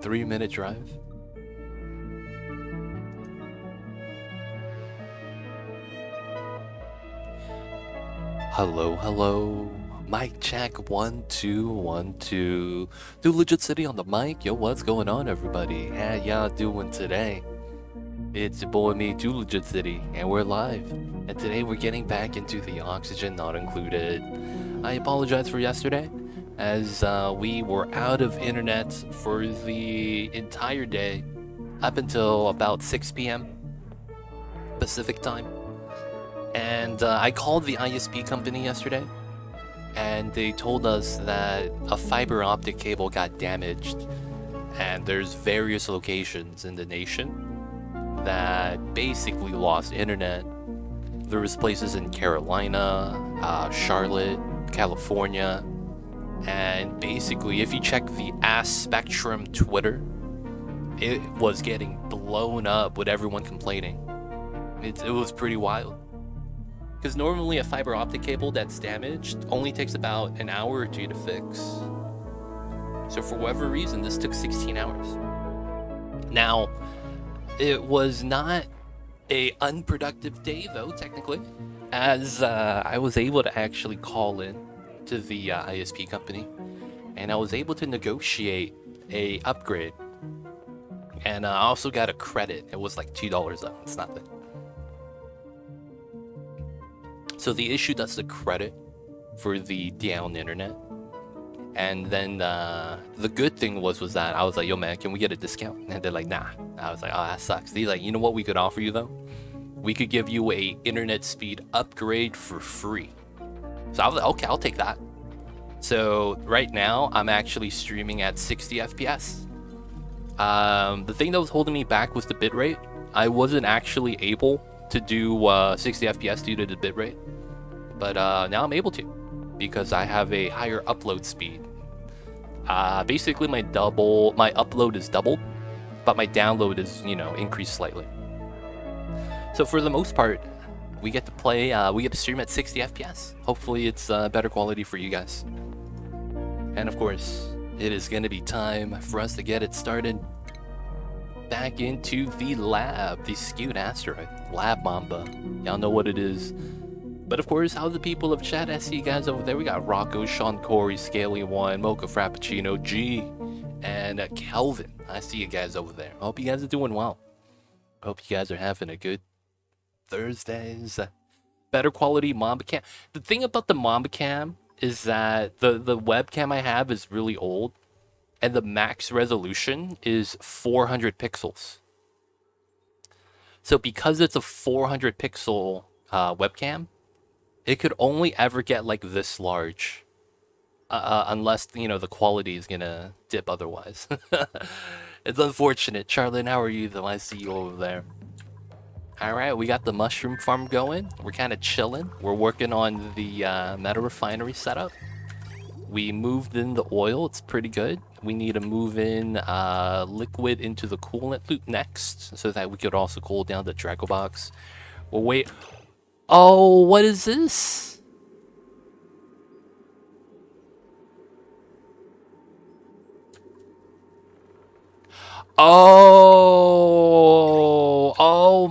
3-minute drive. Hello, hello. Mic check 1 2 1 2. Do Legit City on the mic. Yo, what's going on, everybody? How y'all doing today? It's your boy me, Do Legit City, and we're live. And today we're getting back into the Oxygen Not Included. I apologize for yesterday, as we were out of internet for the entire day, up until about 6 p.m. Pacific time. And I called the ISP company yesterday, and they told us that a fiber optic cable got damaged, and there's various locations in the nation that basically lost internet. There was places in Carolina, Charlotte, California, and basically if you check the Ass Spectrum Twitter, it was getting blown up with everyone complaining. It was pretty wild. Because normally a fiber optic cable that's damaged only takes about an hour or two to fix. So for whatever reason, this took 16 hours. Now, it was not a unproductive day though, technically, as I was able to actually call in to the ISP company, and I was able to negotiate a upgrade. And I also got a credit. It was like $2 though, it's nothing. So the issue that's the credit for the down internet. And then the good thing was that I was like, yo man, can we get a discount? And they're like, nah. I was like, oh, that sucks. They're like, you know what we could offer you though? We could give you a internet speed upgrade for free. So I was like, okay, I'll take that. So right now I'm actually streaming at 60 FPS. The thing that was holding me back was the bitrate. I wasn't actually able to do 60 FPS due to the bitrate, but now I'm able to because I have a higher upload speed. Basically my upload is doubled, but my download is, increased slightly. So for the most part, we get to play, we get to stream at 60 FPS. Hopefully it's better quality for you guys. And of course, it is going to be time for us to get it started. Back into the lab, the Skewed Asteroid, Lab Mamba. Y'all know what it is. But of course, how the people of chat? I see you guys over there. We got Rocco, Sean Corey, Scaly1, Mocha Frappuccino, G, and Kelvin. I see you guys over there. Hope you guys are doing well. Hope you guys are having a good Thursdays. Better quality Mamba Cam. The thing about the Mamba Cam is that the webcam I have is really old. And the max resolution is 400 pixels. So because it's a 400 pixel webcam, it could only ever get like this large. Unless, the quality is gonna dip otherwise. It's unfortunate. Charlotte, how are you though? I see you over there. Alright, we got the mushroom farm going. We're kind of chilling. We're working on the meta refinery setup. We moved in the oil. It's pretty good. We need to move in liquid into the coolant loop next, so that we could also cool down the Draco box. Well, wait. Oh, what is this? Oh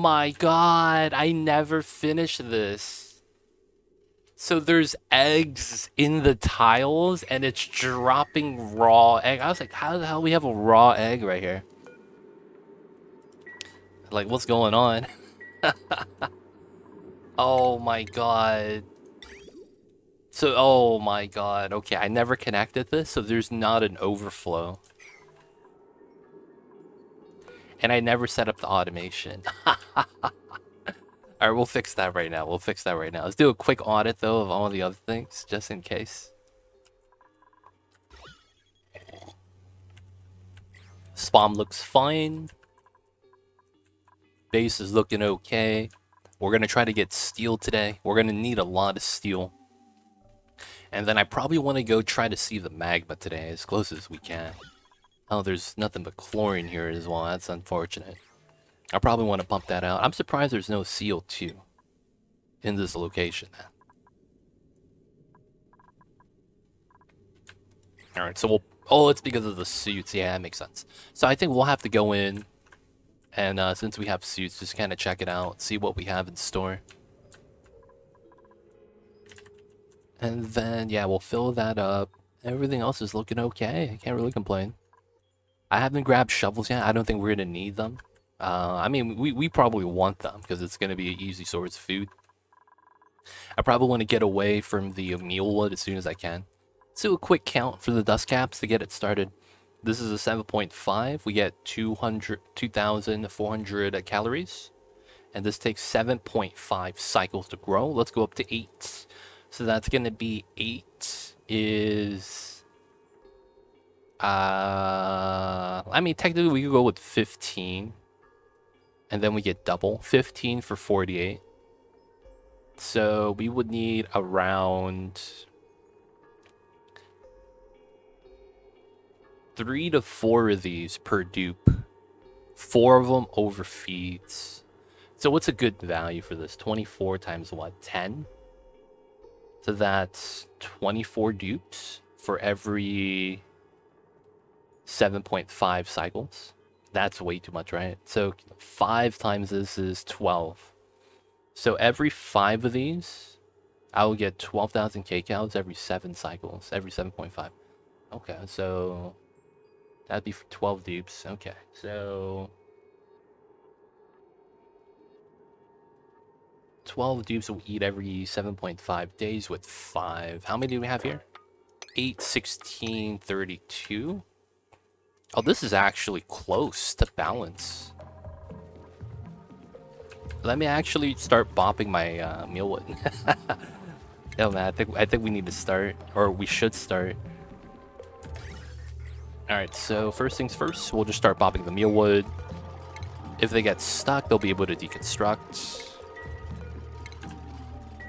my god. I never finished this. So there's eggs in the tiles, and it's dropping raw egg. I was like, how the hell we have a raw egg right here? Like, what's going on? Oh my god. So, oh my god. Okay, I never connected this, so there's not an overflow. And I never set up the automation. Alright, we'll fix that right now. Let's do a quick audit, though, of all the other things, just in case. Spawn looks fine. Base is looking okay. We're going to try to get steel today. We're going to need a lot of steel. And then I probably want to go try to see the magma today, as close as we can. Oh, there's nothing but chlorine here as well. That's unfortunate. I probably want to pump that out. I'm surprised there's no CO2 in this location. Alright, so we'll Oh, it's because of the suits. Yeah, that makes sense. So I think we'll have to go in and since we have suits, just kind of check it out, see what we have in store. And then, yeah, we'll fill that up. Everything else is looking okay. I can't really complain. I haven't grabbed shovels yet. I don't think we're going to need them. I mean, we probably want them because it's going to be an easy source of food. I probably want to get away from the Mealwood as soon as I can. Let's do a quick count for the dust caps to get it started. This is a 7.5. We get 2,400 calories. And this takes 7.5 cycles to grow. Let's go up to 8. So that's going to be 8 is... I mean, technically we could go with 15. And then we get double. 15 for 48. So we would need around 3 to 4 of these per dupe. 4 of them overfeeds. So what's a good value for this? 24 times what? 10? So that's 24 dupes for every 7.5 cycles. That's way too much, right? So 5 times this is 12. So every 5 of these, I will get 12,000 kcals every 7 cycles, every 7.5. Okay, so that'd be for 12 dupes. Okay, so 12 dupes will eat every 7.5 days with 5. How many do we have here? 8, 16, 32. Oh, this is actually close to balance. Let me actually start bopping my Mealwood. Yo, man, I think we need to start, or we should start. All right, so first things first, we'll just start bopping the Mealwood. If they get stuck, they'll be able to deconstruct.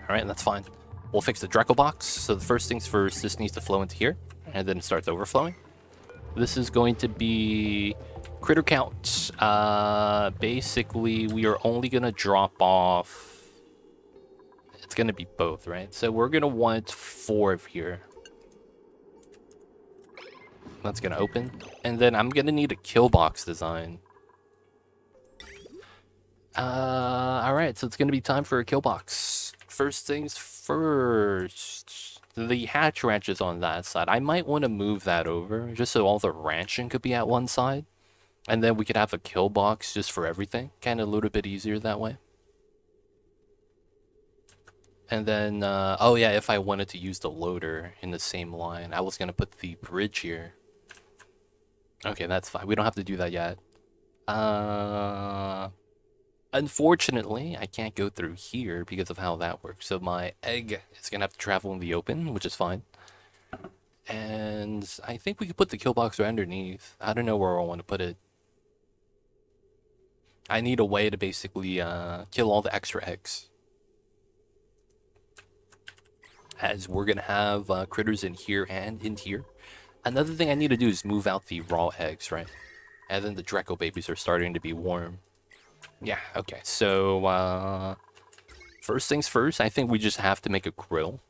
All right, that's fine. We'll fix the Dreco box. So the first things first, this needs to flow into here, and then it starts overflowing. This is going to be critter count. Basically, we are only gonna drop off. It's gonna be both, right? So we're gonna want 4 of here. That's gonna open, and then I'm gonna need a Killbox design. All right, so it's gonna be time for a Killbox. First things first. The hatch ranch is on that side. I might want to move that over just so all the ranching could be at one side. And then we could have a kill box just for everything. Kind of a little bit easier that way. And then, oh yeah, if I wanted to use the loader in the same line, I was going to put the bridge here. Okay, that's fine. We don't have to do that yet. Unfortunately, I can't go through here because of how that works. So my egg is going to have to travel in the open, which is fine. And I think we could put the kill box right underneath. I don't know where I want to put it. I need a way to basically kill all the extra eggs. As we're going to have critters in here and in here. Another thing I need to do is move out the raw eggs, right? And then the Dreco babies are starting to be warm. Yeah, okay. So, first things first, I think we just have to make a grill.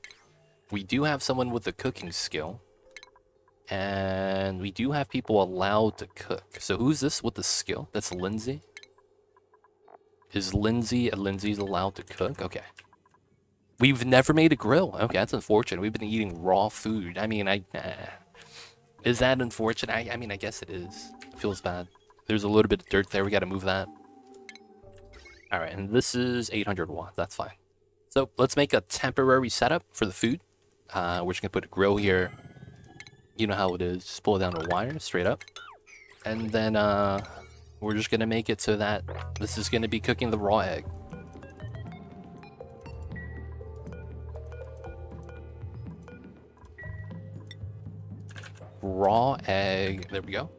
We do have someone with a cooking skill. And we do have people allowed to cook. So who's this with the skill? That's Lindsay. Is Lindsay's allowed to cook? Okay. We've never made a grill. Okay, that's unfortunate. We've been eating raw food. I mean, is that unfortunate? I mean, I guess it is. It feels bad. There's a little bit of dirt there. We got to move that. All right, and this is 800 watts. That's fine. So let's make a temporary setup for the food. We're just going to put a grill here. You know how it is. Just pull down a wire straight up. And then we're just going to make it so that this is going to be cooking the raw egg. Raw egg. There we go.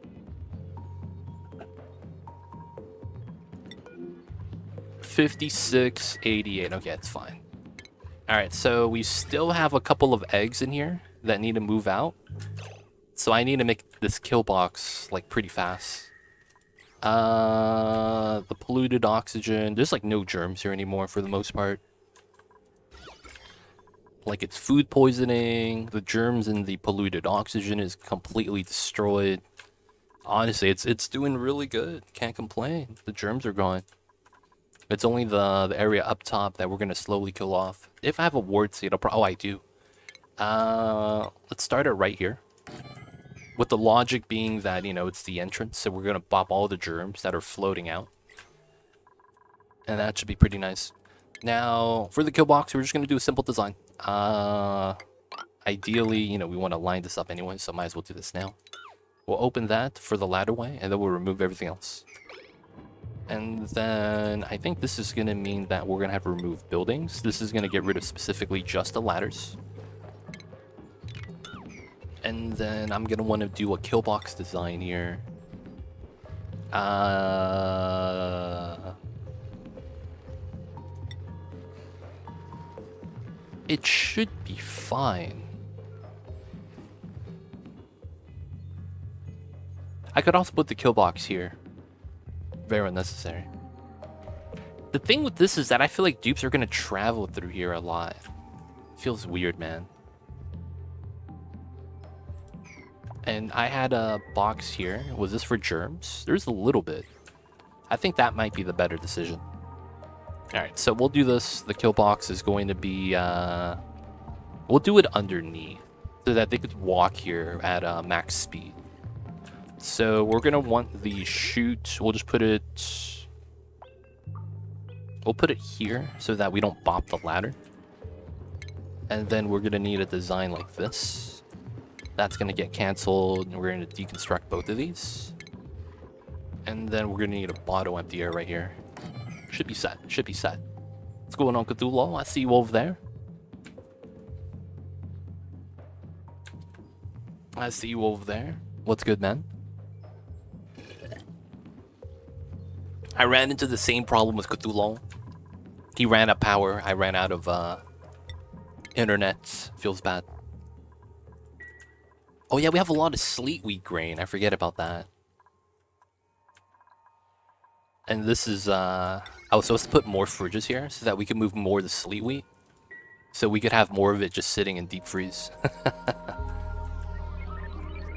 $56.88. Okay, that's fine. All right, so we still have a couple of eggs in here that need to move out. So I need to make this kill box like pretty fast. The polluted oxygen. There's like no germs here anymore for the most part. like it's food poisoning. The germs in the polluted oxygen is completely destroyed. Honestly, it's doing really good. Can't complain. The germs are gone. It's only the area up top that we're gonna slowly kill off. If I have a ward seed, oh, I do. Let's start it right here. With the logic being that, you know, it's the entrance, so we're gonna pop all the germs that are floating out. And that should be pretty nice. Now, for the kill box, we're just gonna do a simple design. Ideally, you know, we want to line this up anyway, so might as well do this now. We'll open that for the ladderway, and then we'll remove everything else. And then I think this is going to mean that we're going to have to remove buildings. This is going to get rid of specifically just the ladders. And then I'm going to want to do a kill box design here. It should be fine. I could also put the kill box here. Very unnecessary. The thing with this is that I feel like dupes are gonna travel through here a lot. Feels weird, man. And I had a box here. Was this for germs? There's a little bit. I think that might be the better decision. Alright, so we'll do this. The kill box is going to be... we'll do it underneath, so that they could walk here at max speed. So we're going to want the chute. We'll just put it... We'll put it here, so that we don't bop the ladder. And then we're going to need a design like this. That's going to get cancelled, and we're going to deconstruct both of these. And then we're going to need a bottle emptier right here. Should be set. Should be set. What's going on, Cthulhu? I see you over there. I see you over there. What's good, man? I ran into the same problem with Cthulhu. He ran out of power. I ran out of internet. Feels bad. Oh yeah, we have a lot of sleet wheat grain. I forget about that. And this is I was supposed to put more fridges here so that we could move more of the sleet wheat. So we could have more of it just sitting in deep freeze.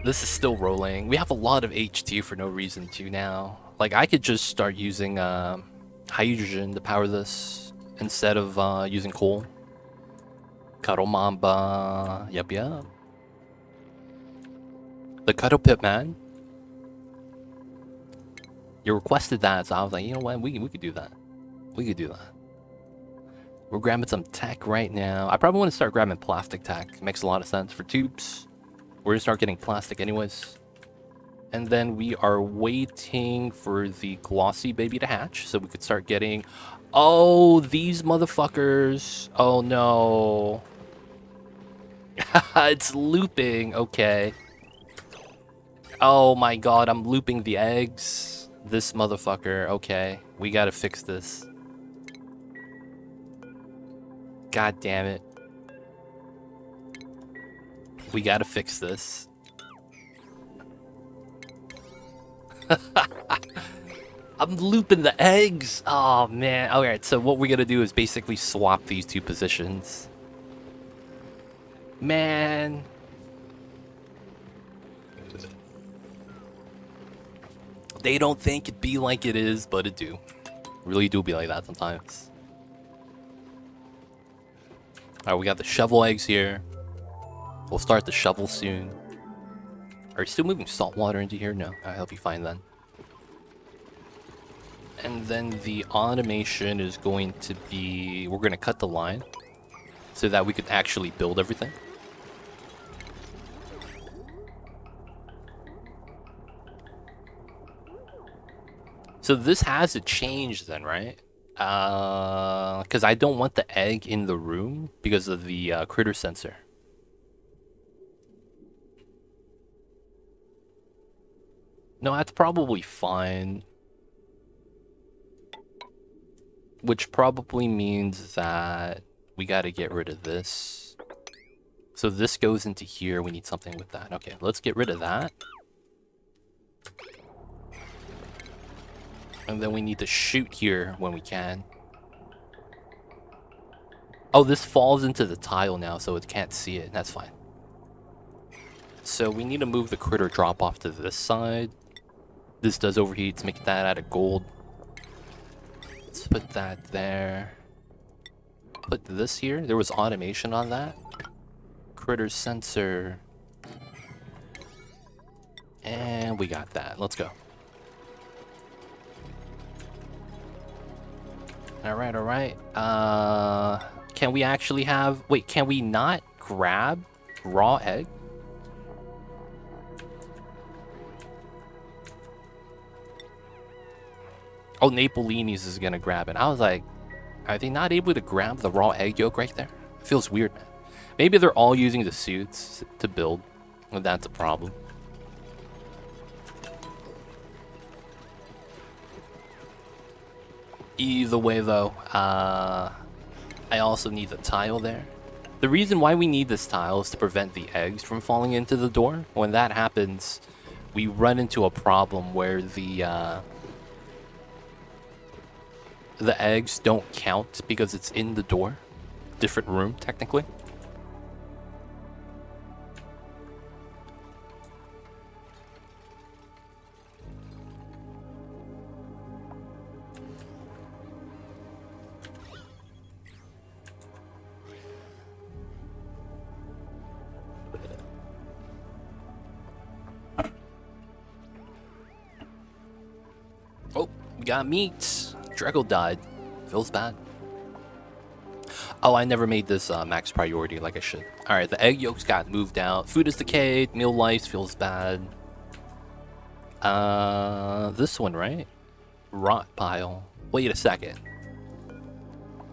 This is still rolling. We have a lot of HT for no reason to now. Like, I could just start using hydrogen to power this instead of using coal. Cuddle Mamba. Yep, yep. The Cuddle Pit, man. You requested that, so I was like, you know what? We could do that. We could do that. We're grabbing some tech right now. I probably want to start grabbing plastic tech. It makes a lot of sense for tubes. We're going to start getting plastic anyways. And then we are waiting for the glossy baby to hatch so we could start getting... Oh, these motherfuckers. Oh, no. It's looping. Okay. Oh, my God. I'm looping the eggs. This motherfucker. Okay. We got to fix this. God damn it. We got to fix this. I'm looping the eggs. Oh, man. Alright, so what we're going to do is basically swap these two positions. Man. They don't think it be like it is, but it do. Really do be like that sometimes. Alright, we got the shovel eggs here. We'll start the shovel soon. Are you still moving salt water into here? No, I'll help you find that. And then the automation is going to be... We're going to cut the line so that we could actually build everything. So this has to change then, right? Because I don't want the egg in the room because of the critter sensor. No, that's probably fine. Which probably means that we got to get rid of this. So this goes into here. We need something with that. Okay, let's get rid of that. And then we need to shoot here when we can. Oh, this falls into the tile now, so it can't see it. That's fine. So we need to move the critter drop off to this side. This does overheat. Let's make that out of gold. Let's put that there. Put this here. There was automation on that. Critter sensor. And we got that. Let's go. Alright, alright. Can we actually have... Wait, can we not grab raw egg? Oh, Napolini's is gonna grab it. I was like, are they not able to grab the raw egg yolk right there? It feels weird, man. Maybe they're all using the suits to build. Well, that's a problem. Either way, though, I also need the tile there. The reason why we need this tile is to prevent the eggs from falling into the door. When that happens, we run into a problem where the eggs don't count because it's in the door. Different room, technically. Oh, we got meat. Drago died. Feels bad. Oh, I never made this max priority like I should. Alright, the egg yolks got moved out. Food is decayed. Meal lice feels bad. This one, right? Rot pile. Wait a second.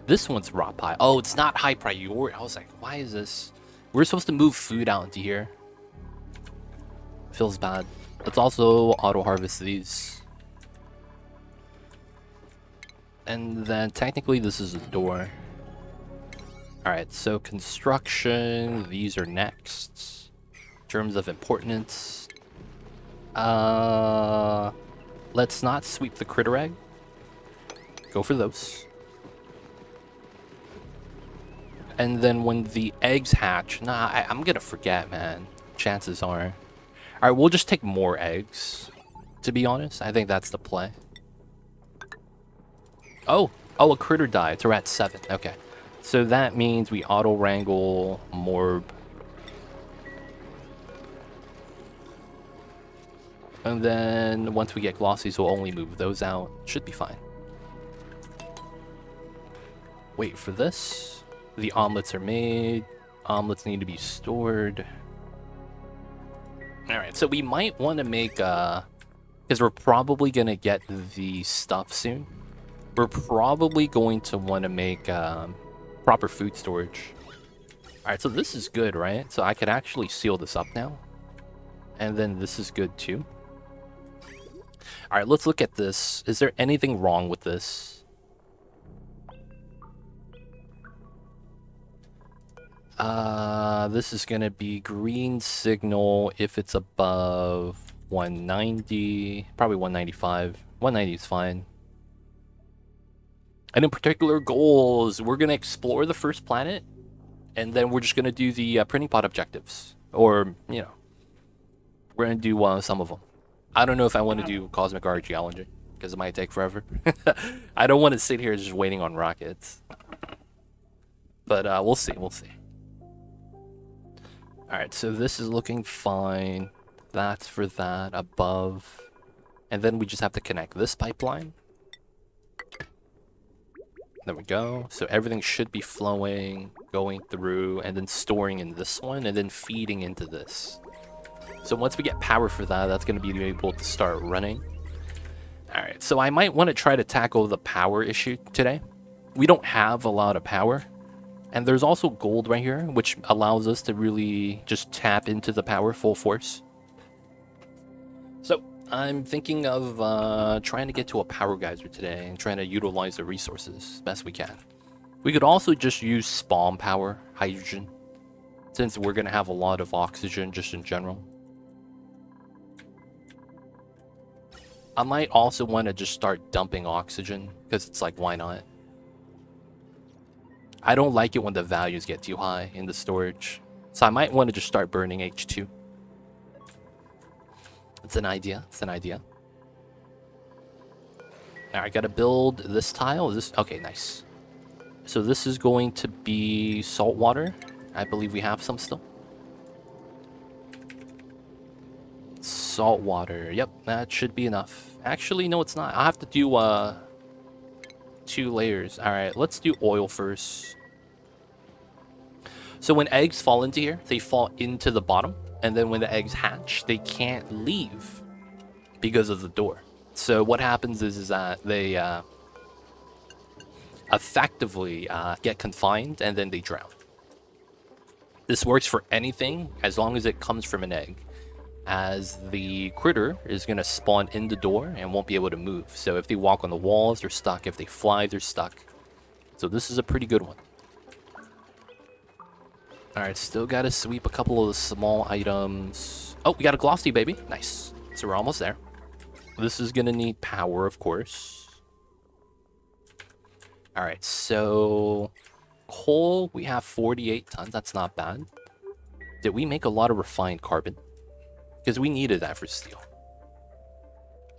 This one's rot pile. Oh, it's not high priority. I was like, why is this? We're supposed to move food out into here. Feels bad. Let's also auto harvest these. And then technically this is a door. Alright, so construction, these are next. In terms of importance. Let's not sweep the critter egg. Go for those. And then when the eggs hatch, I'm gonna forget, man. Chances are. Alright, we'll just take more eggs, to be honest. I think that's the play. Oh, a critter died. So we're at 7. Okay. So that means we auto-wrangle Morb. And then once we get glossies, we'll only move those out. Should be fine. Wait for this. The omelets are made. Omelets need to be stored. Alright, so we might want to make... because we're probably going to get the stuff soon. We're probably going to want to make proper food storage. Alright, so this is good, right? So I could actually seal this up now. And then this is good too. Alright, let's look at this. Is there anything wrong with this? This is going to be green signal if it's above 190. Probably 195. 190 is fine. And in particular goals, we're going to explore the first planet, and then we're just going to do the printing pot objectives. Or, you know, we're going to do some of them. I don't know if I want to do cosmic archaeology, because it might take forever. I don't want to sit here just waiting on rockets. But we'll see, we'll see. Alright, so this is looking fine. That's for that, above. And then we just have to connect this pipeline. There we go. So everything should be flowing, going through, and then storing in this one, and then feeding into this. So once we get power for that, that's going to be able to start running. Alright, so I might want to try to tackle the power issue today. We don't have a lot of power. And there's also gold right here, which allows us to really just tap into the power full force. So I'm thinking of trying to get to a power geyser today and trying to utilize the resources best we can. We could also just use spawn power, hydrogen, since we're going to have a lot of oxygen just in general. I might also want to just start dumping oxygen, because it's like, why not? I don't like it when the values get too high in the storage. So I might want to just start burning H2. It's an idea. It's an idea. All right, gotta build this tile. Is this okay? Nice. So this is going to be salt water. I believe we have some still. Salt water. Yep, that should be enough. Actually, no, it's not. I have to do 2 layers. All right, let's do oil first. So when eggs fall into here, they fall into the bottom, and then when the eggs hatch, they can't leave because of the door. So what happens is that they effectively get confined, and then they drown. This works for anything as long as it comes from an egg, as the critter is going to spawn in the door and won't be able to move. So if they walk on the walls, they're stuck. If they fly, they're stuck. So this is a pretty good one. Alright, still got to sweep a couple of the small items. Oh, we got a glossy baby. Nice. So we're almost there. This is going to need power, of course. Alright, so coal, we have 48 tons. That's not bad. Did we make a lot of refined carbon? Because we needed that for steel.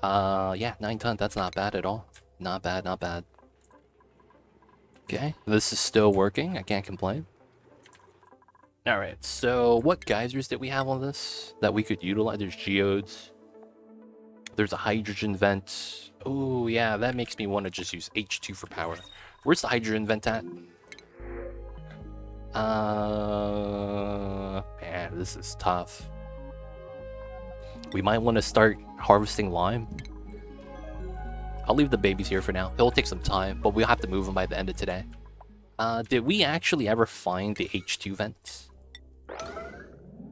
Yeah, 9 tons. That's not bad at all. Not bad, not bad. Okay, this is still working. I can't complain. Alright, so what geysers did we have on this that we could utilize? There's geodes. There's a hydrogen vent. Oh, yeah, that makes me want to just use H2 for power. Where's the hydrogen vent at? Man, this is tough. We might want to start harvesting lime. I'll leave the babies here for now. It'll take some time, but we'll have to move them by the end of today. Did we actually ever find the H2 vent?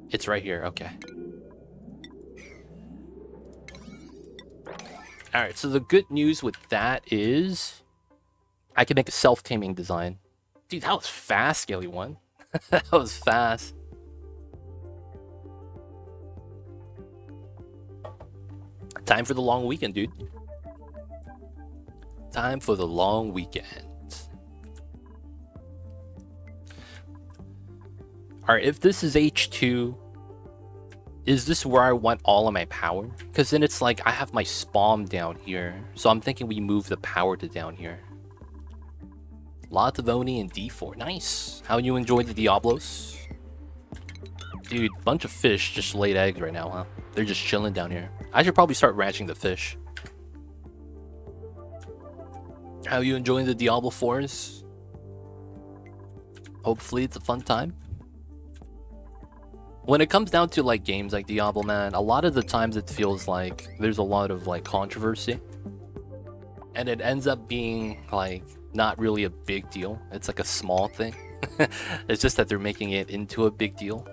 It's right here, okay. Alright, so the good news with that is I can make a self-taming design. Dude, that was fast, Scaly One. That was fast. Time for the long weekend, dude. Time for the long weekend. Alright, if this is H2, is this where I want all of my power? Because then it's like I have my spawn down here. So I'm thinking we move the power to down here. Lots of Oni and D4. Nice. How you enjoyed the Diablos? Dude, bunch of fish just laid eggs right now, huh? They're just chilling down here. I should probably start ranching the fish. How you enjoying the Diablo 4s? Hopefully it's a fun time. When it comes down to like games like Diablo, man, a lot of the times it feels like there's a lot of like controversy. And it ends up being like not really a big deal. It's like a small thing. It's just that they're making it into a big deal.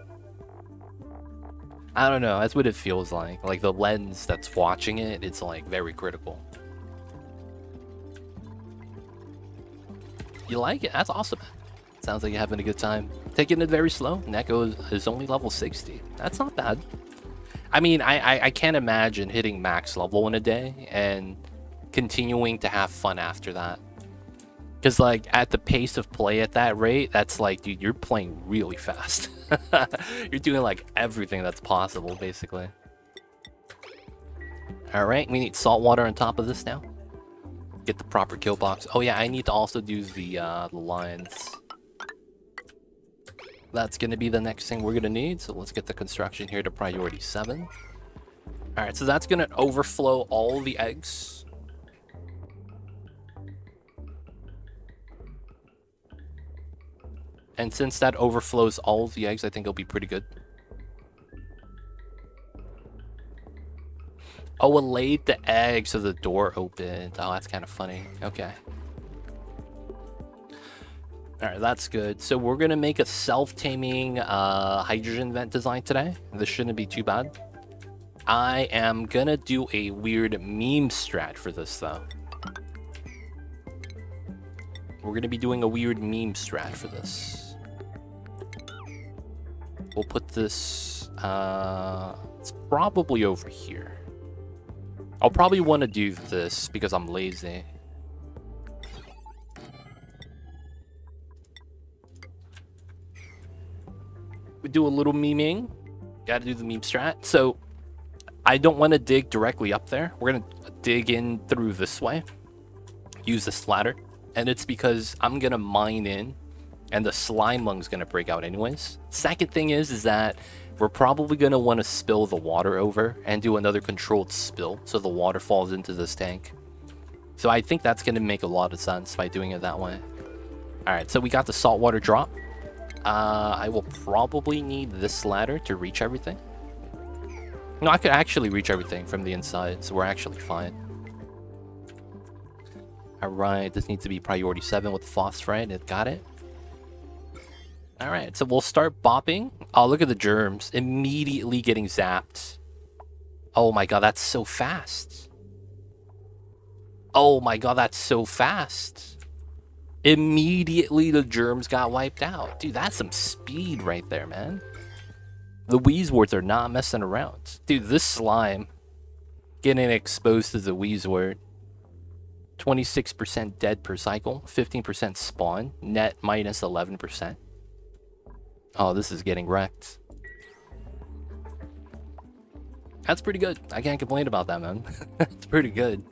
I don't know, that's what it feels like. Like the lens that's watching it, it's like very critical. You like it? That's awesome. Sounds like you're having a good time. Taking it very slow. Neko is only level 60. That's not bad. I mean, I can't imagine hitting max level in a day and continuing to have fun after that. Because, like, at the pace of play at that rate, that's like, dude, you're playing really fast. You're doing, like, everything that's possible, basically. Alright, we need salt water on top of this now. Get the proper kill box. Oh, yeah, I need to also do the lines. That's going to be the next thing we're going to need. So let's get the construction here to priority 7. Alright, so that's going to overflow all the eggs. And since that overflows all of the eggs, I think it'll be pretty good. Oh, it laid the egg so the door opened. Oh, that's kind of funny. Okay. Alright, that's good. So we're going to make a self-taming hydrogen vent design today. This shouldn't be too bad. I am going to do a weird meme strat for this, though. We're going to be doing a weird meme strat for this. We'll put this... it's probably over here. I'll probably want to do this because I'm lazy. do a little memeing. Gotta do the meme strat. So I don't want to dig directly up there. We're gonna dig in through this way. Use this ladder. And it's because I'm gonna mine in and the slime lung's gonna break out anyways. Second thing is that we're probably gonna want to spill the water over and do another controlled spill so the water falls into this tank. So I think that's gonna make a lot of sense by doing it that way. Alright, so we got the saltwater drop. I will probably need this ladder to reach everything. No, I could actually reach everything from the inside, so we're actually fine. Alright, this needs to be priority 7 with phosphorite. It got it. Alright, so we'll start bopping. Oh, look at the germs. Immediately getting zapped. Oh my god, that's so fast. Oh my god, that's so fast. Immediately the germs got wiped out. Dude, that's some speed right there, man. The Wheezeworts are not messing around. Dude, this slime getting exposed to the Wheezewort. 26% dead per cycle, 15% spawn, net minus 11%. Oh, this is getting wrecked. That's pretty good. I can't complain about that, man. It's pretty good.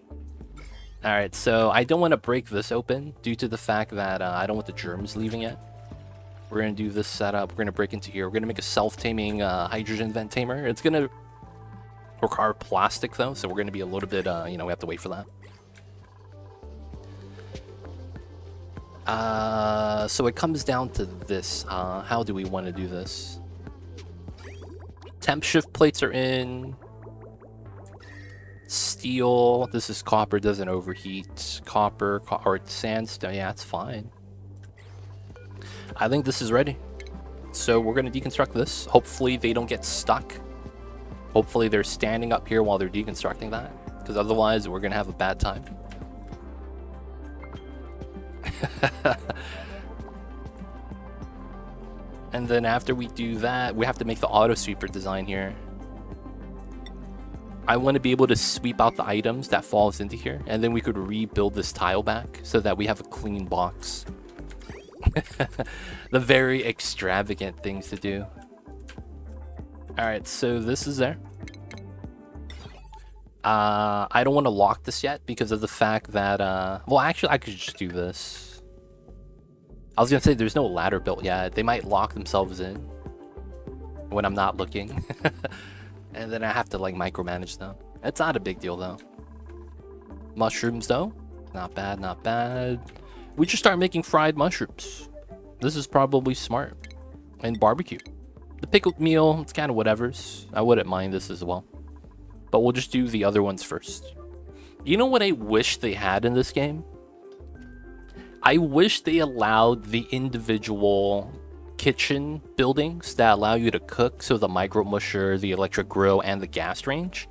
Alright, so I don't want to break this open due to the fact that I don't want the germs leaving it. We're going to do this setup. We're going to break into here. We're going to make a self-taming hydrogen vent tamer. It's going to require plastic, though, so we're going to be a little bit, we have to wait for that. So it comes down to this. How do we want to do this? Temp shift plates are in. Steel. This is copper, doesn't overheat. Copper or sandstone. Yeah, it's fine. I think this is ready. So we're going to deconstruct this. Hopefully they don't get stuck. Hopefully they're standing up here while they're deconstructing that. Because otherwise we're going to have a bad time. And then after we do that, we have to make the auto sweeper design here. I want to be able to sweep out the items that falls into here, and then we could rebuild this tile back so that we have a clean box. The very extravagant things to do. Alright, so this is there. I don't want to lock this yet because of the fact that, well, actually, I could just do this. I was going to say there's no ladder built yet. They might lock themselves in when I'm not looking. And then I have to, like, micromanage them. It's not a big deal, though. Mushrooms, though. Not bad, not bad. We just start making fried mushrooms. This is probably smart. And barbecue. The pickled meal, it's kind of whatevers. I wouldn't mind this as well. But we'll just do the other ones first. You know what I wish they had in this game? I wish they allowed the individual kitchen buildings that allow you to cook. So the micro musher, the electric grill, and the gas range.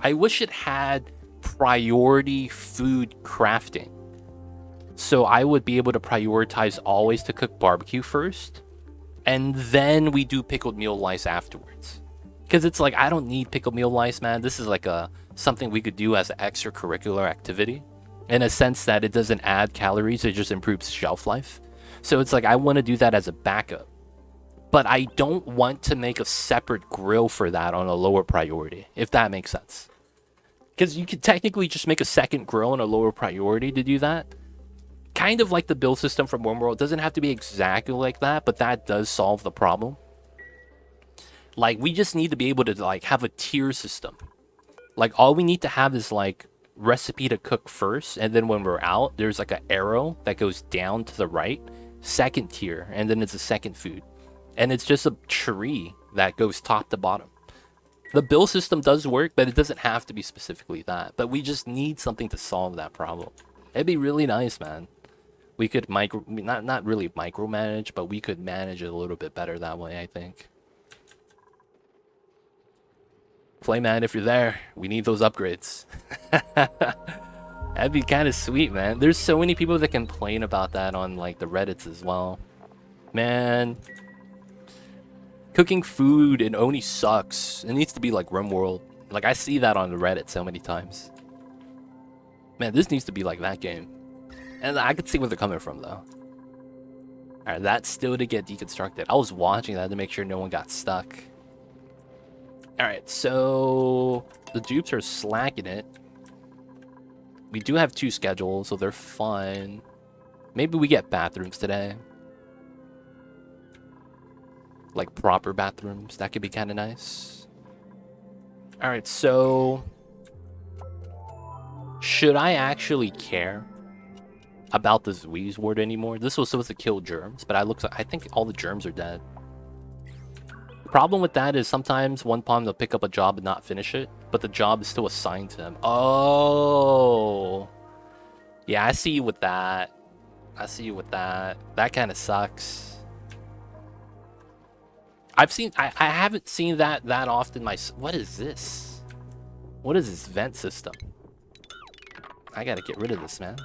I wish it had priority food crafting. So I would be able to prioritize always to cook barbecue first. And then we do pickled meal lice afterwards. Because it's like, I don't need pickled meal lice, man. This is like something we could do as an extracurricular activity. In a sense that it doesn't add calories, it just improves shelf life. So it's like, I want to do that as a backup. But I don't want to make a separate grill for that on a lower priority, if that makes sense. Because you could technically just make a second grill on a lower priority to do that. Kind of like the build system from World. It doesn't have to be exactly like that, but that does solve the problem. Like, we just need to be able to, like, have a tier system. Like, all we need to have is, like, recipe to cook first, and then when we're out, there's, like, an arrow that goes down to the right, second tier, and then it's a second food. And it's just a tree that goes top to bottom. The build system does work, but it doesn't have to be specifically that. But we just need something to solve that problem. It'd be really nice, man. We could not really micromanage, but we could manage it a little bit better that way, I think. Playman, if you're there, we need those upgrades. That'd be kind of sweet, man. There's so many people that complain about that on, like, the Reddits as well. Man, cooking food in Oni sucks. It needs to be like RimWorld. Like, I see that on the Reddit so many times. Man, this needs to be like that game. And I could see where they're coming from, though. Alright, that's still to get deconstructed. I was watching that to make sure no one got stuck. Alright, so the dupes are slacking it. We do have 2 schedules, so they're fine. Maybe we get bathrooms today. Like proper bathrooms. That could be kind of nice. Alright, so should I actually care about this Wheeze ward anymore? This was supposed to kill germs, but I think all the germs are dead. The problem with that is sometimes one pawn will pick up a job and not finish it, but the job is still assigned to him. Oh, yeah, I see you with that. I see you with that. That kind of sucks. I haven't seen that often. What is this? What is this vent system? I gotta get rid of this, man.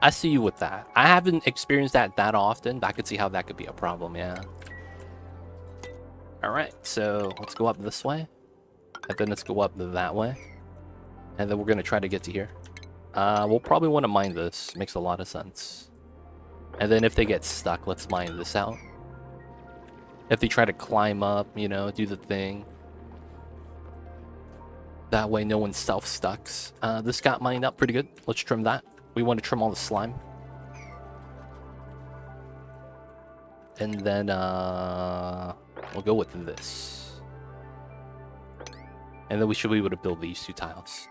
I see you with that. I haven't experienced that often, but I could see how that could be a problem, yeah. Alright, so let's go up this way. And then let's go up that way. And then we're going to try to get to here. We'll probably want to mine this. Makes a lot of sense. And then if they get stuck, let's mine this out. If they try to climb up, you know, do the thing. That way no one self-stucks. This got mined up pretty good. Let's trim that. We want to trim all the slime. And then we'll go with this. And then we should be able to build these 2 tiles.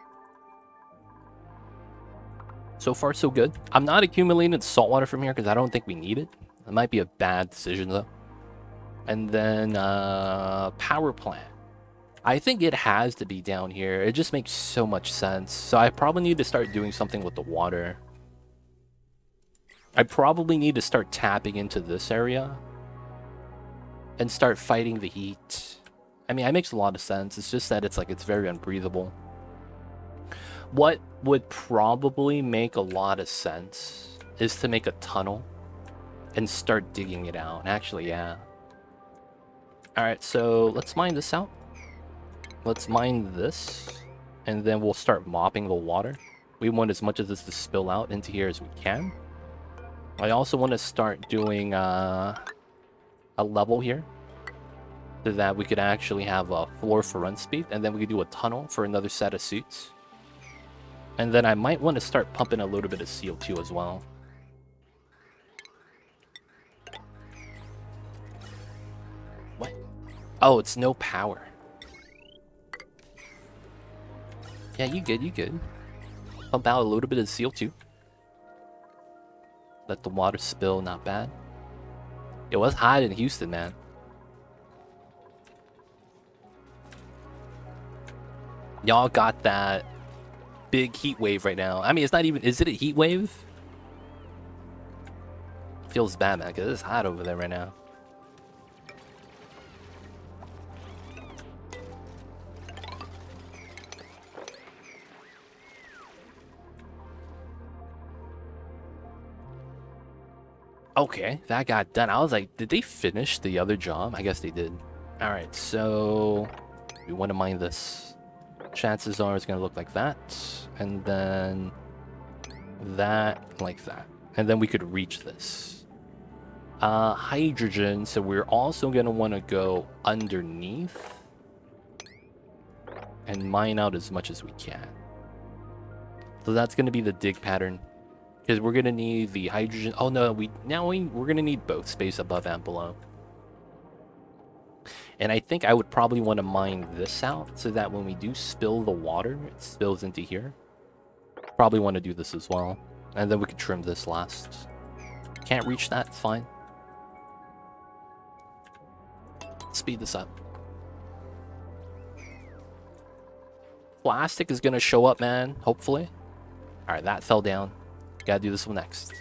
So far, so good. I'm not accumulating saltwater from here because I don't think we need it. It might be a bad decision, though. And then power plant. I think it has to be down here. It just makes so much sense. So I probably need to start doing something with the water. I probably need to start tapping into this area and start fighting the heat. I mean, it makes a lot of sense. It's just that it's very unbreathable. What would probably make a lot of sense is to make a tunnel and start digging it out. Actually, yeah. All right, so let's mine this out. Let's mine this, and then we'll start mopping the water. We want as much of this to spill out into here as we can. I also want to start doing a level here so that we could actually have a floor for run speed, and then we could do a tunnel for another set of suits. And then I might want to start pumping a little bit of CO2 as well. What? Oh, it's no power. Yeah, you good, you good. Pump out a little bit of CO2. Let the water spill, not bad. It was hot in Houston, man. Y'all got that big heat wave right now. I mean, it's not even... Is it a heat wave? Feels bad, man, because it's hot over there right now. Okay, that got done. I was like, did they finish the other job? I guess they did. All right, so we want to mine this. Chances are it's going to look like that. And then that, like that. And then we could reach this. Hydrogen, so we're also going to want to go underneath and mine out as much as we can. So that's going to be the dig pattern. Because we're going to need the hydrogen. Oh, no, we're going to need both space above and below. And I think I would probably want to mine this out so that when we do spill the water, it spills into here. Probably want to do this as well. And then we could trim this last. Can't reach that, it's fine. Speed this up. Plastic is going to show up, man, hopefully. Alright, that fell down. Gotta do this one next.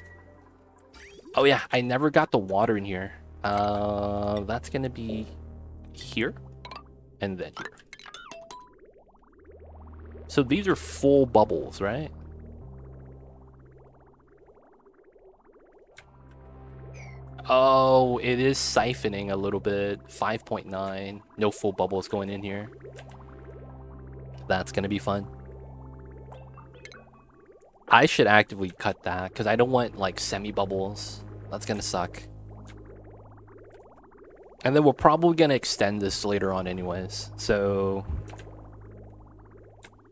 Oh yeah, I never got the water in here. That's gonna be here and then here. So these are full bubbles, right? Oh, it is siphoning a little bit. 5.9. No full bubbles going in here. That's gonna be fun. I should actively cut that because I don't want like semi-bubbles. That's gonna suck. And then we're probably gonna extend this later on anyways. So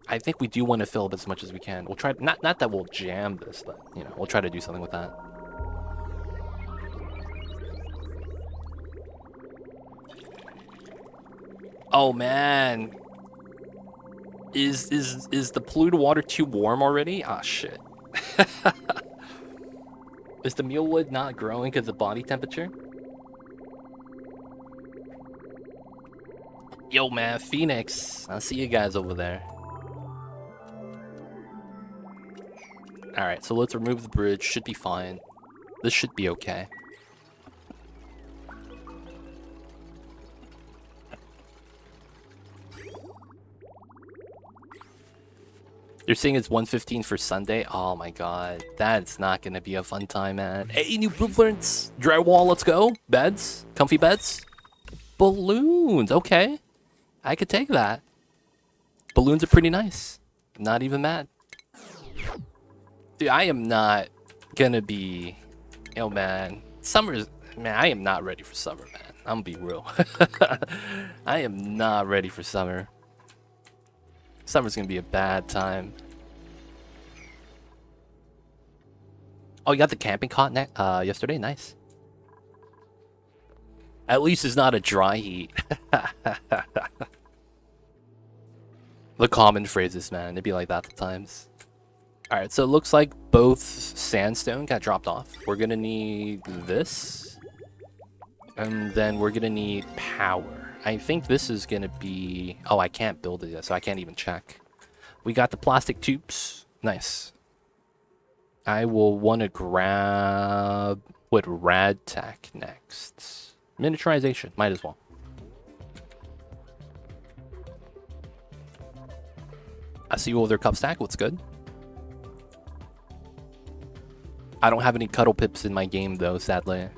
I think we do want to fill up as much as we can. We'll try, not that we'll jam this, but you know, we'll try to do something with that. Oh man. Is the polluted water too warm already? Ah, shit. Is the mealwood not growing because of body temperature? Yo, man, Phoenix. I'll see you guys over there. Alright, so let's remove the bridge. Should be fine. This should be okay. You're saying it's 1:15 for Sunday? Oh my god. That's not gonna be a fun time, man. Hey, new blueprints! Drywall, let's go! Beds? Comfy beds? Balloons! Okay. I could take that. Balloons are pretty nice. Not even mad. Dude, I am not gonna be... Yo, man. Summer's... Man, I am not ready for summer, man. I'm gonna be real. I am not ready for summer. Summer's gonna be a bad time. Oh, you got the camping cot yesterday? Nice. At least it's not a dry heat. The common phrases, man. It'd be like that at times. Alright, so it looks like both sandstone got dropped off. We're gonna need this. And then we're gonna need power. I think this is gonna be... Oh, I can't build it yet, so I can't even check. We got the plastic tubes. Nice. I will want to grab... What rad tech next? Miniaturization. Might as well. I see you over there, cup stack. What's good? I don't have any cuddle pips in my game, though, sadly.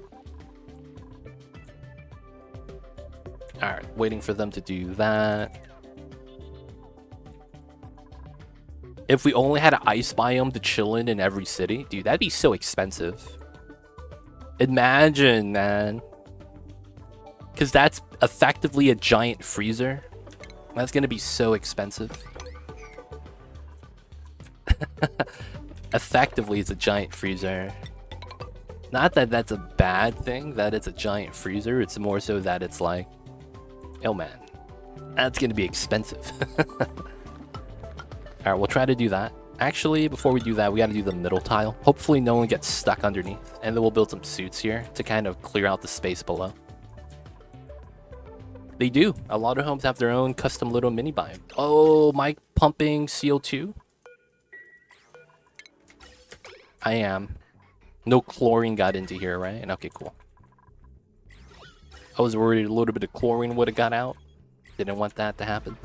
Alright, waiting for them to do that. If we only had an ice biome to chill in every city, dude, that'd be so expensive. Imagine, man. Because that's effectively a giant freezer. That's gonna be so expensive. Effectively, it's a giant freezer. Not that that's a bad thing, that it's a giant freezer. It's more so that it's like, oh man, that's gonna be expensive. Alright, we'll try to do that. Actually, before we do that, we gotta do the middle tile. Hopefully no one gets stuck underneath. And then we'll build some suits here to kind of clear out the space below. They do. A lot of homes have their own custom little mini biome. Oh, mic pumping CO2? I am. No chlorine got into here, right? Okay, cool. I was worried a little bit of chlorine would have got out. Didn't want that to happen.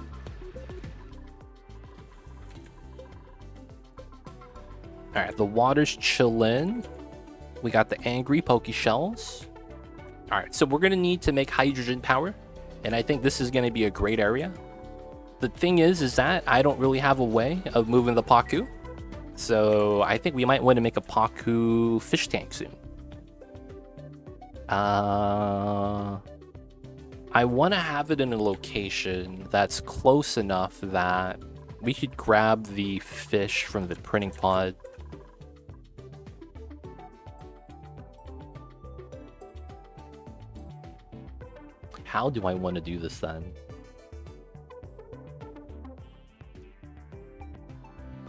Alright, the water's chillin'. We got the angry Poke shells. Alright, so we're gonna need to make hydrogen power. And I think this is gonna be a great area. The thing is that I don't really have a way of moving the Pacu. So I think we might want to make a Pacu fish tank soon. I want to have it in a location that's close enough that we could grab the fish from the printing pod. How do I want to do this then?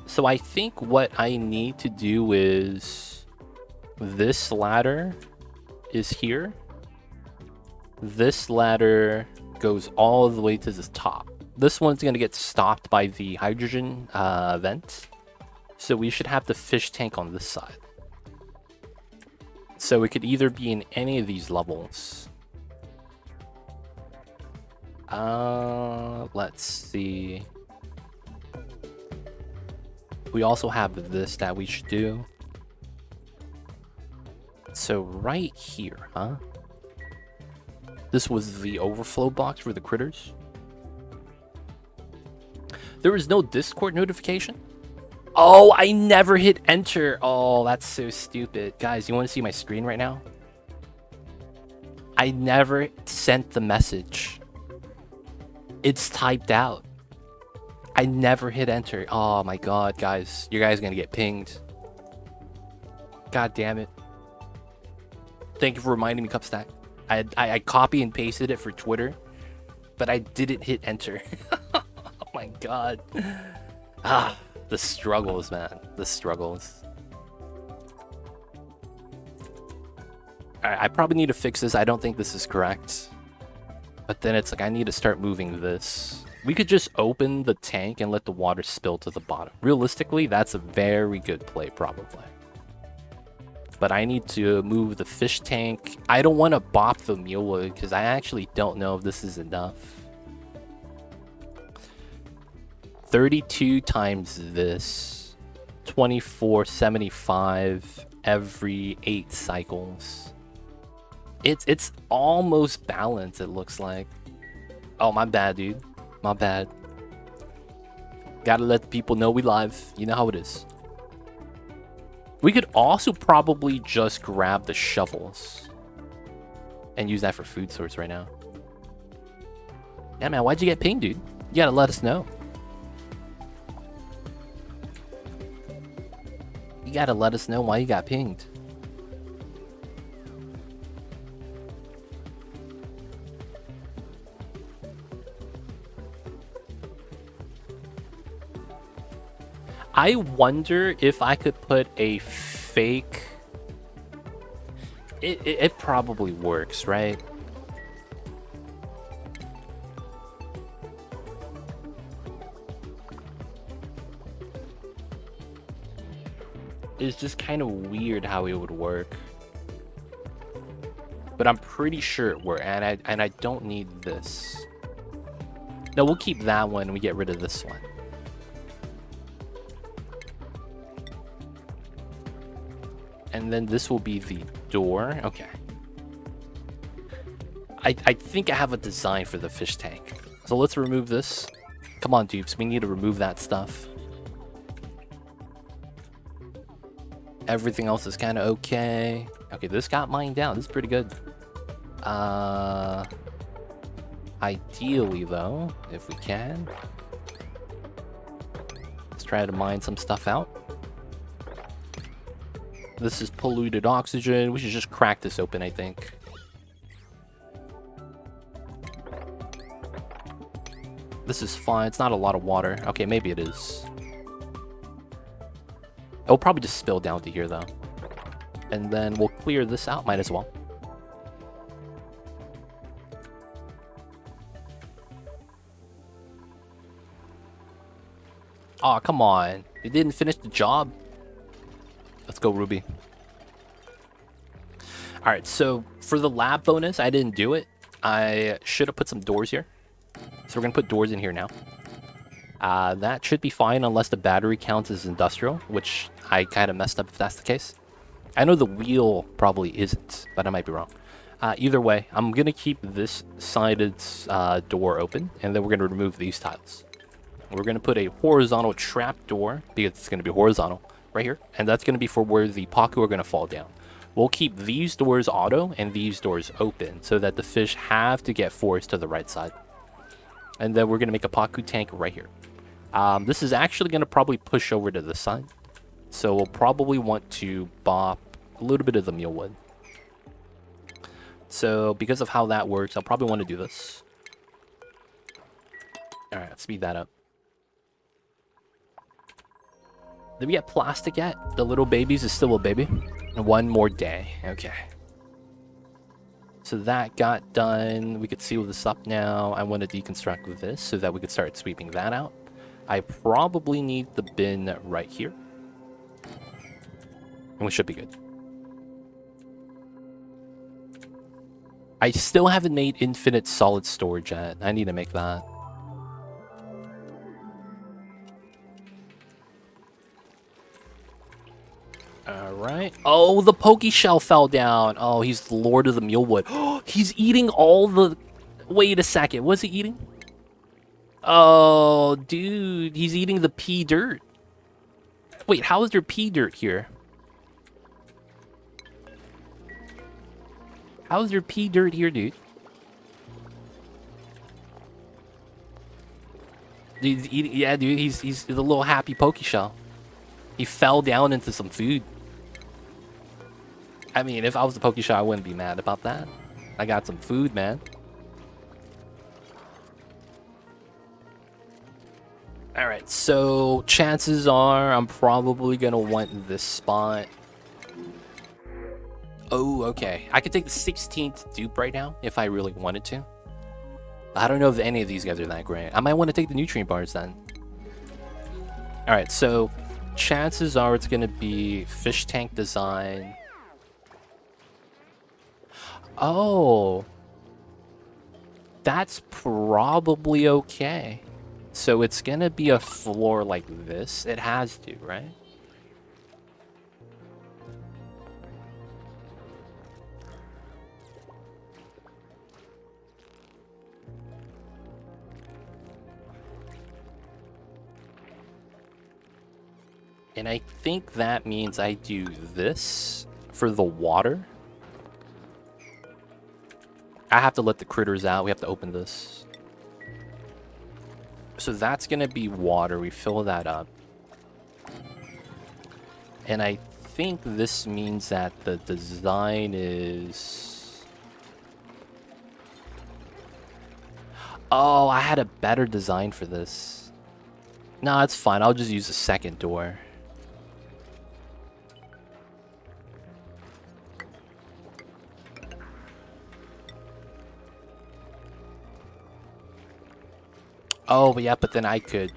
So I think what I need to do is this ladder is here. This ladder goes all the way to the top. This one's going to get stopped by the hydrogen vent. So we should have the fish tank on this side. So it could either be in any of these levels. Let's see. We also have this that we should do. So right here, huh? This was the overflow box for the critters. There is no Discord notification. Oh, I never hit enter. Oh, that's so stupid. Guys, you want to see my screen right now? I never sent the message. It's typed out. I never hit enter. Oh my god, guys. You guys are gonna get pinged. God damn it. Thank you for reminding me, Cupstack. I copy and pasted it for Twitter, but I didn't hit enter. Oh my god. Ah, the struggles, man. The struggles. Alright, I probably need to fix this. I don't think this is correct. But then it's like, I need to start moving this. We could just open the tank and let the water spill to the bottom. Realistically, that's a very good play, probably. But I need to move the fish tank. I don't want to bop the Mealwood because I actually don't know if this is enough. 32 times this. 2475 every 8 cycles. It's almost balanced, it looks like. Oh, my bad, dude. My bad. Gotta let people know we live. You know how it is. We could also probably just grab the shovels and use that for food source right now. Yeah, man, why'd you get pinged, dude? You gotta let us know. You gotta let us know why you got pinged. I wonder if I could put a fake... It probably works, right? It's just kind of weird how it would work. But I'm pretty sure it works, and I don't need this. No, we'll keep that one and we get rid of this one. And then this will be the door. Okay. I think I have a design for the fish tank. So let's remove this. Come on, dupes. We need to remove that stuff. Everything else is kind of okay. Okay, this got mined down. This is pretty good. Ideally, though, if we can, let's try to mine some stuff out. This is polluted oxygen. We should just crack this open, I think. This is fine. It's not a lot of water. Okay, maybe it is. It'll probably just spill down to here, though. And then we'll clear this out. Might as well. Aw, come on. You didn't finish the job. Let's go, Ruby. Alright, so for the lab bonus, I didn't do it. I should have put some doors here. So we're going to put doors in here now. That should be fine unless the battery counts as industrial, which I kind of messed up if that's the case. I know the wheel probably isn't, but I might be wrong. Either way, I'm going to keep this sided door open, and then we're going to remove these tiles. We're going to put a horizontal trap door, because it's going to be horizontal, right here. And that's going to be for where the Pacu are going to fall down. We'll keep these doors auto and these doors open so that the fish have to get forced to the right side. And then we're going to make a Pacu tank right here. This is actually going to probably push over to the side. So we'll probably want to bop a little bit of the Mealwood. So because of how that works, I'll probably want to do this. Alright, let's speed that up. Did we get plastic yet? The little babies is still a baby. One more day. Okay. So that got done. We could seal this up now. I want to deconstruct this so that we could start sweeping that out. I probably need the bin right here. And we should be good. I still haven't made infinite solid storage yet. I need to make that. Alright. Oh, the Poke Shell fell down. Oh, he's the Lord of the Mealwood. Oh, he's eating all the... Wait a second. What's he eating? Oh, dude. He's eating the pea dirt. Wait, how is there pea dirt here? How is there pea dirt here, dude? Dude, yeah, dude, he's a little happy Pokeshell. He fell down into some food. I mean, if I was the Pokeshell, I wouldn't be mad about that. I got some food, man. All right, so chances are I'm probably gonna want this spot. Oh, okay. I could take the 16th dupe right now if I really wanted to. I don't know if any of these guys are that great. I might want to take the nutrient bars then. All right, so chances are it's gonna be fish tank design. Oh, that's probably okay. So it's gonna be a floor like this. It has to, right? And I think that means I do this for the water. I have to let the critters out. We have to open this. So that's going to be water. We fill that up. And I think this means that the design is... Oh, I had a better design for this. No, it's fine. I'll just use the second door. Oh, yeah, but then I could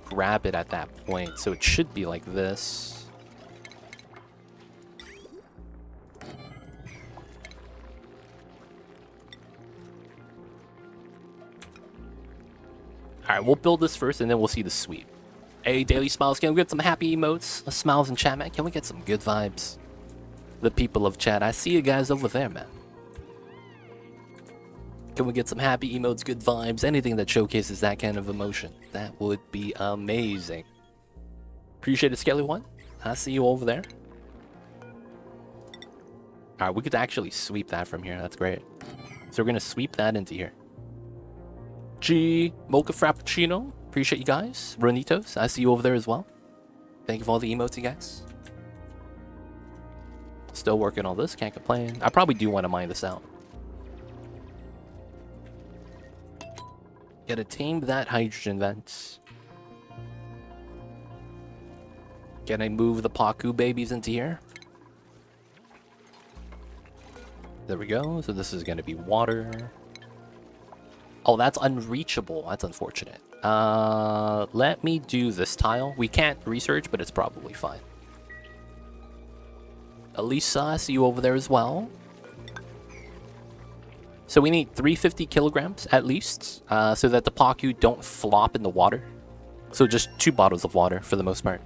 grab it at that point, so it should be like this. Alright, we'll build this first, and then we'll see the sweep. Hey, Daily Smiles, can we get some happy emotes? Smiles in chat, man. Can we get some good vibes? The people of chat, I see you guys over there, man. Can we get some happy emotes, good vibes, anything that showcases that kind of emotion? That would be amazing. Appreciate it, Skelly One. I see you over there. Alright, we could actually sweep that from here. That's great. So we're going to sweep that into here. G, Mocha Frappuccino. Appreciate you guys. Ronitos, I see you over there as well. Thank you for all the emotes, you guys. Still working on this. Can't complain. I probably do want to mine this out. Gotta tame that hydrogen vent. Can I move the Pacu babies into here? There we go. So this is gonna be water. Oh, that's unreachable. That's unfortunate. Let me do this tile. We can't research, but it's probably fine. Elisa, I see you over there as well. So we need 350 kilograms at least, so that the Pacu don't flop in the water. So just 2 bottles of water for the most part.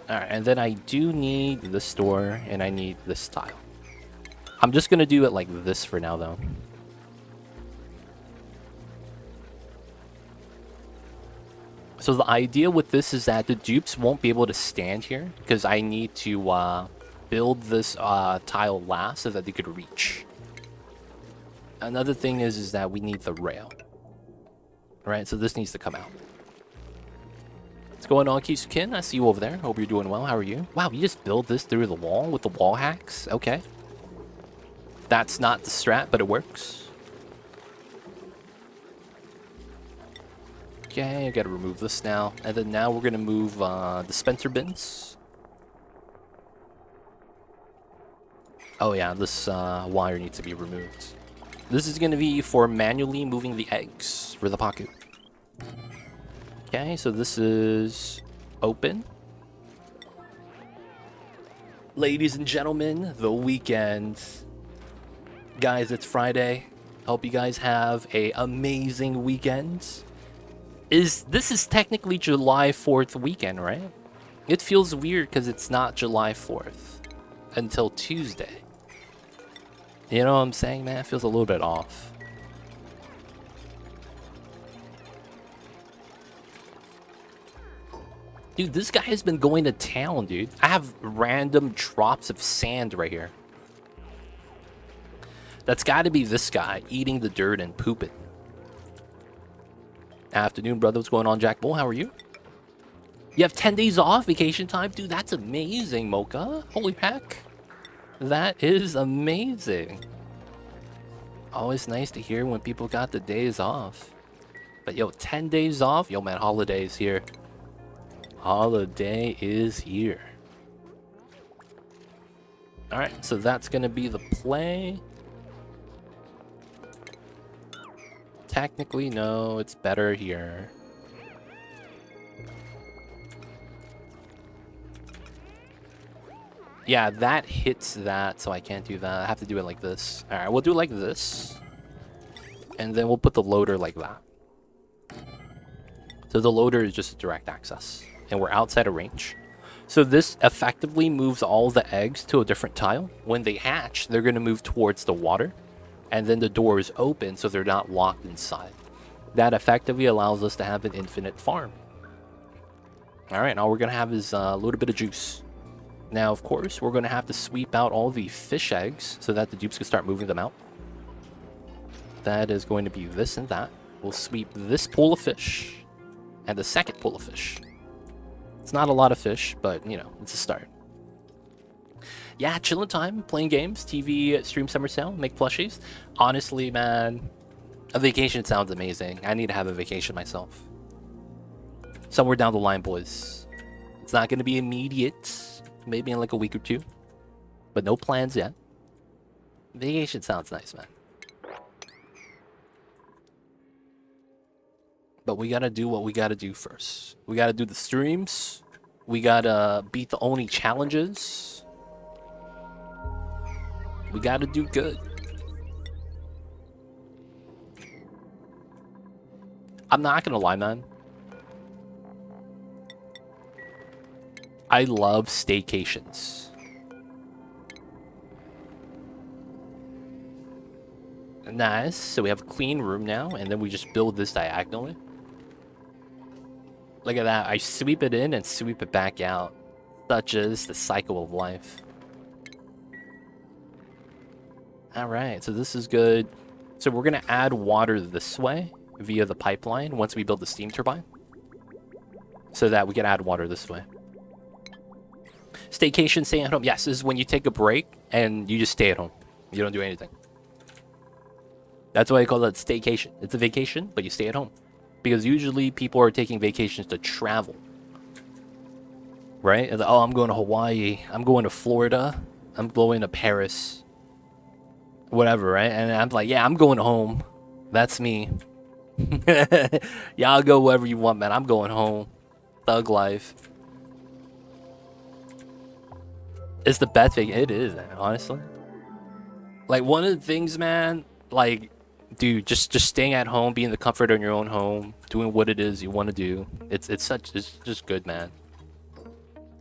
Alright, and then I do need this door, and I need this tile. I'm just going to do it like this for now, though. So the idea with this is that the dupes won't be able to stand here, because I need to build this tile last so that they could reach. Another thing is that we need the rail. Right, so this needs to come out. What's going on, Kisukin? I see you over there. Hope you're doing well. How are you? Wow, you just build this through the wall with the wall hacks? Okay. That's not the strat, but it works. Okay, I gotta remove this now. And then now we're gonna move dispenser bins. Oh yeah, this wire needs to be removed. This is gonna be for manually moving the eggs for the Pacu. Okay, so this is open. Ladies and gentlemen, the weekend. Guys, it's Friday. Hope you guys have a amazing weekend. This is technically July 4th weekend, right? It feels weird because it's not July 4th until Tuesday. You know what I'm saying, man? It feels a little bit off. Dude, this guy has been going to town, dude. I have random drops of sand right here. That's got to be this guy eating the dirt and pooping. Afternoon, brother. What's going on, Jack Bull? How are you? You have 10 days off vacation time? Dude, that's amazing, Mocha. Holy heck. That is amazing. Always nice to hear when people got the days off. But yo, 10 days off? Yo, man, holiday's here. Holiday is here. Alright, so that's going to be the play. Technically, no, it's better here. Yeah, that hits that, so I can't do that. I have to do it like this. Alright, we'll do it like this. And then we'll put the loader like that. So the loader is just direct access. And we're outside of range. So this effectively moves all the eggs to a different tile. When they hatch, they're going to move towards the water. And then the door is open, so they're not locked inside. That effectively allows us to have an infinite farm. Alright, all we're going to have is a little bit of juice. Now, of course, we're going to have to sweep out all the fish eggs so that the dupes can start moving them out. That is going to be this and that. We'll sweep this pool of fish and the second pool of fish. It's not a lot of fish, but, you know, it's a start. Yeah, chilling time, playing games, TV, stream summer sale, make plushies. Honestly, man, a vacation sounds amazing. I need to have a vacation myself. Somewhere down the line, boys. It's not going to be immediate. Maybe in like a week or two. But no plans yet. Vacation sounds nice, man. But we gotta do what we gotta do first. We gotta do the streams. We gotta beat the Oni challenges. We gotta do good. I'm not gonna lie, man. I love staycations. Nice. So we have a clean room now, and then we just build this diagonally. Look at that. I sweep it in and sweep it back out. Such is the cycle of life. Alright, so this is good. So we're going to add water this way via the pipeline once we build the steam turbine. So that we can add water this way. Staycation, stay at home. Yes, this is when you take a break and you just stay at home. You don't do anything. That's why I call it staycation. It's a vacation, but you stay at home. Because usually people are taking vacations to travel. Right? Oh, I'm going to Hawaii. I'm going to Florida. I'm going to Paris. Whatever, right? And I'm like, yeah, I'm going home. That's me. Y'all go wherever you want, man. I'm going home. Thug life. It's the best thing. It is, man, honestly. Like, one of the things, man, like, dude, just staying at home, being the comfort in your own home, doing what it is you want to do. It's just good, man.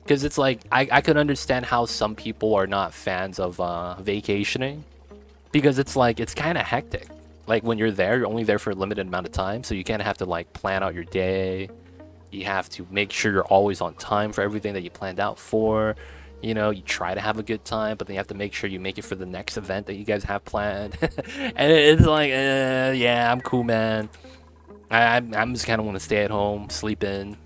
Because it's like, I could understand how some people are not fans of vacationing. Because it's like, it's kind of hectic. Like, when you're there, you're only there for a limited amount of time. So you kind of have to, like, plan out your day. You have to make sure you're always on time for everything that you planned out for. You know, you try to have a good time, but then you have to make sure you make it for the next event that you guys have planned. And it's like, yeah, I'm cool, man. I'm just kind of want to stay at home, sleep in.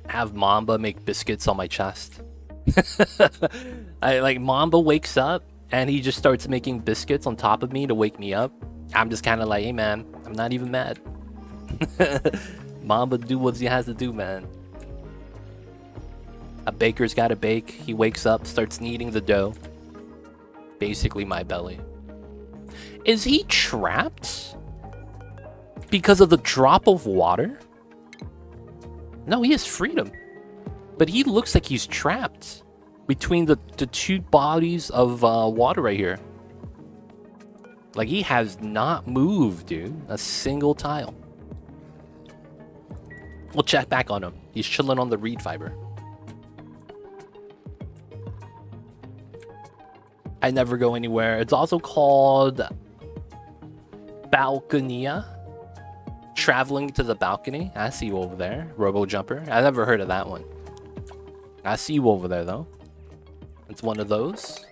Have Mamba make biscuits on my chest. Mamba wakes up, and he just starts making biscuits on top of me to wake me up. I'm just kind of like, hey, man, I'm not even mad. Mamba do what he has to do, man. A baker's got to bake. He wakes up, starts kneading the dough. Basically my belly. Is he trapped? Because of the drop of water? No, he has freedom. But he looks like he's trapped. Between the two bodies of water right here. Like, he has not moved, dude. A single tile. We'll check back on him. He's chilling on the reed fiber. I never go anywhere. It's also called Balconia. traveling to the balcony. I see you over there. Robo Jumper. I never heard of that one. I see you over there, though. It's one of those.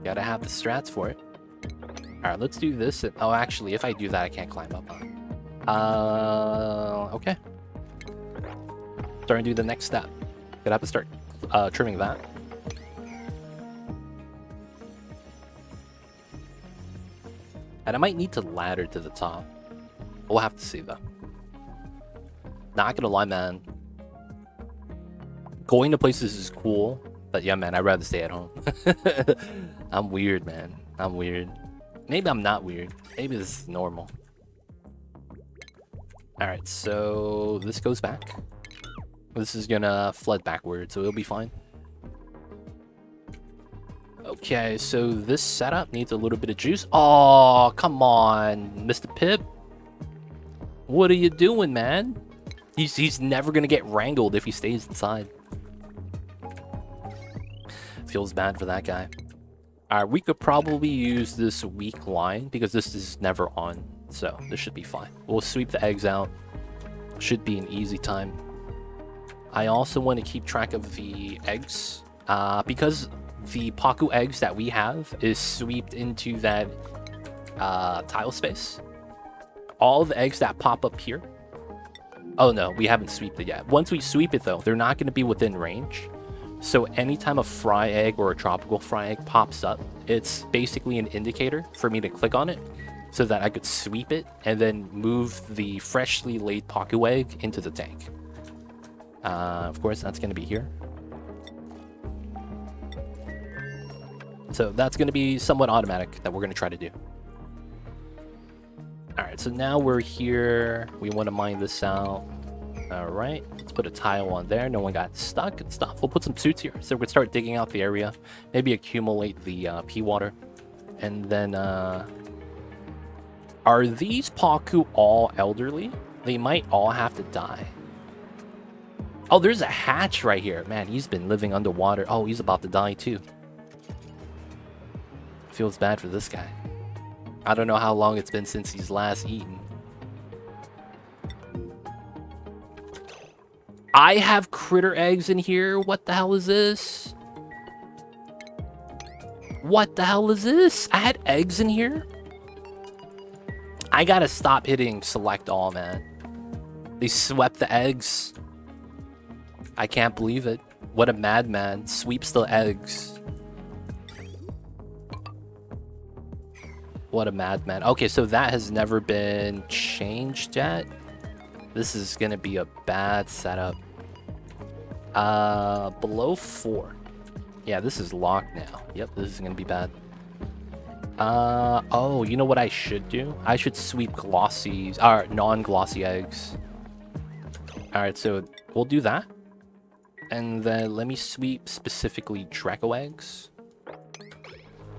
Gotta have the strats for it. Alright, let's do this. Oh, actually, if I do that, I can't climb up on it. Okay. Starting to do the next step. Gonna have to start trimming that. And I might need to ladder to the top. We'll have to see, though. Not gonna lie, man. Going to places is cool, but yeah, man, I'd rather stay at home. I'm weird, man. I'm weird. Maybe I'm not weird. Maybe this is normal. Alright, so this goes back. This is gonna flood backward, so it'll be fine. Okay, so this setup needs a little bit of juice. Oh, come on, Mr. Pip. What are you doing, man? He's never gonna get wrangled if he stays inside. Feels bad for that guy. Alright, we could probably use this weak line because this is never on. So this should be fine. We'll sweep the eggs out. Should be an easy time. I also want to keep track of the eggs. Because the Pacu eggs that we have is swept into that tile space. All the eggs that pop up here. Oh no, we haven't swept it yet. Once we sweep it though, they're not going to be within range. So anytime a fry egg or a tropical fry egg pops up, it's basically an indicator for me to click on it so that I could sweep it and then move the freshly laid Pacu egg into the tank. Of course, that's going to be here. So that's going to be somewhat automatic that we're going to try to do. Alright, so now we're here. We want to mine this out. Alright, let's put a tile on there. No one got stuck. Good stuff. We'll put some suits here. So we're going to start digging out the area. Maybe accumulate the pea water. And then, are these Pacu all elderly? They might all have to die. Oh, there's a hatch right here. Man, he's been living underwater. Oh, he's about to die too. Feels bad for this guy. I don't know how long it's been since he's last eaten. I have critter eggs in here. What the hell is this? What the hell is this? I had eggs in here? I gotta stop hitting select all, man. They swept the eggs. I can't believe it. What a madman. Sweeps the eggs. What a madman. Okay, so that has never been changed yet. This is gonna be a bad setup. Below 4. Yeah, this is locked now. Yep, this is gonna be bad. Oh, you know what I should do? I should sweep glossies, or non-glossy eggs. Alright, so we'll do that. And then let me sweep specifically Draco eggs.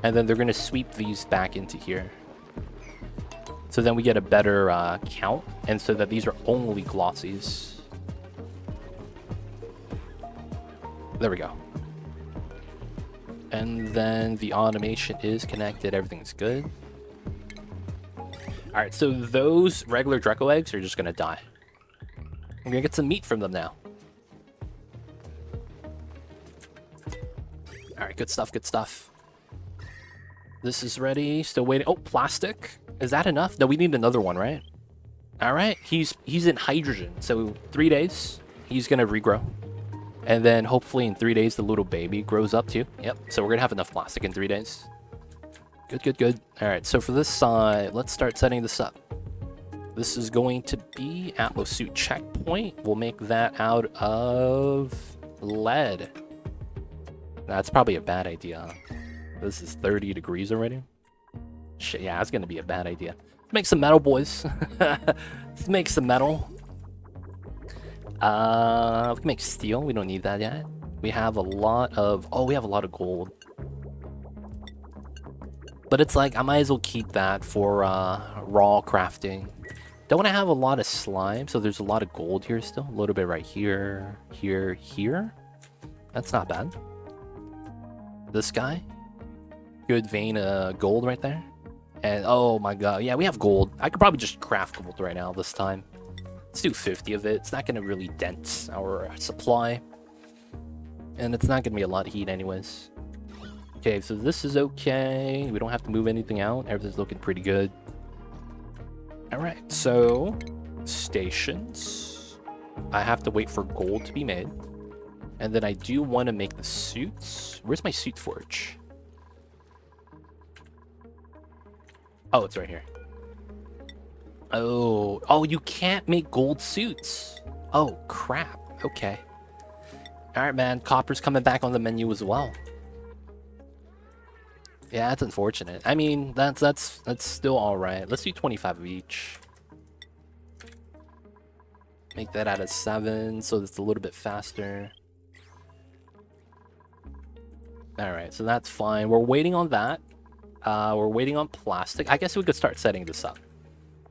And then they're gonna sweep these back into here. So then we get a better count, and so that these are only glossies. There we go. And then the automation is connected, everything's good. Alright, so those regular Draco eggs are just gonna die. We're gonna get some meat from them now. Alright, good stuff, good stuff. This is ready, still waiting. Oh, plastic. Is that enough? No, we need another one, right? Alright, he's in hydrogen, so 3 days, he's gonna regrow. And then hopefully in 3 days, the little baby grows up too. Yep, so we're gonna have enough plastic in 3 days. Good, good, good. Alright, so for this side, let's start setting this up. This is going to be Atlas suit checkpoint. We'll make that out of lead. That's probably a bad idea. This is 30 degrees already. Shit, yeah, that's gonna be a bad idea. Let's make some metal, boys. Let's make some metal. We can make steel. We don't need that yet. We have a lot of... Oh, we have a lot of gold. But it's like, I might as well keep that for raw crafting. Don't want to have a lot of slime, so there's a lot of gold here still. A little bit right here, here, here. That's not bad. This guy. Good vein of gold right there. And oh my god, yeah, we have gold. I could probably just craft gold right now this time. Let's do 50 of it. It's not gonna really dent our supply. And it's not gonna be a lot of heat anyways. Okay, so this is okay. We don't have to move anything out. Everything's looking pretty good. Alright, so stations. I have to wait for gold to be made. And then I do want to make the suits. Where's my suit forge? Oh, it's right here. Oh, you can't make gold suits. Oh, crap. Okay. All right, man. Copper's coming back on the menu as well. Yeah, that's unfortunate. I mean, that's still all right. Let's do 25 of each. Make that out of 7, so it's a little bit faster. All right, so that's fine. We're waiting on that. We're waiting on plastic. I guess we could start setting this up.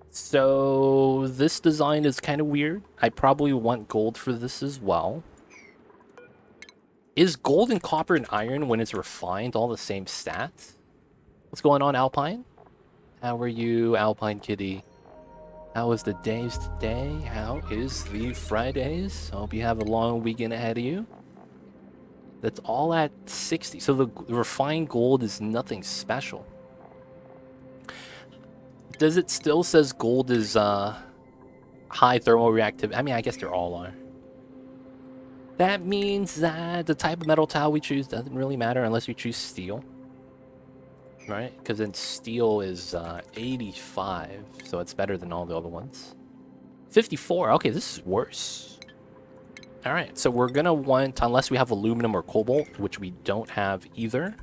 So this design is kind of weird. I probably want gold for this as well. Is gold and copper and iron, when it's refined, all the same stats? What's going on, Alpine? How are you, Alpine Kitty? How is the days today? How is the Fridays? Hope you have a long weekend ahead of you. That's all at 60. So the refined gold is nothing special. Does it still says gold is high thermal reactivity? I mean, I guess they all are. That means that the type of metal tile we choose doesn't really matter unless we choose steel. Right? Because then steel is 85, so it's better than all the other ones. 54, okay, this is worse. Alright, so we're gonna want, unless we have aluminum or cobalt, which we don't have either.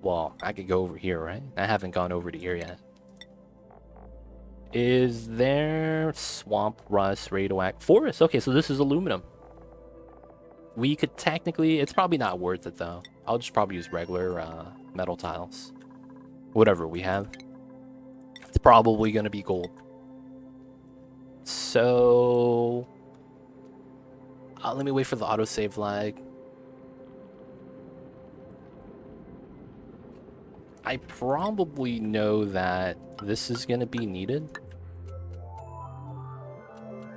Well, I could go over here, right? I haven't gone over to here yet. Is there swamp, rust, radioactive, forest? Okay, so this is aluminum. We could technically, it's probably not worth it though. I'll just probably use regular metal tiles. Whatever we have. It's probably going to be gold. So... let me wait for the autosave lag. I probably know that this is going to be needed.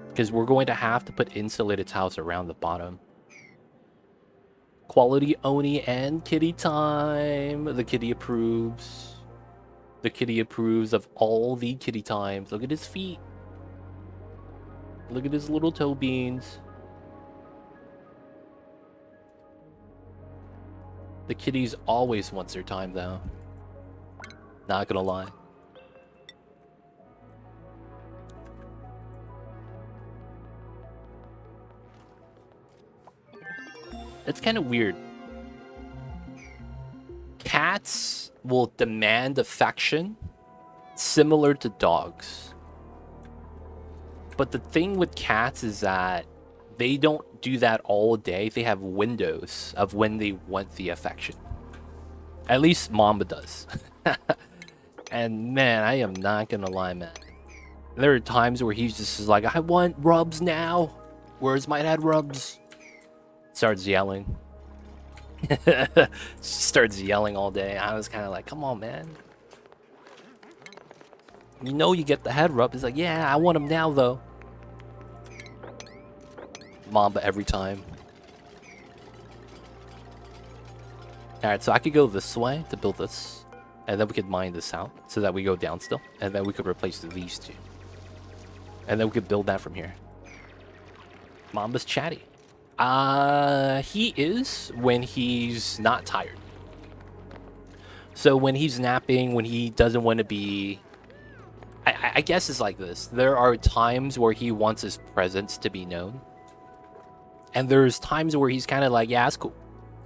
Because we're going to have to put insulated tiles around the bottom. Quality Oni and kitty time. The kitty approves. The kitty approves of all the kitty times. Look at his feet. Look at his little toe beans. The kitties always wants their time though. Not gonna lie. It's kind of weird. Cats will demand affection similar to dogs. But the thing with cats is that they don't do that all day. They have windows of when they want the affection. At least Mamba does. And man, I am not gonna lie, man. There are times where he's just like, I want rubs now. Where's my dad rubs? Starts yelling. Starts yelling all day. I was kind of like, come on, man. You know you get the head rub. He's like, yeah, I want him now, though. Mamba every time. Alright, so I could go this way to build this. And then we could mine this out so that we go down still. And then we could replace these two. And then we could build that from here. Mamba's chatty. He is when he's not tired. So when he's napping, when he doesn't want to be... I guess it's like this. There are times where he wants his presence to be known. And there's times where he's kind of like, yeah, it's cool.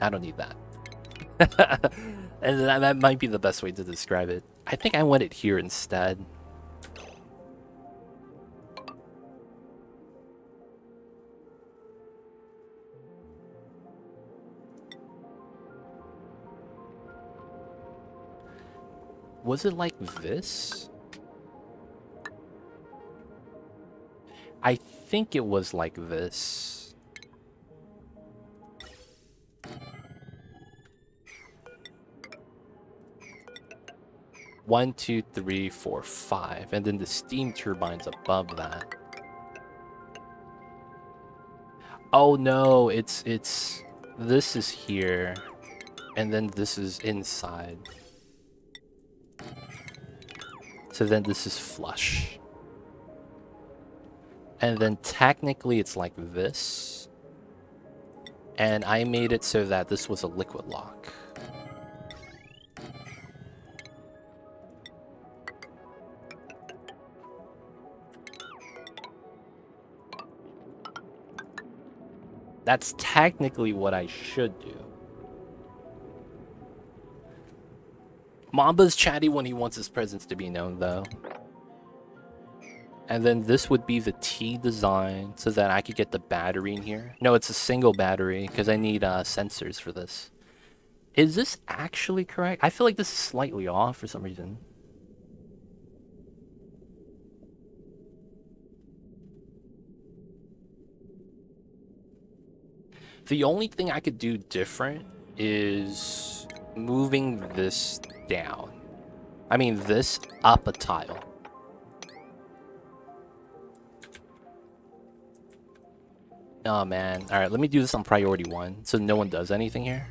I don't need that. And that might be the best way to describe it. I think I want it here instead. Was it like this? I think it was like this. 1, 2, 3, 4, 5, and then the steam turbines above that. Oh no, it's this is here, and then this is inside. So then this is flush. And then technically it's like this. And I made it so that this was a liquid lock. That's technically what I should do. Mamba's chatty when he wants his presence to be known, though. And then this would be the T design so that I could get the battery in here. No, it's a single battery because I need sensors for this. Is this actually correct? I feel like this is slightly off for some reason. The only thing I could do different is moving this down. I mean, this up a tile. Oh man. Alright, let me do this on priority 1 so no one does anything here.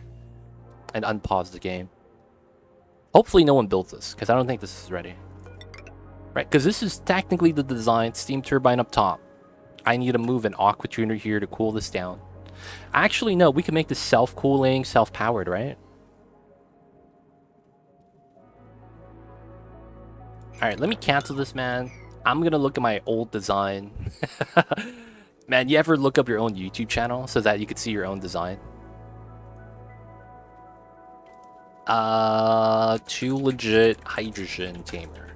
And unpause the game. Hopefully no one builds this, because I don't think this is ready. Right, because this is technically the design, steam turbine up top. I need to move an aqua tuner here to cool this down. Actually, no, we can make this self-cooling, self-powered, right? Alright, let me cancel this, man. I'm gonna look at my old design. Man, you ever look up your own YouTube channel so that you could see your own design? Too legit hydrogen tamer.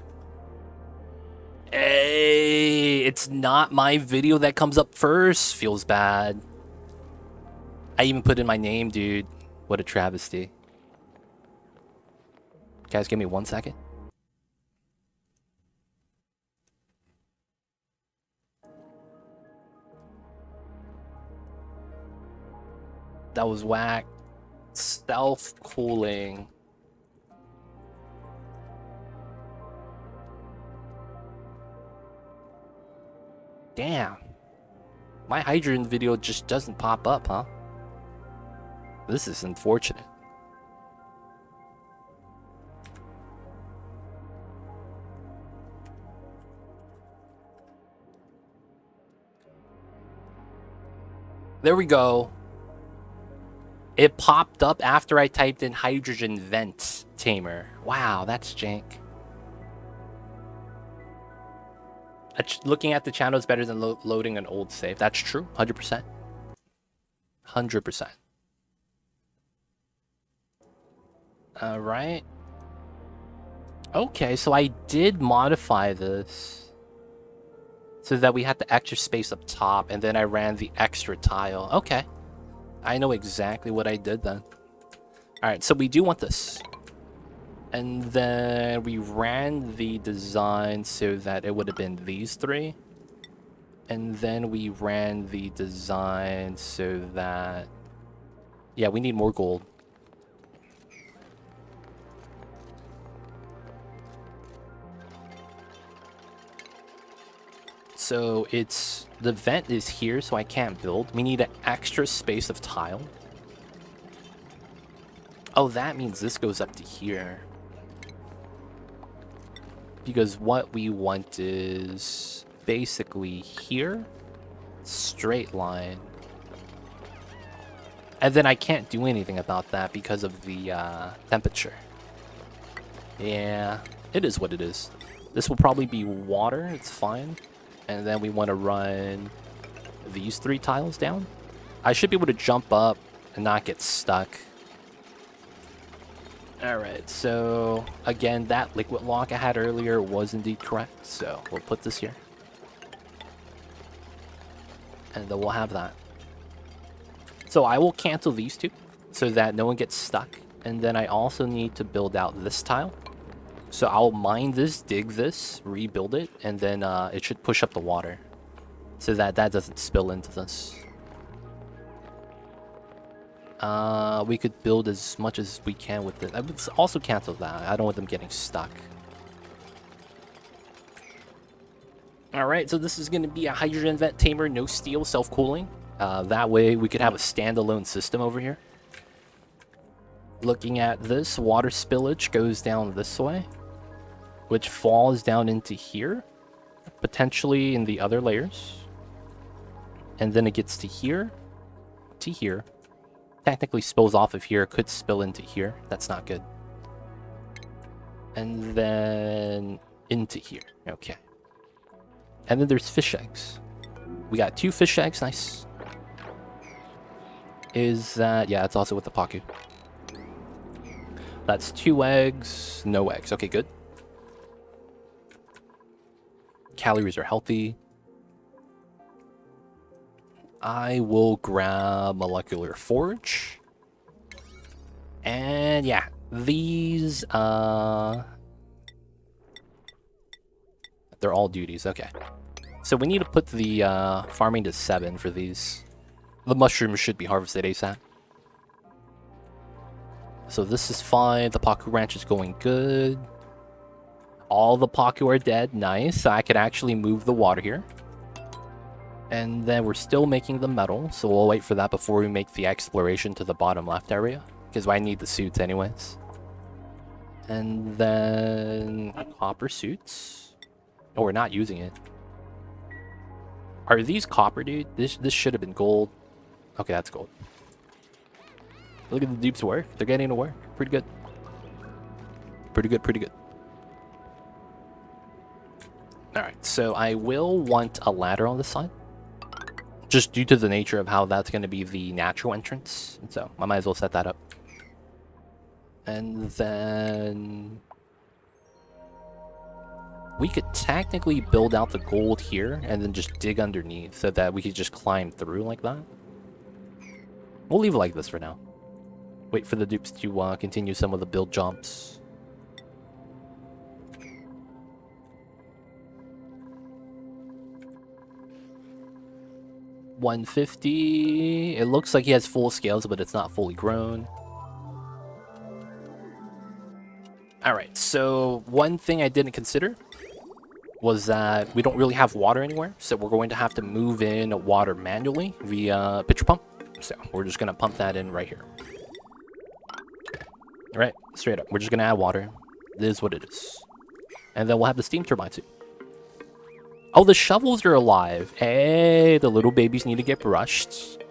Hey, it's not my video that comes up first. Feels bad. I even put in my name, dude. What a travesty. Guys, give me 1 second. That was whack. Self-cooling. Damn. My hydrogen video just doesn't pop up, huh? This is unfortunate. There we go. It popped up after I typed in hydrogen vent tamer. Wow, that's jank. Looking at the channel is better than loading an old save. That's true, 100%. 100%. Alright. Okay, so I did modify this so that we had the extra space up top, and then I ran the extra tile. Okay. I know exactly what I did then. Alright, so we do want this. And then we ran the design so that it would have been these three. And then we ran the design so that... Yeah, we need more gold. So it's... The vent is here, so I can't build. We need an extra space of tile. Oh, that means this goes up to here. Because what we want is basically here, straight line. And then I can't do anything about that because of the temperature. Yeah, it is what it is. This will probably be water, it's fine. And then we want to run these three tiles down. I should be able to jump up and not get stuck. Alright, so again, that liquid lock I had earlier was indeed correct. So we'll put this here. And then we'll have that. So I will cancel these two so that no one gets stuck. And then I also need to build out this tile. So I'll mine this, dig this, rebuild it, and then it should push up the water so that that doesn't spill into this. We could build as much as we can with it. I would also cancel that. I don't want them getting stuck. Alright, so this is going to be a hydrogen vent tamer, no steel, self-cooling. That way we could have a standalone system over here. Looking at this, water spillage goes down this way, which falls down into here, potentially in the other layers. And then it gets to here, technically spills off of here, could spill into here. That's not good. And then into here. Okay. And then there's fish eggs. We got 2 fish eggs. Nice. Is that... yeah, it's also with the Pacu. That's 2 eggs. No eggs. Okay, good. Calories are healthy. I will grab molecular forge. And yeah, these they're all duties. Okay. So we need to put the farming to 7 for these. The mushrooms should be harvested ASAP. So this is fine. The Pacu ranch is going good. All the Pacu are dead. Nice. So I could actually move the water here. And then we're still making the metal, so we'll wait for that before we make the exploration to the bottom left area, because I need the suits anyways. And then copper suits. Oh, we're not using it. Are these copper, dude? This should have been gold. Okay, that's gold. Look at the dupes work. They're getting to work. Pretty good. Pretty good, pretty good. Alright, so I will want a ladder on this side. Just due to the nature of how that's going to be the natural entrance. And so I might as well set that up. And then we could technically build out the gold here and then just dig underneath so that we could just climb through like that. We'll leave it like this for now. Wait for the dupes to continue some of the build jumps. $150. It looks like he has full scales, but it's not fully grown. Alright, so one thing I didn't consider was that we don't really have water anywhere, so we're going to have to move in water manually via pitcher pump. So we're just going to pump that in right here. Alright, straight up. We're just going to add water. It is what it is. And then we'll have the steam turbine too. Oh, the shovels are alive. Hey, the little babies need to get brushed.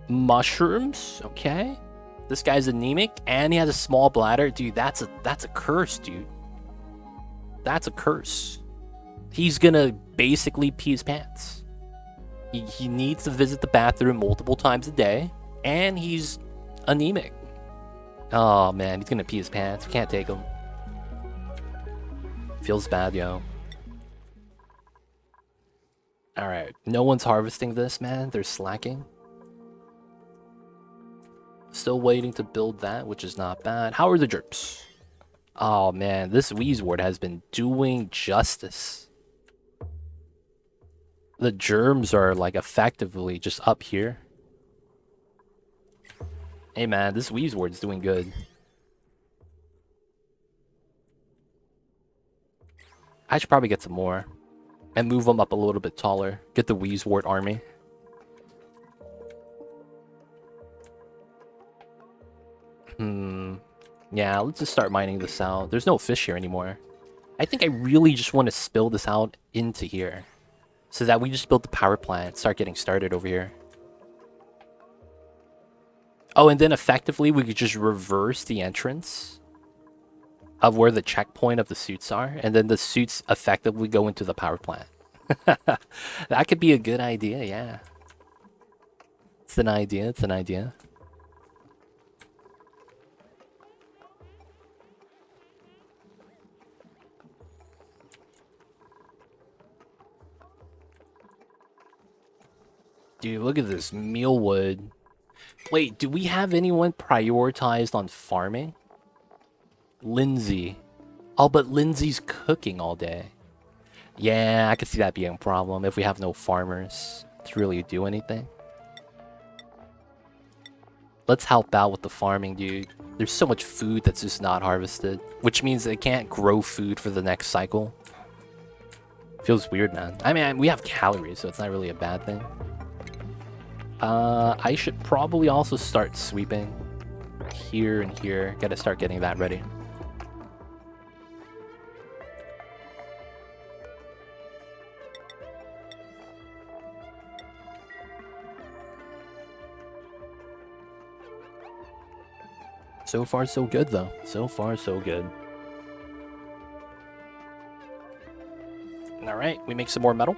Mushrooms, okay. This guy's anemic and he has a small bladder. Dude, that's a curse, dude. That's a curse. He's gonna basically pee his pants. He needs to visit the bathroom multiple times a day, and he's anemic. Oh man, he's gonna pee his pants. We can't take him. Feels bad, yo. Alright, no one's harvesting this, man. They're slacking. Still waiting to build that, which is not bad. How are the jerps? Oh man, this Weezward has been doing justice. The germs are like effectively just up here. Hey man, this Weezward's doing good. I should probably get some more. And move them up a little bit taller. Get the Weezward army. Yeah, let's just start mining this out. There's no fish here anymore. I think I really just want to spill this out into here. So that we just build the power plant. Start getting started over here. Oh, and then effectively we could just reverse the entrance of where the checkpoint of the suits are, and then the suits effectively go into the power plant. That could be a good idea, yeah. It's an idea, it's an idea. Dude, look at this Mealwood. Wait, do we have anyone prioritized on farming? Lindsay. Oh, but Lindsay's cooking all day. Yeah, I could see that being a problem if we have no farmers to really do anything. Let's help out with the farming, dude. There's so much food that's just not harvested, which means they can't grow food for the next cycle. Feels weird, man. I mean, we have calories, so it's not really a bad thing. I should probably also start sweeping here and here. Gotta start getting that ready. So far, so good, though. So far, so good. All right, we make some more metal.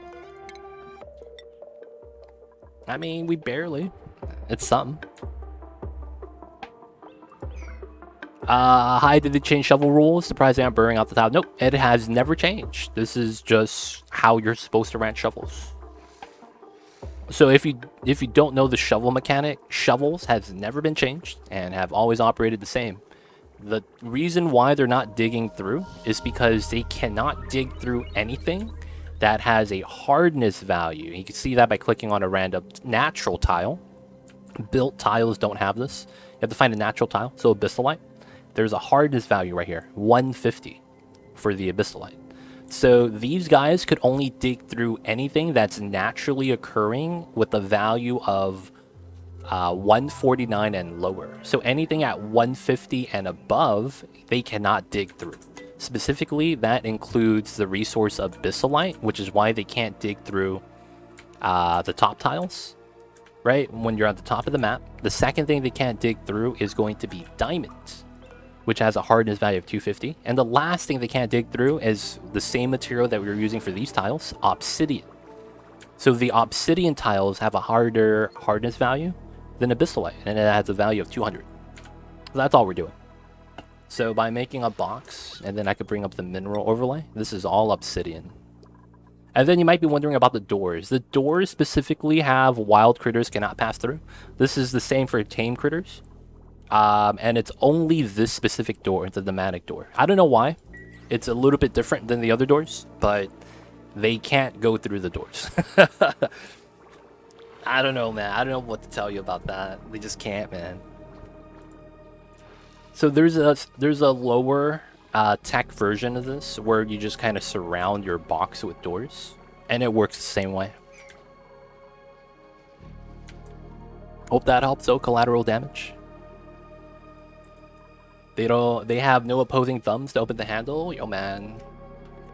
I mean, we barely. It's something. Hi, did they change shovel rules? Surprising I'm burning out the top. Nope, it has never changed. This is just how you're supposed to rank shovels. So if you don't know the shovel mechanic, shovels has never been changed and have always operated the same. The reason why they're not digging through is because they cannot dig through anything that has a hardness value. You can see that by clicking on a random natural tile. Built tiles don't have this. You have to find a natural tile. So abyssalite, there's a hardness value right here, 150 for the abyssalite. So these guys could only dig through anything that's naturally occurring with a value of 149 and lower. So anything at 150 and above, they cannot dig through. Specifically, that includes the resource of abyssalite, which is why they can't dig through the top tiles, right? When you're at the top of the map. The second thing they can't dig through is going to be diamonds, which has a hardness value of 250. And the last thing they can't dig through is the same material that we were using for these tiles, obsidian. So the obsidian tiles have a harder hardness value than abyssalite, and it has a value of 200. So that's all we're doing. So by making a box, and then I could bring up the mineral overlay, this is all obsidian. And then you might be wondering about the doors. The doors specifically have wild critters cannot pass through. This is the same for tame critters. And it's only this specific door, the nomadic door. I don't know why. It's a little bit different than the other doors, but they can't go through the doors. I don't know, man. I don't know what to tell you about that. They just can't, man. So there's a lower tech version of this where you just kind of surround your box with doors, and it works the same way. Hope that helps. So collateral damage. They have no opposing thumbs to open the handle. Yo, man,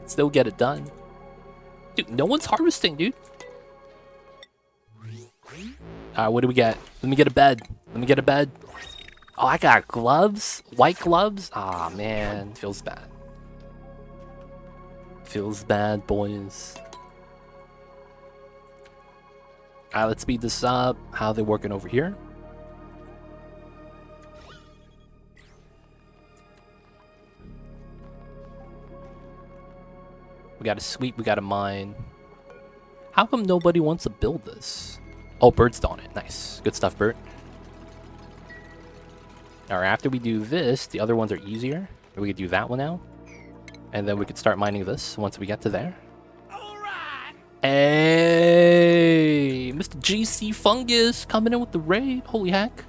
still get it done. Dude, no one's harvesting, dude. Alright, what do we get? Let me get a bed. Let me get a bed. Oh, I got gloves? White gloves? Aw, man. Feels bad. Feels bad, boys. Alright, let's speed this up. How are they working over here? We got a sweep, we got a mine. How come nobody wants to build this? Oh, Bert's on it. Nice. Good stuff, Bert. Alright, after we do this, the other ones are easier. We could do that one now. And then we could start mining this once we get to there. Alright! Hey! Mr. GC Fungus coming in with the raid. Holy heck.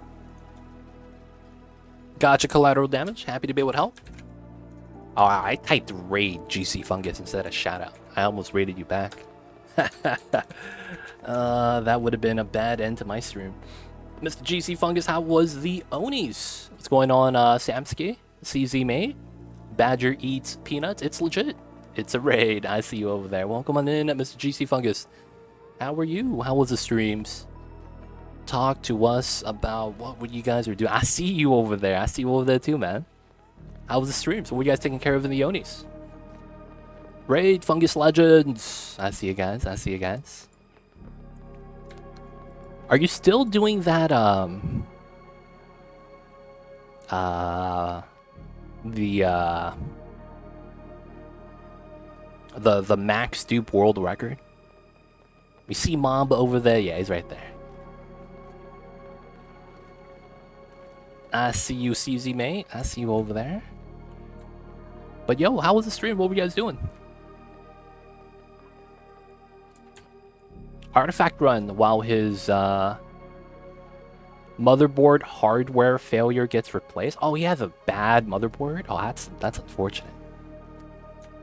Gotcha, collateral damage. Happy to be able to help. Oh, I typed raid GC Fungus instead of shout out. I almost raided you back. That would have been a bad end to my stream. Mr. GC Fungus, how was the Onis? What's going on, Samsky? CZ May? Badger eats peanuts? It's legit. It's a raid. I see you over there. Welcome on in, Mr. GC Fungus. How are you? How was the streams? Talk to us about what you guys are doing. I see you over there. I see you over there too, man. How was the streams? What were you guys taking care of in the Onis? Raid, Fungus Legends. I see you guys. I see you guys. Are you still doing that, the max dupe world record? We see Mamba over there. Yeah, he's right there. I see you, CZ mate. I see you over there. But yo, how was the stream? What were you guys doing? Artifact run while his motherboard hardware failure gets replaced. Oh, he has a bad motherboard. Oh, that's unfortunate.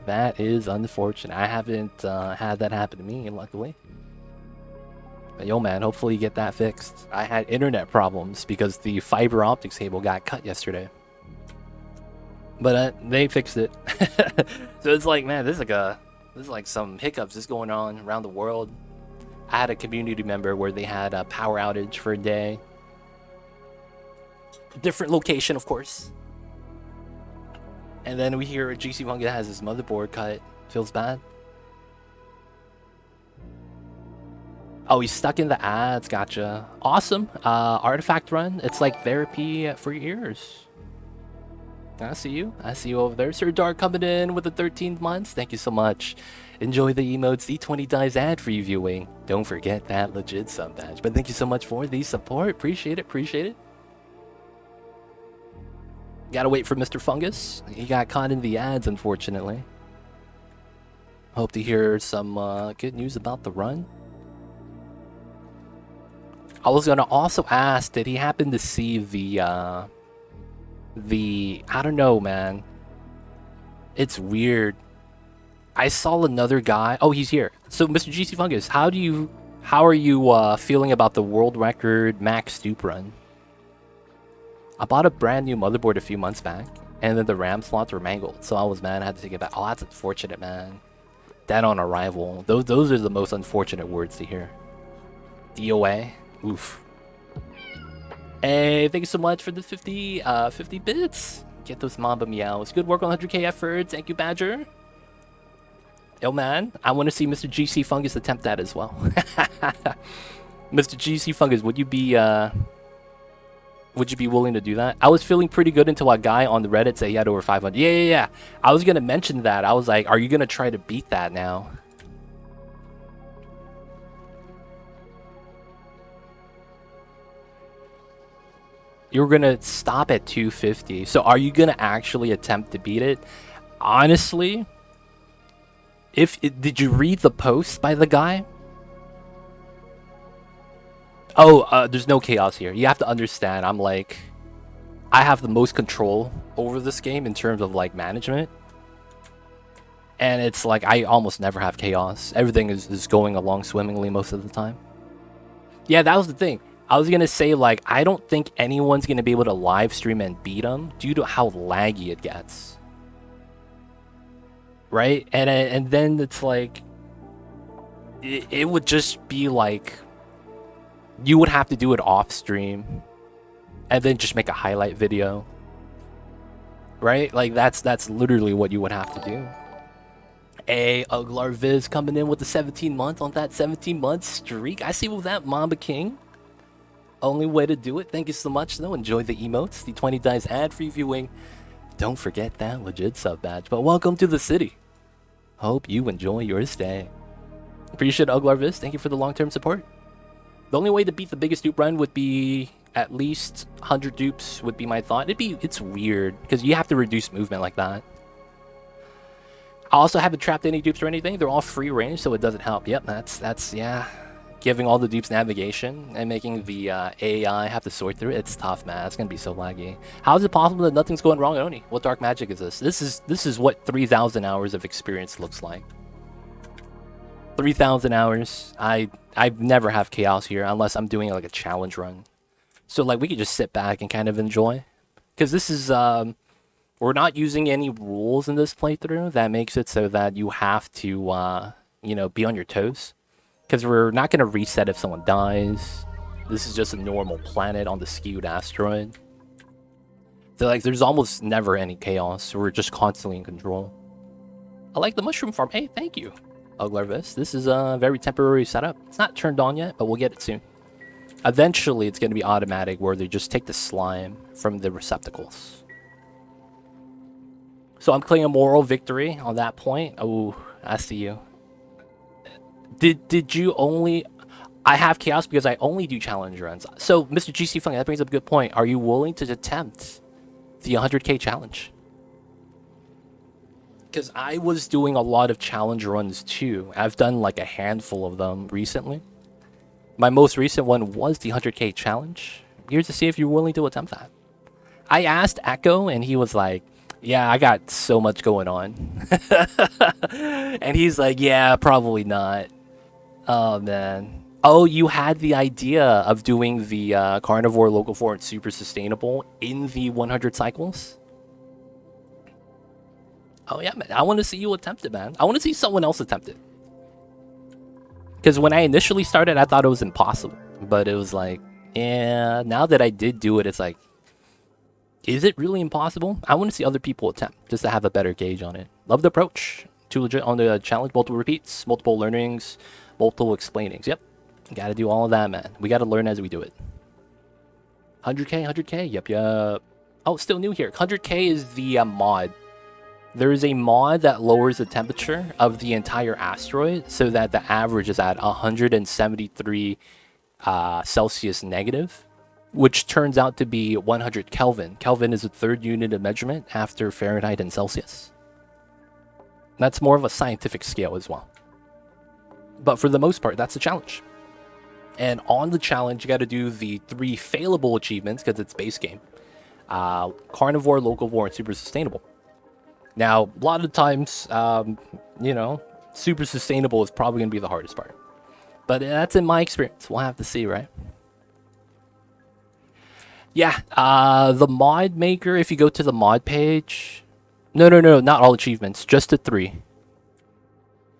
That is unfortunate. I haven't had that happen to me, luckily. But yo, man, hopefully you get that fixed. I had internet problems because the fiber optics cable got cut yesterday. But they fixed it. So it's like, man, there's like some hiccups just going on around the world. I had a community member where they had a power outage for a day. Different location, of course. And then we hear GC Fungus has his motherboard cut. Feels bad. Oh, he's stuck in the ads. Gotcha. Awesome. Artifact run. It's like therapy for your ears. I see you. I see you over there. Sir Dark coming in with the 13 months. Thank you so much. Enjoy the emotes. D20 dies ad for you viewing. Don't forget that legit sub badge. But thank you so much for the support. Appreciate it. Appreciate it. Gotta wait for Mr. Fungus. He got caught in the ads, unfortunately. Hope to hear some good news about the run. I was gonna also ask, did he happen to see the I don't know, man. It's weird. I saw another guy. Oh, he's here. So, Mr. GC Fungus, how are you feeling about the world record max stoop run? I bought a brand new motherboard a few months back, and then the RAM slots were mangled, so I was mad. I had to take it back. Oh, that's unfortunate, man. Dead on arrival. Those are the most unfortunate words to hear. DOA. Oof. Hey, thank you so much for the 50 bits. Get those Mamba meows. Good work on 100k efforts. Thank you, Badger. Yo, man, I want to see Mr. GC Fungus attempt that as well. Mr. GC Fungus, would you be willing to do that? I was feeling pretty good until a guy on the Reddit said he had over 500. Yeah. I was gonna mention that. I was like, are you gonna try to beat that now? You're gonna stop at 250. So are you gonna actually attempt to beat it? Honestly, did you read the post by the guy? Oh, there's no chaos here. You have to understand, I have the most control over this game in terms of like management. And it's like I almost never have chaos. Everything is going along swimmingly most of the time. Yeah, that was the thing. I was gonna say, like, I don't think anyone's gonna be able to live stream and beat him due to how laggy it gets. Right? And then it's like it would just be like you would have to do it off stream and then just make a highlight video. Right? Like that's literally what you would have to do. Hey, Uglar Viz coming in with the 17 month on that 17-month streak. I see with that Mamba King. Only way to do it. Thank you so much, though. Enjoy the emotes. The 20 dice ad-free viewing. Don't forget that legit sub badge. But welcome to the city. Hope you enjoy your stay. Appreciate Uglar Viz. Thank you for the long-term support. The only way to beat the biggest dupe run would be at least 100 dupes would be my thought. It's weird because you have to reduce movement like that. I also haven't trapped any dupes or anything. They're all free range, so it doesn't help. Yep, that's yeah. Giving all the dupes navigation and making the AI have to sort through it. It's tough, man. It's gonna be so laggy. How is it possible that nothing's going wrong at Oni? What dark magic is this? This is what 3,000 hours of experience looks like. 3,000 hours. I never have chaos here unless I'm doing like a challenge run. So like we could just sit back and kind of enjoy, because this is we're not using any rules in this playthrough that makes it so that you have to you know, be on your toes. Because we're not going to reset if someone dies. This is just a normal planet on the Skewed Asteroid. So like, there's almost never any chaos. We're just constantly in control. I like the mushroom farm. Hey, thank you, Uglarvis. This is a very temporary setup. It's not turned on yet, but we'll get it soon. Eventually, it's going to be automatic where they just take the slime from the receptacles. So I'm claiming a moral victory on that point. Oh, I see you. Did you only... I have chaos because I only do challenge runs. So, Mr. GC Funky, that brings up a good point. Are you willing to attempt the 100k challenge? Because I was doing a lot of challenge runs too. I've done like a handful of them recently. My most recent one was the 100k challenge. Here's to see if you're willing to attempt that. I asked Echo and he was like, Yeah, I got so much going on. And he's like, yeah, probably not. Oh, man. Oh, you had the idea of doing the carnivore, locavore, and super sustainable in the 100 cycles? Oh, yeah, man. I want to see you attempt it, man. I want to see someone else attempt it. Because when I initially started, I thought it was impossible. But it was like, yeah, now that I did do it, it's like, is it really impossible? I want to see other people attempt just to have a better gauge on it. Love the approach. Too legit on the challenge. Multiple repeats, multiple learnings, multiple explainings. Yep. Gotta do all of that, man. We gotta learn as we do it. 100k, 100k. Yep, yep. Oh, still new here. 100k is the mod. There is a mod that lowers the temperature of the entire asteroid so that the average is at 173 Celsius negative, which turns out to be 100 Kelvin. Kelvin is the third unit of measurement after Fahrenheit and Celsius. That's more of a scientific scale as well. But for the most part, that's the challenge. And on the challenge, you got to do the 3 failable achievements because it's base game. Carnivore, locavore, and super sustainable. Now, a lot of times, you know, super sustainable is probably going to be the hardest part. But that's in my experience. We'll have to see, right? Yeah, the mod maker, if you go to the mod page... No, not all achievements. Just the 3.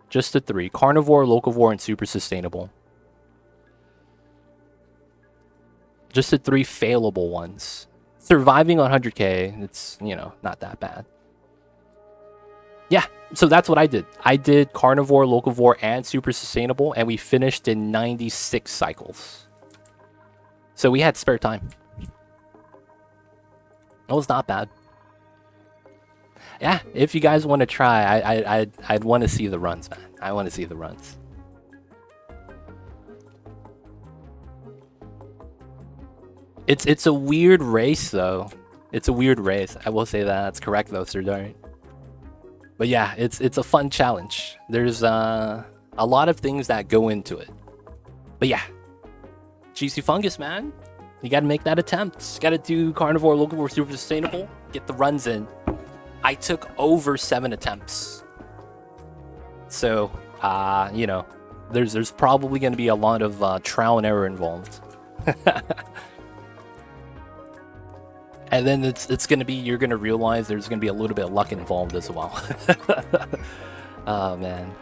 Just the 3. Carnivore, locavore, and super sustainable. Just the 3 failable ones. Surviving on 100k, it's, you know, not that bad. Yeah, so that's what I did. I did carnivore, locavore, and super sustainable, and we finished in 96 cycles. So we had spare time. It was not bad. Yeah, if you guys want to try, I'd want to see the runs, man. I want to see the runs. It's a weird race, though. It's a weird race. I will say that. That's correct, though, Sir Dart. But yeah, it's a fun challenge. There's a lot of things that go into it. But yeah, GC Fungus, man. You got to make that attempt. Got to do carnivore, locavore, super sustainable. Get the runs in. I took over 7 attempts. So, you know, there's probably going to be a lot of trial and error involved. And then it's going to be, you're going to realize there's going to be a little bit of luck involved as well. Oh, man.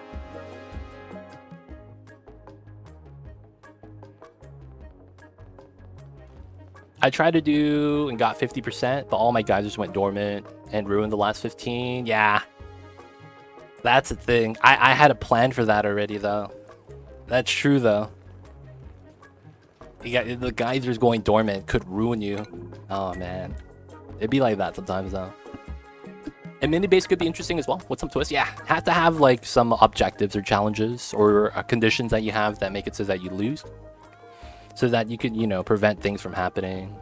I tried to do and got 50%, but all my geysers went dormant and ruined the last 15. Yeah. That's the thing. I had a plan for that already, though. That's true, though. You got the geysers going dormant could ruin you. Oh, man. It'd be like that sometimes, though. And mini base could be interesting as well. What's some twist? Yeah, have to have like some objectives or challenges or conditions that you have that make it so that you lose, so that you could, you know, prevent things from happening.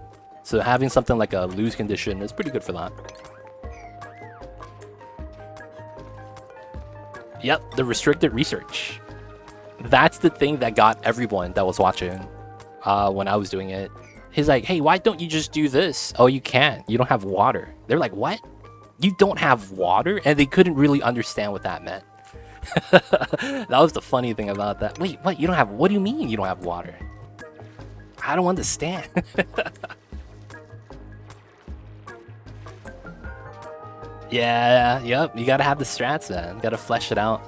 So having something like a lose condition is pretty good for that. Yep, the restricted research. That's the thing that got everyone that was watching when I was doing it. He's like, hey, why don't you just do this? Oh, you can't. You don't have water. They're like, what? You don't have water? And they couldn't really understand what that meant. That was the funny thing about that. Wait, what? You don't have... What do you mean you don't have water? I don't understand. Yeah, yep. You gotta have the strats, man. You gotta flesh it out.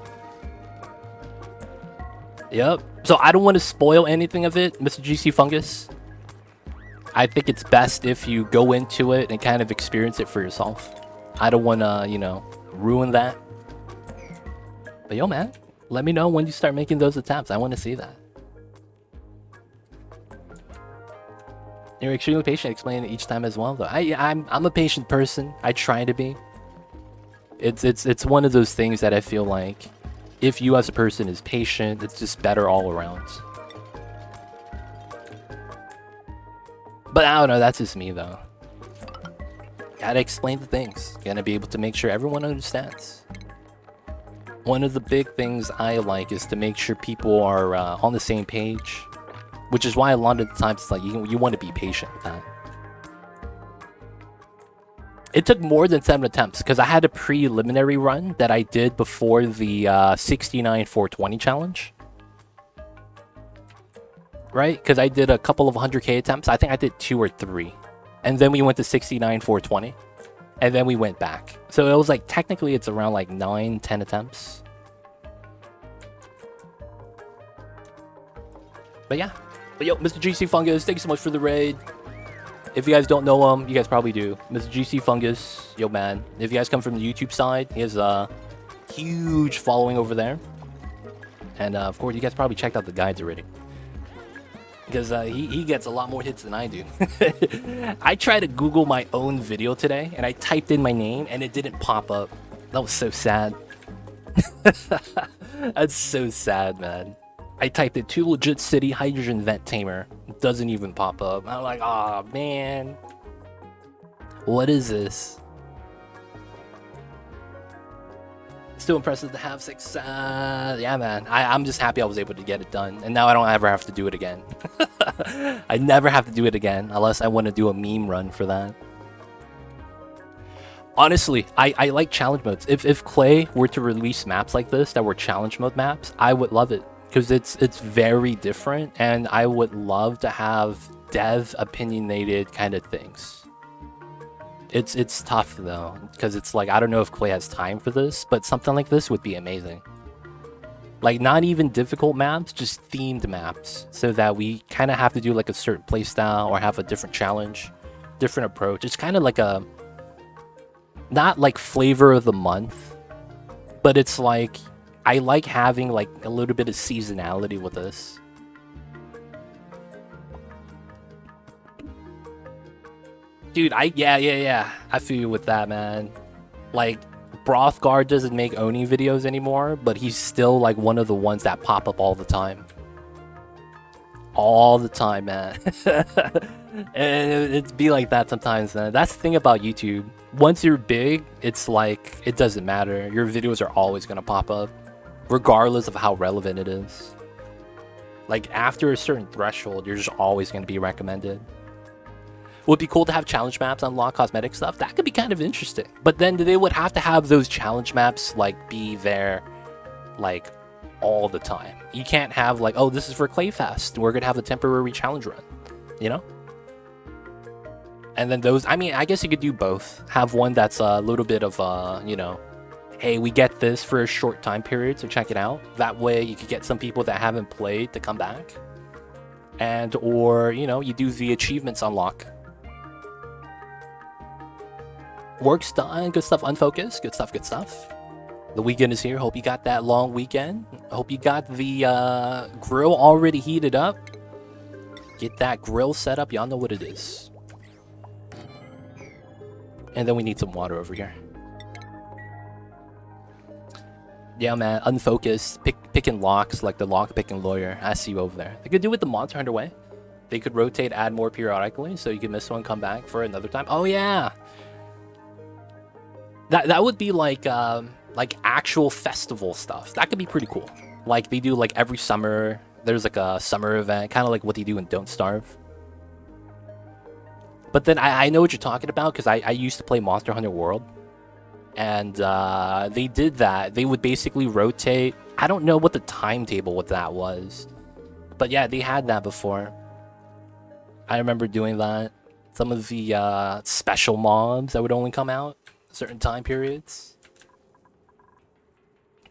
Yep. So I don't want to spoil anything of it, Mr. GC Fungus. I think it's best if you go into it and kind of experience it for yourself. I don't want to, you know, ruin that. But yo, man, let me know when you start making those attempts. I want to see that. You're extremely patient explaining it each time as well, though. I'm a patient person. I try to be. It's one of those things that I feel like if you as a person is patient, it's just better all around. But I don't know, that's just me though. Gotta explain the things. Gotta be able to make sure everyone understands. One of the big things I like is to make sure people are on the same page. Which is why a lot of the times it's like you want to be patient with that. It took more than 7 attempts because I had a preliminary run that I did before the 69 420 challenge. Right? Because I did a couple of 100k attempts. I think I did 2 or 3. And then we went to 69 420. And then we went back. So it was like, technically it's around like 9, 10 attempts. But yeah. But yo, Mr. GC Fungus, thank you so much for the raid. If you guys don't know him, you guys probably do. Mr. GC Fungus, yo man. If you guys come from the YouTube side, he has a huge following over there. And of course, you guys probably checked out the guides already. Because he gets a lot more hits than I do. I tried to Google my own video today, and I typed in my name, and it didn't pop up. That was so sad. That's so sad, man. I typed in 2 legit city hydrogen vent tamer. It doesn't even pop up. I'm like, oh man. What is this? Still impressive to have success. Yeah, man. I'm just happy I was able to get it done. And now I don't ever have to do it again. I never have to do it again unless I want to do a meme run for that. Honestly, I like challenge modes. If Clay were to release maps like this that were challenge mode maps, I would love it. Because it's very different, and I would love to have dev opinionated kind of things. It's tough though, because it's like, I don't know if Clay has time for this, but something like this would be amazing. Like, not even difficult maps, just themed maps, so that we kind of have to do like a certain playstyle or have a different challenge, different approach. It's kind of like a, not like flavor of the month, but it's like, I like having like a little bit of seasonality with this. Dude, yeah. I feel you with that, man. Like, Brothguard doesn't make Oni videos anymore, but he's still like one of the ones that pop up all the time. All the time, man. And it'd be like that sometimes, man. That's the thing about YouTube. Once you're big, it's like, it doesn't matter. Your videos are always gonna pop up, regardless of how relevant it is. Like, after a certain threshold, you're just always going to be recommended. Would be cool to have challenge maps unlock cosmetic stuff. That could be kind of interesting. But then they would have to have those challenge maps like be there like all the time. You can't have like, oh, this is for Clayfest, we're gonna have a temporary challenge run, you know? And then those, I mean, I guess you could do both. Have one that's a little bit of you know, hey, we get this for a short time period, so check it out. That way you could get some people that haven't played to come back. And or, you know, you do the achievements unlock. Work's done, good stuff, Unfocused, good stuff, good stuff. The weekend is here, hope you got that long weekend. Hope you got the grill already heated up. Get that grill set up, y'all know what it is. And then we need some water over here. Yeah, man, Unfocused, picking locks like the lock picking lawyer. I see you over there. They could do it the Monster Hunter way. They could rotate, add more periodically, so you can miss one, come back for another time. Oh yeah, that would be like actual festival stuff. That could be pretty cool. Like they do like every summer. There's like a summer event, kind of like what they do in Don't Starve. But then I know what you're talking about because I used to play Monster Hunter World. And they did that. They would basically rotate. I don't know what the timetable with that was. But yeah, they had that before. I remember doing that. Some of the special mobs that would only come out certain time periods.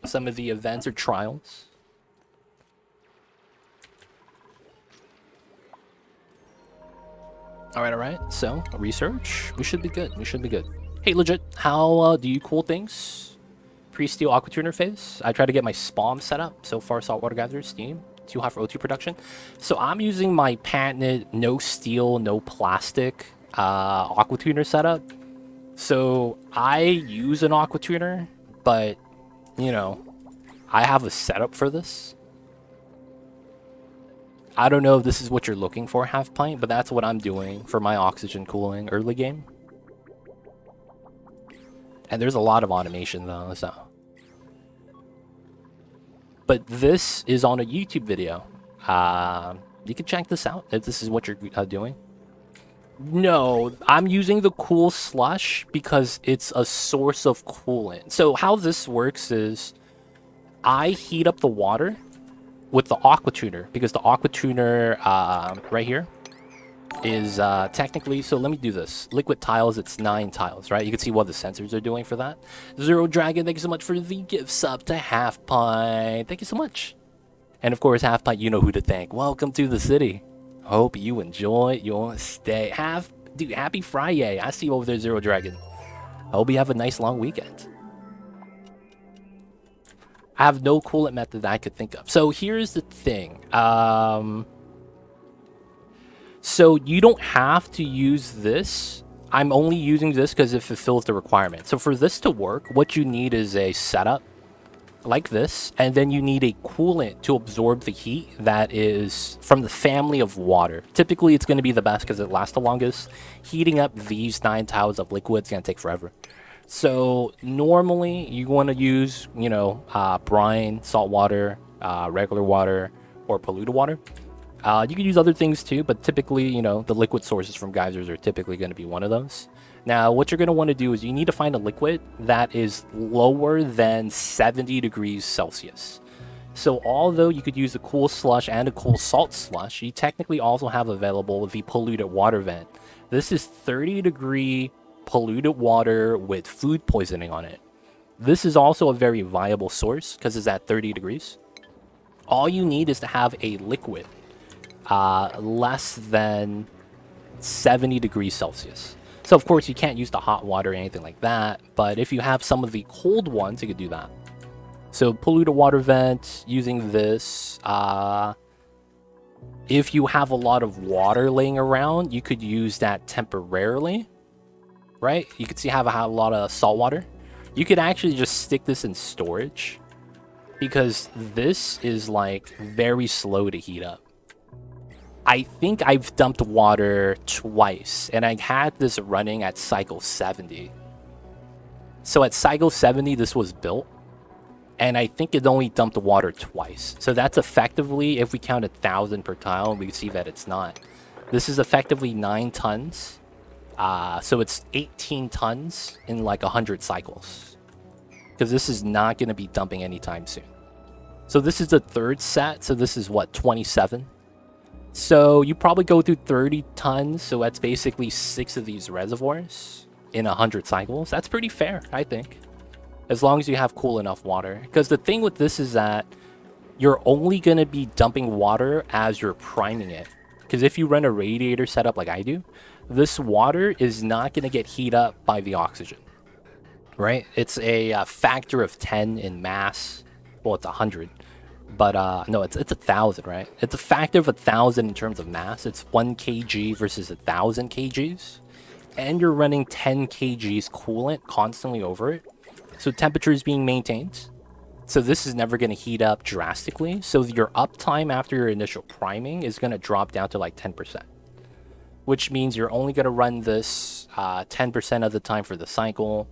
Some of the events or trials. Alright. So, research. We should be good. Hey, legit, how do you cool things? Pre-steel aqua tuner phase. I try to get my spawn set up. So far, saltwater gather, steam. Too hot for O2 production. So I'm using my patented no steel, no plastic aqua tuner setup. So I use an aqua tuner, but, you know, I have a setup for this. I don't know if this is what you're looking for, Half Pint, but that's what I'm doing for my oxygen cooling early game. And there's a lot of automation though, so. But this is on a YouTube video. You can check this out if this is what you're doing. No, I'm using the cool slush because it's a source of coolant. So how this works is I heat up the water with the aqua tuner because the aqua tuner right here is technically, so let me do this. Liquid tiles, it's 9 tiles, right? You can see what the sensors are doing for that. Zero Dragon, thank you so much for the gift sub to Half Pint. Thank you so much. And of course, Half Pint, you know who to thank. Welcome to the city. Hope you enjoy your stay. Dude, happy Friday. I see you over there, Zero Dragon. Hope you have a nice long weekend. I have no coolant method that I could think of. So here's the thing. So you don't have to use this. I'm only using this because it fulfills the requirement. So for this to work, what you need is a setup like this, and then you need a coolant to absorb the heat that is from the family of water. Typically, it's going to be the best because it lasts the longest. Heating up these 9 tiles of liquid is going to take forever. So normally, you want to use, brine, salt water, regular water, or polluted water. You can use other things too, but typically, the liquid sources from geysers are typically going to be one of those. Now, what you're going to want to do is you need to find a liquid that is lower than 70 degrees Celsius. So although you could use a cool slush and a cool salt slush, you technically also have available the polluted water vent. This is 30-degree polluted water with food poisoning on it. This is also a very viable source because it's at 30 degrees. All you need is to have a liquid less than 70 degrees Celsius. So of course you can't use the hot water or anything like that, but if you have some of the cold ones, you could do that. So polluted water vent, using this. If you have a lot of water laying around, you could use that temporarily, right? You could see I have a lot of salt water. You could actually just stick this in storage because this is like very slow to heat up. I think I've dumped water twice, and I had this running at cycle 70. So at cycle 70, this was built, and I think it only dumped the water twice. So that's effectively, if we count 1,000 per tile, we can see that it's not. This is effectively 9 tons. So it's 18 tons in like 100 cycles. Because this is not going to be dumping anytime soon. So this is the third set, so this is what, 27? So you probably go through 30 tons, so that's basically 6 of these reservoirs in 100 cycles. That's pretty fair, I think, as long as you have cool enough water. Because the thing with this is that you're only going to be dumping water as you're priming it. Because if you run a radiator setup like I do, this water is not going to get heat up by the oxygen, right? It's a factor of 10 in mass. Well, it's 100. But no, it's 1,000, right? It's a factor of 1,000 in terms of mass. It's 1 kg versus 1,000 kgs. And you're running 10 kgs coolant constantly over it. So temperature is being maintained. So this is never going to heat up drastically. So your uptime after your initial priming is going to drop down to like 10%. Which means you're only going to run this 10% of the time for the cycle.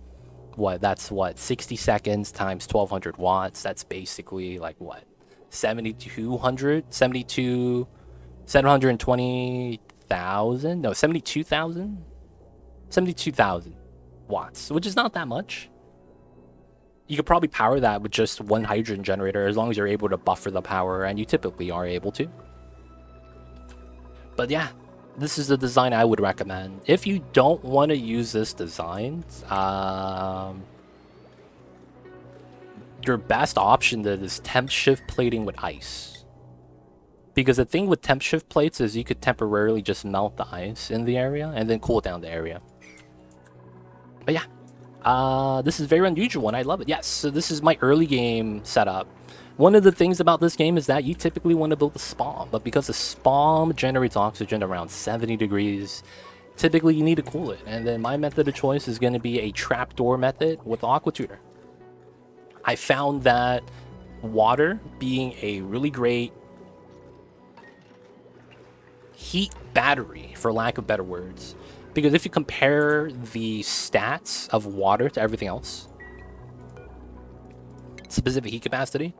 That's 60 seconds times 1,200 watts. That's basically like what? 720,000? No, 72,000? 72,000 watts, which is not that much. You could probably power that with just one hydrogen generator as long as you're able to buffer the power, and you typically are able to. But yeah, this is the design I would recommend. If you don't want to use this design, your best option then is temp shift plating with ice. Because the thing with temp shift plates is you could temporarily just melt the ice in the area and then cool down the area. But yeah, this is very unusual and I love it. Yes, so this is my early game setup. One of the things about this game is that you typically want to build a spawn, but because the spawn generates oxygen around 70 degrees, typically you need to cool it. And then my method of choice is going to be a trapdoor method with aqua tuner. I found that water being a really great heat battery, for lack of better words, because if you compare the stats of water to everything else, specific heat capacity,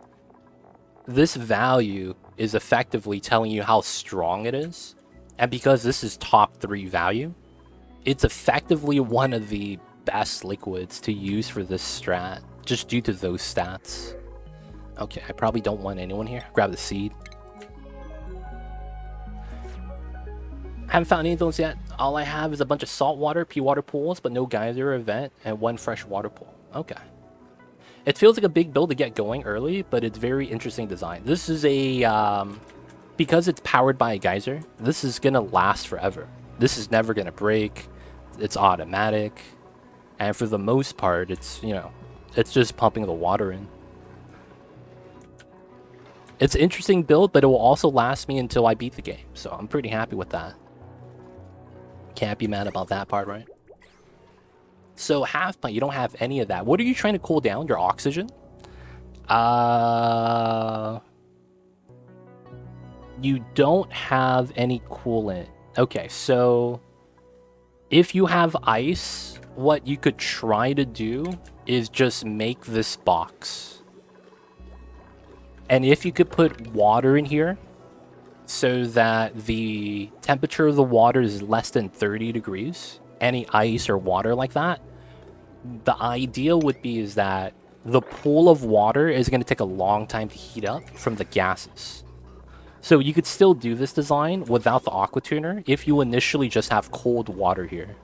this value is effectively telling you how strong it is And because this is top 3 value, it's effectively one of the best liquids to use for this strat, just due to those stats. Okay, I probably don't want anyone here. Grab the seed. Haven't found any of those yet. All I have is a bunch of saltwater, P-water pools, but no geyser event, and 1 freshwater pool. Okay. It feels like a big build to get going early, but it's very interesting design. This is a... because it's powered by a geyser, this is going to last forever. This is never going to break. It's automatic. And for the most part, it's, you know, it's just pumping the water in. It's an interesting build, but it will also last me until I beat the game. So I'm pretty happy with that. Can't be mad about that part, right? So half pint, you don't have any of that. What are you trying to cool down? Your oxygen? You don't have any coolant. Okay, so if you have ice, what you could try to do is just make this box. And if you could put water in here so that the temperature of the water is less than 30 degrees, any ice or water like that, the ideal would be is that the pool of water is going to take a long time to heat up from the gases. So you could still do this design without the aqua tuner if you initially just have cold water here.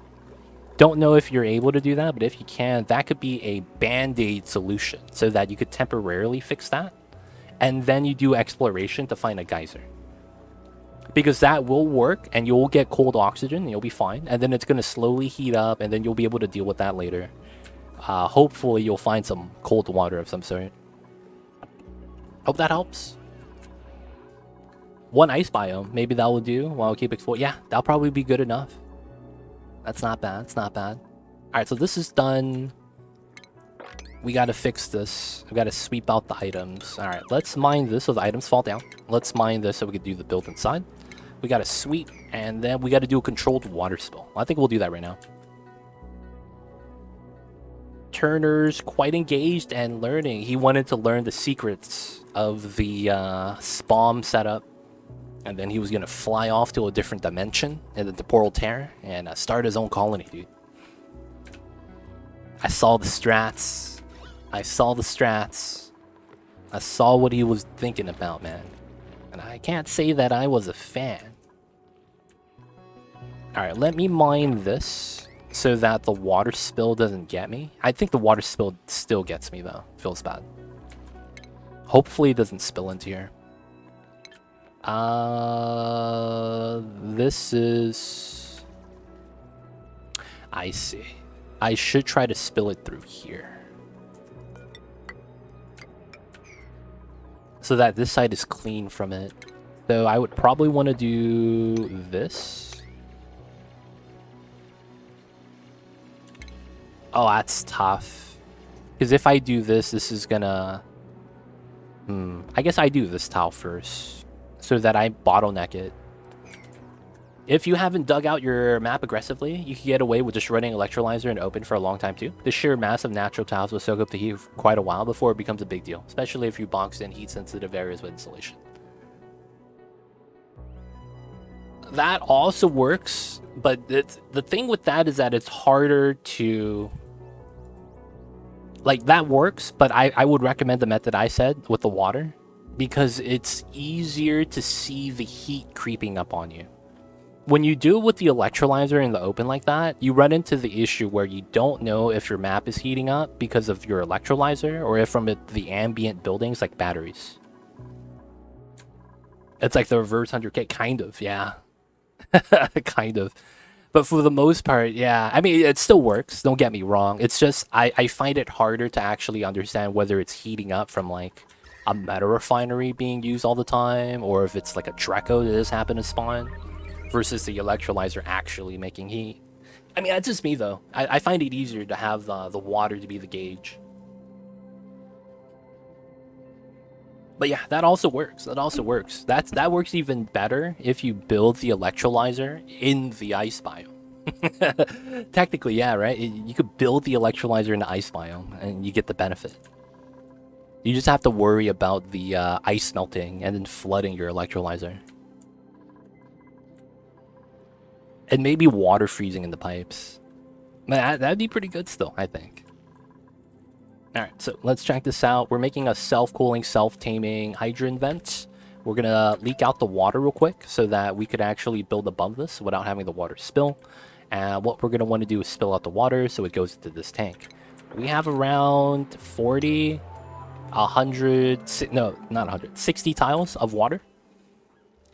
Don't know if you're able to do that, but if you can, that could be a band-aid solution so that you could temporarily fix that. And then you do exploration to find a geyser. Because that will work, and you'll get cold oxygen, and you'll be fine. And then it's going to slowly heat up, and then you'll be able to deal with that later. Hopefully, you'll find some cold water of some sort. Hope that helps. 1 ice biome, maybe that will do while we keep exploring. Yeah, that'll probably be good enough. That's not bad, it's not bad. Alright, so this is done. We gotta fix this. We gotta sweep out the items. Alright, let's mine this so the items fall down. Let's mine this so we can do the build inside. We gotta sweep, and then we gotta do a controlled water spill. I think we'll do that right now. Turner's quite engaged and learning. He wanted to learn the secrets of the spawn setup. And then he was gonna fly off to a different dimension in the temporal tear and start his own colony, dude. I saw the strats. I saw the strats. I saw what he was thinking about, man. And I can't say that I was a fan. Alright, let me mine this so that the water spill doesn't get me. I think the water spill still gets me, though. Feels bad. Hopefully it doesn't spill into here. This is... I see. I should try to spill it through here. So that this side is clean from it. So I would probably want to do this. Oh, that's tough. Because if I do this, this is gonna... I guess I do this tile first. So that I bottleneck it. If you haven't dug out your map aggressively, you can get away with just running Electrolyzer and open for a long time too. The sheer mass of natural tiles will soak up the heat for quite a while before it becomes a big deal, especially if you box in heat-sensitive areas with insulation. That also works, but the thing with that is that it's harder to... Like, that works, but I would recommend the method I said with the water. Because it's easier to see the heat creeping up on you. When you do it with the electrolyzer in the open like that, you run into the issue where you don't know if your map is heating up because of your electrolyzer or if from the ambient buildings like batteries. It's like the reverse 100k, kind of, yeah. Kind of. But for the most part, yeah. I mean, it still works, don't get me wrong. It's just, I find it harder to actually understand whether it's heating up from like a meta refinery being used all the time, or if it's like a Draco that just happened to spawn, versus the electrolyzer actually making heat. I mean, that's just me though. I find it easier to have the water to be the gauge. But yeah, that also works. That also works. That works even better if you build the electrolyzer in the ice biome. Technically, yeah, right? You could build the electrolyzer in the ice biome, and you get the benefit. You just have to worry about the ice melting and then flooding your electrolyzer. And maybe water freezing in the pipes. That'd be pretty good still, I think. Alright, so let's check this out. We're making a self-cooling, self-taming hydrant vent. We're gonna leak out the water real quick so that we could actually build above this without having the water spill. And what we're gonna want to do is spill out the water so it goes into this tank. We have around 40, 100, no, not 100, 60 tiles of water.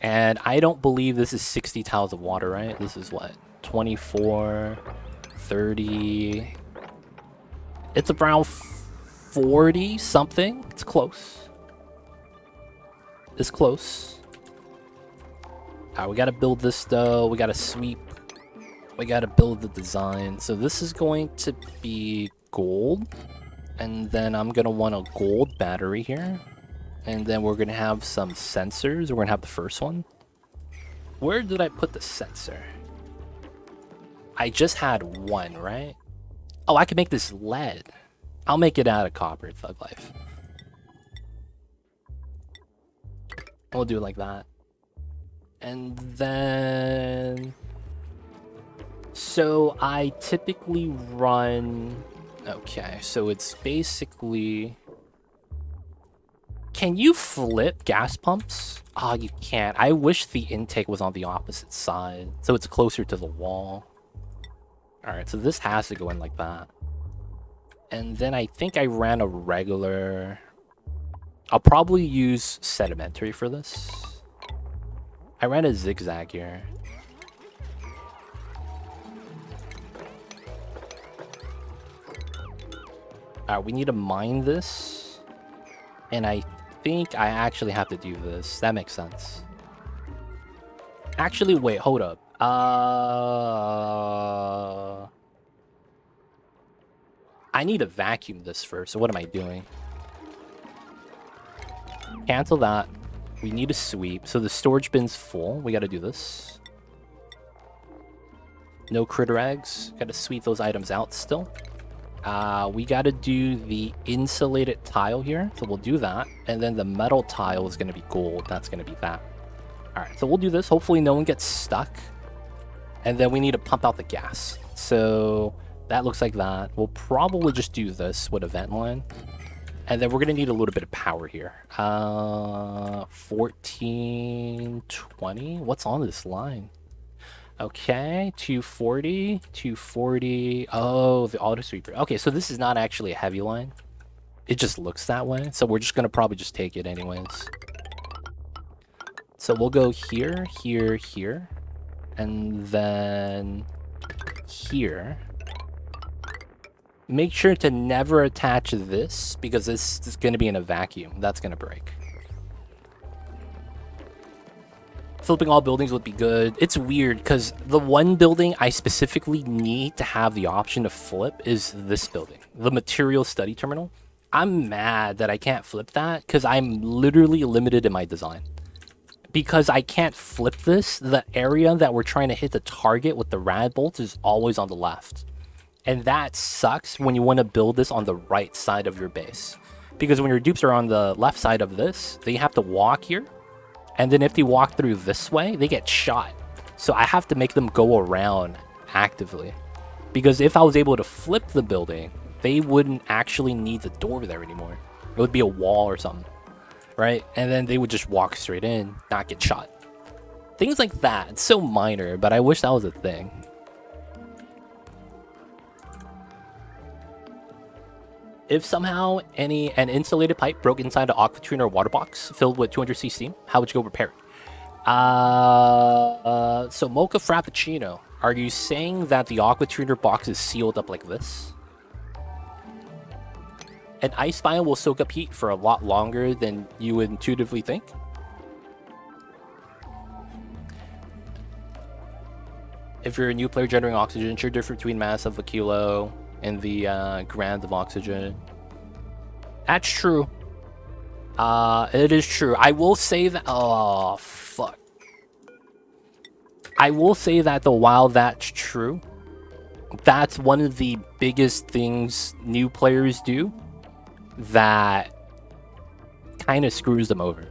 And I don't believe this is 60 tiles of water, right? This is what? 24, 30. It's around 40 something. It's close. It's close. Alright, we gotta build this though. We gotta sweep. We gotta build the design. So this is going to be gold. And then I'm gonna want a gold battery here. And then we're gonna have some sensors. We're gonna have the first one. Where did I put the sensor? I just had one, right? Oh, I can make this lead. I'll make it out of copper, Thug Life. We'll do it like that. And then... So I typically run... Okay, so it's basically... Can you flip gas pumps? Oh, you can't. I wish the intake was on the opposite side, so it's closer to the wall. Alright, so this has to go in like that. And then I think I ran a regular... I'll probably use sedimentary for this. I ran a zigzag here. Alright, we need to mine this. And I think I actually have to do this. That makes sense. Actually, wait, hold up. I need to vacuum this first. So what am I doing? Cancel that. We need to sweep. So the storage bin's full. We got to do this. No critter eggs. Got to sweep those items out still. We got to do the insulated tile here. So we'll do that. And then the metal tile is going to be gold. That's going to be that. All right. So we'll do this. Hopefully no one gets stuck. And then we need to pump out the gas. So that looks like that. We'll probably just do this with a vent line. And then we're going to need a little bit of power here. 14, 20. What's on this line? Okay, 240, 240. Oh, the auto sweeper. Okay, so this is not actually a heavy line. It just looks that way. So we're just going to probably just take it anyways. So we'll go here, here, here. And then here. Make sure to never attach this because this is going to be in a vacuum. That's going to break. Flipping all buildings would be good. It's weird because the one building I specifically need to have the option to flip is this building, the material study terminal. I'm mad that I can't flip that because I'm literally limited in my design. Because I can't flip this, the area that we're trying to hit the target with the rad bolts is always on the left. And that sucks when you want to build this on the right side of your base. Because when your dupes are on the left side of this, they have to walk here. And then if they walk through this way, they get shot. So I have to make them go around actively. Because if I was able to flip the building, they wouldn't actually need the door there anymore. It would be a wall or something. Right? And then they would just walk straight in, not get shot. Things like that. It's so minor, but I wish that was a thing. If somehow an insulated pipe broke inside an aqua tuner or water box filled with 200C steam, how would you go repair it? So Mocha Frappuccino, are you saying that the aqua tuner box is sealed up like this? An ice biome will soak up heat for a lot longer than you would intuitively think. If you're a new player generating oxygen, sure difference between mass of a kilo and the grams of oxygen. That's true. It is true. I will say that... Oh, fuck. I will say that, though, while that's true, that's one of the biggest things new players do that kind of screws them over.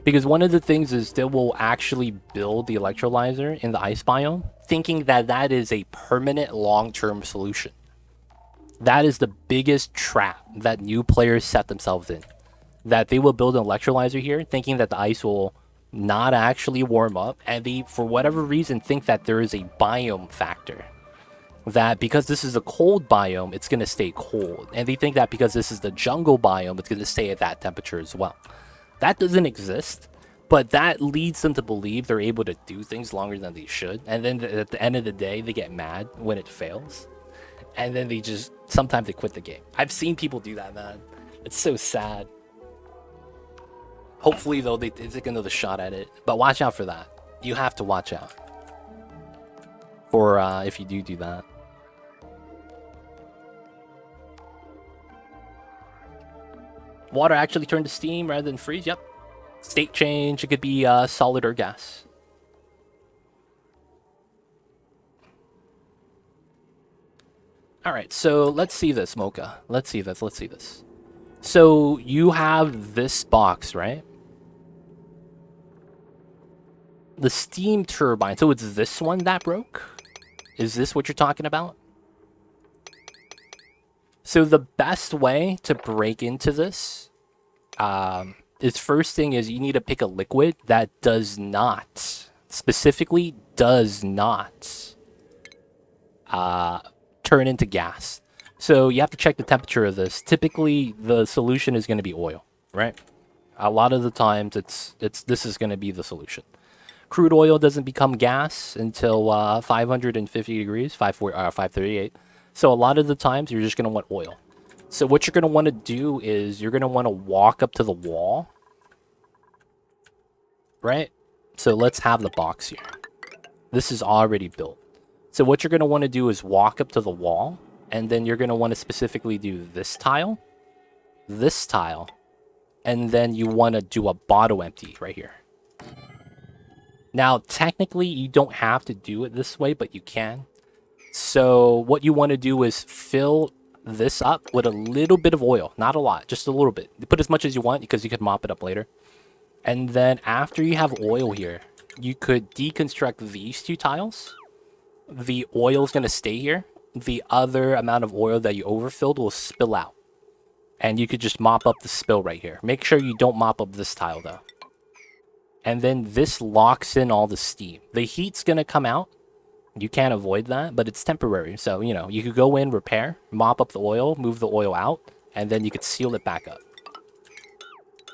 Because one of the things is they will actually build the electrolyzer in the ice biome, thinking that that is a permanent long-term solution. That is the biggest trap that new players set themselves in. That they will build an electrolyzer here, thinking that the ice will not actually warm up, and they, for whatever reason, think that there is a biome factor. That because this is a cold biome, it's going to stay cold. And they think that because this is the jungle biome, it's going to stay at that temperature as well. That doesn't exist, but that leads them to believe they're able to do things longer than they should. And then at the end of the day, they get mad when it fails. And then they just, sometimes they quit the game. I've seen people do that, man. It's so sad. Hopefully, though, they take another shot at it. But watch out for that. You have to watch out for if you do that. Water actually turned to steam rather than freeze. Yep. State change. It could be solid or gas. All right. So let's see this, Mocha. Let's see this. Let's see this. So you have this box, right? The steam turbine. So it's this one that broke? Is this what you're talking about? So the best way to break into this is first thing is you need to pick a liquid that does not, specifically does not turn into gas. So you have to check the temperature of this. Typically, the solution is going to be oil, right? A lot of the times, this is going to be the solution. Crude oil doesn't become gas until 550 degrees, 538. So a lot of the times, you're just going to want oil. So what you're going to want to do is you're going to want to walk up to the wall, right? So let's have the box here. This is already built. So what you're going to want to do is walk up to the wall, and then you're going to want to specifically do this tile, and then you want to do a bottle empty right here. Now, technically, you don't have to do it this way, but you can. So what you want to do is fill this up with a little bit of oil. Not a lot, just a little bit. You put as much as you want because you can mop it up later. And then after you have oil here, you could deconstruct these two tiles. The oil is going to stay here. The other amount of oil that you overfilled will spill out. And you could just mop up the spill right here. Make sure you don't mop up this tile, though. And then this locks in all the steam. The heat's going to come out. You can't avoid that, but it's temporary. So, you know, you could go in, repair, mop up the oil, move the oil out, and then you could seal it back up.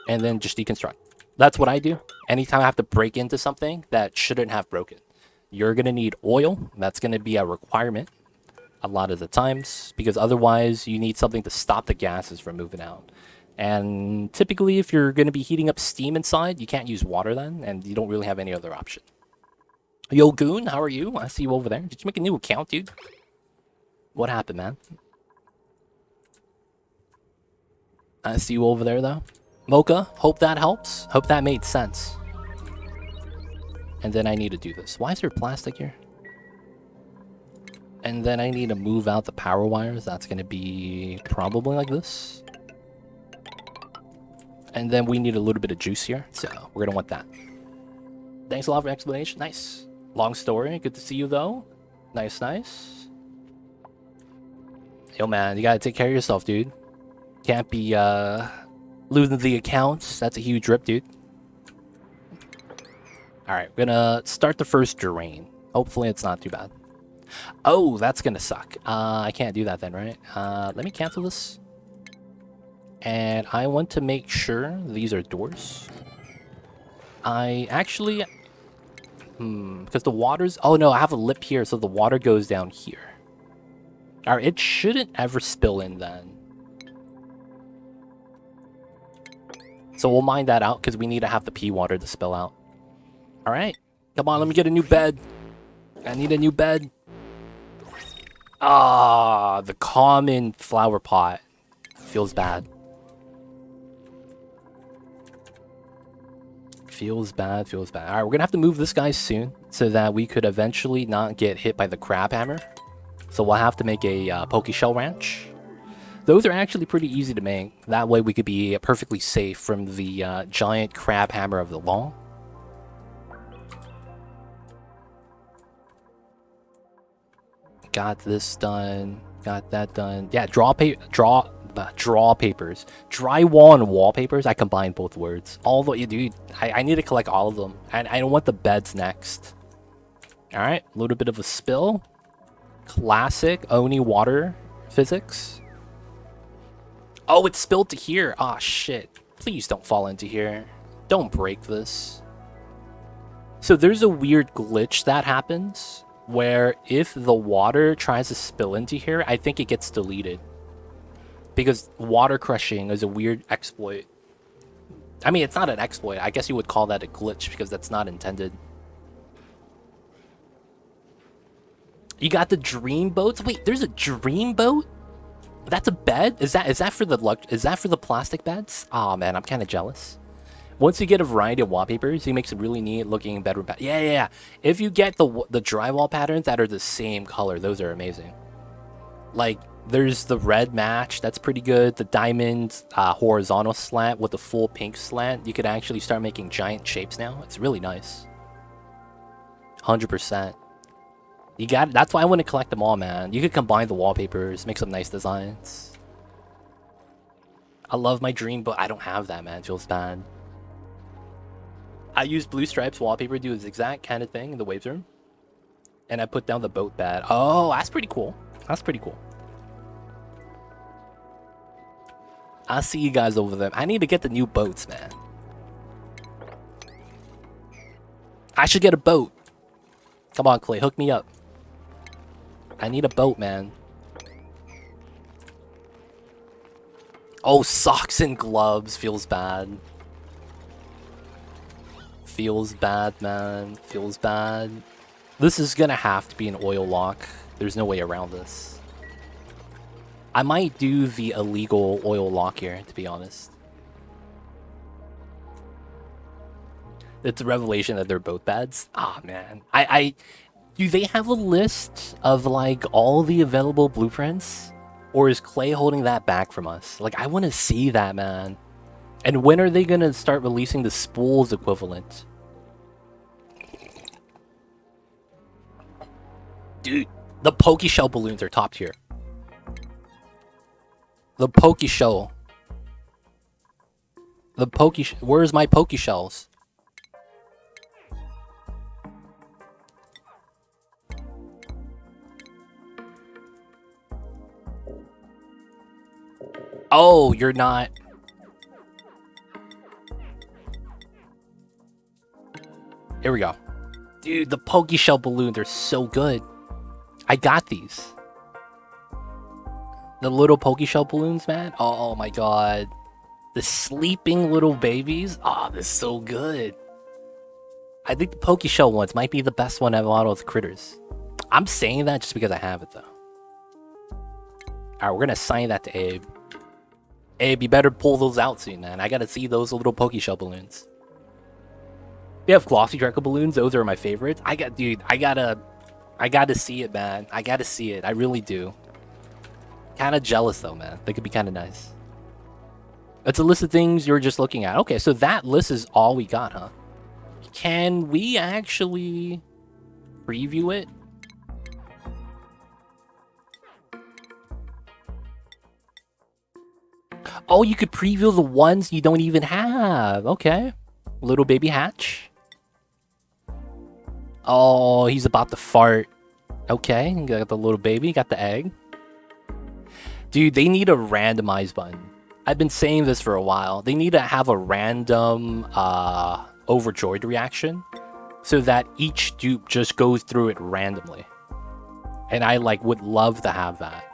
And then just deconstruct. That's what I do. Anytime I have to break into something that shouldn't have broken. You're going to need oil. That's going to be a requirement a lot of the times, because otherwise you need something to stop the gases from moving out. And typically, if you're going to be heating up steam inside, you can't use water then, and you don't really have any other option. Yo, Goon, how are you? I see you over there. Did you make a new account, dude? What happened, man? I see you over there, though. Mocha, hope that helps. Hope that made sense. And then I need to do this. Why is there plastic here? And then I need to move out the power wires. That's going to be probably like this. And then we need a little bit of juice here. So we're going to want that. Thanks a lot for the explanation. Nice. Long story. Good to see you, though. Nice, nice. Yo, man, you got to take care of yourself, dude. Can't be losing the accounts. That's a huge rip, dude. All right, we're going to start the first drain. Hopefully it's not too bad. Oh, that's going to suck. I can't do that then, right? Let me cancel this. And I want to make sure these are doors. I actually... because the water's... Oh, no, I have a lip here, so the water goes down here. Alright, it shouldn't ever spill in then. So we'll mine that out, because we need to have the pea water to spill out. Alright. Come on, let me get a new bed. I need a new bed. Ah, the common flower pot. Feels bad. Feels bad, feels bad. Alright, we're gonna have to move this guy soon so that we could eventually not get hit by the crab hammer. So we'll have to make a Poke Shell Ranch. Those are actually pretty easy to make. That way we could be perfectly safe from the giant crab hammer of the law. Got this done. Got that done. Yeah, draw papers. Drywall and wallpapers. I combined both words. All the dude. I need to collect all of them. And I don't want the beds next. All right, a little bit of a spill. Classic Oni water physics. Oh, it spilled to here. Ah, oh, shit. Please don't fall into here. Don't break this. So there's a weird glitch that happens where if the water tries to spill into here, I think it gets deleted. Because water crushing is a weird exploit. I mean, it's not an exploit. I guess you would call that a glitch because that's not intended. You got the dream boats? Wait, there's a dream boat? That's a bed? Is that for the plastic beds? Oh man, I'm kind of jealous. Once you get a variety of wallpapers, you make some really neat looking bedroom patterns. Yeah. If you get the drywall patterns that are the same color, those are amazing. Like, there's the red match, that's pretty good. The diamond horizontal slant with the full pink slant. You could actually start making giant shapes now. It's really nice. 100%. You got it. That's why I want to collect them all, man. You could combine the wallpapers, make some nice designs. I love my dream, but I don't have that, man. It feels bad. I use blue stripes wallpaper to do a zigzag kind of thing in the waves room. And I put down the boat bed. Oh, that's pretty cool. That's pretty cool. I'll see you guys over there. I need to get the new boats, man. I should get a boat. Come on, Clay, hook me up. I need a boat, man. Oh, socks and gloves. Feels bad. Feels bad, man. Feels bad. This is gonna have to be an oil lock. There's no way around this. I might do the illegal oil lock here, to be honest. It's a revelation that they're both beds. Ah, man. Do they have a list of, like, all the available blueprints? Or is Clay holding that back from us? Like, I want to see that, man. And when are they going to start releasing the spools equivalent? Dude, the Pokeshell balloons are top tier. The Pokeshell. Where's my Pokeshells? Oh, you're not. Here we go. Dude, the Pokeshell balloons are so good. I got these. The little Pokeshell balloons, man. Oh my god. The sleeping little babies. Oh, this is so good. I think the Pokeshell ones might be the best one out of all those critters. I'm saying that just because I have it, though. Alright, we're gonna assign that to Abe. Abe, you better pull those out soon, man. I gotta see those little Pokeshell balloons. They have glossy Draco balloons. Those are my favorites. I gotta see it, man. I gotta see it. I really do. Kind of jealous, though, man. They could be kind of nice. It's a list of things you're just looking at. Okay, so that list is all we got, huh? Can we actually preview it? Oh, you could preview the ones you don't even have. Okay. Little baby hatch. Oh, he's about to fart. Okay, got the little baby, got the egg. Dude, they need a randomized button. I've been saying this for a while. They need to have a random overjoyed reaction so that each dupe just goes through it randomly. And I would love to have that.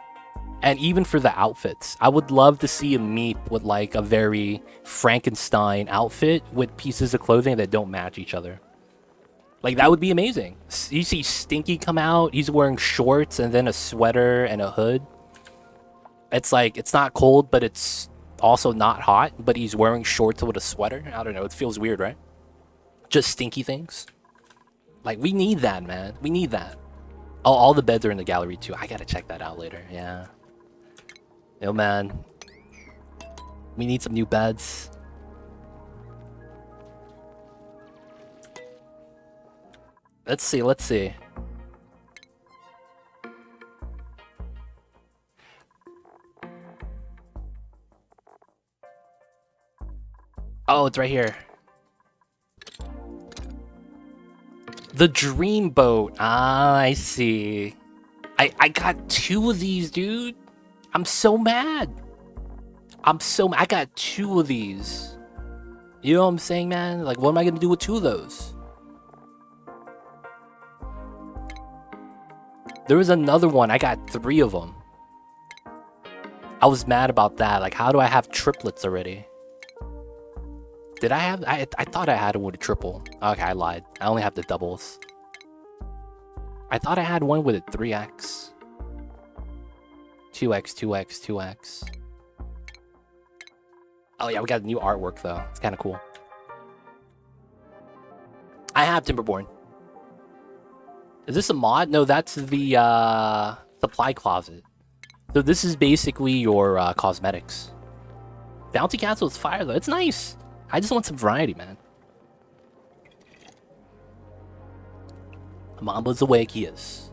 And even for the outfits, I would love to see a meep with like a very Frankenstein outfit with pieces of clothing that don't match each other. Like, that would be amazing. You see Stinky come out, he's wearing shorts and then a sweater and a hood. It's like, it's not cold, but it's also not hot, but he's wearing shorts with a sweater. I don't know, it feels weird, right? Just stinky things. Like, we need that, man. We need that. Oh, all the beds are in the gallery too. I gotta check that out later, yeah. Yo, man. We need some new beds. Let's see, let's see. Oh, it's right here. The dream boat. Ah, I see. I got 2 of these, dude. I'm so mad. I got 2 of these. You know what I'm saying, man? Like, what am I gonna do with 2 of those? There was another one. I got 3 of them. I was mad about that. Like, how do I have triplets already? Did I have... I thought I had one with a triple. Okay, I lied. I only have the doubles. I thought I had one with a 3x. 2x, 2x, 2x. Oh yeah, we got new artwork though. It's kind of cool. I have Timberborn. Is this a mod? No, that's the supply closet. So this is basically your cosmetics. Bounty Castle is fire though. It's nice. I just want some variety, man. Mamba's awake, he is.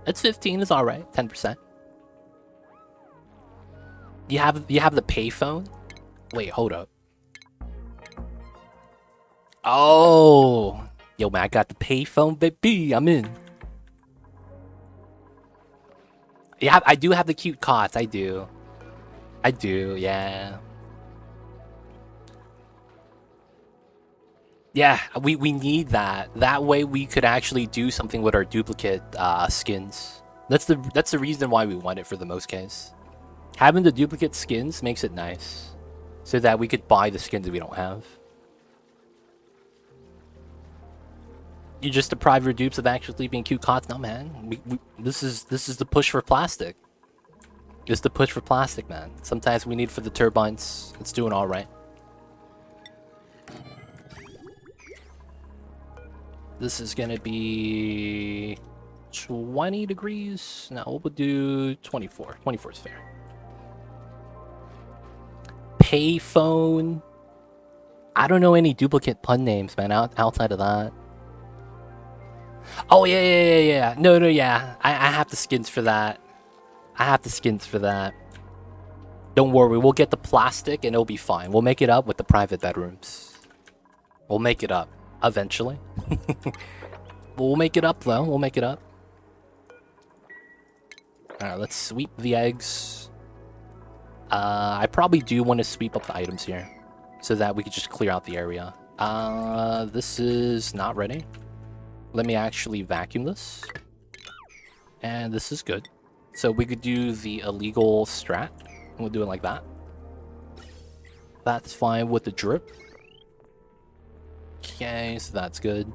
It's 15, it's alright. 10%. You have the payphone? Wait, hold up. Oh, yo, man, I got the payphone, baby. I'm in. Yeah, I do have the cute cots. I do, yeah. Yeah, we need that. That way we could actually do something with our duplicate skins. That's the reason why we want it for the most case. Having the duplicate skins makes it nice, so that we could buy the skins that we don't have. You just deprive your dupes of actually being cute cots? No, man. This is the push for plastic. It's the push for plastic, man. Sometimes we need for the turbines. It's doing all right. This is gonna be 20 degrees. No, we'll do 24. 24 is fair. Payphone. I don't know any duplicate pun names, man. Outside of that. Oh yeah. No, yeah. I have the skins for that. Don't worry, we'll get the plastic and it'll be fine. We'll make it up with the private bedrooms. We'll make it up eventually. We'll make it up though. We'll make it up. Alright, let's sweep the eggs. I probably do want to sweep up the items here, so that we could just clear out the area. This is not ready. Let me actually vacuum this. And this is good. So we could do the illegal strat. We'll do it like that. That's fine with the drip. Okay, so that's good.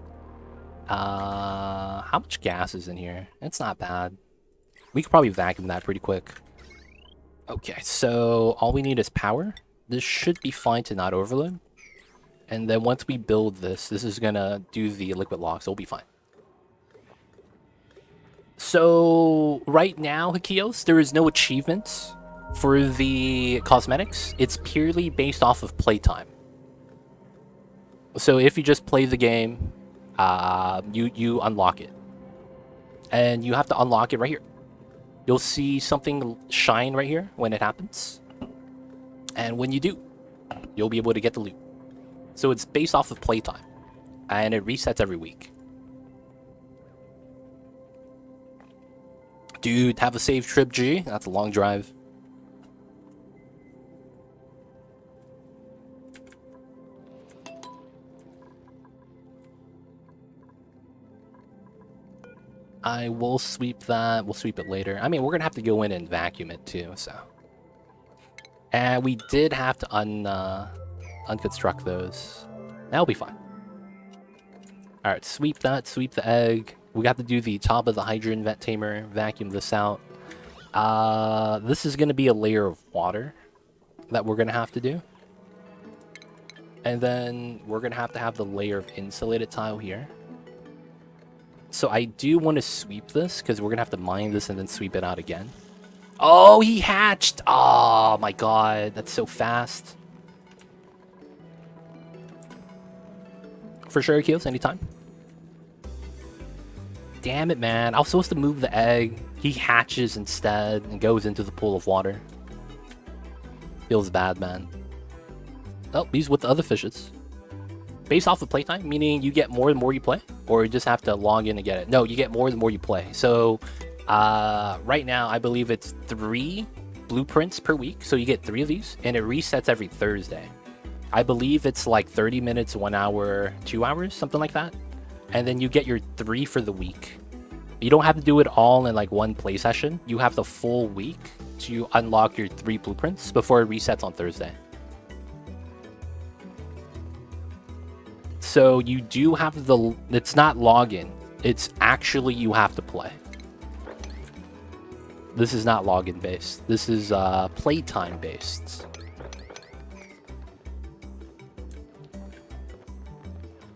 How much gas is in here? It's not bad. We could probably vacuum that pretty quick. Okay, so all we need is power. This should be fine to not overload. And then once we build this is gonna do the liquid lock, so it'll be fine. So right now, Hakios, there is no achievements for the cosmetics. It's purely based off of playtime. So if you just play the game, you unlock it. And you have to unlock it right here. You'll see something shine right here when it happens. And when you do, you'll be able to get the loot. So it's based off of playtime. And it resets every week. Dude, have a safe trip, G. That's a long drive. I will sweep that. We'll sweep it later. I mean, we're gonna have to go in and vacuum it too, so. And we did have to unconstruct those. That'll be fine. Alright, sweep that, sweep the egg. We got to do the top of the hydrogen vent tamer, vacuum this out. This is gonna be a layer of water that we're gonna have to do. And then we're gonna have the layer of insulated tile here. So I do want to sweep this, because we're gonna have to mine this and then sweep it out again. Oh, he hatched. Oh my god, that's so fast. For sure, kills anytime. Damn it, man. I was supposed to move the egg. He hatches instead and goes into the pool of water. Feels bad, man. Oh, he's with the other fishes. Based off of playtime, meaning you get more the more you play? Or you just have to log in to get it? No, you get more the more you play. So, right now, I believe it's 3 blueprints per week. So you get 3 of these, and it resets every Thursday. I believe it's like 30 minutes, 1 hour, 2 hours, something like that. And then you get your 3 for the week. You don't have to do it all in like one play session. You have the full week to unlock your 3 blueprints before it resets on Thursday. So you do have the, it's not login. It's actually you have to play. This is not login based. This is playtime based.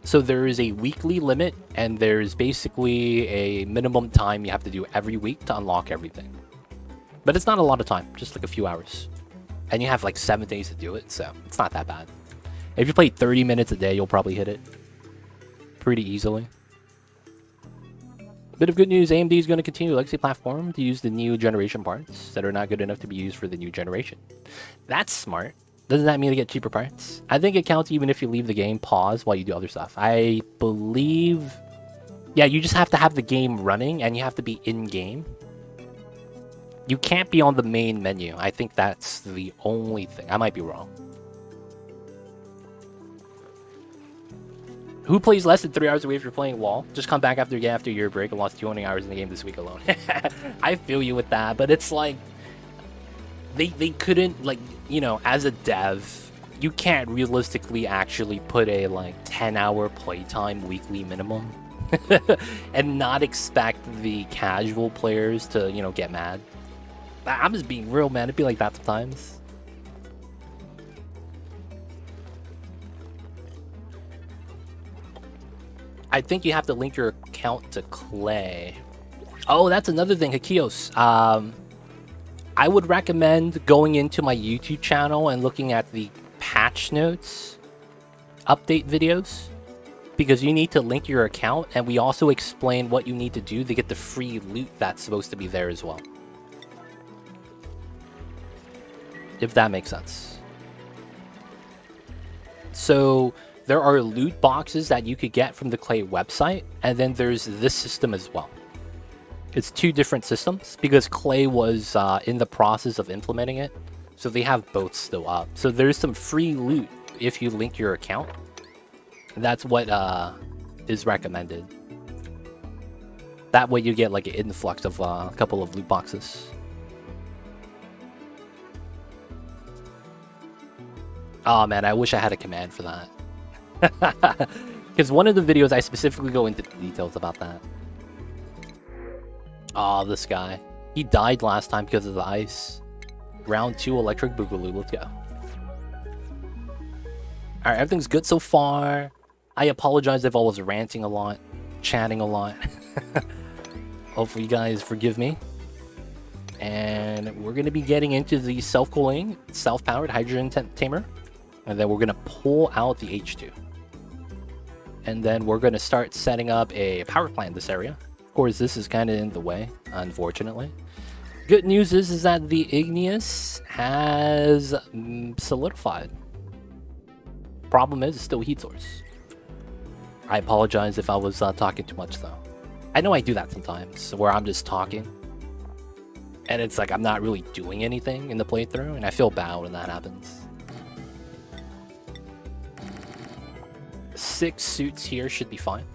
So there is a weekly limit, and there's basically a minimum time you have to do every week to unlock everything. But it's not a lot of time, just like a few hours. And you have like 7 days to do it, so it's not that bad. If you play 30 minutes a day, you'll probably hit it pretty easily. Bit of good news, AMD is going to continue Legacy platform to use the new generation parts that are not good enough to be used for the new generation. That's smart. Doesn't that mean to get cheaper parts? I think it counts even if you leave the game, pause while you do other stuff. I believe... Yeah, you just have to have the game running, and you have to be in-game. You can't be on the main menu. I think that's the only thing. I might be wrong. Who plays less than 3 hours a week if you're playing WoW? Just come back after your break and lost 200 hours in the game this week alone. I feel you with that, but it's like... They couldn't, like, you know, as a dev, you can't realistically actually put a, like, 10-hour playtime weekly minimum and not expect the casual players to, you know, get mad. I'm just being real, man. It'd be like that sometimes. I think you have to link your account to Clay. Oh, that's another thing, Hakios. I would recommend going into my YouTube channel and looking at the patch notes update videos, because you need to link your account, and we also explain what you need to do to get the free loot that's supposed to be there as well. If that makes sense. So there are loot boxes that you could get from the Clay website, and then there's this system as well. It's 2 different systems because Clay was in the process of implementing it. So they have both still up. So there's some free loot if you link your account. That's what is recommended. That way you get like an influx of a couple of loot boxes. Oh man, I wish I had a command for that. Because one of the videos I specifically go into details about that. Oh, this guy. He died last time because of the ice. Round 2 Electric Boogaloo. Let's go. Alright, everything's good so far. I apologize if I was ranting a lot, chatting a lot. Hopefully you guys forgive me. And we're going to be getting into the self-cooling, self-powered hydrogen tamer. And then we're going to pull out the H2. And then we're going to start setting up a power plant in this area. Of course, this is kind of in the way, unfortunately. Good news is that the igneous has solidified. Problem is, it's still a heat source. I apologize if I was talking too much, though. I know I do that sometimes, where I'm just talking. And it's like I'm not really doing anything in the playthrough, and I feel bad when that happens. 6 suits here should be fine.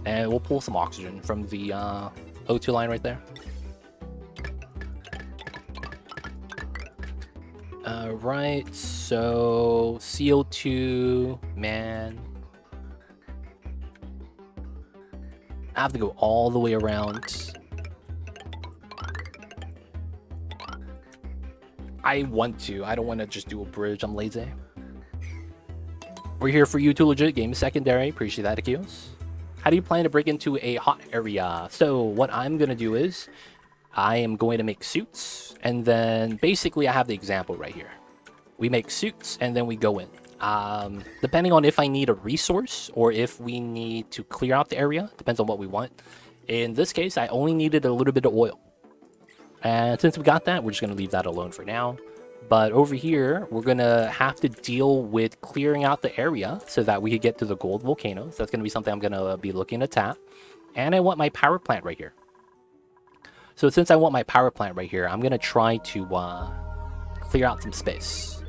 And we'll pull some oxygen from the O2 line right there. Right, so CO2, man. I have to go all the way around. I want to. I don't want to just do a bridge. I'm lazy. We're here for you to legit game secondary. Appreciate that, Akios. How do you plan to break into a hot area? So what I'm going to do is I am going to make suits, and then basically I have the example right here. We make suits, and then we go in. Depending on if I need a resource or if we need to clear out the area, depends on what we want. In this case, I only needed a little bit of oil. And since we got that, we're just going to leave that alone for now. But over here, we're going to have to deal with clearing out the area so that we can get to the gold volcanoes. That's going to be something I'm going to be looking to tap. And I want my power plant right here. So since I want my power plant right here, I'm going to try to clear out some space.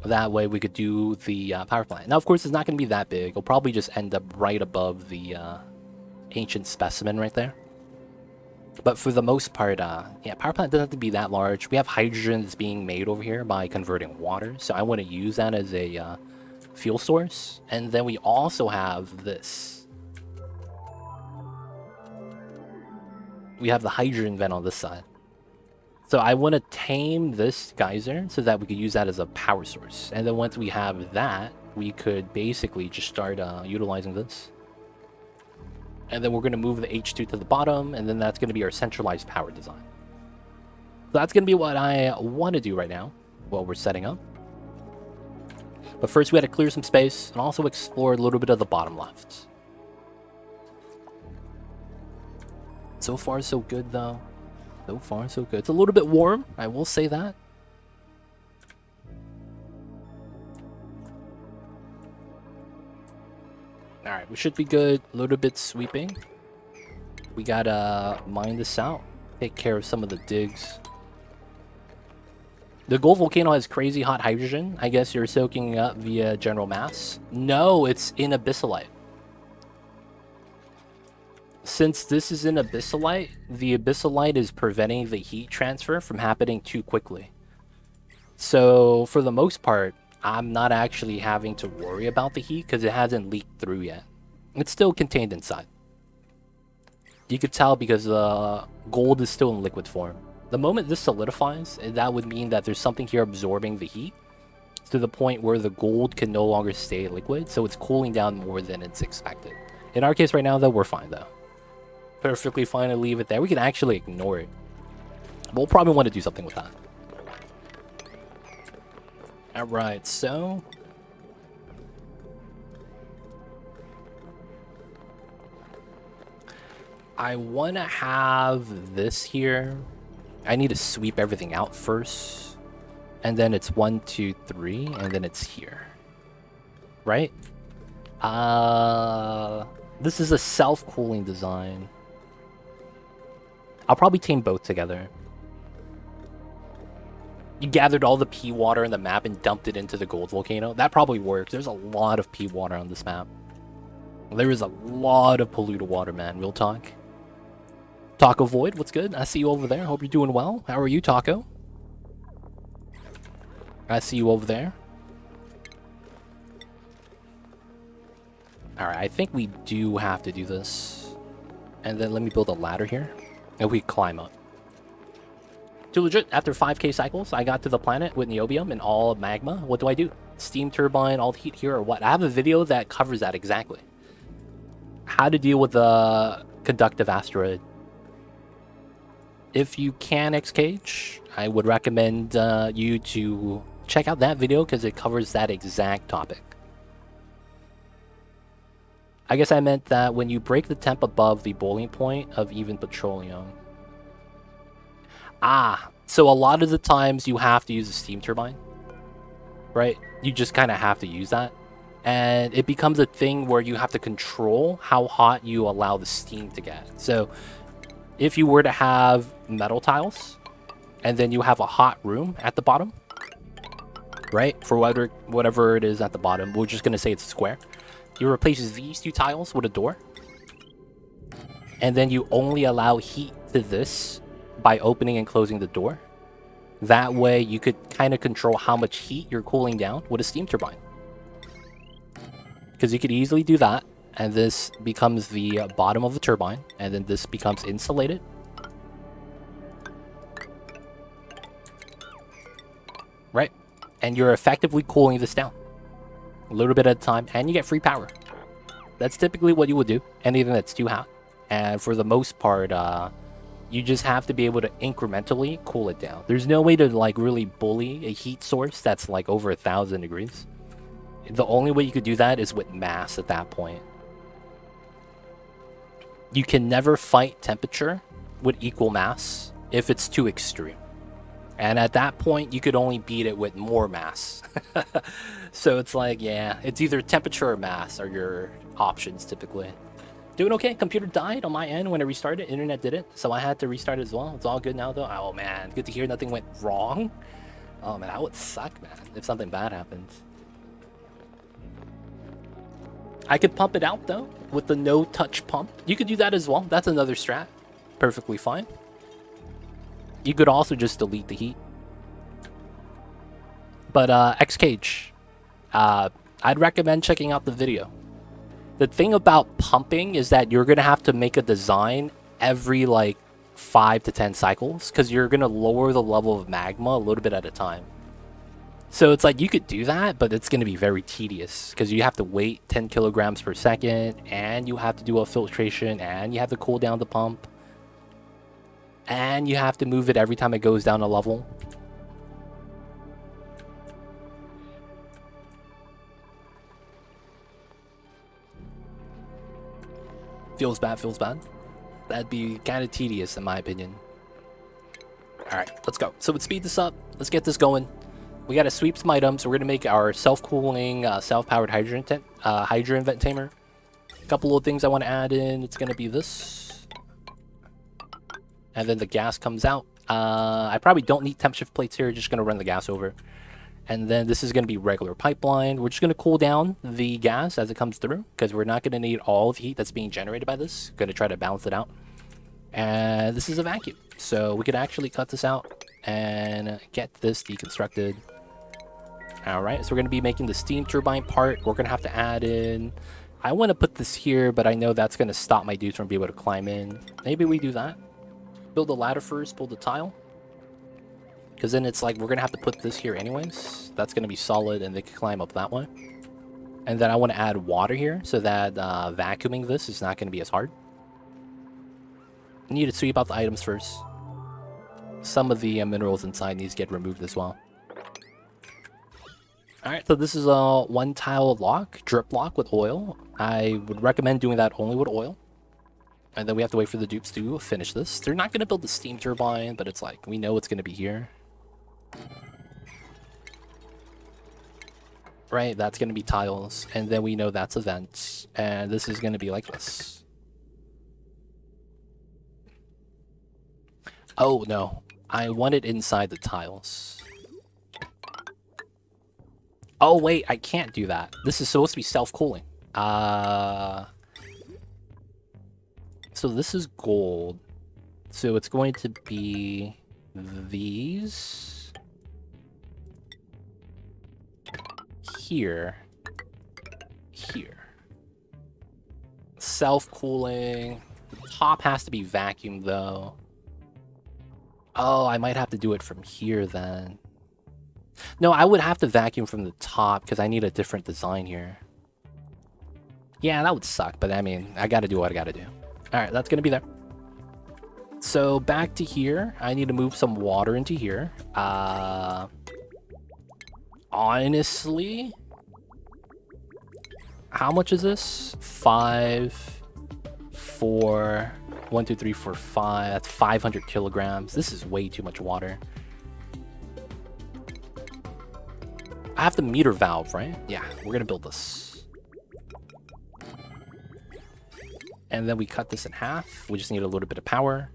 That way we could do the power plant. Now, of course, it's not going to be that big. It'll probably just end up right above the ancient specimen right there. But for the most part, yeah, power plant doesn't have to be that large. We have hydrogen that's being made over here by converting water. So I want to use that as a fuel source. And then we also have this. We have the hydrogen vent on this side. So I want to tame this geyser so that we could use that as a power source. And then once we have that, we could basically just start utilizing this. And then we're going to move the H2 to the bottom, and then that's going to be our centralized power design. So that's going to be what I want to do right now while we're setting up. But first we had to clear some space and also explore a little bit of the bottom left. So far so good though. So far so good. It's a little bit warm, I will say that. Alright, we should be good. A little bit sweeping. We gotta mine this out. Take care of some of the digs. The gold volcano has crazy hot hydrogen. I guess you're soaking up via general mass. No, it's in abyssalite. Since this is in abyssalite, the abyssalite is preventing the heat transfer from happening too quickly. So for the most part, I'm not actually having to worry about the heat because it hasn't leaked through yet. It's still contained inside. You could tell because gold is still in liquid form. The moment this solidifies, that would mean that there's something here absorbing the heat to the point where the gold can no longer stay liquid, so it's cooling down more than it's expected. In our case right now, though, we're fine, though. Perfectly fine to leave it there. We can actually ignore it. We'll probably want to do something with that. Alright, so I want to have this here. I need to sweep everything out first. And then it's 1, 2, 3, and then it's here. Right? This is a self-cooling design. I'll probably tame both together. You gathered all the pea water in the map and dumped it into the gold volcano. That probably works. There's a lot of pea water on this map. There is a lot of polluted water, man. Real talk. Taco Void, what's good? I see you over there. Hope you're doing well. How are you, Taco? I see you over there. Alright, I think we do have to do this. And then let me build a ladder here. And we climb up. To legit, after 5k cycles, I got to the planet with niobium and all magma. What do? Steam turbine, all the heat here, or what? I have a video that covers that exactly. How to deal with the conductive asteroid. If you can Xcage, I would recommend you to check out that video because it covers that exact topic. I guess I meant that when you break the temp above the boiling point of even petroleum. So a lot of the times you have to use a steam turbine, right? You just kind of have to use that. And it becomes a thing where you have to control how hot you allow the steam to get. So if you were to have metal tiles and then you have a hot room at the bottom, right? For whatever it is at the bottom, we're just going to say it's a square. You replace these two tiles with a door. And then you only allow heat to this by opening and closing the door. That way you could kind of control how much heat you're cooling down with a steam turbine. Because you could easily do that, and this becomes the bottom of the turbine, and then this becomes insulated. Right? And you're effectively cooling this down. A little bit at a time, and you get free power. That's typically what you would do, anything that's too hot. And for the most part, You just have to be able to incrementally cool it down. There's no way to like really bully a heat source that's like over 1,000 degrees. The only way you could do that is with mass at that point. You can never fight temperature with equal mass if it's too extreme. And at that point, you could only beat it with more mass. So it's like, yeah, it's either temperature or mass are your options typically. Doing okay. Computer died on my end when I restarted. Internet didn't, so I had to restart it as well. It's all good now though. Oh man, good to hear nothing went wrong. Oh man, that would suck, man, if something bad happens. I could pump it out though with the no touch pump. You could do that as well. That's another strat. Perfectly fine. You could also just delete the heat. But Xcage, I'd recommend checking out the video. The thing about pumping is that you're gonna have to make a design every like 5 to 10 cycles because you're gonna lower the level of magma a little bit at a time. So it's like you could do that, but it's gonna be very tedious because you have to wait 10 kilograms per second, and you have to do a filtration, and you have to cool down the pump, and you have to move it every time it goes down a level. Feels bad, feels bad. That'd be kind of tedious in my opinion. Alright, let's go. So let's speed this up. Let's get this going. We gotta sweep some items. We're gonna make our self-cooling, self-powered hydrogen vent tamer. A couple of things I want to add in. It's gonna be this. And then the gas comes out. I probably don't need temp shift plates here. Just gonna run the gas over. And then this is going to be regular pipeline. We're just going to cool down the gas as it comes through because we're not going to need all of the heat that's being generated by this. Going to try to balance it out. And this is a vacuum. So we could actually cut this out and get this deconstructed. Alright, so we're going to be making the steam turbine part. We're going to have to add in... I want to put this here, but I know that's going to stop my dudes from being able to climb in. Maybe we do that. Build the ladder first, build the tile. Because then it's like, we're going to have to put this here anyways. That's going to be solid, and they can climb up that way. And then I want to add water here, so that vacuuming this is not going to be as hard. I need to sweep out the items first. Some of the minerals inside needs to get removed as well. Alright, so this is a one tile lock, drip lock with oil. I would recommend doing that only with oil. And then we have to wait for the dupes to finish this. They're not going to build the steam turbine, but it's like, we know it's going to be here. Right, that's going to be tiles, and then we know that's a vent, and this is going to be like this. Oh, no. I want it inside the tiles. Oh, wait, I can't do that. This is supposed to be self-cooling. So this is gold. So it's going to be these. Here. Self-cooling. The top has to be vacuumed though. Oh, I might have to do it from here then. No, I would have to vacuum from the top because I need a different design here. Yeah, that would suck, but I mean, I gotta do what I gotta do. Alright, that's gonna be there. So back to here, I need to move some water into here. Honestly, how much is this? 5, 4, 1, 2, 3, 4, 5. That's 500 kilograms. This is way too much water. I have the meter valve, right? Yeah, we're gonna build this. And then we cut this in half. We just need a little bit of power.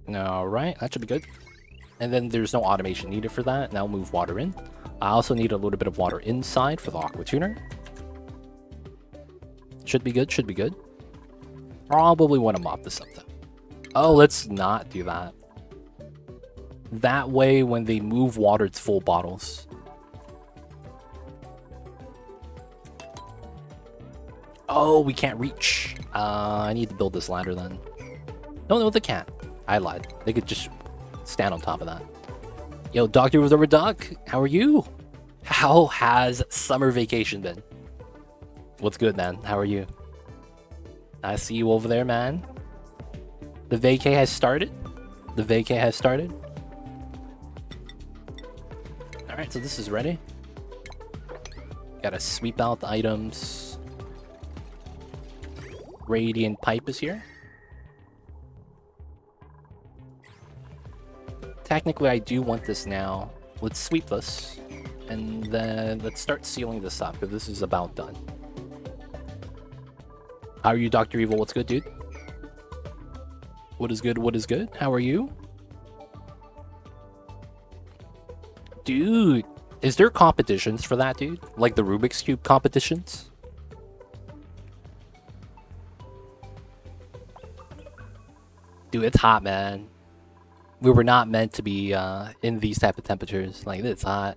Alright, that should be good. And then there's no automation needed for that. Now move water in. I also need a little bit of water inside for the aqua tuner. Should be good, should be good. Probably want to mop this up though. Oh, let's not do that. That way when they move water, it's full bottles. Oh, we can't reach. I need to build this ladder then. No, they can't. I lied. They could just stand on top of that. Yo, Doctor with over Doc, how are you? How has summer vacation been? What's good, man? How are you? I see you over there, man. The vacay has started. The vacay has started. Alright, so this is ready. Gotta sweep out the items. Radiant pipe is here. Technically, I do want this now. Let's sweep this. And then let's start sealing this up, because this is about done. How are you, Dr. Evil? What's good, dude? What is good? What is good? How are you? Dude, is there competitions for that, dude? Like the Rubik's Cube competitions? Dude, it's hot, man. We were not meant to be in these type of temperatures. Like, it's hot.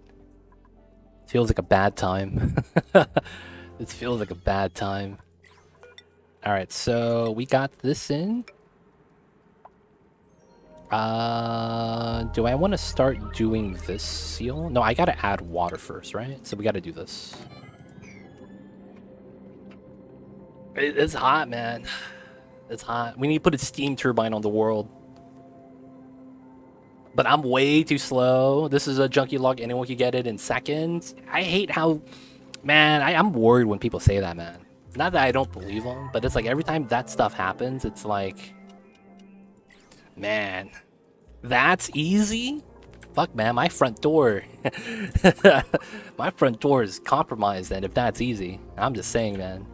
It feels like a bad time. It feels like a bad time. Alright, so we got this in. Do I want to start doing this seal? No, I gotta add water first, right? So we gotta do this. It's hot, man. It's hot. We need to put a steam turbine on the world. But I'm way too slow. This is a junkie log. Anyone can get it in seconds. I hate how... Man, I'm worried when people say that, man. Not that I don't believe them, but it's like every time that stuff happens, it's like... Man, that's easy? Fuck, man, my front door. My front door is compromised, and if that's easy. I'm just saying, man.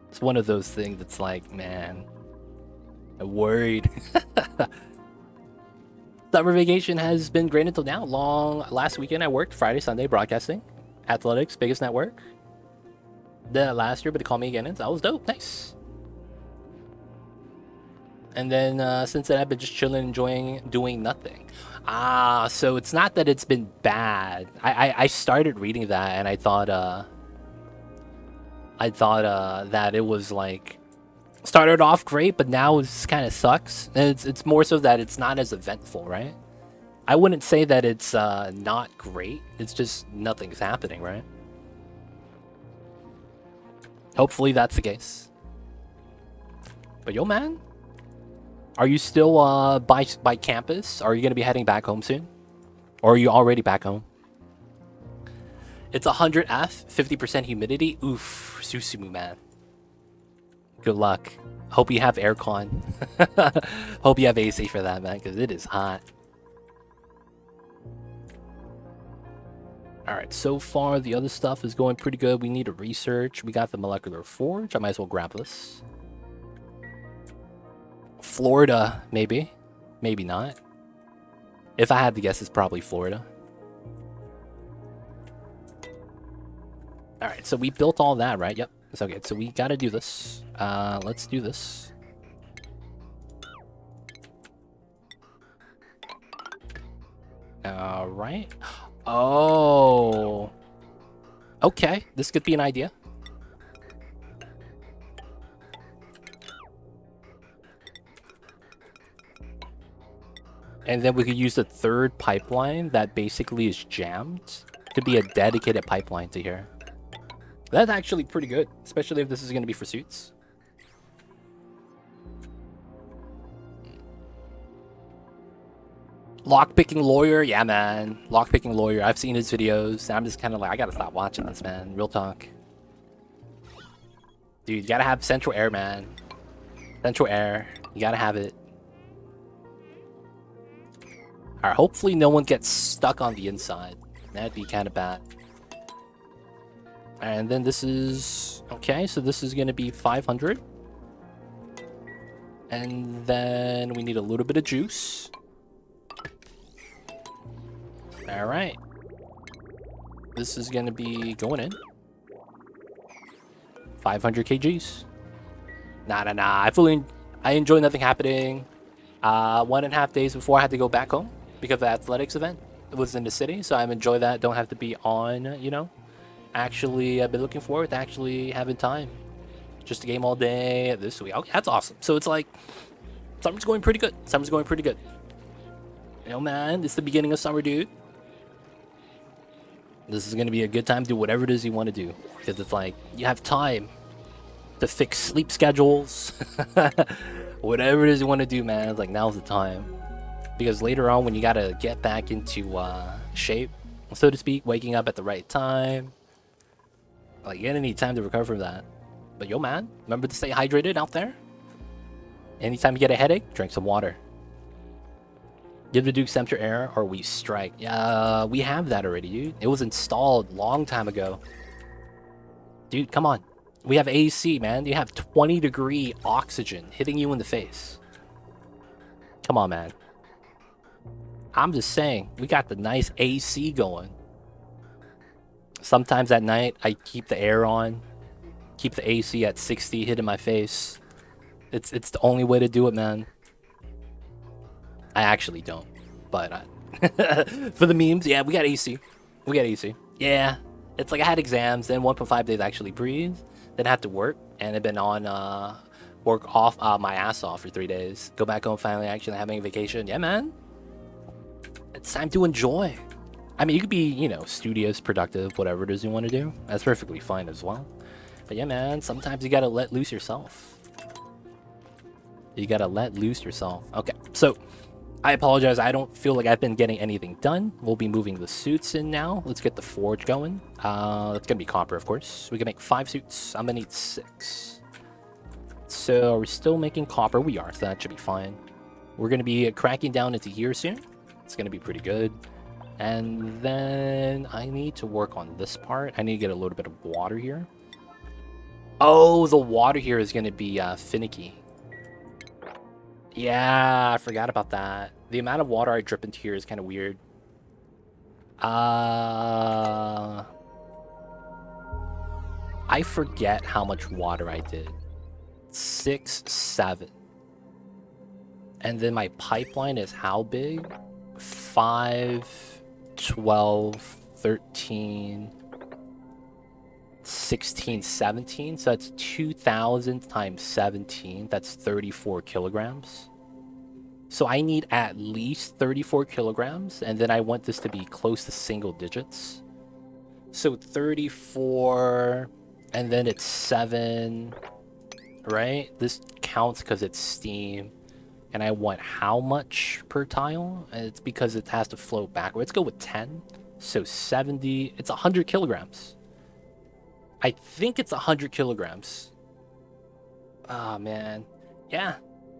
It's one of those things that's like, man, I'm worried. Summer vacation has been great until now. Last weekend I worked, Friday, Sunday, broadcasting. Athletics, biggest network. The last year, but they called me again, and that was dope. Nice. And then since then, I've been just chilling, enjoying doing nothing. So it's not that it's been bad. I started reading that, and I thought that it was like started off great, but now it kind of sucks. And it's more so that it's not as eventful, right? I wouldn't say that it's not great. It's just nothing's happening, right? Hopefully that's the case. But yo, man, are you still by campus? Are you gonna be heading back home soon, or are you already back home? It's 100 F, 50% humidity. Oof, Susumu, man. Good luck. Hope you have aircon. Hope you have AC for that, man, because it is hot. Alright, so far the other stuff is going pretty good. We need to research. We got the molecular forge. I might as well grab this. Florida, maybe. Maybe not. If I had to guess, it's probably Florida. Alright, so we built all that, right? Yep. It's okay. So we gotta do this. Let's do this. Alright. Oh. Okay, this could be an idea. And then we could use the third pipeline that basically is jammed to be a dedicated pipeline to here. That's actually pretty good, especially if this is going to be for suits. Lockpicking lawyer, yeah, man. Lockpicking lawyer. I've seen his videos. I'm just kind of like, I gotta stop watching this, man. Real talk. Dude, you gotta have central air, man. Central air. You gotta have it. Alright, hopefully no one gets stuck on the inside. That'd be kind of bad. And then this is... Okay, so this is gonna be 500. And then we need a little bit of juice. Alright. This is gonna be going in. 500 kgs. Nah. I enjoy nothing happening. 1.5 days before I had to go back home because of the athletics event. It was in the city, so I enjoy that. Don't have to be on, you know. Actually, I've been looking forward to actually having time. Just a game all day this week. Okay, that's awesome. So it's like, summer's going pretty good. Summer's going pretty good. You know, man, it's the beginning of summer, dude. This is gonna be a good time to do whatever it is you want to do. Because it's like, you have time to fix sleep schedules. Whatever it is you want to do, man. It's like, now's the time. Because later on, when you gotta get back into shape, so to speak, waking up at the right time, like, you're gonna need time to recover from that. But yo, man, remember to stay hydrated out there. Anytime you get a headache, drink some water. Give the Duke temperature error or we strike. Yeah, we have that already, dude. It was installed long time ago. Dude, come on. We have AC, man. You have 20-degree oxygen hitting you in the face. Come on, man. I'm just saying, we got the nice AC going. Sometimes at night, I keep the air on. Keep the AC at 60 hitting my face. It's the only way to do it, man. I actually don't, but for the memes, yeah, we got AC. We got AC. Yeah, it's like I had exams, then 1.5 days actually breathe, then I had to work, and I've been on work off my ass off for 3 days. Go back home, finally actually having a vacation. Yeah, man. It's time to enjoy. I mean, you could be, you know, studious, productive, whatever it is you want to do. That's perfectly fine as well. But yeah, man, sometimes you gotta let loose yourself. You gotta let loose yourself. Okay, so I apologize. I don't feel like I've been getting anything done. We'll be moving the suits in now. Let's get the forge going. It's gonna be copper, of course. We can make 5 suits. I'm gonna need 6. So we're still making copper. We are, so that should be fine. We're gonna be cracking down into here soon. It's gonna be pretty good. And then I need to work on this part. I need to get a little bit of water here. Oh, the water here is gonna be finicky. Yeah, I forgot about that. The amount of water I drip into here is kind of weird. I forget how much water I did. 6, 7. And then my pipeline is how big? 5, 12, 13, 16, 17. So that's 2,000 times 17. That's 34 kilograms. So I need at least 34 kilograms, and then I want this to be close to single digits. So 34, and then it's 7, right? This counts because it's steam. And I want how much per tile? And it's because it has to flow backward. Let's go with 10. So 70, it's 100 kilograms. I think it's 100 kilograms. Oh, man. Yeah.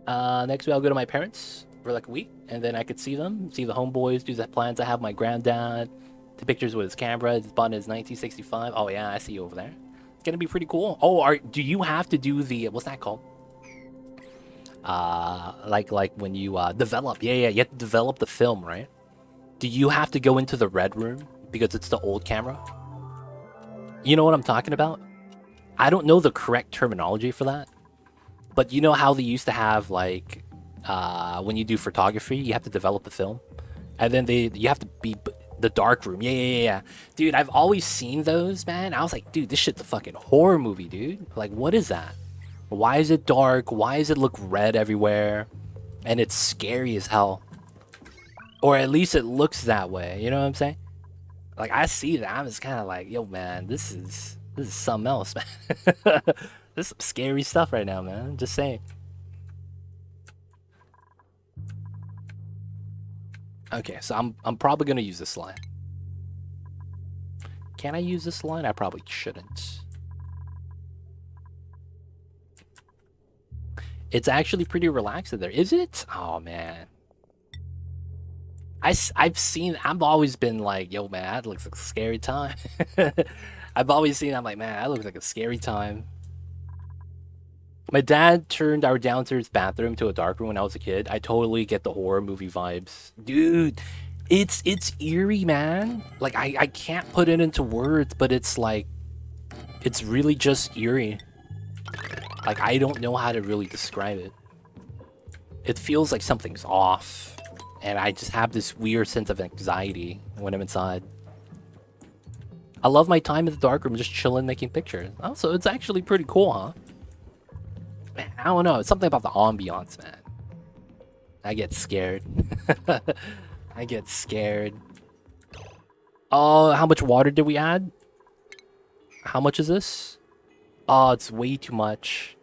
Next week I'll go to my parents for like a week, and then I could see them, see the homeboys, do the plans. I have my granddad, the pictures with his camera. His button is 1965. Oh, yeah, I see you over there. It's going to be pretty cool. Oh, do you have to do the, what's that called? Like when you develop, yeah, you have to develop the film, right? Do you have to go into the red room because it's the old camera? You know what I'm talking about? I don't know the correct terminology for that, but you know how they used to have like when you do photography, you have to develop the film, and then you have to be the dark room. Yeah. Dude, I've always seen those, man. I was like, dude, this shit's a fucking horror movie, dude. Like, what is that? Why is it dark? Why does it look red everywhere? And it's scary as hell. Or at least it looks that way. You know what I'm saying? Like, I see that. I'm just kind of like, yo, man, this is something else, man. This is some scary stuff right now, man. Just saying. Okay, so I'm probably gonna use this line. Can I use this line? I probably shouldn't. It's actually pretty relaxed in there. Is it? Oh, man. I've seen, I've always been like, yo, man, that looks like a scary time. I've always seen, I'm like, man, that looks like a scary time. My dad turned our downstairs bathroom to a dark room when I was a kid. I totally get the horror movie vibes. Dude, it's eerie, man. Like, I can't put it into words, but it's like, it's really just eerie. Like, I don't know how to really describe it. It feels like something's off. And I just have this weird sense of anxiety when I'm inside. I love my time in the darkroom just chilling, making pictures. Oh, so it's actually pretty cool, huh? Man, I don't know. It's something about the ambiance, man. I get scared. I get scared. Oh, how much water did we add? How much is this? Oh, it's way too much.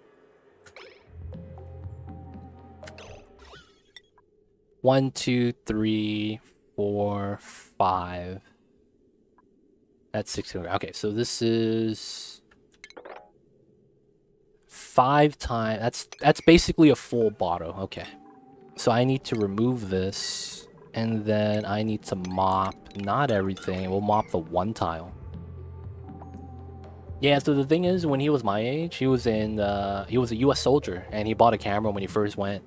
1, 2, 3, 4, 5. That's 600. Okay, so this is 5 times. That's basically a full bottle. Okay. So I need to remove this, and then I need to mop not everything. We'll mop the one tile. Yeah, so the thing is, when he was my age, he was a US soldier, and he bought a camera when he first went.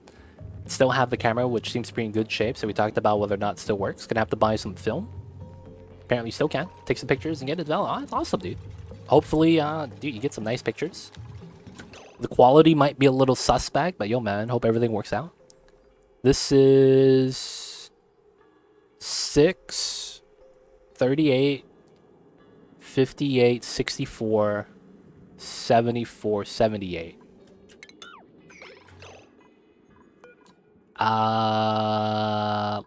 Still have the camera, which seems to be in good shape, so we talked about whether or not it still works. Gonna have to buy some film. Apparently still can. Take some pictures and get it developed. Oh, that's awesome, dude. Hopefully, dude, you get some nice pictures. The quality might be a little suspect, but yo, man, hope everything works out. This is 6, 38, 58, 64, 74, 78.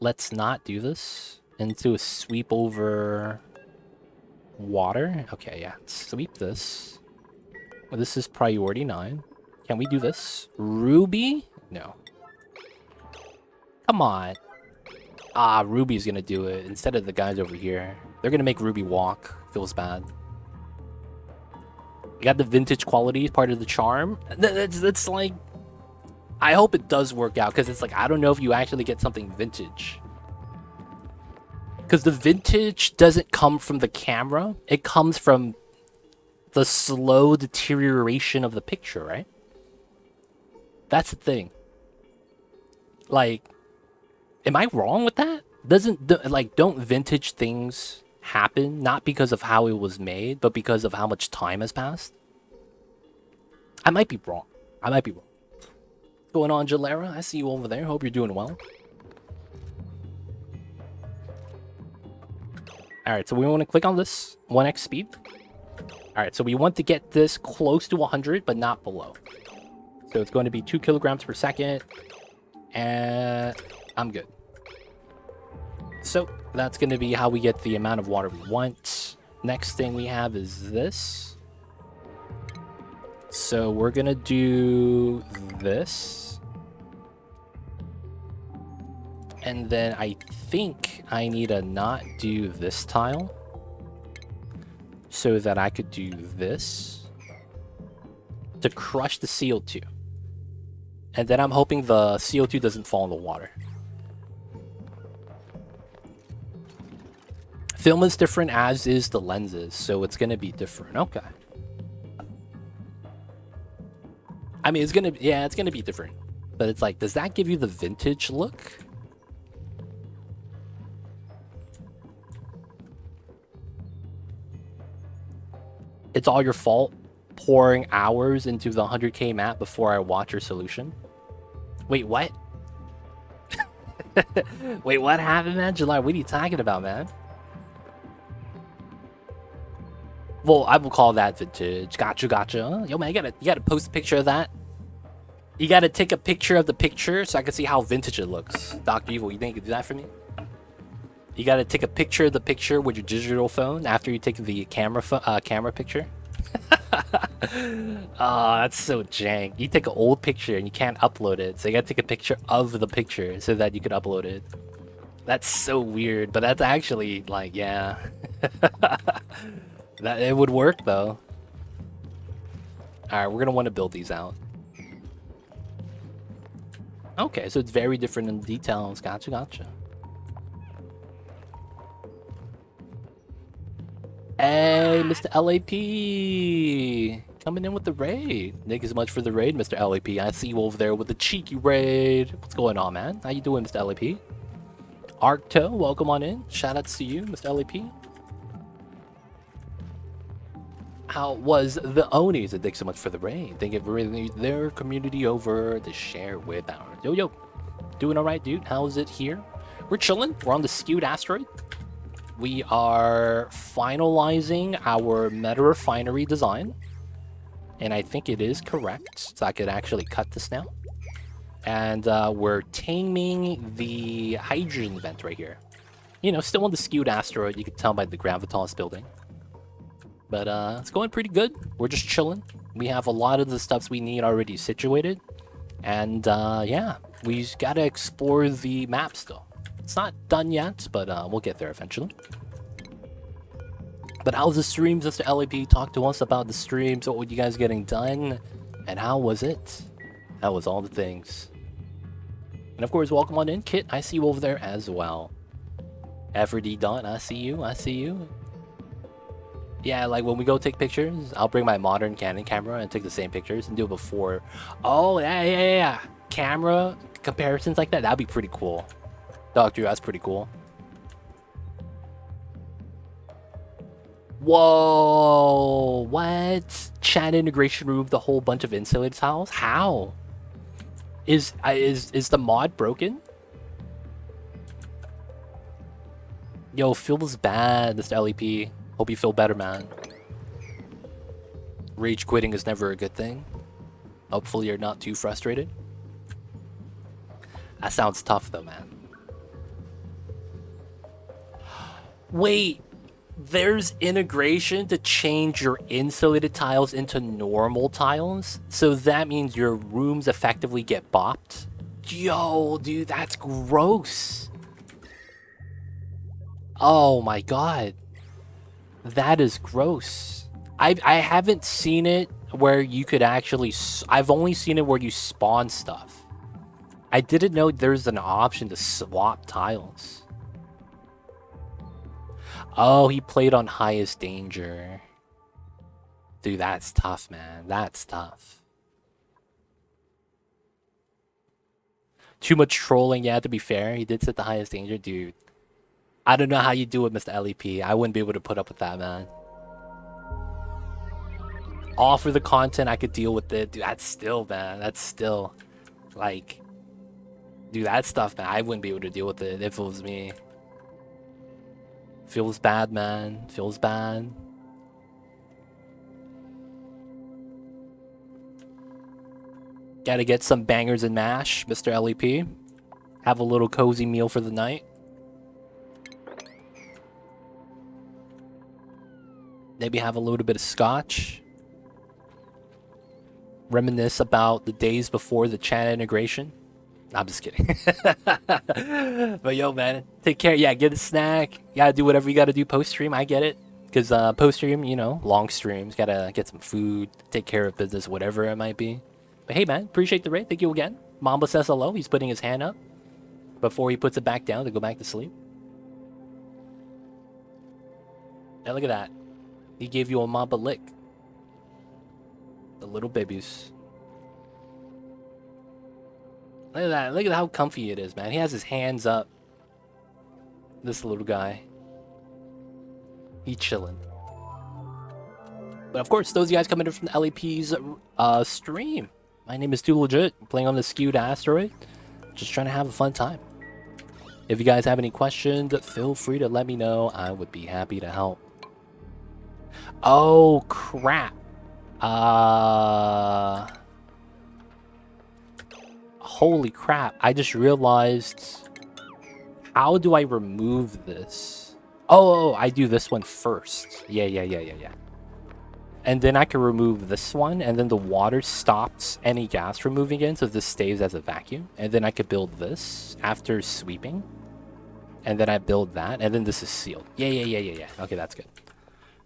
Let's not do this. And do a sweep over water. Okay, yeah. Sweep this. Well, this is priority 9. Can we do this? Ruby? No. Come on. Ah, Ruby's gonna do it instead of the guys over here. They're gonna make Ruby walk. Feels bad. You got the vintage quality, part of the charm. That's like... I hope it does work out, because it's like, I don't know if you actually get something vintage. Because the vintage doesn't come from the camera. It comes from the slow deterioration of the picture, right? That's the thing. Like, am I wrong with that? Don't vintage things happen, not because of how it was made, but because of how much time has passed? I might be wrong. What's going on, Jalera? I see you over there. Hope you're doing well. Alright, so we want to click on this. 1x speed. Alright, so we want to get this close to 100, but not below. So it's going to be 2 kilograms per second. And I'm good. So that's going to be how we get the amount of water we want. Next thing we have is this. So we're going to do this. And then I think I need to not do this tile so that I could do this to crush the CO2. And then I'm hoping the CO2 doesn't fall in the water. Film is different, as is the lenses, so it's gonna be different. Okay. I mean, it's gonna be different. But it's like, does that give you the vintage look? It's all your fault pouring hours into the 100k map before I watch your solution. Wait, what? Wait, what happened, man? July, what are you talking about, man? Well, I will call that vintage. Gotcha. Yo, man, you gotta post a picture of that. You gotta take a picture of the picture so I can see how vintage it looks. Dr. Evil, you think you can do that for me? You gotta take a picture of the picture with your digital phone after you take the camera picture. Oh, that's so jank. You take an old picture and you can't upload it, so you gotta take a picture of the picture so that you could upload it. That's so weird, but that's actually, like, yeah. That it would work, though. Alright, we're gonna want to build these out. Okay, so it's very different in details. Gotcha. Hey, Mr. LAP! Coming in with the raid. Thank you so much for the raid, Mr. LAP. I see you over there with the cheeky raid. What's going on, man? How you doing, Mr. LAP? Arcto, welcome on in. Shoutouts to you, Mr. LAP. How was the Onis? And thanks so much for the raid. Thank you for bringing their community over to share with ours. Yo. Doing alright, dude? How's it here? We're chilling. We're on the Skewed Asteroid. We are finalizing our meta refinery design. And I think it is correct. So I could actually cut this now. And we're taming the hydrogen vent right here. You know, still on the Skewed Asteroid, you can tell by the gravitas building. But it's going pretty good. We're just chilling. We have a lot of the stuffs we need already situated. And yeah, we just gotta explore the map still. It's not done yet, but we'll get there eventually. But how's the streams, Mr. LAP? Talk to us about the streams. What were you guys getting done? And how was it? How was all the things? And of course, welcome on in, Kit. I see you over there as well. Everdy Dot, I see you. I see you. Yeah, like when we go take pictures, I'll bring my modern Canon camera and take the same pictures and do it before. Oh, yeah. Camera comparisons like that. That'd be pretty cool. Doctor, that's pretty cool. Whoa, what? Chat integration removed the whole bunch of insulated tiles? How? Is the mod broken? Yo, feels bad, this LEP. Hope you feel better, man. Rage quitting is never a good thing. Hopefully you're not too frustrated. That sounds tough though, man. Wait, there's integration to change your insulated tiles into normal tiles? So that means your rooms effectively get bopped? Yo, dude, that's gross. Oh my god. That is gross. I haven't seen it where you could actually... I've only seen it where you spawn stuff. I didn't know there's an option to swap tiles. Oh, he played on highest danger. Dude, that's tough, man. That's tough. Too much trolling, yeah, to be fair. He did set the highest danger, dude. I don't know how you do it, Mr. LEP. I wouldn't be able to put up with that, man. All for the content, I could deal with it. Dude, that's still, man. That's still, like... Dude, that stuff, man. I wouldn't be able to deal with it if it was me. Feels bad, man. Feels bad. Gotta get some bangers and mash, Mr. LEP. Have a little cozy meal for the night. Maybe have a little bit of scotch. Reminisce about the days before the chat integration. I'm just kidding. But yo, man, take care. Yeah, get a snack. You gotta do whatever you gotta do post-stream. I get it. Because post-stream, you know, long streams. Gotta get some food, take care of business, whatever it might be. But hey, man, appreciate the raid. Thank you again. Mamba says hello. He's putting his hand up before he puts it back down to go back to sleep. Now look at that. He gave you a Mamba lick. The little babies. Look at that. Look at how comfy it is, man. He has his hands up. This little guy. He chilling. But of course, those guys coming in from the LEP's stream. My name is Too Legit. I'm playing on the Skewed Asteroid. Just trying to have a fun time. If you guys have any questions, feel free to let me know. I would be happy to help. Oh, crap. Holy crap. I just realized... How do I remove this? Oh, I do this one first. Yeah. And then I can remove this one, and then the water stops any gas from moving in, so this stays as a vacuum. And then I could build this after sweeping. And then I build that, and then this is sealed. Yeah. Okay, that's good.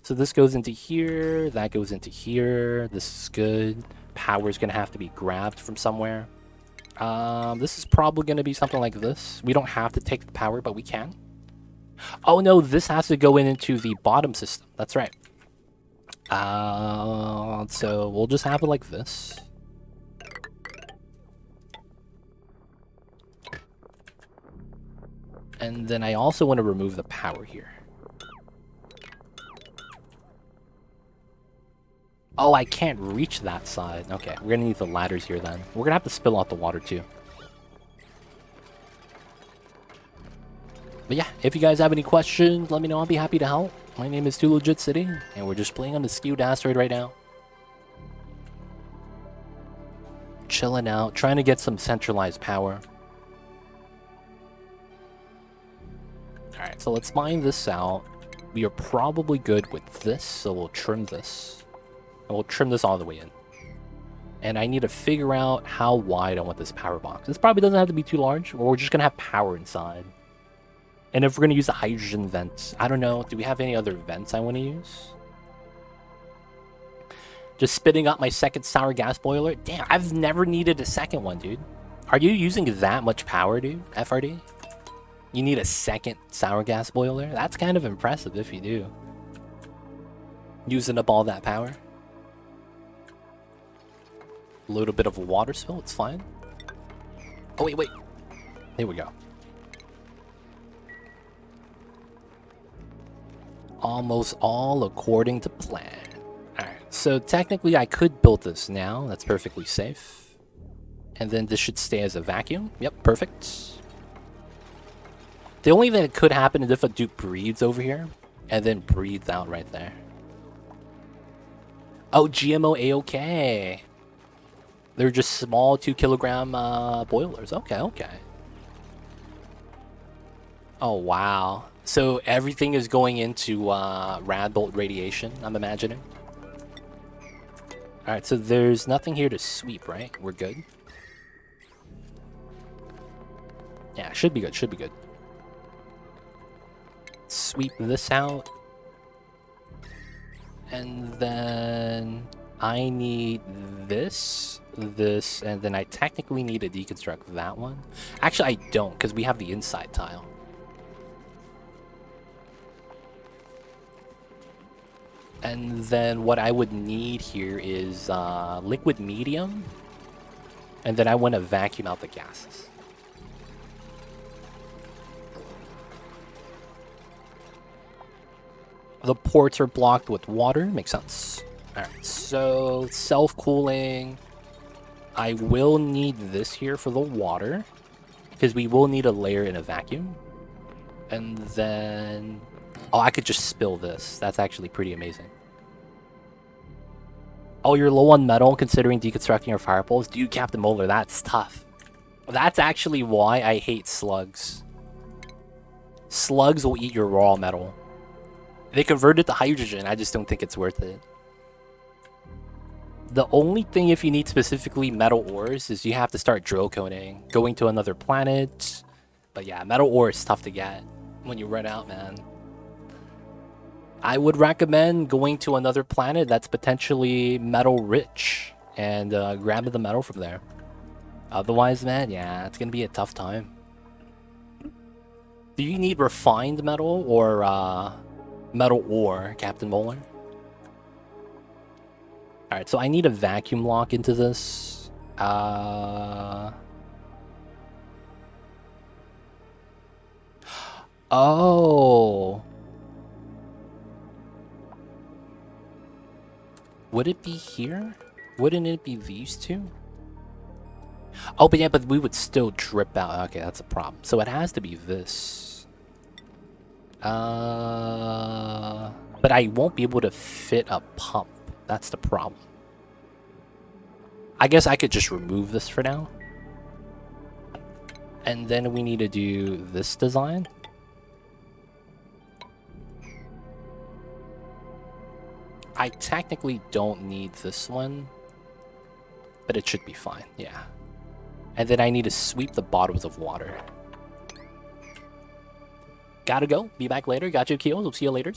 So this goes into here, that goes into here. This is good. Power's gonna have to be grabbed from somewhere. This is probably gonna be something like this. We don't have to take the power, but we can. Oh no, this has to go into the bottom system. That's right. So we'll just have it like this. And then I also want to remove the power here. Oh, I can't reach that side. Okay, we're gonna need the ladders here then. We're gonna have to spill out the water too. But yeah, if you guys have any questions, let me know. I'll be happy to help. My name is Too Legit City, and we're just playing on the Skewed Asteroid right now. Chilling out, trying to get some centralized power. Alright, so let's mine this out. We are probably good with this, so we'll trim this. And we'll trim this all the way in. And I need to figure out how wide I want this power box. This probably doesn't have to be too large, or we're just going to have power inside. And if we're going to use the hydrogen vents, I don't know. Do we have any other vents I want to use? Just spitting up my second sour gas boiler? Damn, I've never needed a second one, dude. Are you using that much power, dude? FRD? You need a second sour gas boiler? That's kind of impressive if you do. Using up all that power. A little bit of a water spill, it's fine. Oh, wait. Here we go. Almost all according to plan. Alright, so technically I could build this now. That's perfectly safe. And then this should stay as a vacuum. Yep, perfect. The only thing that could happen is if a dupe breathes over here and then breathes out right there. Oh, GMO A-OK. They're just small 2 kilogram boilers. Okay. Oh, wow. So everything is going into rad bolt radiation, I'm imagining. Alright, so there's nothing here to sweep, right? We're good. Yeah, should be good. Sweep this out. And then I need this, and then I technically need to deconstruct that one. Actually, I don't, because we have the inside tile. And then what I would need here is liquid medium. And then I want to vacuum out the gases. The ports are blocked with water. Makes sense. Alright, so self-cooling. I will need this here for the water, because we will need a layer in a vacuum. And then... oh, I could just spill this. That's actually pretty amazing. Oh, you're low on metal considering deconstructing your fire poles? Dude, Captain Molar, that's tough. That's actually why I hate slugs. Slugs will eat your raw metal. They convert it to hydrogen. I just don't think it's worth it. The only thing if you need specifically metal ores is you have to start drill coating, going to another planet. But yeah, metal ore is tough to get when you run out, man. I would recommend going to another planet that's potentially metal rich and grabbing the metal from there. Otherwise, man, yeah, it's gonna be a tough time. Do you need refined metal or metal ore, Captain Molar? Alright, so I need a vacuum lock into this. Oh. Would it be here? Wouldn't it be these two? Oh, but yeah, but we would still drip out. Okay, that's a problem. So it has to be this. But I won't be able to fit a pump. That's the problem. I guess I could just remove this for now. And then we need to do this design. I technically don't need this one, but it should be fine, yeah. And then I need to sweep the bottoms of water. Gotta go. Be back later. Got you, Keels. We'll see you later.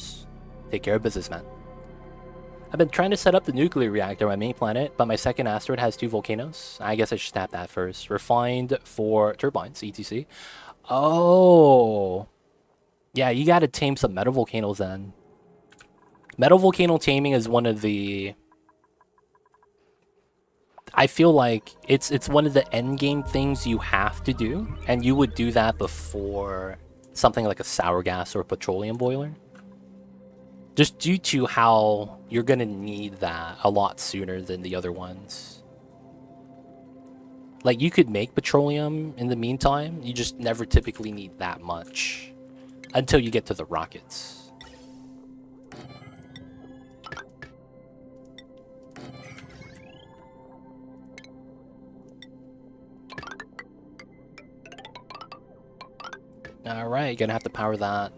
Take care of business, man. I've been trying to set up the nuclear reactor on my main planet, but my second asteroid has 2 volcanoes. I guess I should tap that first. Refined for turbines, etc. Oh. Yeah, you gotta tame some metal volcanoes then. Metal volcano taming is one of the... I feel like it's one of the endgame things you have to do, and you would do that before something like a sour gas or a petroleum boiler. Just due to how you're gonna need that a lot sooner than the other ones. Like, you could make petroleum in the meantime, you just never typically need that much until you get to the rockets. Alright, gonna have to power that.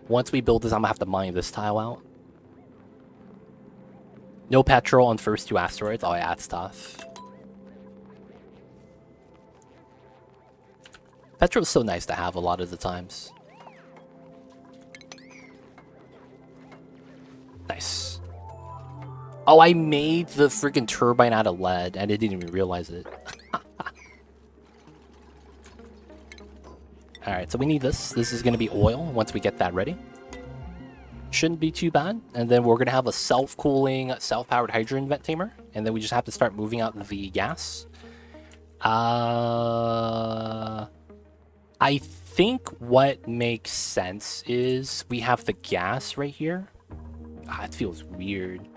Once we build this, I'm gonna have to mine this tile out. No petrol on first 2 asteroids. Oh yeah, that's tough. Petrol is so nice to have a lot of the times. Nice. Oh, I made the freaking turbine out of lead and I didn't even realize it. Alright, so we need this. This is going to be oil once we get that ready. Shouldn't be too bad. And then we're going to have a self-cooling, self-powered hydrogen vent tamer. And then we just have to start moving out the gas. I think what makes sense is we have the gas right here. Ah, it feels weird.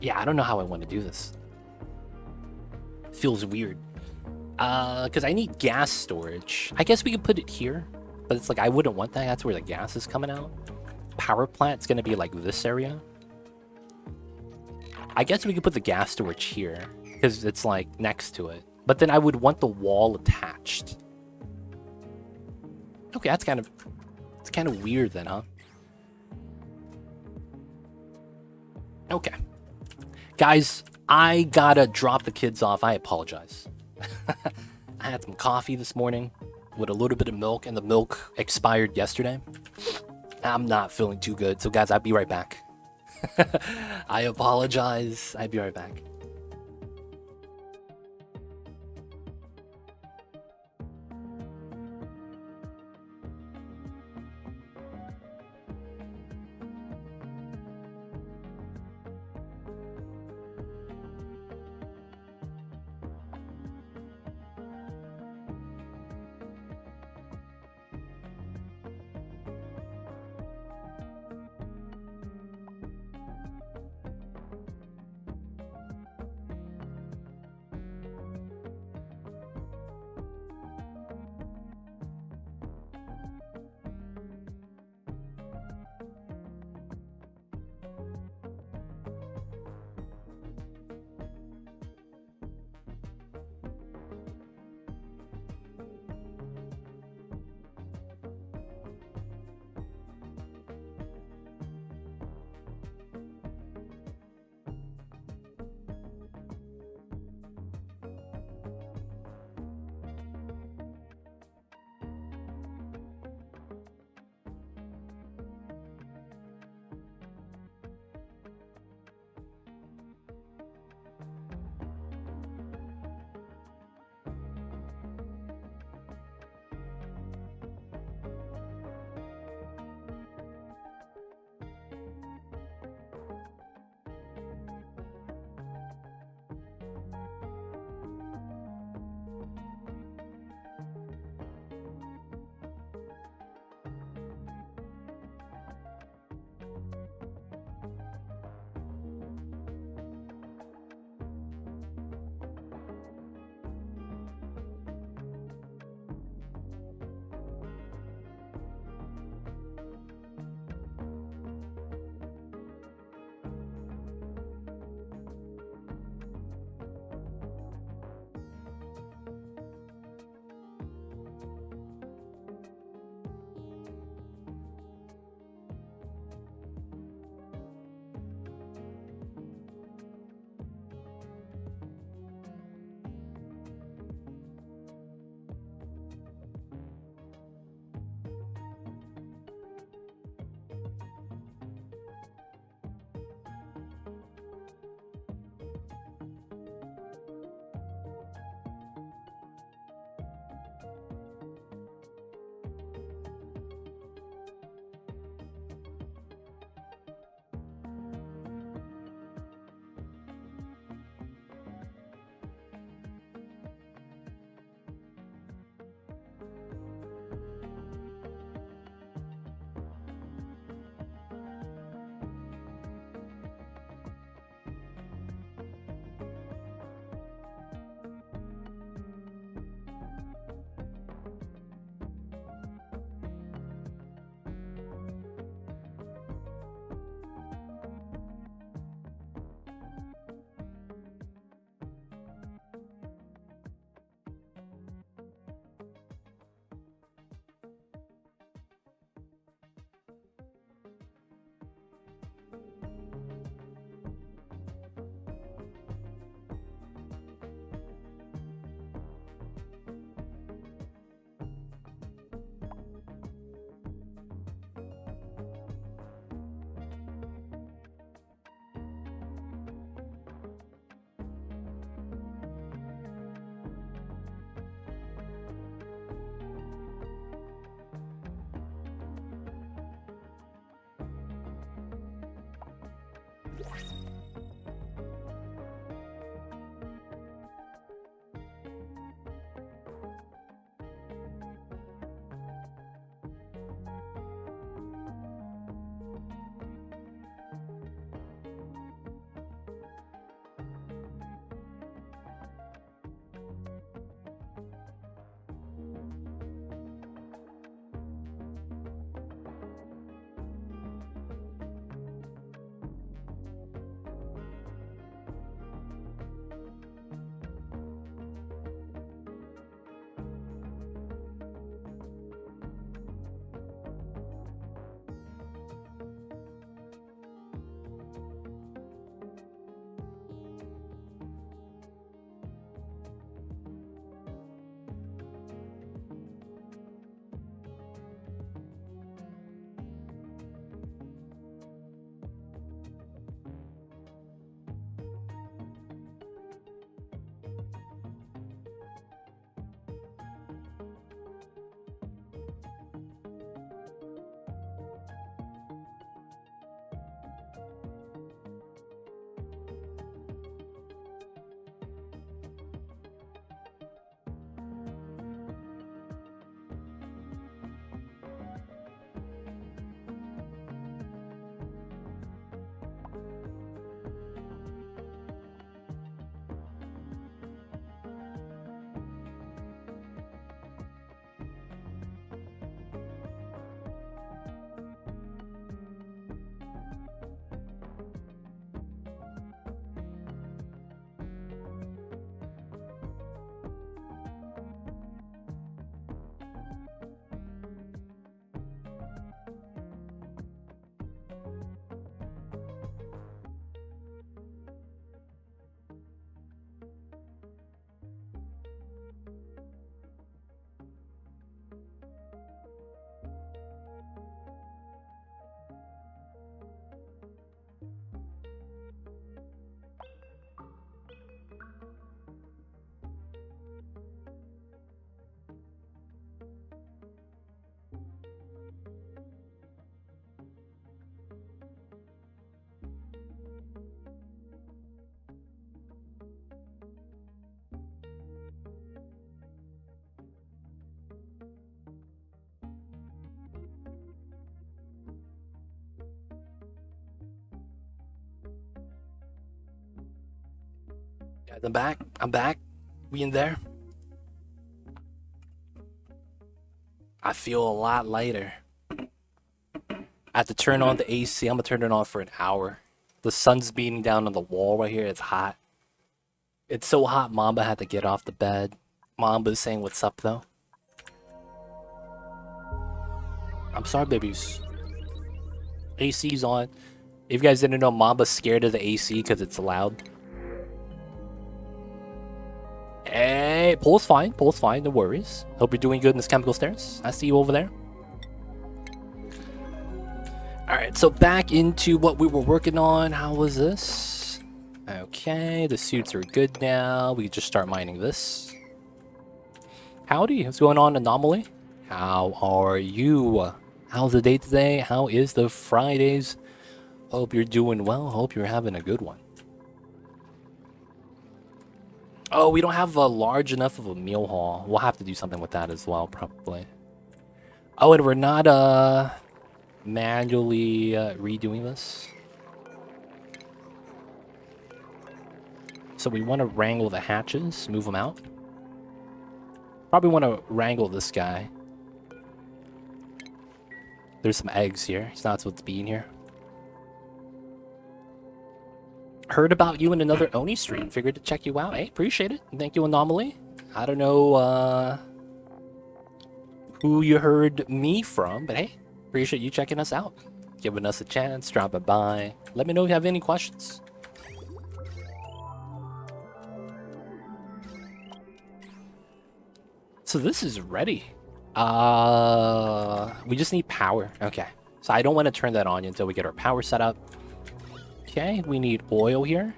Yeah, I don't know how I want to do this. It feels weird. Because I need gas storage. I guess we could put it here, but it's like I wouldn't want that. That's where the gas is coming out. Power plant's gonna be like this area. I guess we could put the gas storage here because it's like next to it. But then I would want the wall attached. Okay, it's kind of weird then, huh? Okay. Guys, I gotta drop the kids off. I apologize. I had some coffee this morning with a little bit of milk, and the milk expired yesterday. I'm not feeling too good, so guys, I'll be right back. I apologize. I'll be right back. Guys, I'm back. I'm back. We in there? I feel a lot lighter. I have to turn on the AC. I'm gonna turn it on for an hour. The sun's beating down on the wall right here. It's hot. It's so hot, Mamba had to get off the bed. Mamba's saying what's up, though. I'm sorry, babies. AC's on. If you guys didn't know, Mamba's scared of the AC because it's loud. Hey, Pole's fine. Pole's fine. No worries. Hope you're doing good in this chemical stairs. I see you over there. Alright, so back into what we were working on. How was this? Okay, the suits are good now. We can just start mining this. Howdy, what's going on, Anomaly? How are you? How's the day today? How is the Fridays? Hope you're doing well. Hope you're having a good one. Oh, we don't have a large enough of a meal hall. We'll have to do something with that as well, probably. Oh, and we're not manually redoing this. So we want to wrangle the hatches, move them out. Probably want to wrangle this guy. There's some eggs here. He's not supposed to be in here. Heard about you in another Oni stream. Figured to check you out. Hey, appreciate it. Thank you, Anomaly. I don't know who you heard me from, but hey, appreciate you checking us out. Giving us a chance, dropping by. Let me know if you have any questions. So this is ready. We just need power. Okay. So I don't want to turn that on until we get our power set up. Okay, we need oil here.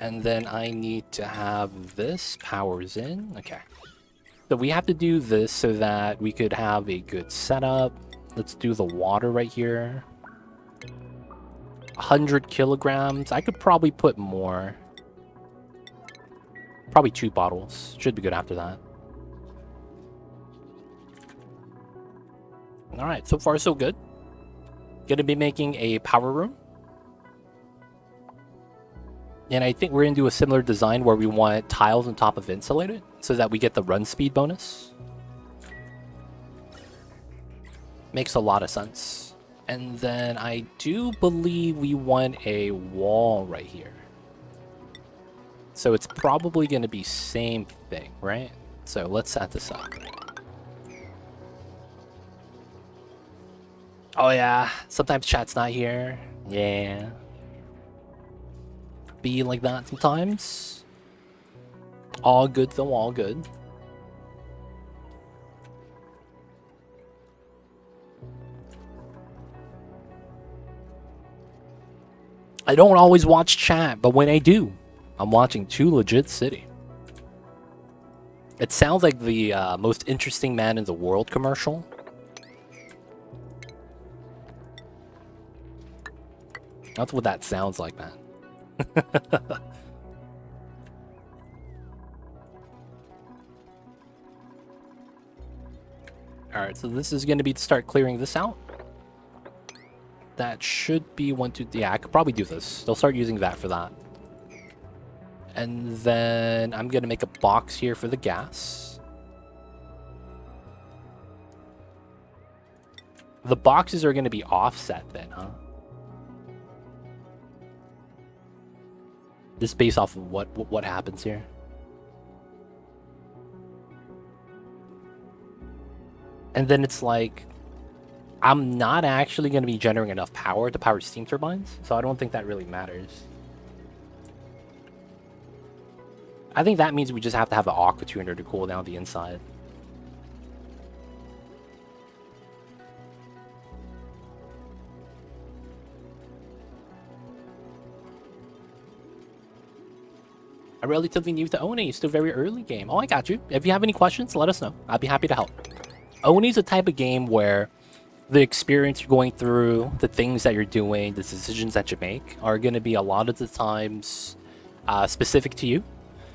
And then I need to have this powers in. Okay. So we have to do this so that we could have a good setup. Let's do the water right here. 100 kilograms. I could probably put more. Probably 2 bottles. Should be good after that. Alright, so far so good. Gonna be making a power room. And I think we're gonna do a similar design where we want tiles on top of insulated so that we get the run speed bonus. Makes a lot of sense. And then I do believe we want a wall right here. So it's probably gonna be same thing, right? So let's set this up. Oh yeah, sometimes chat's not here. Yeah. Be like that sometimes. All good though, all good. I don't always watch chat, but when I do, I'm watching Too Legit City. It sounds like the most interesting man in the world commercial. That's what that sounds like, man. Alright, so this is going to be to start clearing this out. That should be 1, 2... Yeah, I could probably do this. They'll start using that for that. And then I'm going to make a box here for the gas. The boxes are going to be offset then, huh? This based off of what happens here. And then it's like, I'm not actually going to be generating enough power to power steam turbines, so I don't think that really matters. I think that means we just have to have an aqua tuner to cool down the inside. I'm relatively new to Oni. It's still very early game. Oh, I got you. If you have any questions, let us know. I'll be happy to help. Oni's a type of game where the experience you're going through, the things that you're doing, the decisions that you make are going to be a lot of the times specific to you.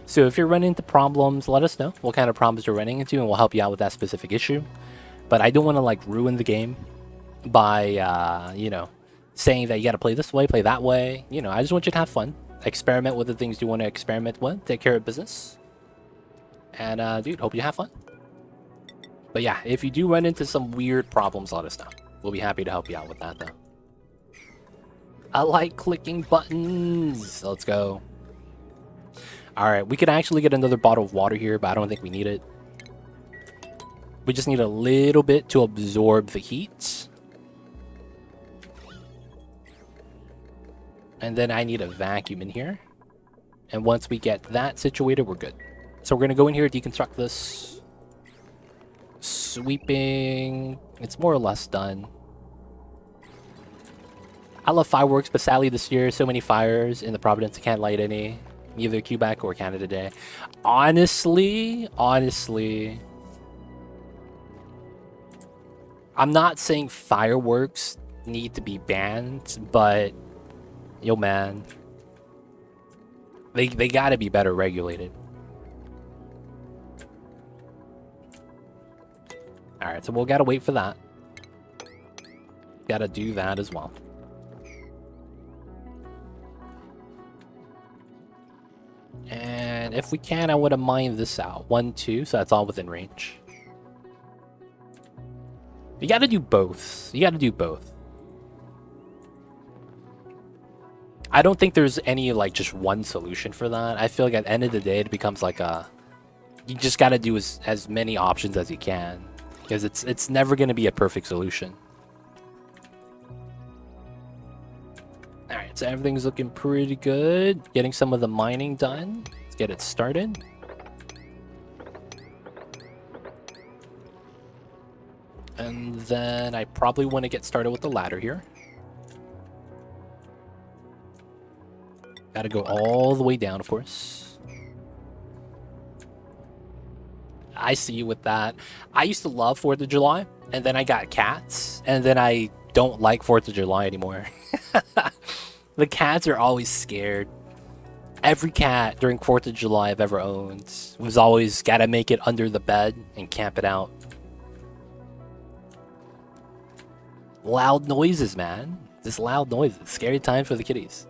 So if you're running into problems, let us know what kind of problems you're running into and we'll help you out with that specific issue. But I don't want to like ruin the game by, you know, saying that you got to play this way, play that way. You know, I just want you to have fun. Experiment with the things you want to experiment with. Take care of business. And, dude, hope you have fun. But yeah, if you do run into some weird problems, let us know. We'll be happy to help you out with that, though. I like clicking buttons. Let's go. Alright, we could actually get another bottle of water here, but I don't think we need it. We just need a little bit to absorb the heat. And then I need a vacuum in here. And once we get that situated, we're good. So we're going to go in here, deconstruct this. Sweeping. It's more or less done. I love fireworks, but sadly this year, so many fires in the Providence, I can't light any. Either Quebec or Canada Day. Honestly, I'm not saying fireworks need to be banned, but yo man, they gotta be better regulated. Alright, so we'll gotta wait for that. Gotta do that as well. And if we can, I would have mined this out. 1, 2, so that's all within range. You gotta do both. You gotta do both. I don't think there's any, like, just one solution for that. I feel like at the end of the day, it becomes like a... You just gotta do as many options as you can. Because it's never gonna be a perfect solution. Alright, so everything's looking pretty good. Getting some of the mining done. Let's get it started. And then I probably want to get started with the ladder here. Gotta go all the way down, of course. I see you with that. I used to love 4th of July, and then I got cats, and then I don't like 4th of July anymore. The cats are always scared. Every cat during 4th of July I've ever owned was always gotta make it under the bed and camp it out. Loud noises, man. Just loud noises. Scary time for the kitties.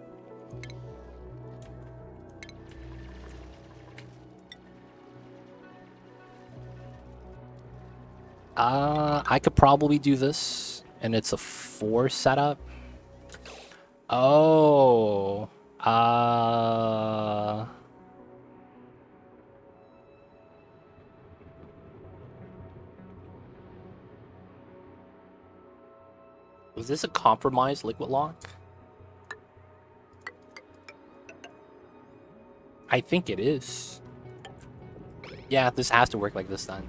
I could probably do this, and it's a 4 setup. Oh, was this a compromised liquid lock? I think it is. Yeah, this has to work like this then.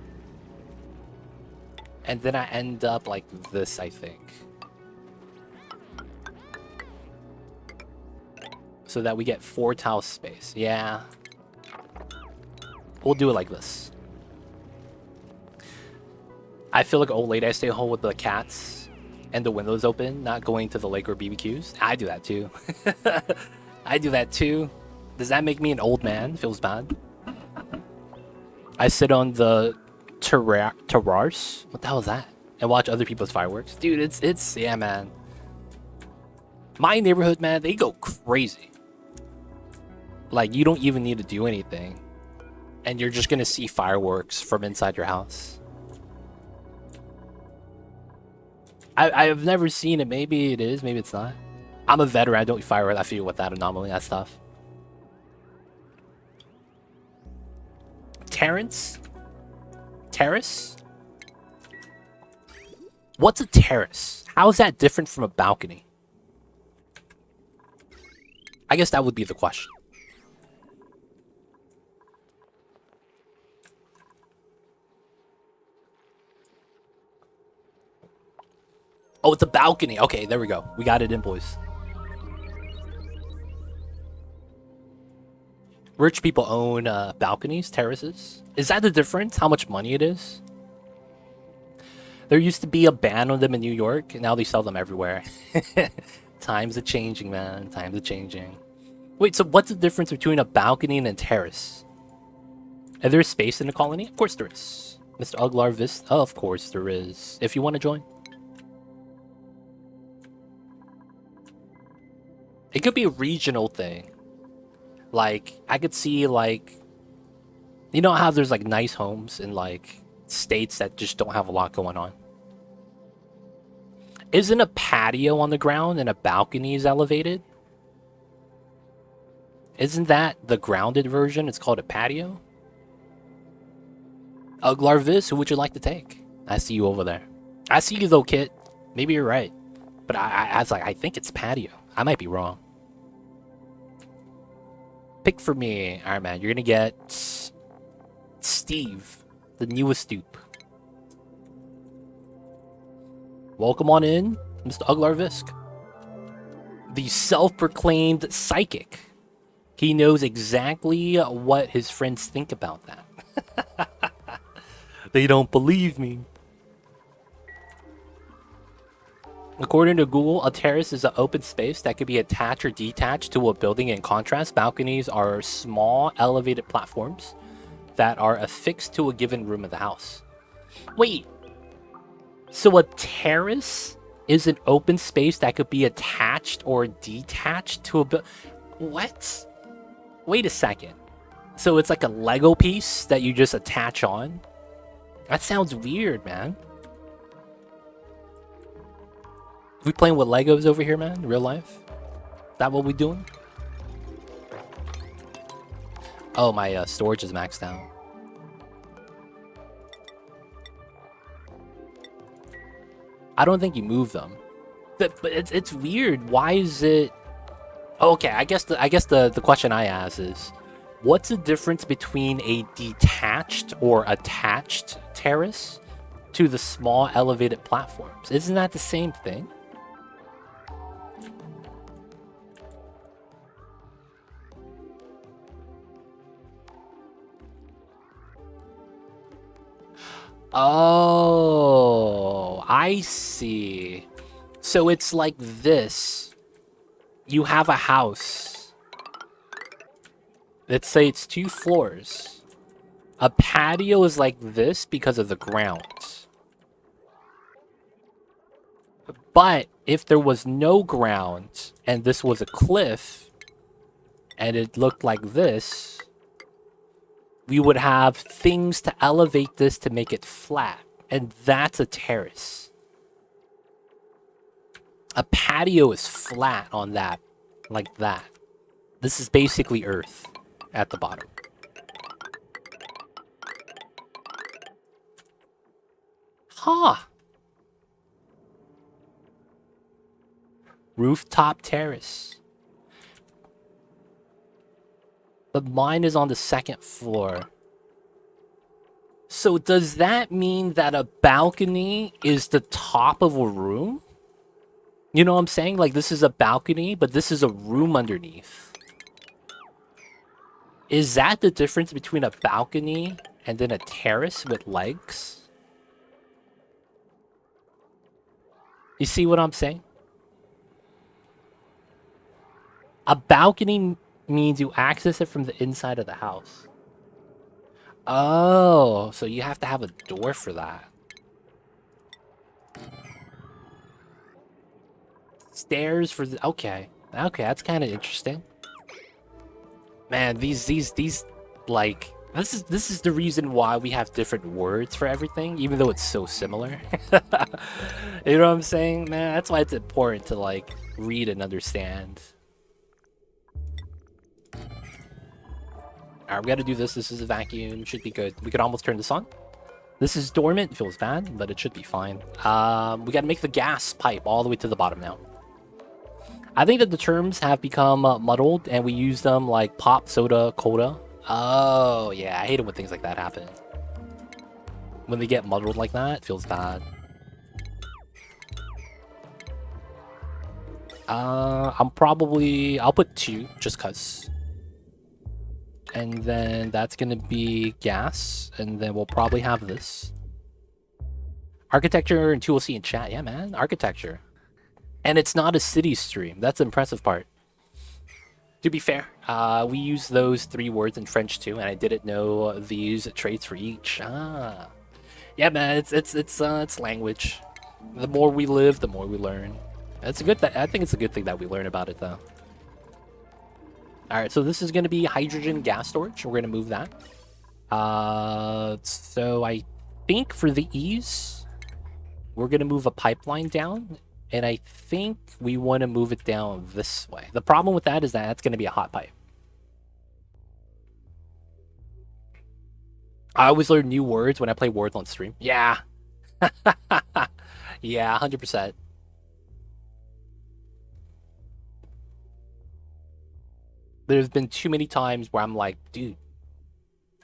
And then I end up like this, I think. So that we get 4 tile space. Yeah. We'll do it like this. I feel like old lady, I stay home with the cats and the windows open, not going to the lake or BBQs. I do that too. I do that too. Does that make me an old man? Feels bad. I sit on the terrace. What the hell is that? And watch other people's fireworks. Dude, it's yeah, man. My neighborhood, man, they go crazy. Like, you don't even need to do anything. And you're just gonna see fireworks from inside your house. I've never seen it. Maybe it is, maybe it's not. I'm a veteran, I don't eat fireworks. I feel with that anomaly, that stuff. Terrace? What's a terrace? How is that different from a balcony? I guess that would be the question. Oh, it's a balcony. Okay, there we go. We got it in, boys. Rich people own balconies, terraces. Is that the difference? How much money it is? There used to be a ban on them in New York, and now they sell them everywhere. Times are changing, man. Times are changing. Wait, so what's the difference between a balcony and a terrace? Is there space in the colony? Of course there is. Mr. Uglar Vist? Oh, of course there is. If you want to join. It could be a regional thing. Like, I could see, like... You know how there's, like, nice homes in, like, states that just don't have a lot going on? Isn't a patio on the ground and a balcony is elevated? Isn't that the grounded version? It's called a patio? Uglarvis, who would you like to take? I see you over there. I see you though, Kit. Maybe you're right. But I was like, I think it's patio. I might be wrong. Pick for me, Iron Man. You're gonna get Steve, the newest dupe. Welcome on in, Mr. Uglarvisk. The self-proclaimed psychic. He knows exactly what his friends think about that. They don't believe me. According to Google, a terrace is an open space that could be attached or detached to a building. In contrast, balconies are small, elevated platforms that are affixed to a given room of the house. Wait, so a terrace is an open space that could be attached or detached to a building? What? Wait a second. So it's like a Lego piece that you just attach on? That sounds weird, man. We playing with Legos over here, man? In real life? Is that what we doing? Oh, my storage is maxed out. I don't think you move them. But it's weird. Why is it... Okay, I guess the question I ask is, what's the difference between a detached or attached terrace to the small elevated platforms? Isn't that the same thing? Oh, I see. So it's like this. you have a house. Let's say it's 2 floors. A patio is like this because of the ground. But if there was no ground and this was a cliff and it looked like this, we would have things to elevate this to make it flat. And that's a terrace. A patio is flat on that, like that. This is basically Earth at the bottom. Huh. Rooftop terrace. But mine is on the 2nd floor. So does that mean that a balcony is the top of a room? You know what I'm saying? Like this is a balcony, but this is a room underneath. Is that the difference between a balcony and then a terrace with legs? You see what I'm saying? A balcony means you access it from the inside of the house. Oh, so you have to have a door for that. Stairs for the... Okay, that's kind of interesting. Man, these like... This is the reason why we have different words for everything, even though it's so similar. You know what I'm saying? Man, that's why it's important to, like, read and understand. Alright, we gotta do this. This is a vacuum. Should be good. We could almost turn this on. This is dormant. It feels bad, but it should be fine. We gotta make the gas pipe all the way to the bottom now. I think that the terms have become muddled, and we use them like pop, soda, coda. Oh, yeah. I hate it when things like that happen. When they get muddled like that, it feels bad. I'll put 2, just cause. And then that's gonna be gas, and then we'll probably have this. Architecture and 2 will see in chat. Yeah, man, architecture. And it's not a city stream. That's the impressive part. To be fair, we use those 3 words in French too, and I didn't know these traits for each. Ah, yeah, man, it's language. The more we live, the more we learn. It's a good. I think it's a good thing that we learn about it, though. All right, so this is going to be hydrogen gas storage. We're going to move that. So I think for the ease, we're going to move a pipeline down. And I think we want to move it down this way. The problem with that is that that's going to be a hot pipe. I always learn new words when I play words on stream. Yeah. Yeah, 100%. There's been too many times where I'm like, dude,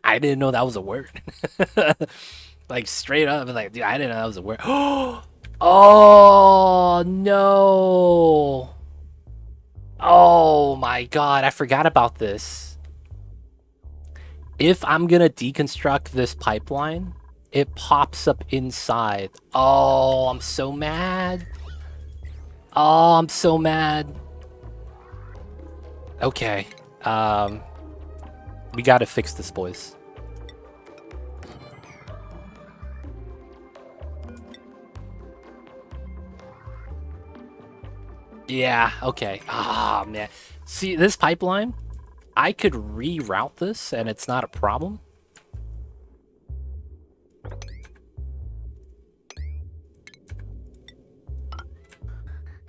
I didn't know that was a word. Like, straight up, like, dude, I didn't know that was a word. Oh, no. Oh, my God. I forgot about this. If I'm going to deconstruct this pipeline, it pops up inside. Oh, I'm so mad. Oh, I'm so mad. Okay. We got to fix this, boys. Yeah, okay. Ah, man. See, this pipeline, I could reroute this, and it's not a problem.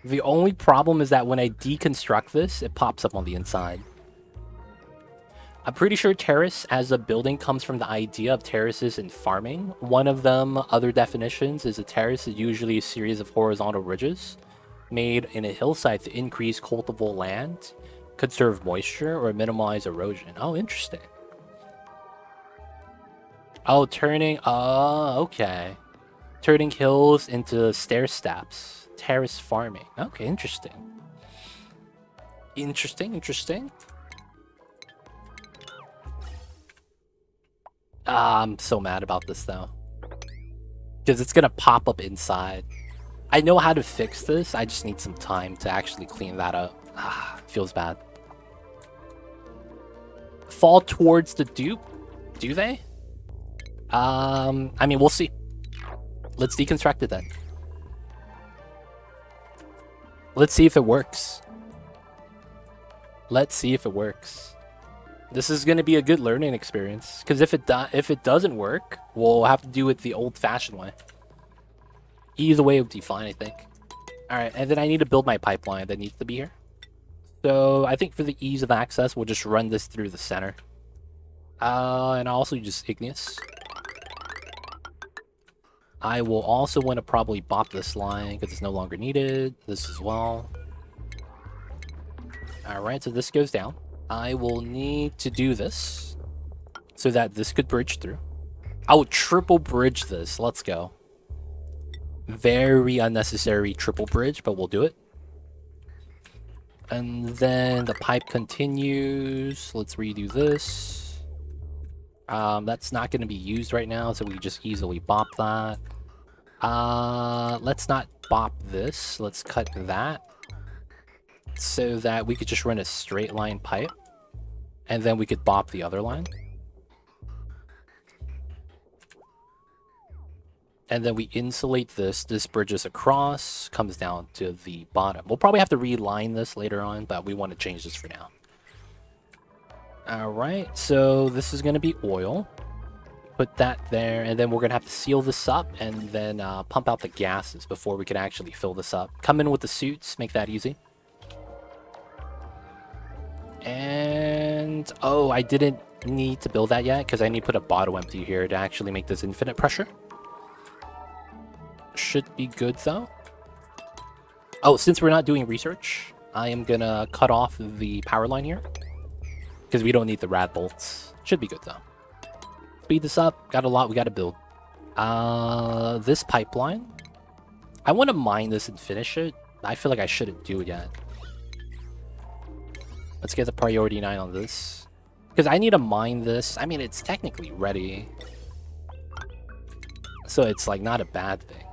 The only problem is that when I deconstruct this, it pops up on the inside. I'm pretty sure terrace as a building comes from the idea of terraces in farming. One of them, other definitions, is a terrace is usually a series of horizontal ridges made in a hillside to increase cultivable land, conserve moisture, or minimize erosion. Oh, interesting. Oh, okay. Turning hills into stair steps. Terrace farming. Okay, interesting. Interesting. I'm so mad about this, though. Because it's gonna pop up inside. I know how to fix this, I just need some time to actually clean that up. Feels bad. Fall towards the dupe? Do they? I mean, we'll see. Let's deconstruct it then. Let's see if it works. Let's see if it works. This is going to be a good learning experience. Because if it doesn't work, we'll have to do it the old-fashioned way. Either way would be fine, I think. Alright, and then I need to build my pipeline that needs to be here. So I think for the ease of access, we'll just run this through the center. And I'll also use igneous. I will also want to probably bop this line because it's no longer needed. This as well. Alright, so this goes down. I will need to do this so that this could bridge through. I will triple bridge this. Let's go. Very unnecessary triple bridge, but we'll do it. And then the pipe continues. Let's redo this. That's not going to be used right now, so we just easily bop that. Let's not bop this. Let's cut that so that we could just run a straight line pipe, and then we could bop the other line. And then we insulate this. This bridges across, comes down to the bottom. We'll probably have to reline this later on, but we want to change this for now. Alright, so this is going to be oil. Put that there, and then we're going to have to seal this up and then pump out the gases before we can actually fill this up. Come in with the suits, make that easy. And, oh, I didn't need to build that yet because I need to put a bottle empty here to actually make this infinite pressure. Should be good though. Oh, since we're not doing research, I am going to cut off the power line here because we don't need the rad bolts. Should be good though. Speed this up. Got a lot we got to build. This pipeline. I want to mine this and finish it. I feel like I shouldn't do it yet. Let's get the priority 9 on this. Because I need to mine this. I mean, it's technically ready. So it's like not a bad thing.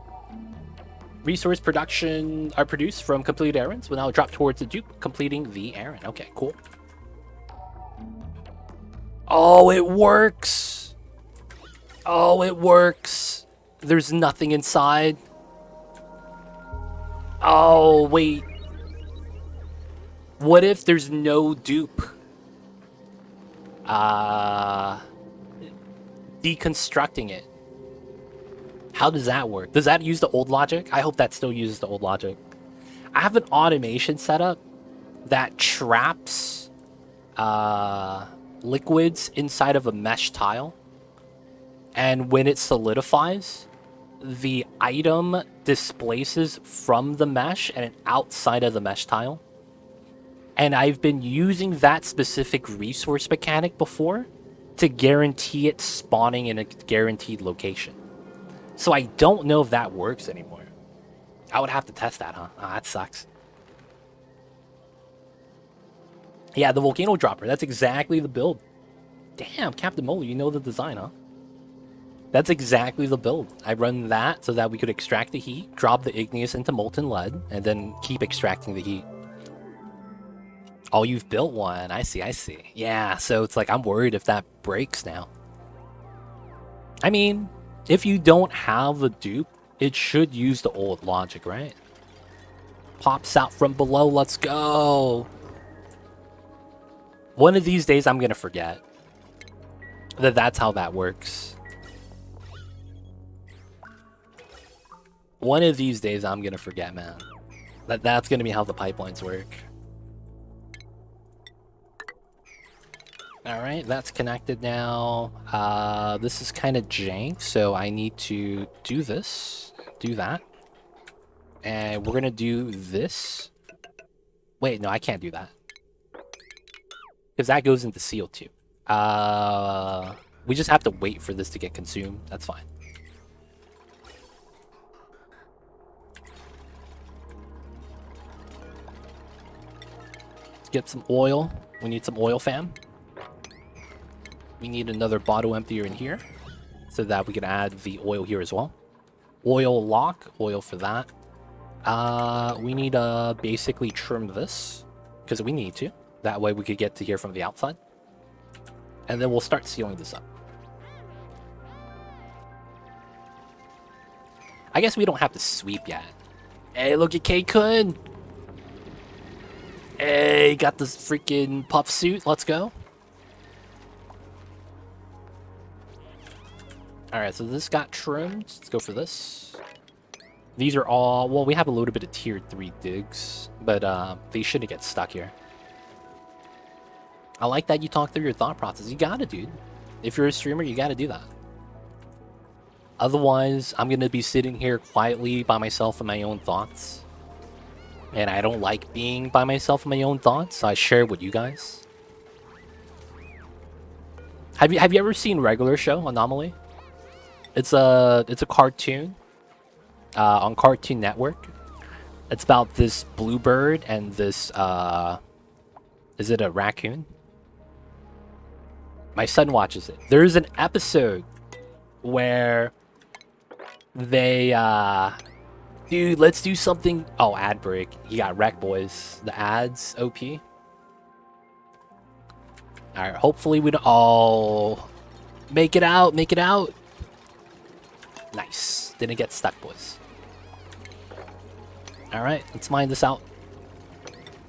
Resource production are produced from completed errands. Will now drop towards the dupe, completing the errand. Okay, cool. Oh, it works. Oh, it works. There's nothing inside. Oh, wait. What if there's no dupe? Deconstructing it. How does that work? Does that use the old logic? I hope that still uses the old logic. I have an automation set up that traps liquids inside of a mesh tile. And when it solidifies, the item displaces from the mesh and outside of the mesh tile. And I've been using that specific resource mechanic before to guarantee it spawning in a guaranteed location. So I don't know if that works anymore. I would have to test that, huh? Ah, that sucks. Yeah, the volcano dropper. That's exactly the build. Damn, Captain Moly, you know the design, huh? That's exactly the build. I run that so that we could extract the heat, drop the igneous into molten lead, and then keep extracting the heat. Oh, you've built one. I see, I see. Yeah, so it's like I'm worried if that breaks now. I mean, if you don't have the dupe, it should use the old logic, right? Pops out from below. Let's go. One of these days, I'm going to forget that that's how that works. One of these days, I'm going to forget, man. That's going to be how the pipelines work. Alright, that's connected now. This is kind of jank, so I need to do this. Do that. And we're going to do this. Wait, no, I can't do that. Because that goes into CO2. We just have to wait for this to get consumed. That's fine. Let's get some oil. We need some oil, fam. We need another bottle emptier in here so that we can add the oil here as well. Oil lock, oil for that. We need to basically trim this because we need to. That way we could get to here from the outside. And then we'll start sealing this up. I guess we don't have to sweep yet. Hey, look at K-Kun! Hey, got this freaking puff suit. Let's go. Alright, so this got trimmed. Let's go for this. These are all... Well, we have a little bit of tier 3 digs, but they shouldn't get stuck here. I like that you talk through your thought process. You gotta, dude. If you're a streamer, you gotta do that. Otherwise, I'm gonna be sitting here quietly by myself in my own thoughts. And I don't like being by myself in my own thoughts, so I share it with you guys. Have you ever seen Regular Show, Anomaly? It's a cartoon on Cartoon Network. It's about this bluebird and this is it a raccoon? My son watches it. There's an episode where they dude, let's do something. Oh, ad break. You got wrecked, boys. The ads, OP. Alright, hopefully we don't... Oh, make it out, make it out. Nice. Didn't get stuck, boys. Alright, let's mine this out.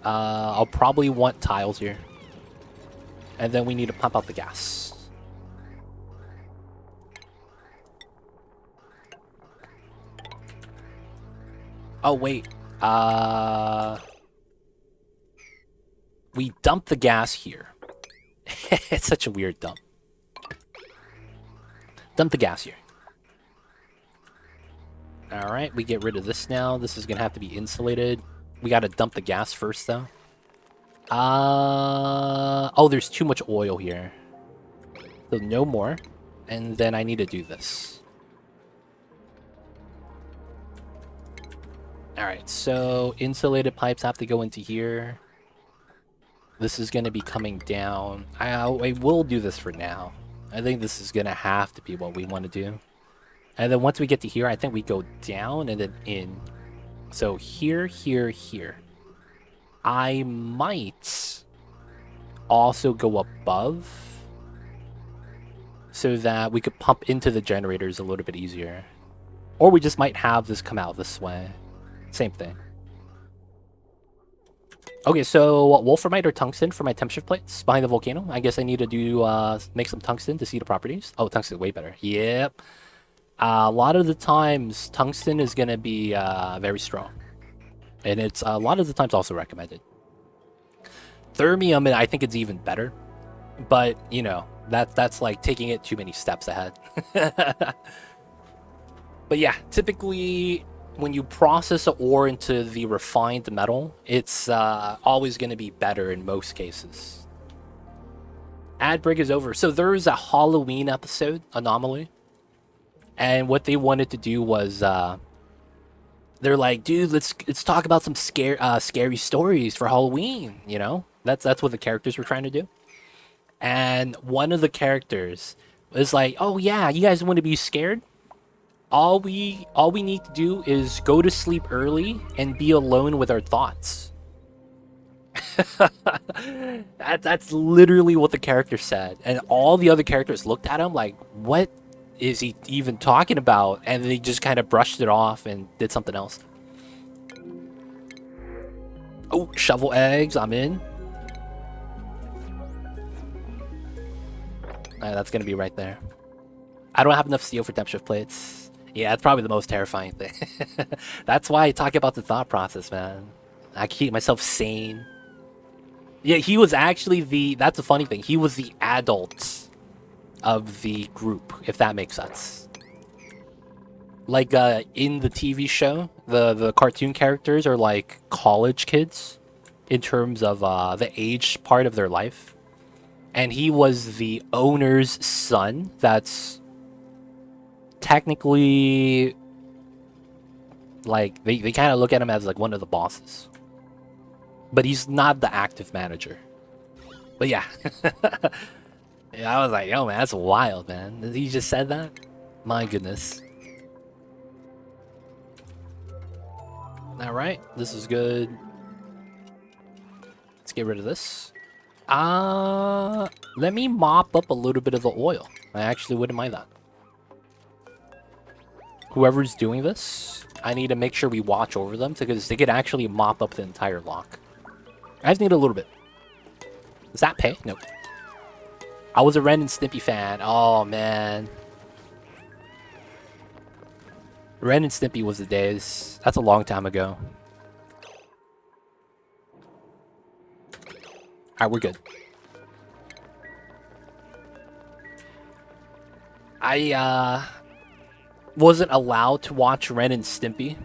I'll probably want tiles here. And then we need to pump out the gas. Oh, wait. We dump the gas here. It's such a weird dump. Dump the gas here. Alright, we get rid of this now. This is going to have to be insulated. We got to dump the gas first, though. Oh, there's too much oil here. So no more. And then I need to do this. Alright, so insulated pipes have to go into here. This is going to be coming down. I will do this for now. I think this is going to have to be what we want to do. And then once we get to here, I think we go down and then in. So here, here, here. I might also go above so that we could pump into the generators a little bit easier. Or we just might have this come out this way. Same thing. Okay, so wolframite or tungsten for my temp shift plates behind the volcano. I guess I need to do make some tungsten to see the properties. Oh, tungsten way better. Yep. A lot of the times, tungsten is going to be very strong. And it's a lot of the times also recommended. Thermium, I think it's even better. But, you know, that's like taking it too many steps ahead. But yeah, typically when you process an ore into the refined metal, it's always going to be better in most cases. Ad break is over. So there was a Halloween episode, Anomaly. And what they wanted to do was, they're like, dude, let's talk about some scary stories for Halloween. You know, that's what the characters were trying to do. And one of the characters was like, oh yeah, you guys want to be scared? All we need to do is go to sleep early and be alone with our thoughts. That's literally what the character said, and all the other characters looked at him like, what is he even talking about? And they just kind of brushed it off and did something else. Oh, shovel eggs, I'm in. That's gonna be right there. I don't have enough steel for temp shift plates. Yeah, that's probably the most terrifying thing. That's why I talk about the thought process, man. I keep myself sane. Yeah, he was actually that's a funny thing. He was the adult of the group, if that makes sense. Like in the TV show, the cartoon characters are like college kids in terms of the age part of their life. And he was the owner's son. That's technically like they kind of look at him as like one of the bosses. But he's not the active manager. But yeah. Yeah, I was like, yo, man, that's wild, man. He just said that? My goodness. Alright, this is good. Let's get rid of this. Let me mop up a little bit of the oil. I actually wouldn't mind that. Whoever's doing this, I need to make sure we watch over them because they could actually mop up the entire lock. I just need a little bit. Does that pay? Nope. I was a Ren and Stimpy fan. Oh, man. Ren and Stimpy was the days. That's a long time ago. Alright, we're good. I wasn't allowed to watch Ren and Stimpy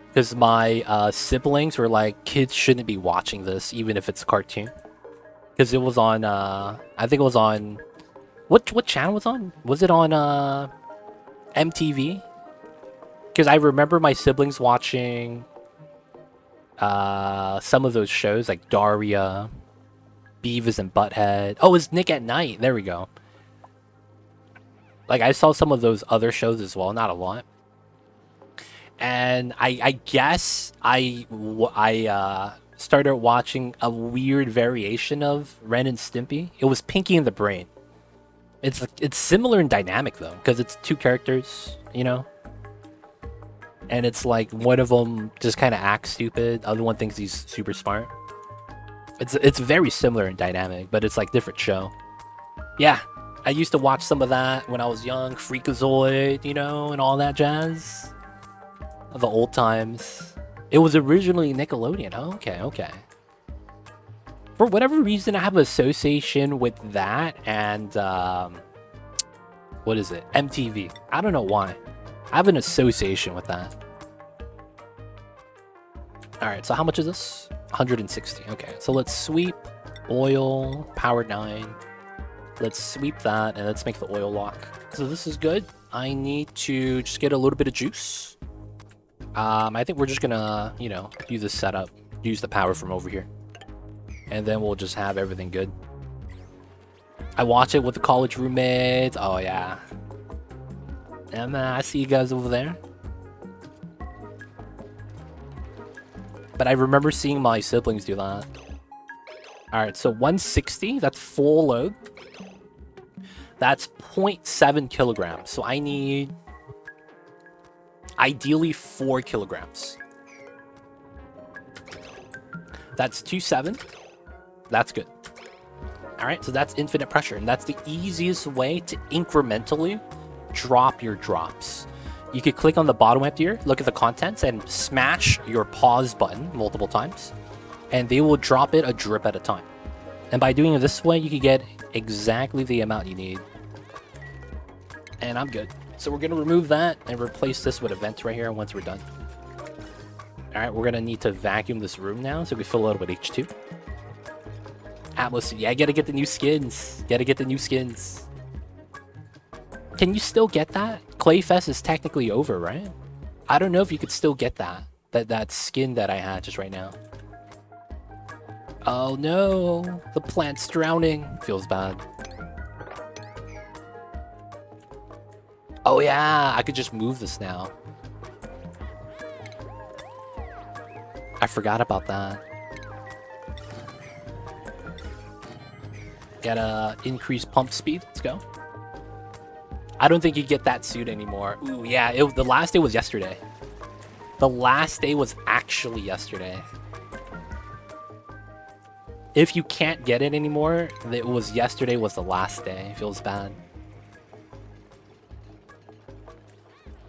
because my siblings were like, kids shouldn't be watching this even if it's a cartoon. Because it was on, I think it was on, what channel was on? Was it on MTV? Because I remember my siblings watching some of those shows like Daria, Beavis and Butthead. Oh, it's Nick at Night. There we go. Like, I saw some of those other shows as well, not a lot. And I guess I started watching a weird variation of Ren and Stimpy. It was Pinky and the Brain. It's similar in dynamic, though, because it's two characters, you know? And it's like, one of them just kind of acts stupid, the other one thinks he's super smart. It's very similar in dynamic, but it's like different show. Yeah, I used to watch some of that when I was young, Freakazoid, you know, and all that jazz. The old times. It was originally Nickelodeon. Oh, okay. For whatever reason, I have an association with that and, what is it? MTV. I don't know why. I have an association with that. Alright, so how much is this? 160. Okay, so let's sweep, oil, power 9. Let's sweep that, and let's make the oil lock. So this is good. I need to just get a little bit of juice. I think we're just gonna, you know, do this setup. Use the power from over here. And then we'll just have everything good. I watch it with the college roommates. Oh, yeah. And I see you guys over there. But I remember seeing my siblings do that. Alright, so 160. That's full load. That's 0.7 kilograms. So I need... ideally 4 kilograms. That's 2.7. That's good. Alright, so that's infinite pressure. And that's the easiest way to incrementally drop your drops. You could click on the bottom left here, look at the contents, and smash your pause button multiple times. And they will drop it a drip at a time. And by doing it this way, you can get exactly the amount you need. And I'm good. So we're going to remove that and replace this with a vent right here once we're done. Alright, we're going to need to vacuum this room now, so we fill it up with H2. Atmos, yeah, gotta get the new skins. Gotta get the new skins. Can you still get that? Clayfest is technically over, right? I don't know if you could still get that skin that I had just right now. Oh no, the plant's drowning. Feels bad. Oh yeah, I could just move this now. I forgot about that. Gotta increase pump speed. Let's go. I don't think you get that suit anymore. Ooh, yeah, the last day was yesterday. The last day was actually yesterday. If you can't get it anymore, it was yesterday was the last day. It feels bad.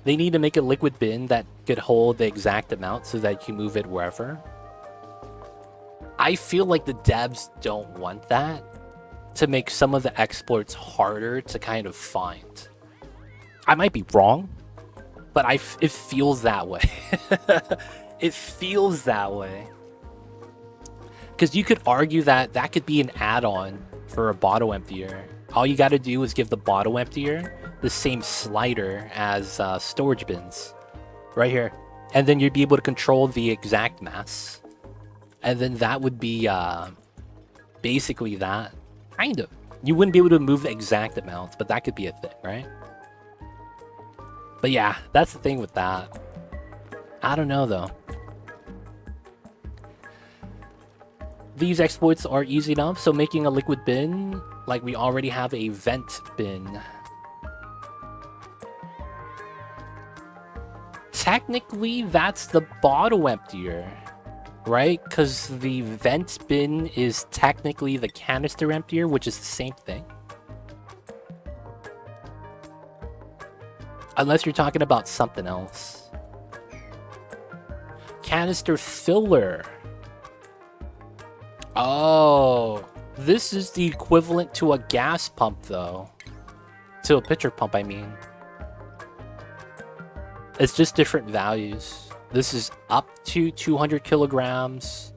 They need to make a liquid bin that could hold the exact amount so that you can move it wherever. I feel like the devs don't want that to make some of the exploits harder to kind of find. I might be wrong, but it feels that way. It feels that way. Because you could argue that that could be an add-on for a bottle emptier. All you got to do is give the bottle emptier the same slider as storage bins. Right here. And then you'd be able to control the exact mass. And then that would be basically that. Kind of. You wouldn't be able to move the exact amount, but that could be a thing, right? But yeah, that's the thing with that. I don't know, though. These exploits are easy enough, so making a liquid bin, like we already have a vent bin. Technically, that's the bottle emptier, right? Because the vent bin is technically the canister emptier, which is the same thing. Unless you're talking about something else. Canister filler. Oh, this is the equivalent to a gas pump, though. To a pitcher pump, I mean. It's just different values. This is up to 200 kilograms.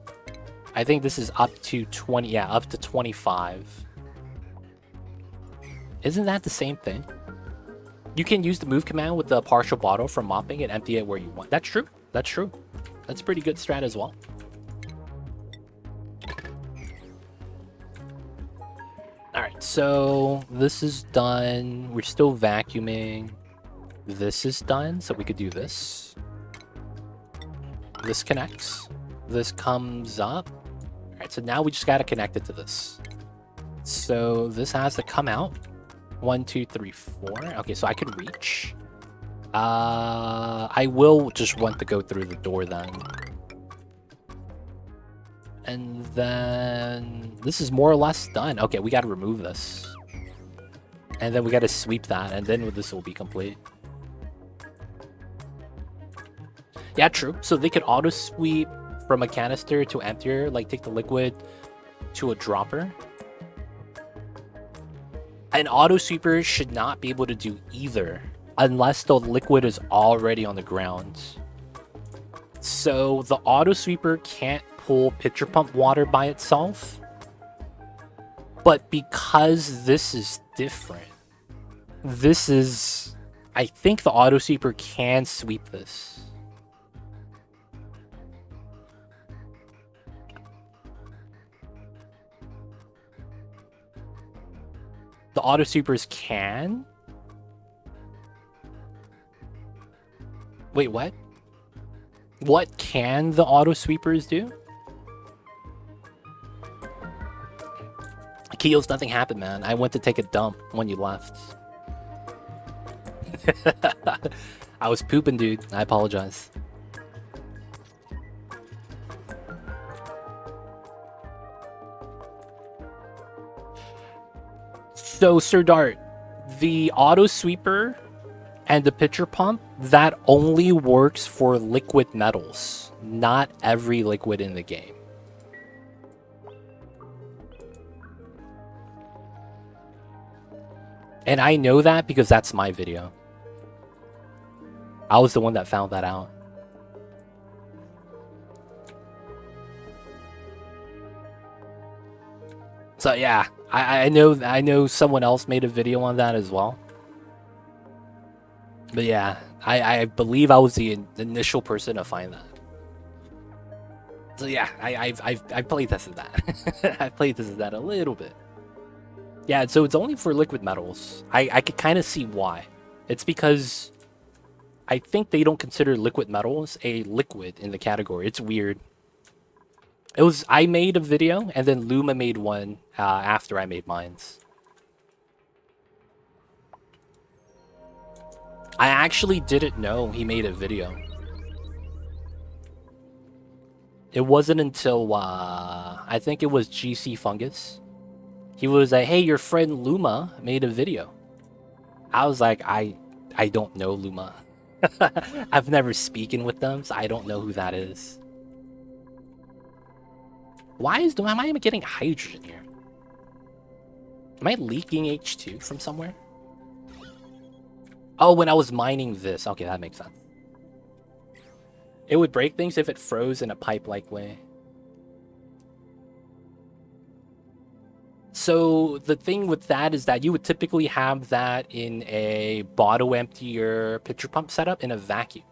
I think this is up to 20, yeah, up to 25. Isn't that the same thing? You can use the move command with the partial bottle for mopping and empty it where you want. That's true. That's true. That's a pretty good strat as well. Alright, so this is done. We're still vacuuming. This is done, so we could do this. This connects. This comes up. Alright, so now we just gotta connect it to this. So this has to come out. 1, 2, 3, 4. Okay, so I could reach. I will just want to go through the door then. And then this is more or less done. Okay, we gotta remove this. And then we gotta sweep that, and then this will be complete. Yeah, true. So they could auto sweep from a canister to emptier, like take the liquid to a dropper. An auto sweeper should not be able to do either unless the liquid is already on the ground. So the auto sweeper can't pull pitcher pump water by itself. But because this is different, I think the auto sweeper can sweep this. The auto sweepers can? Wait, what? What can the auto sweepers do? Keels, nothing happened, man. I went to take a dump when you left. I was pooping, dude. I apologize. So, Sir Dart, the auto sweeper and the pitcher pump, that only works for liquid metals, not every liquid in the game. And I know that because that's my video. I was the one that found that out. So yeah, I know someone else made a video on that as well. But yeah, I believe I was the initial person to find that. So yeah, I played tested that. I played tested that a little bit. Yeah, so it's only for liquid metals. I could kind of see why. It's because I think they don't consider liquid metals a liquid in the category. It's weird. I made a video, and then Luma made one after I made mine's. I actually didn't know he made a video. It wasn't until, I think it was GC Fungus. He was like, hey, your friend Luma made a video. I was like, I don't know Luma. I've never spoken with them, so I don't know who that is. Am I getting hydrogen here? Am I leaking H2 from somewhere? Oh, when I was mining this. Okay, that makes sense. It would break things if it froze in a pipe-like way. So the thing with that is that you would typically have that in a bottle emptier pitcher pump setup in a vacuum,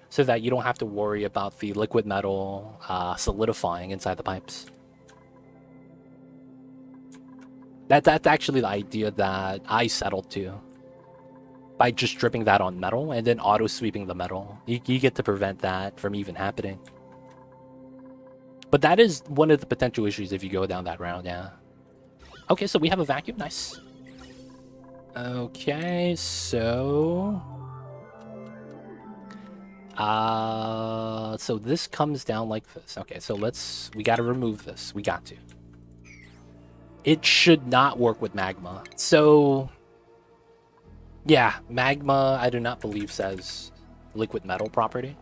so that you don't have to worry about the liquid metal solidifying inside the pipes. That's actually the idea that I settled to. By just dripping that on metal and then auto sweeping the metal. You get to prevent that from even happening. But that is one of the potential issues if you go down that route, yeah. Okay, so we have a vacuum, nice. Okay, so... so this comes down like this. Okay, so we gotta remove this. We got to. It should not work with magma. So, yeah, magma, I do not believe says liquid metal property.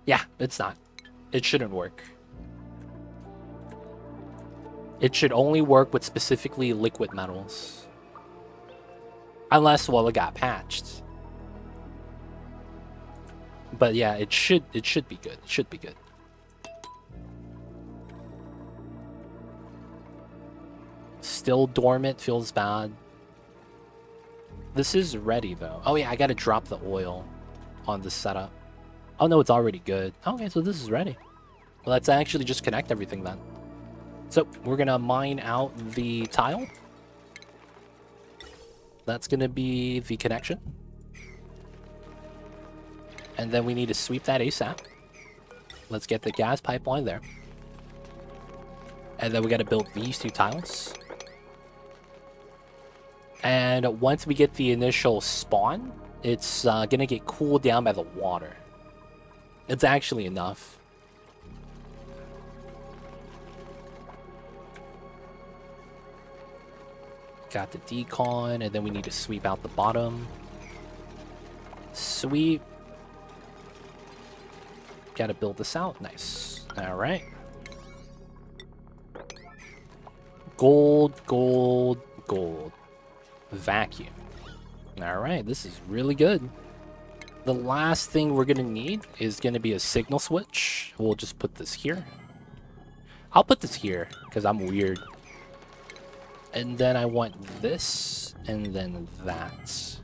Yeah, it's not. It shouldn't work. It should only work with specifically liquid metals. Unless, well, it got patched. But yeah, it should be good. It should be good. Still dormant, feels bad. This is ready though. Oh yeah, I gotta drop the oil on the setup. Oh no, it's already good. Okay, so this is ready. Well, let's actually just connect everything then. So we're gonna mine out the tile. That's gonna be the connection. And then we need to sweep that ASAP. Let's get the gas pipeline there. And then we gotta build these two tiles. And once we get the initial spawn, it's gonna get cooled down by the water. It's actually enough. Got the decon, and then we need to sweep out the bottom. Sweep. Gotta build this out. Nice. Alright. Gold, gold, gold. Vacuum. Alright, this is really good. The last thing we're gonna need is gonna be a signal switch. We'll just put this here. I'll put this here, because I'm weird. And then I want this, and then that.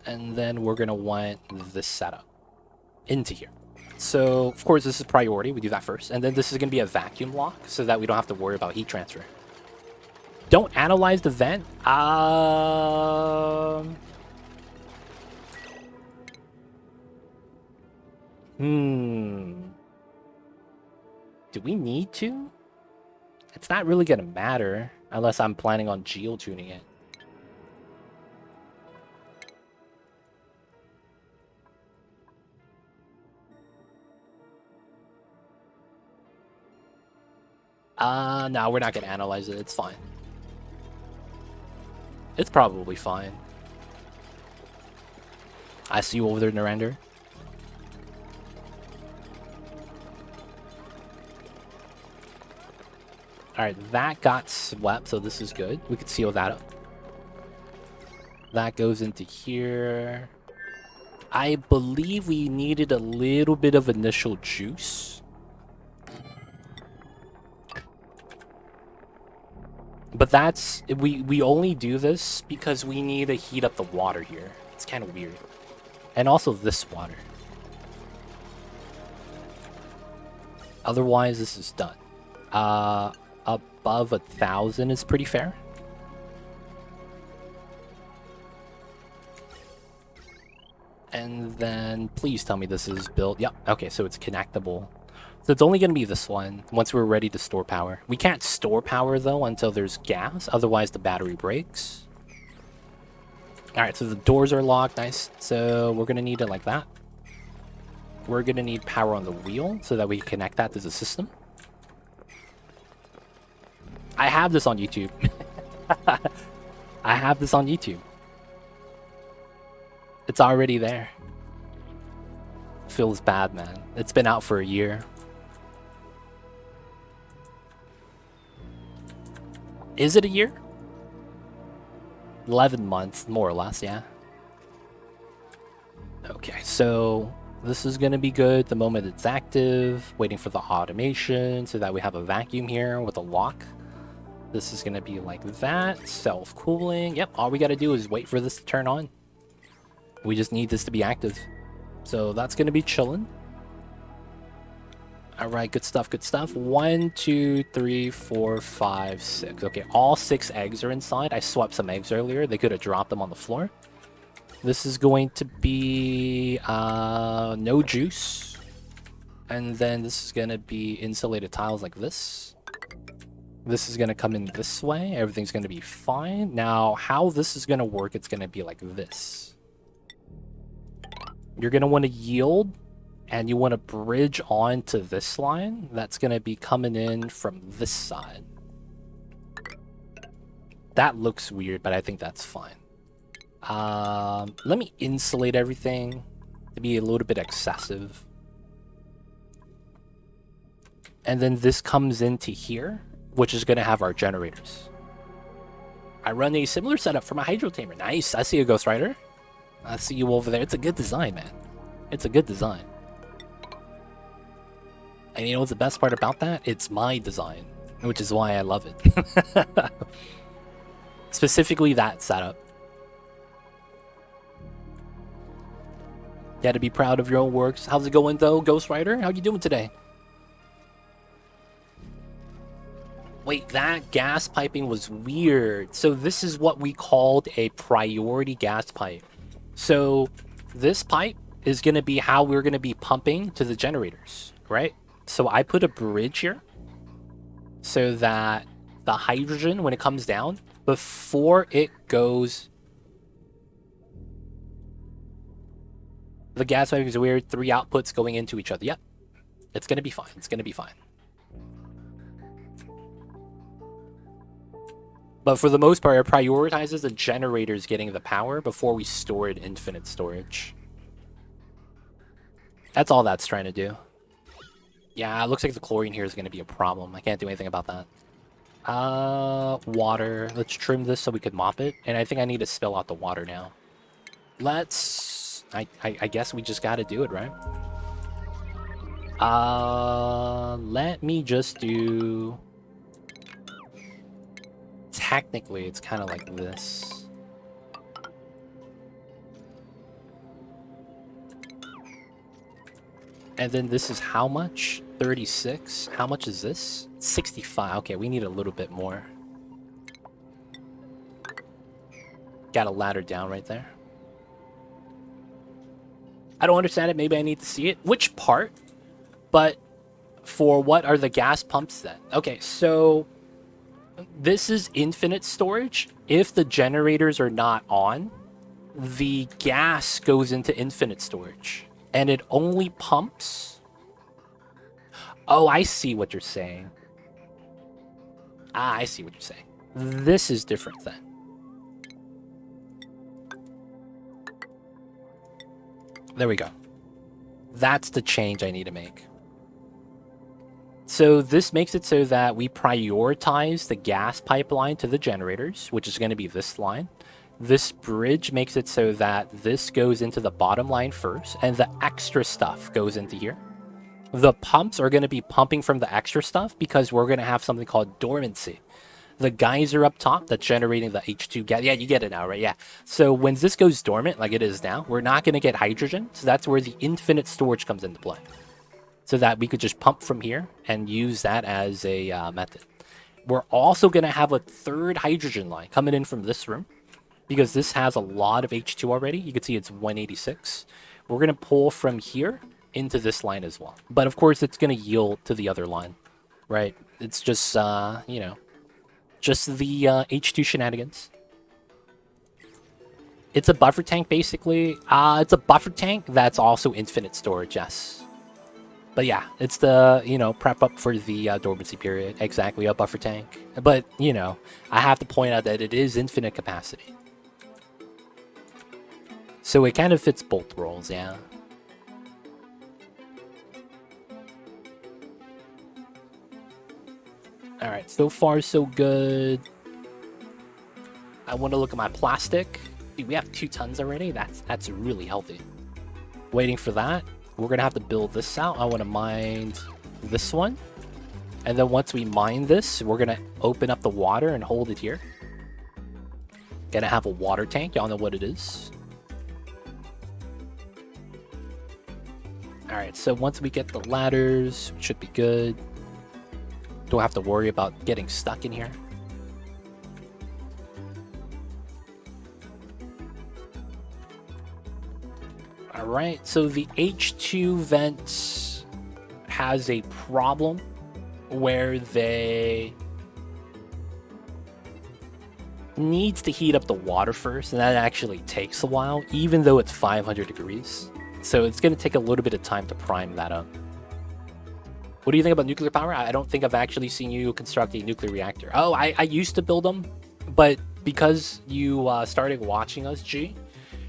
And then we're gonna want this setup into here. So, of course, this is priority. We do that first. And then this is gonna be a vacuum lock, so that we don't have to worry about heat transfer. Don't analyze the vent. Do we need to? It's not really gonna matter unless I'm planning on geo-tuning it. No, we're not gonna analyze it. It's fine. It's probably fine. I see you over there, Narender. Alright, that got swept, so this is good. We could seal that up. That goes into here. I believe we needed a little bit of initial juice. But that's... We only do this because we need to heat up the water here. It's kind of weird. And also this water. Otherwise, this is done. Above 1,000 is pretty fair. And then please tell me this is built. Yep. Okay, so it's connectable. So it's only going to be this one once we're ready to store power. We can't store power though until there's gas. Otherwise the battery breaks. Alright, so the doors are locked. Nice. So we're going to need it like that. We're going to need power on the wheel so that we can connect that to the system. I have this on YouTube. I have this on YouTube. It's already there. Feels bad, man. It's been out for a year. Is it a year? 11 months, more or less, yeah. Okay, so this is going to be good the moment it's active. Waiting for the automation so that we have a vacuum here with a lock. This is going to be like that. Self-cooling. Yep, all we got to do is wait for this to turn on. We just need this to be active. So that's going to be chilling. Alright, good stuff, good stuff. 1, 2, 3, 4, 5, 6. Okay, all 6 eggs are inside. I swapped some eggs earlier. They could have dropped them on the floor. This is going to be no juice. And then this is gonna be insulated tiles like this. This is gonna come in this way. Everything's gonna be fine. Now, how this is gonna work, it's gonna be like this. You're gonna want to yield, and you want to bridge onto this line. That's gonna be coming in from this side. That looks weird, but I think that's fine. Let me insulate everything to be a little bit excessive. And then this comes into here, which is going to have our generators. I run a similar setup for my Hydro Tamer. Nice. I see a Ghost Rider. I see you over there. It's a good design, man. It's a good design. And you know what's the best part about that? It's my design, which is why I love it. Specifically that setup. You got to be proud of your own works. How's it going, though, Ghost Rider? How you doing today? Wait, that gas piping was weird. So this is what we called a priority gas pipe. So this pipe is going to be how we're going to be pumping to the generators, right? So I put a bridge here so that the hydrogen, when it comes down, before it goes... The gas pipe is weird. 3 outputs going into each other. Yep. It's going to be fine. It's going to be fine. But for the most part, it prioritizes the generators getting the power before we store it in infinite storage. That's all that's trying to do. Yeah, it looks like the chlorine here is going to be a problem. I can't do anything about that. Water. Let's trim this so we could mop it. And I think I need to spill out the water now. Let's... I guess we just got to do it, right? Let me just do... Technically, it's kind of like this. And then this is how much? 36. How much is this? 65. Okay, we need a little bit more. Got a ladder down right there. I don't understand it. Maybe I need to see it. Which part? But for what are the gas pumps then? Okay, so... This is infinite storage. If the generators are not on, the gas goes into infinite storage. And it only pumps... Oh, I see what you're saying. Ah, I see what you're saying. This is different then. There we go. That's the change I need to make. So this makes it so that we prioritize the gas pipeline to the generators, which is going to be this line. This bridge makes it so that this goes into the bottom line first, and the extra stuff goes into here. The pumps are going to be pumping from the extra stuff because we're going to have something called dormancy. The geyser up top that's generating the H2 gas. Yeah, you get it now, right? Yeah. So when this goes dormant, like it is now, we're not going to get hydrogen. So that's where the infinite storage comes into play. So that we could just pump from here and use that as a method. We're also going to have a third hydrogen line coming in from this room because this has a lot of H2 already. You can see it's 186. We're going to pull from here into this line as well. But of course, it's going to yield to the other line, right? It's just, you know, just the H2 shenanigans. It's a buffer tank, basically. It's a buffer tank that's also infinite storage, yes. But yeah, it's the, you know, prep up for the dormancy period. Exactly, a buffer tank. But, you know, I have to point out that it is infinite capacity. So it kind of fits both roles, yeah. Alright, so far so good. I want to look at my plastic. Dude, we have 2 tons already. That's really healthy. Waiting for that. We're going to have to build this out. I want to mine this one. And then once we mine this, we're going to open up the water and hold it here. Going to have a water tank. Y'all know what it is. Alright, so once we get the ladders, we should be good. Don't have to worry about getting stuck in here. Alright, so the H2 vents has a problem where they needs to heat up the water first, and that actually takes a while, even though it's 500 degrees. So it's going to take a little bit of time to prime that up. What do you think about nuclear power? I don't think I've actually seen you construct a nuclear reactor. Oh, I used to build them, but because you started watching us, G,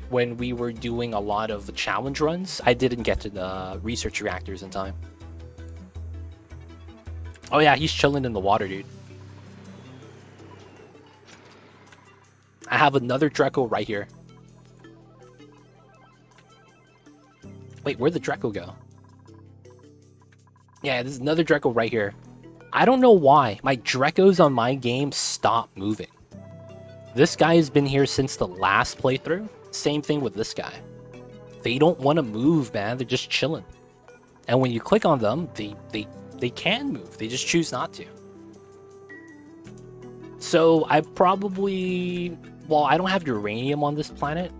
when we were doing a lot of the challenge runs, I didn't get to the research reactors in time. Oh yeah, he's chilling in the water, dude. I have another Draco right here. Wait, where'd the Draco go? Yeah, there's another Draco right here. I don't know why. My Dracos on my game stop moving. This guy has been here since the last playthrough. Same thing with this guy. They don't want to move, man. They're just chilling. And when you click on them, they can move. They just choose not to. So I probably... Well, I don't have uranium on this planet.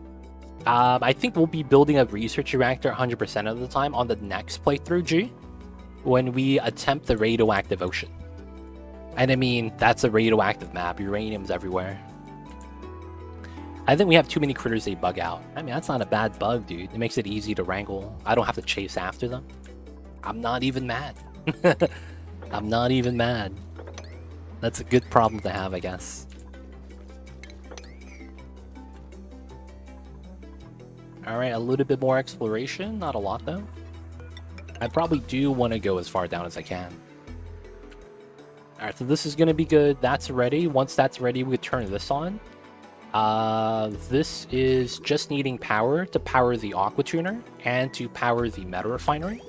I think we'll be building a research reactor 100% of the time on the next playthrough, G, when we attempt the radioactive ocean. And I mean, that's a radioactive map. Uranium's everywhere. I think we have too many critters, they bug out. I mean, that's not a bad bug, dude. It makes it easy to wrangle. I don't have to chase after them. I'm not even mad. I'm not even mad. That's a good problem to have, I guess. Alright, a little bit more exploration. Not a lot, though. I probably do want to go as far down as I can. Alright, so this is going to be good. That's ready. Once that's ready, we turn this on. This is just needing power to power the aqua tuner and to power the meta refinery.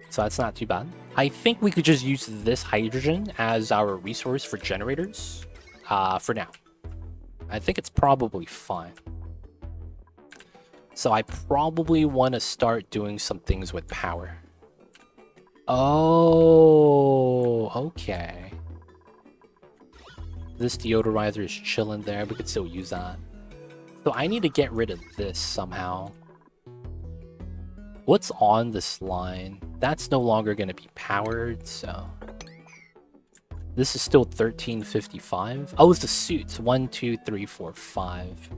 So that's not too bad. I think we could just use this hydrogen as our resource for generators for now. I think it's probably fine. So I probably want to start doing some things with power. Oh, okay. This deodorizer is chilling there. We could still use that. So I need to get rid of this somehow. What's on this line? That's no longer going to be powered, so... This is still 1355. Oh, it's the suits. 1, 2, 3, 4, 5.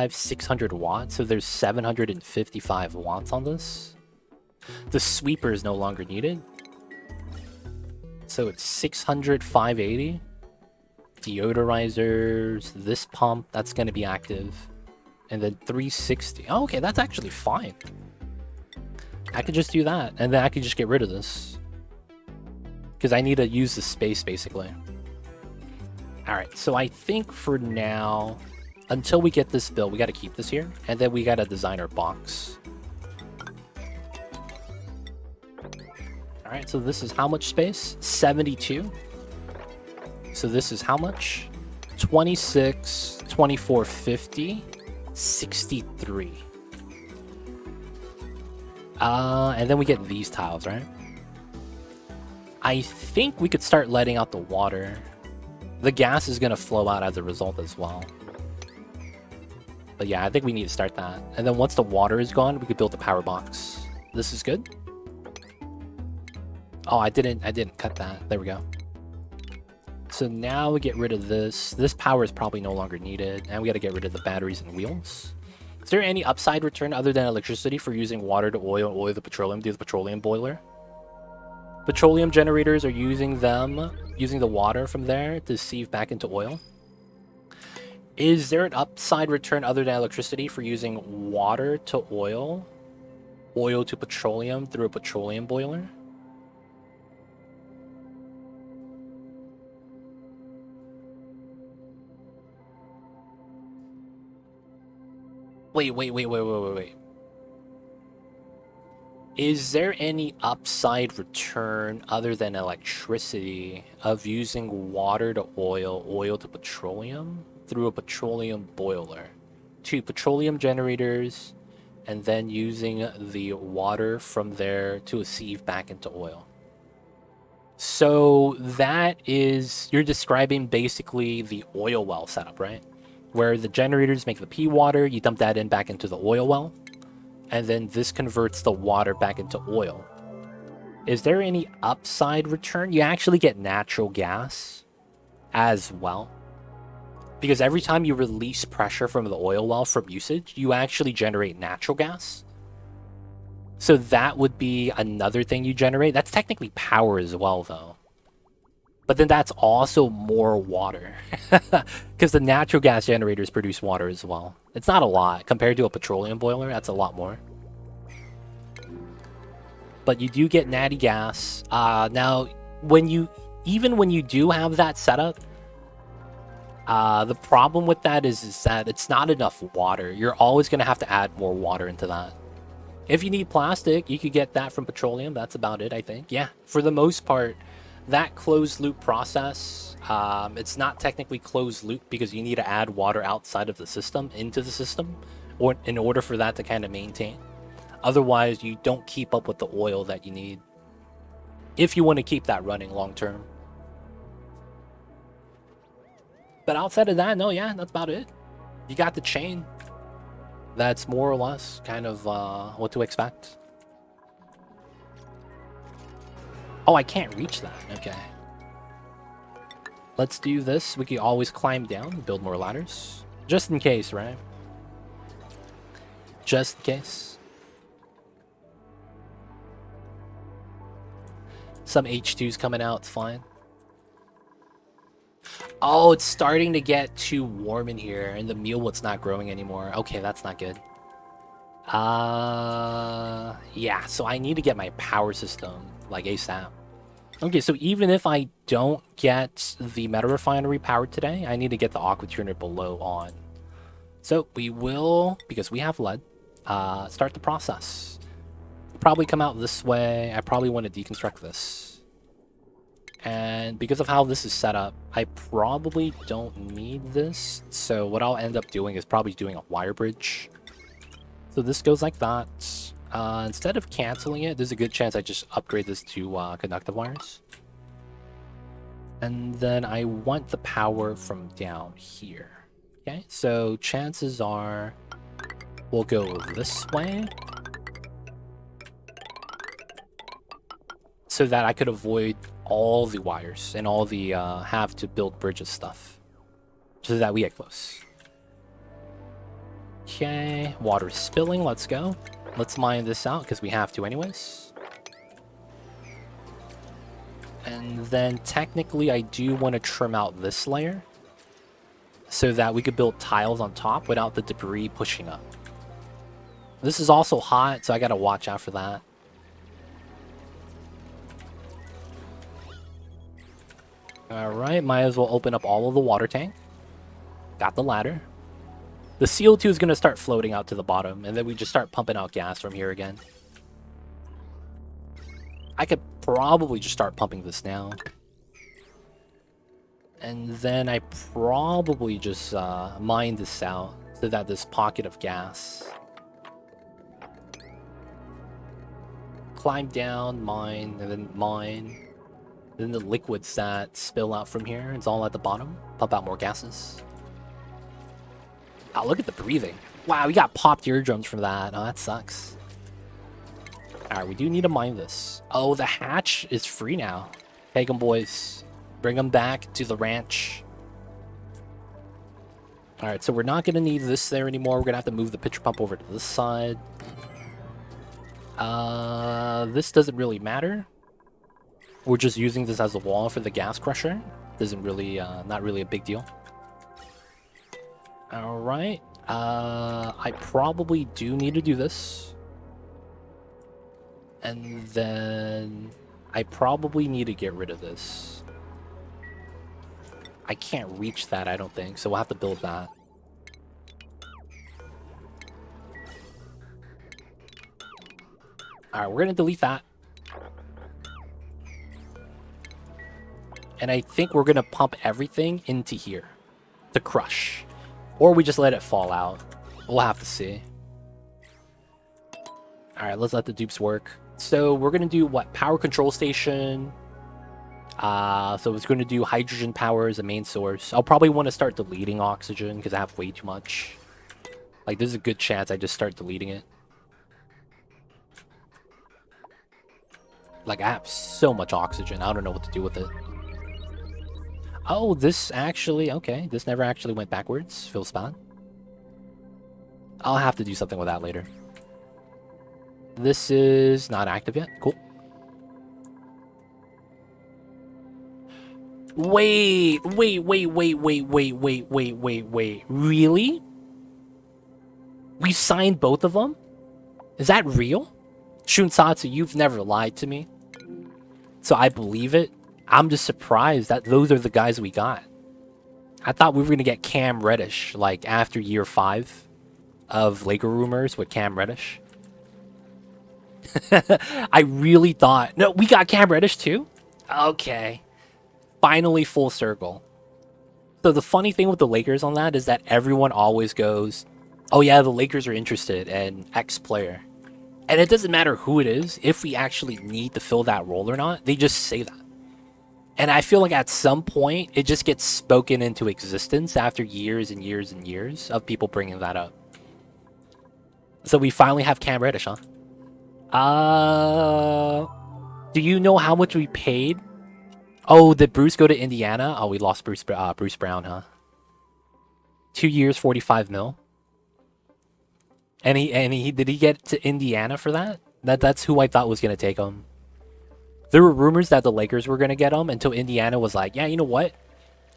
600 watts, so there's 755 watts on this. The sweeper is no longer needed, so it's 600, 580. Deodorizers, this pump, that's going to be active, and then 360. Oh, okay, that's actually fine. I could just do that, and then I could just get rid of this, because I need to use the space, basically. Alright, so I think for now... Until we get this built, we got to keep this here, and then we got to design our box. Alright, so this is how much space? 72. So this is how much? 26, 2450, 63. And then we get these tiles, right? I think we could start letting out the water. The gas is going to flow out as a result as well. But yeah, I think we need to start that. And then once the water is gone, we could build the power box. This is good. Oh, I didn't cut that. There we go. So now we get rid of this. This power is probably no longer needed. And we got to get rid of the batteries and wheels. Is there any upside return other than electricity for using water to oil the petroleum, do the petroleum boiler? Petroleum generators are using the water from there to sieve back into oil. Is there an upside return other than electricity for using water to oil to petroleum through a petroleum boiler? Wait. Is there any upside return other than electricity of using water to oil to petroleum through a petroleum boiler to petroleum generators and then using the water from there to sieve back into oil? So that is, you're describing basically the oil well setup, right? Where the generators make the pea water, you dump that in back into the oil well, and then this converts the water back into oil. Is there any upside return? You actually get natural gas as well. Because every time you release pressure from the oil well from usage, you actually generate natural gas. So that would be another thing you generate. That's technically power as well, though. But then that's also more water. Because the natural gas generators produce water as well. It's not a lot. Compared to a petroleum boiler, that's a lot more. But you do get natty gas. Now, even when you do have that setup, the problem with that is that it's not enough water. You're always going to have to add more water into that. If you need plastic, you could get that from petroleum. That's about it, I think. Yeah, for the most part, that closed loop process, it's not technically closed loop because you need to add water outside of the system into the system or in order for that to kind of maintain. Otherwise, you don't keep up with the oil that you need if you want to keep that running long term. But outside of that, no, yeah, that's about it. You got the chain. That's more or less kind of what to expect. Oh, I can't reach that. Okay. Let's do this. We can always climb down, build more ladders. Just in case, right? Just in case. Some H2's coming out, it's fine. Oh, it's starting to get too warm in here, and the mealwood's not growing anymore. Okay, that's not good. Yeah, so I need to get my power system, like, ASAP. Okay, so even if I don't get the meta refinery powered today, I need to get the aqua tuner below on. So we will, because we have lead, start the process. Probably come out this way. I probably want to deconstruct this. And because of how this is set up, I probably don't need this. So what I'll end up doing is probably doing a wire bridge. So this goes like that. Instead of canceling it, there's a good chance I just upgrade this to conductive wires. And then I want the power from down here. Okay, so chances are we'll go this way. So that I could avoid all the wires and all the have to build bridges stuff. So that we get close. Okay, water spilling, let's go. Let's mine this out because we have to anyways. And then technically I do want to trim out this layer so that we could build tiles on top without the debris pushing up. This is also hot, so I gotta watch out for that. Alright, might as well open up all of the water tank. Got the ladder. The CO2 is going to start floating out to the bottom, and then we just start pumping out gas from here again. I could probably just start pumping this now. And then I probably just mine this out so that this pocket of gas. Climb down, mine, and then mine. Then the liquids that spill out from here, it's all at the bottom. Pump out more gases. Oh, look at the breathing. Wow, we got popped eardrums from that. Oh, that sucks. Alright, we do need to mine this. Oh, the hatch is free now. Take them, boys. Bring them back to the ranch. Alright, so we're not going to need this there anymore. We're going to have to move the pitcher pump over to this side. This doesn't really matter. We're just using this as a wall for the gas crusher. Doesn't really, not really a big deal. Alright, I probably do need to do this. And then I probably need to get rid of this. I can't reach that, I don't think, so we'll have to build that. Alright, we're gonna delete that. And I think we're gonna pump everything into here to crush. Or we just let it fall out. We'll have to see. Alright, let's let the dupes work. So we're going to do what? Power control station. So it's going to do hydrogen power as a main source. I'll probably want to start deleting oxygen because I have way too much. Like, there's a good chance I just start deleting it. Like, I have so much oxygen. I don't know what to do with it. Oh, this actually... Okay, this never actually went backwards. Feels bad. I'll have to do something with that later. This is not active yet. Cool. Wait. Really? We signed both of them? Is that real? Shunsatsu, you've never lied to me. So I believe it. I'm just surprised that those are the guys we got. I thought we were going to get Cam Reddish, like, after year 5 of Laker rumors with Cam Reddish. I really thought... No, we got Cam Reddish too? Okay. Finally full circle. So the funny thing with the Lakers on that is that everyone always goes, oh yeah, the Lakers are interested in X player. And it doesn't matter who it is, if we actually need to fill that role or not, they just say that. And I feel like at some point, it just gets spoken into existence after years and years and years of people bringing that up. So we finally have Cam Reddish, huh? Do you know how much we paid? Oh, did Bruce go to Indiana? Oh, we lost Bruce Brown, huh? 2 years, 45 mil. And he did he get to Indiana for that? That's who I thought was gonna take him. There were rumors that the Lakers were gonna get him until Indiana was like, yeah, you know what?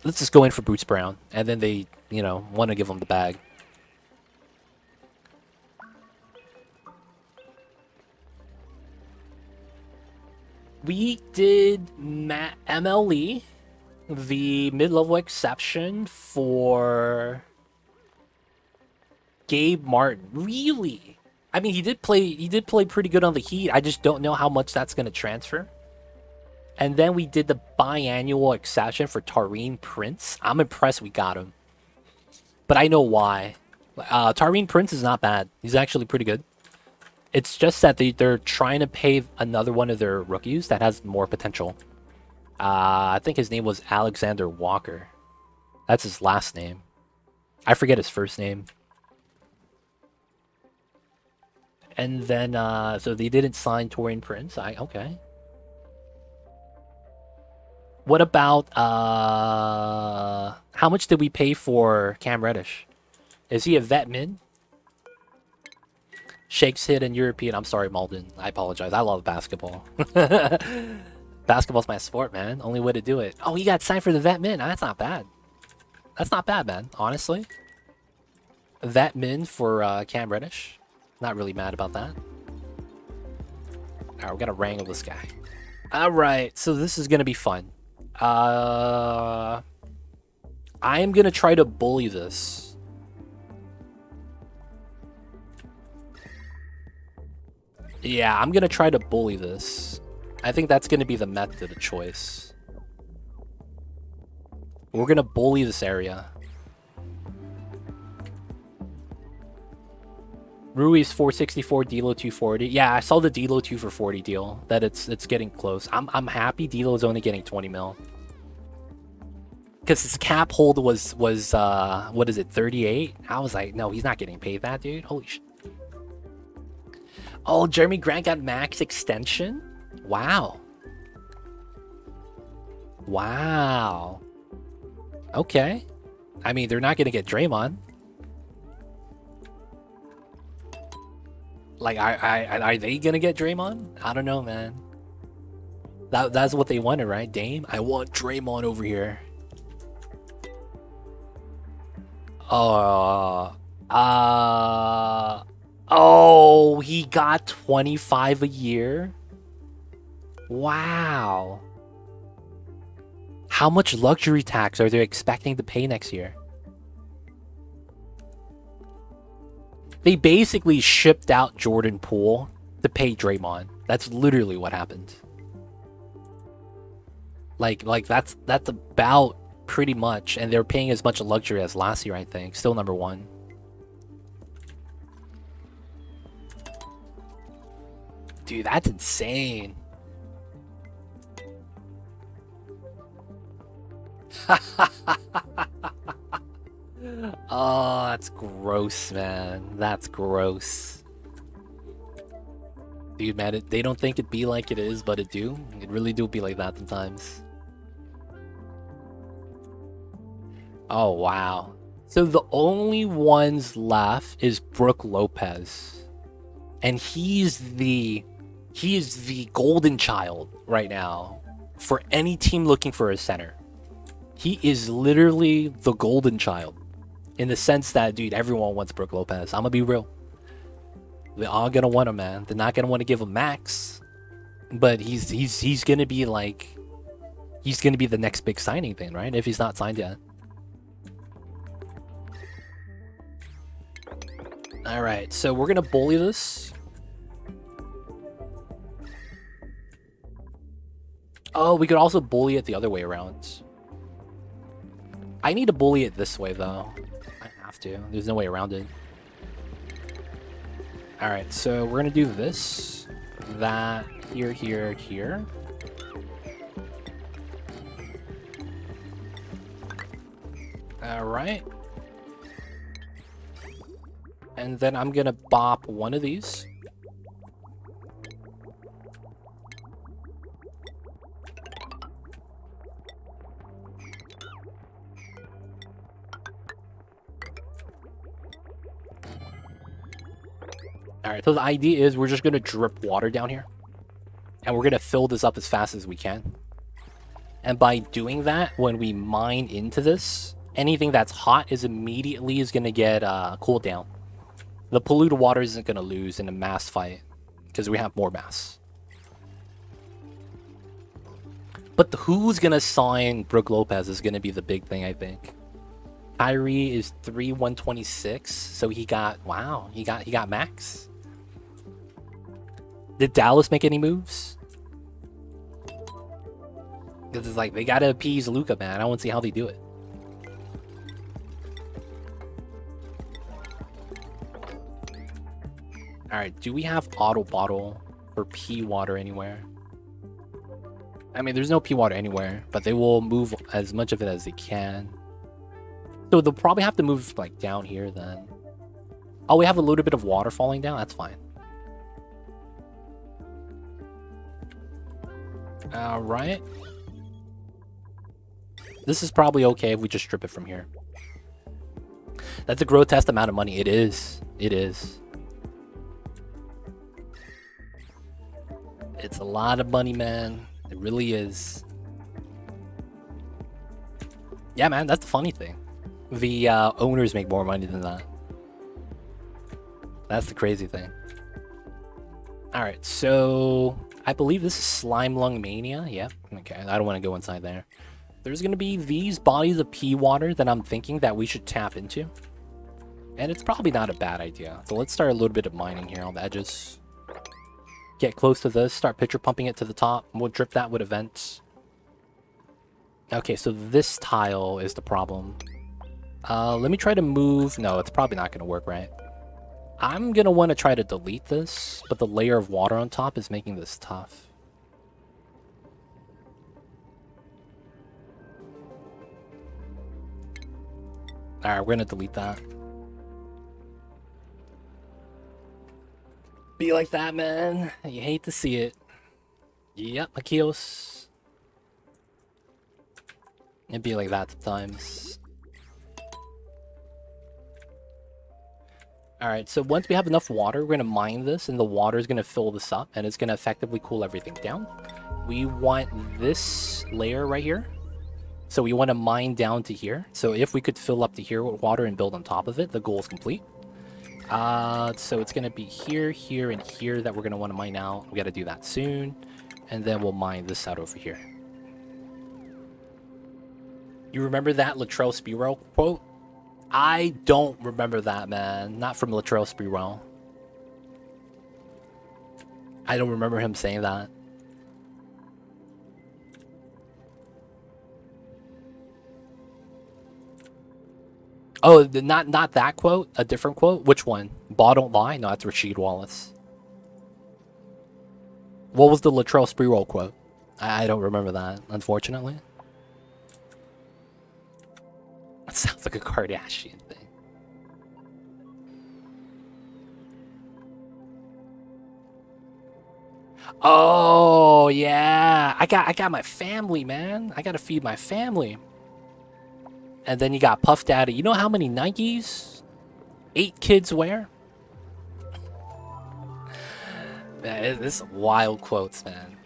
Let's just go in for Bruce Brown. And then they, you know, want to give him the bag. We did MLE, the mid-level exception for Gabe Martin. Really? I mean, he did play pretty good on the Heat. I just don't know how much that's going to transfer. And then we did the biannual exception for Taurean Prince. I'm impressed we got him. But I know why. Taurean Prince is not bad. He's actually pretty good. It's just that they're trying to pay another one of their rookies that has more potential. I think his name was Alexander Walker. That's his last name. I forget his first name. And then, so they didn't sign Taurean Prince. Okay. What about, how much did we pay for Cam Reddish? Is he a vet mid? Shakes hit in European. I'm sorry, Malden. I apologize. I love basketball. Basketball's my sport, man. Only way to do it. Oh, he got signed for the vet min. That's not bad. That's not bad, man. Honestly. Vet min for Cam Reddish. Not really mad about that. Alright, we gotta wrangle this guy. Alright, so this is gonna be fun. I am gonna try to bully this. Yeah, I'm gonna try to bully this. I think that's gonna be the method of choice. We're gonna bully this area. Rui's 464, D'Lo 240. Yeah, I saw the D'Lo 2 for 40 deal. That it's getting close. I'm happy D'Lo's only getting 20 mil. Because his cap hold was what is it, 38? I was like, no, he's not getting paid that, dude. Holy shit. Oh, Jeremy Grant got max extension? Wow. Wow. Okay. I mean, they're not going to get Draymond. Like, are they going to get Draymond? I don't know, man. That's what they wanted, right? Dame? I want Draymond over here. Oh, he got 25 a year? Wow. How much luxury tax are they expecting to pay next year? They basically shipped out Jordan Poole to pay Draymond. That's literally what happened. Like that's about pretty much, and they're paying as much luxury as last year, I think. Still number one. Dude, that's insane. Oh, that's gross, man. That's gross. Dude, man, they don't think it be like it is, but it do. It really do be like that sometimes. Oh, wow. So the only ones left is Brooke Lopez. And he is the golden child right now for any team looking for a center. He is literally the golden child in the sense that, dude, everyone wants Brooke Lopez. I'm gonna be real. They're all gonna want him, man. They're not gonna want to give him max, but he's gonna be like, he's gonna be the next big signing thing, right? If he's not signed yet. All right, so we're gonna bully this. Oh, we could also bully it the other way around. I need to bully it this way, though. I have to. There's no way around it. All right, so we're gonna do this, that, here, here, here. All right. And then I'm gonna bop one of these. All right, so the idea is we're just gonna drip water down here, and we're gonna fill this up as fast as we can. And by doing that, when we mine into this, anything that's hot is immediately gonna get cooled down. The polluted water isn't gonna lose in a mass fight because we have more mass. But who's gonna sign Brooke Lopez is gonna be the big thing, I think. Kyrie is 3/126, so he got he got max. Did Dallas make any moves? Because it's like they gotta appease Luka, man. I want to see how they do it. All right, do we have auto bottle for P water anywhere? I mean, there's no P water anywhere, but they will move as much of it as they can. So they'll probably have to move like down here then. Oh, we have a little bit of water falling down. That's fine. All right. This is probably okay if we just strip it from here. That's a grotesque amount of money. It is. It is. It's a lot of money, man. It really is. Yeah, man, that's the funny thing. The owners make more money than that. That's the crazy thing. All right, so I believe this is Slime Lung Mania. Yep. Okay, I don't want to go inside there. There's going to be these bodies of pea water that I'm thinking that we should tap into. And it's probably not a bad idea. So let's start a little bit of mining here on the edges. Get close to this, start pitcher pumping it to the top. We'll drip that with events. Okay, so this tile is the problem. Let me try to move. No, it's probably not going to work, right? I'm going to want to try to delete this, but the layer of water on top is making this tough. Alright, we're going to delete that. Be like that, man. You hate to see it. Yep, Akios. It'd be like that sometimes. Alright, so once we have enough water, we're going to mine this, and the water is going to fill this up, and it's going to effectively cool everything down. We want this layer right here. So we want to mine down to here. So if we could fill up to here with water and build on top of it, the goal is complete. So it's going to be here, here, and here that we're going to want to mine out. We got to do that soon. And then we'll mine this out over here. You remember that Latrell Sprewell quote? I don't remember that, man. Not from Latrell Sprewell. I don't remember him saying that. Oh, not that quote. A different quote. Which one? Ball don't lie. No, that's Rasheed Wallace. What was the Latrell Sprewell quote? I don't remember that, unfortunately. That sounds like a Kardashian thing. Oh yeah, I got my family, man. I gotta feed my family. And then you got Puff Daddy. You know how many Nikes 8 kids wear? Man, this is wild quotes, man.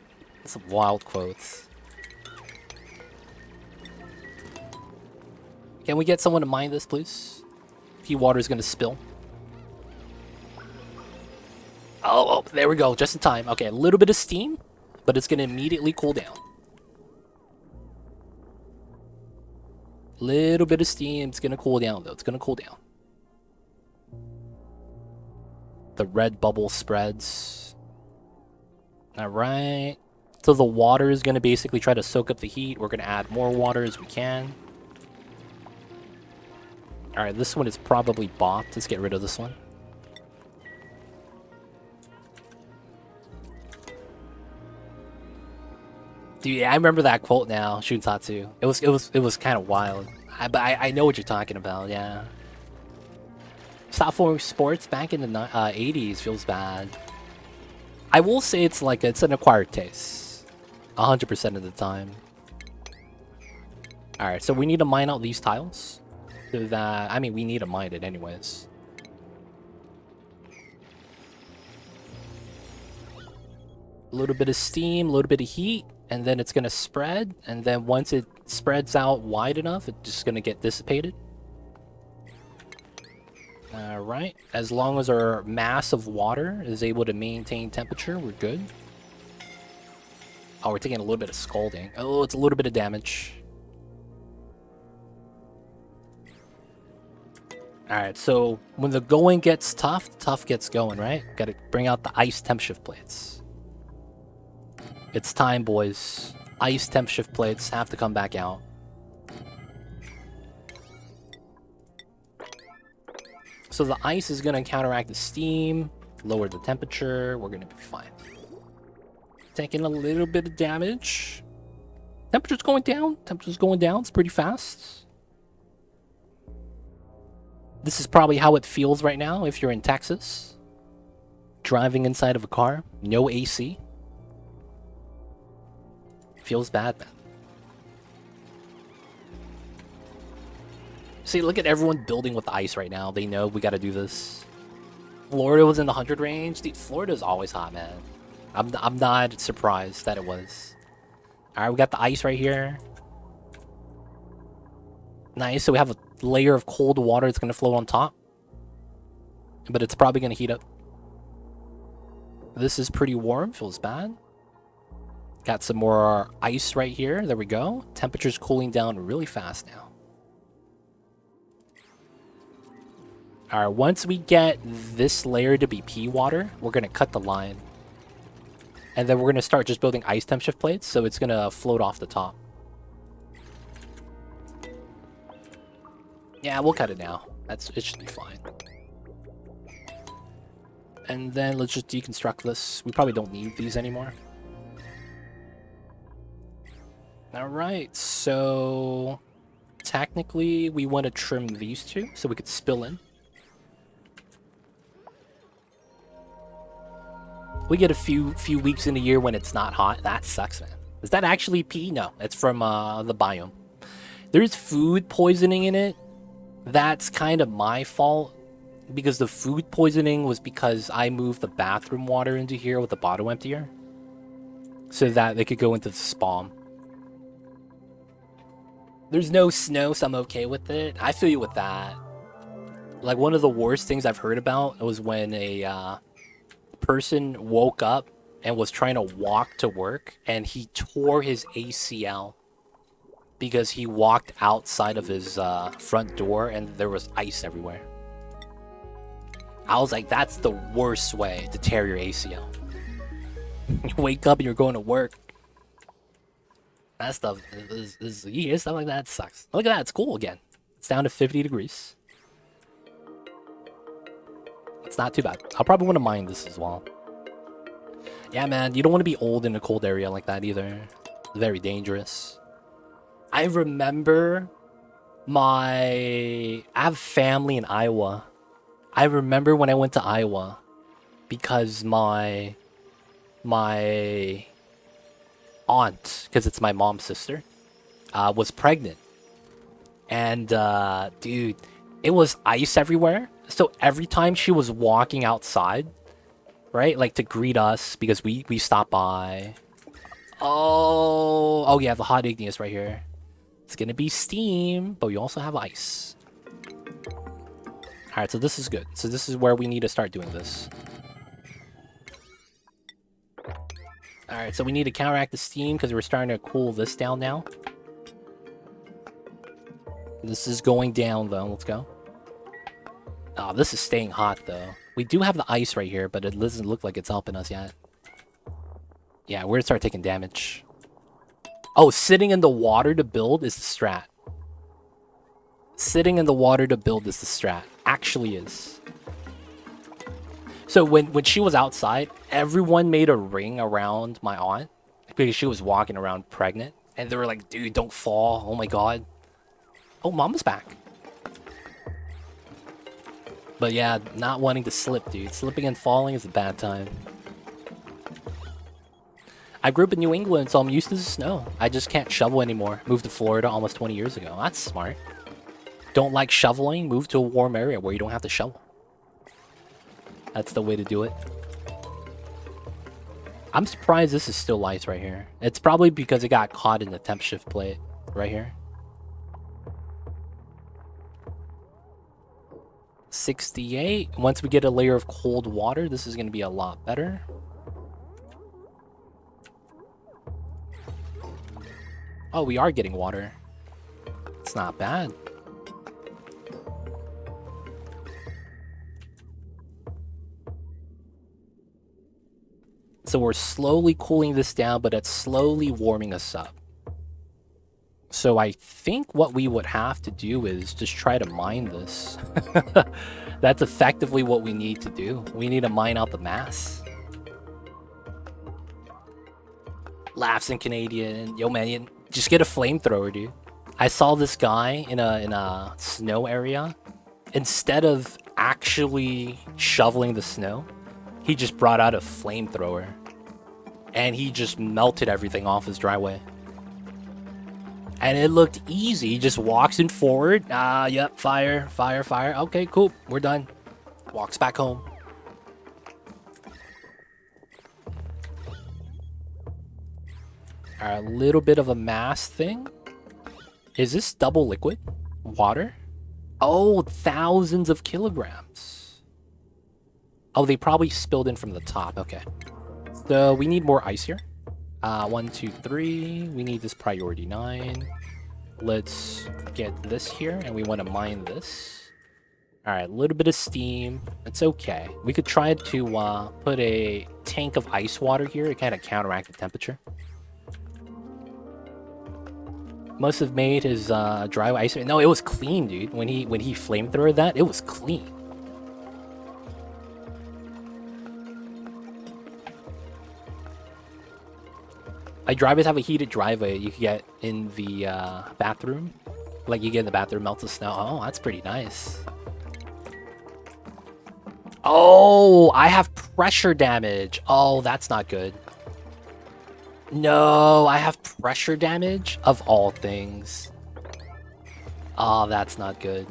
This is wild quotes. Can we get someone to mine this, please? Tea water is gonna spill. Oh, there we go, just in time. Okay, a little bit of steam, but it's gonna immediately cool down. Little bit of steam, it's gonna cool down though. It's gonna cool down. The red bubble spreads. All right. So the water is gonna basically try to soak up the heat. We're gonna add more water as we can. All right, this one is probably bought. Let's get rid of this one. Dude, yeah, I remember that quote now, Shuntatsu. It was kind of wild. But I know what you're talking about, yeah. Stop following sports back in the 80s feels bad. I will say it's an acquired taste. 100% of the time. Alright, so we need to mine out these tiles. So that, I mean, we need to mine it anyways. A little bit of steam, a little bit of heat, and then it's going to spread. And then once it spreads out wide enough, it's just going to get dissipated. Alright, as long as our mass of water is able to maintain temperature, we're good. Oh, we're taking a little bit of scalding. Oh, it's a little bit of damage. Alright, so when the going gets tough, tough gets going, right? Gotta bring out the ice temp shift plates. It's time, boys. Ice temp shift plates have to come back out. So the ice is going to counteract the steam, lower the temperature. We're going to be fine. Taking a little bit of damage. Temperature's going down. Temperature's going down. It's pretty fast. This is probably how it feels right now if you're in Texas. Driving inside of a car. No AC. Feels bad, man. See, look at everyone building with ice right now. They know we gotta do this. Florida was in the 100 range. Dude, Florida's always hot, man. I'm not surprised that it was. Alright, we got the ice right here. Nice, so we have a layer of cold water that's gonna float on top. But it's probably gonna heat up. This is pretty warm, feels bad. Got some more ice right here. There we go. Temperature's cooling down really fast now. Alright, once we get this layer to be pea water, we're going to cut the line. And then we're going to start just building ice temp shift plates, so it's going to float off the top. Yeah, we'll cut it now. It should be fine. And then let's just deconstruct this. We probably don't need these anymore. Alright, so technically we want to trim these two so we could spill in. We get a few weeks in the year when it's not hot. That sucks, man. Is that actually pee? No, it's from the biome. There's food poisoning in it. That's kind of my fault. Because the food poisoning was because I moved the bathroom water into here with the bottle emptier. So that they could go into the spawn. There's no snow, so I'm okay with it. I feel you with that. Like, one of the worst things I've heard about was when a person woke up and was trying to walk to work, and he tore his ACL because he walked outside of his front door and there was ice everywhere. I was like, that's the worst way to tear your ACL. You wake up and you're going to work. That stuff stuff like that sucks. Look at that, it's cool again. It's down to 50 degrees. It's not too bad. I'll probably want to mine this as well. Yeah, man, you don't want to be old in a cold area like that either. It's very dangerous. I remember I have family in Iowa. I remember when I went to Iowa because my my aunt, because it's my mom's sister, was pregnant. And, dude, it was ice everywhere. So every time she was walking outside, right, like to greet us, because we stopped by. Oh, yeah, the hot igneous right here. It's gonna be steam, but we also have ice. Alright, so this is good. So this is where we need to start doing this. Alright, so we need to counteract the steam because we're starting to cool this down now. This is going down, though. Let's go. Oh, this is staying hot, though. We do have the ice right here, but it doesn't look like it's helping us yet. Yeah, we're gonna start taking damage. Oh, sitting in the water to build is the strat. Sitting in the water to build is the strat. Actually is. So when she was outside, everyone made a ring around my aunt because she was walking around pregnant. And they were like, dude, don't fall. Oh my god. Oh, Mama's back. But yeah, not wanting to slip, dude. Slipping and falling is a bad time. I grew up in New England, so I'm used to the snow. I just can't shovel anymore. Moved to Florida almost 20 years ago. That's smart. Don't like shoveling? Move to a warm area where you don't have to shovel. That's the way to do it. I'm surprised this is still ice right here. It's probably because it got caught in the temp shift plate right here. 68. Once we get a layer of cold water, this is going to be a lot better. Oh, we are getting water. It's not bad. So we're slowly cooling this down, but it's slowly warming us up. So I think what we would have to do is just try to mine this. That's effectively what we need to do. We need to mine out the mass. Laughs in Canadian. Yo, man, just get a flamethrower, dude. I saw this guy in a snow area. Instead of actually shoveling the snow, he just brought out a flamethrower. And he just melted everything off his driveway. And it looked easy. He just walks in forward. Yep, fire, fire, fire. Okay, cool. We're done. Walks back home. Alright, a little bit of a mass thing. Is this double liquid? Water? Oh, thousands of kilograms. Oh, they probably spilled in from the top. Okay. So we need more ice here. 1, 2, 3. We need this priority 9. Let's get this here, and we want to mine this. Alright, a little bit of steam. It's okay. We could try to put a tank of ice water here to kind of counteract the temperature. Must have made his dry ice. No, it was clean, dude. When he flamethrowed that, it was clean. My driveways have a heated driveway you can get in the bathroom. Like you get in the bathroom, melts the snow. Oh, that's pretty nice. Oh, I have pressure damage. Oh, that's not good. No, I have pressure damage of all things. Oh, that's not good.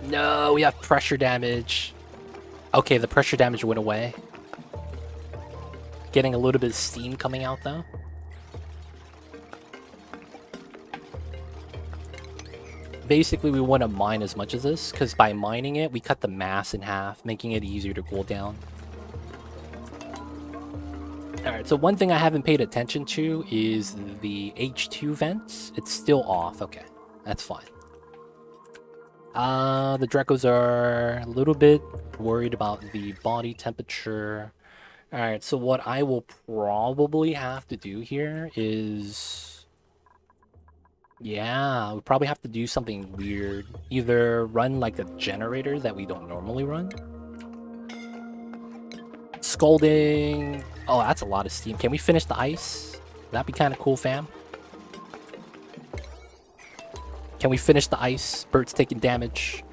No, we have pressure damage. Okay, the pressure damage went away. Getting a little bit of steam coming out, though. Basically, we want to mine as much of this, because by mining it, we cut the mass in half, making it easier to cool down. Alright, so one thing I haven't paid attention to is the H2 vents. It's still off. Okay, that's fine. The Drecos are a little bit worried about the body temperature. Alright, so what I will probably have to do here is... yeah, we probably have to do something weird. Either run like a generator that we don't normally run. Scalding... oh, that's a lot of steam. Can we finish the ice? That'd be kind of cool, fam. Can we finish the ice? Bert's taking damage.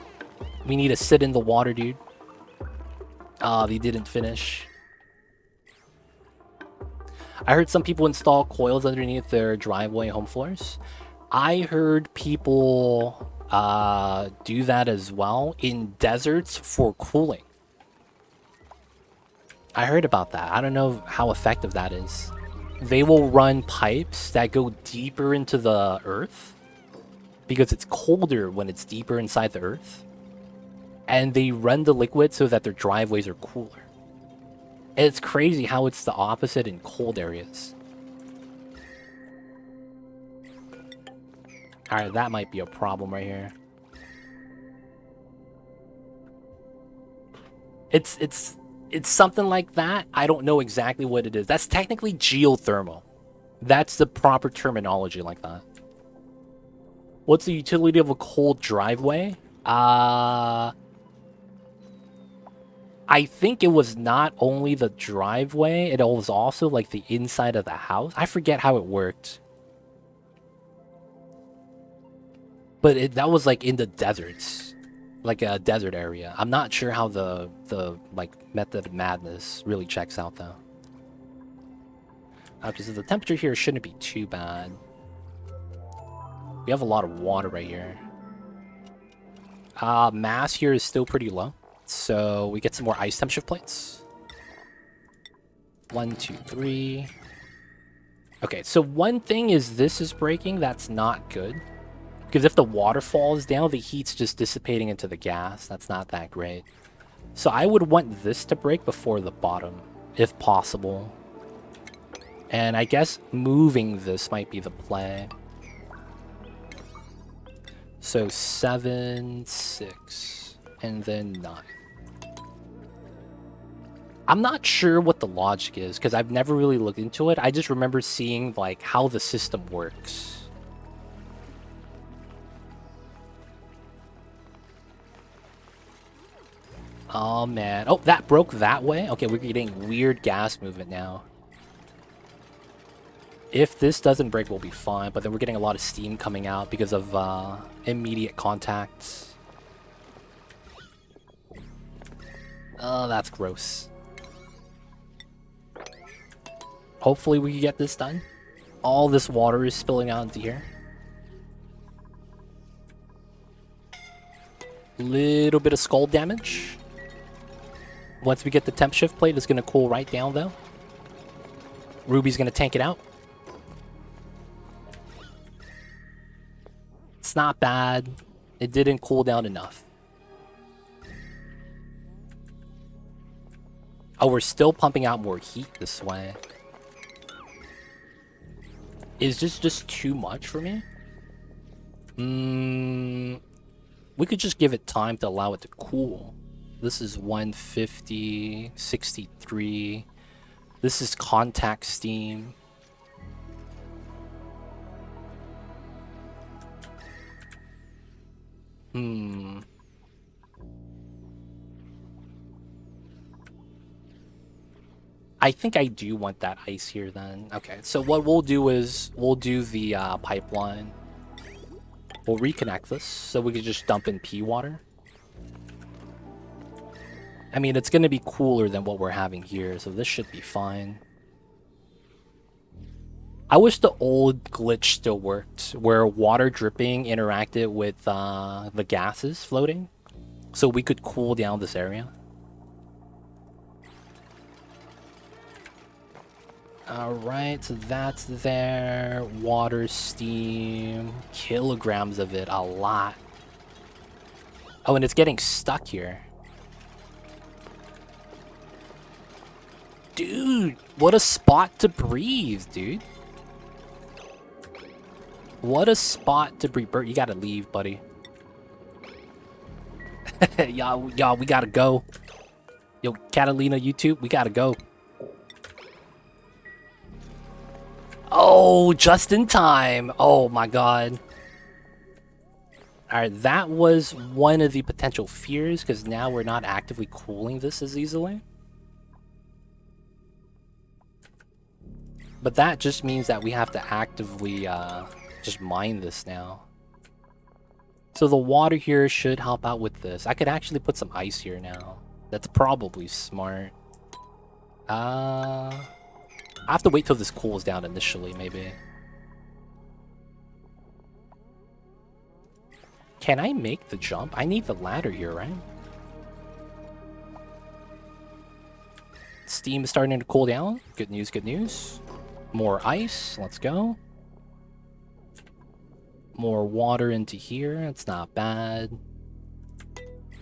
We need to sit in the water, dude. They didn't finish. I heard some people install coils underneath their driveway home floors. I heard people do that as well in deserts for cooling. I heard about that. I don't know how effective that is. They will run pipes that go deeper into the earth because it's colder when it's deeper inside the earth. And they run the liquid so that their driveways are cooler. And it's crazy how it's the opposite in cold areas. Alright, that might be a problem right here. It's something like that. I don't know exactly what it is. That's technically geothermal. That's the proper terminology like that. What's the utility of a cold driveway? I think it was not only the driveway, it was also like the inside of the house. I forget how it worked. But that was like in the deserts. Like a desert area. I'm not sure how the like method of madness really checks out though. Because the temperature here shouldn't be too bad. We have a lot of water right here. Mass here is still pretty low. So we get some more ice temp shift plates. 1, 2, 3. Okay, so one thing is this is breaking. That's not good. Because if the water falls down, the heat's just dissipating into the gas. That's not that great. So I would want this to break before the bottom, if possible. And I guess moving this might be the play. So 7, 6, and then 9. I'm not sure what the logic is, because I've never really looked into it. I just remember seeing like how the system works. Oh man. Oh, that broke that way? Okay, we're getting weird gas movement now. If this doesn't break, we'll be fine, but then we're getting a lot of steam coming out because of immediate contacts. Oh, that's gross. Hopefully we can get this done. All this water is spilling out into here. Little bit of skull damage. Once we get the temp shift plate, it's going to cool right down though. Ruby's going to tank it out. It's not bad. It didn't cool down enough. Oh, we're still pumping out more heat this way. Is this just too much for me? We could just give it time to allow it to cool. This is 150, 63. This is contact steam. I think I do want that ice here then. Okay, so what we'll do is we'll do the pipeline. We'll reconnect this so we can just dump in pea water. I mean, it's going to be cooler than what we're having here, so this should be fine. I wish the old glitch still worked, where water dripping interacted with the gases floating, so we could cool down this area. Alright, so that's there. Water, steam, kilograms of it, a lot. Oh, and it's getting stuck here. Dude, what a spot to breathe, dude. What a spot to breathe. Bert, you gotta leave, buddy. y'all, we gotta go. Yo, Catalina YouTube, we gotta go. Oh, just in time. Oh my god. Alright, that was one of the potential fears, because now we're not actively cooling this as easily. But that just means that we have to actively just mine this now. So the water here should help out with this. I could actually put some ice here now. That's probably smart. I have to wait till this cools down initially, maybe. Can I make the jump? I need the ladder here, right? Steam is starting to cool down. Good news, good news. More ice. Let's go. More water into here. It's not bad.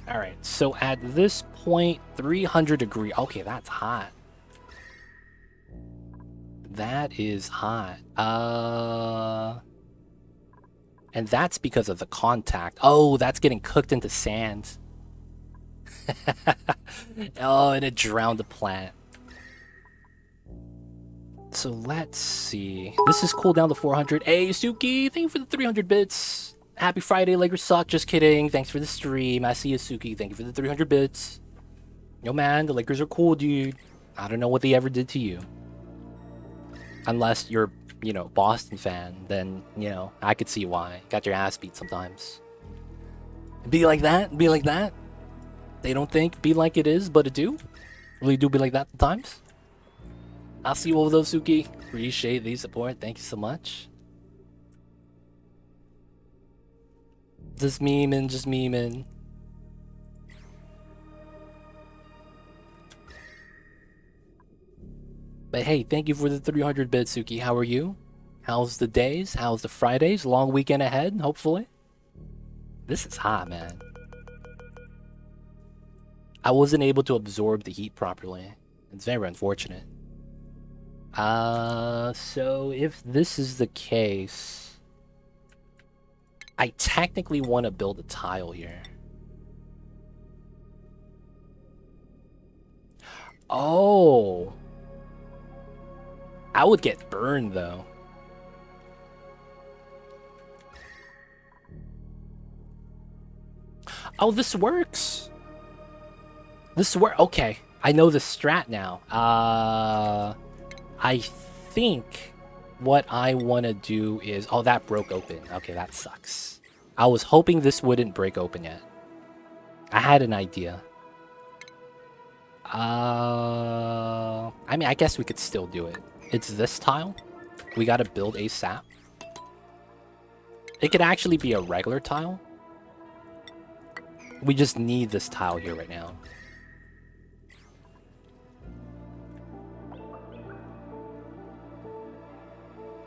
Alright, so at this point, 300 degree. Okay, that's hot. That is hot. And that's because of the contact. Oh, that's getting cooked into sand. Oh, and it drowned the plant. So let's see. This is cooled down to 400. Hey, Suki, thank you for the 300 bits. Happy Friday, Lakers suck. Just kidding. Thanks for the stream. I see you, Suki. Thank you for the 300 bits. Yo, man, the Lakers are cool, dude. I don't know what they ever did to you. Unless you're, you know, Boston fan, then, you know, I could see why. Got your ass beat sometimes. Be like that? Be like that? They don't think be like it is, but it do? Really do be like that sometimes? I'll see you over those, Suki. Appreciate the support. Thank you so much. Just memeing, just memeing. But hey, thank you for the 300 bits, Suki. How are you? How's the days? How's the Fridays? Long weekend ahead, hopefully. This is hot, man. I wasn't able to absorb the heat properly. It's very unfortunate. So if this is the case, I technically want to build a tile here. Oh. I would get burned, though. Oh, this works. This works. Okay, I know the strat now. I think what I want to do is... Oh, that broke open. Okay, that sucks. I was hoping this wouldn't break open yet. I had an idea. I mean, I guess we could still do it. It's this tile. We gotta build ASAP. It could actually be a regular tile. We just need this tile here right now.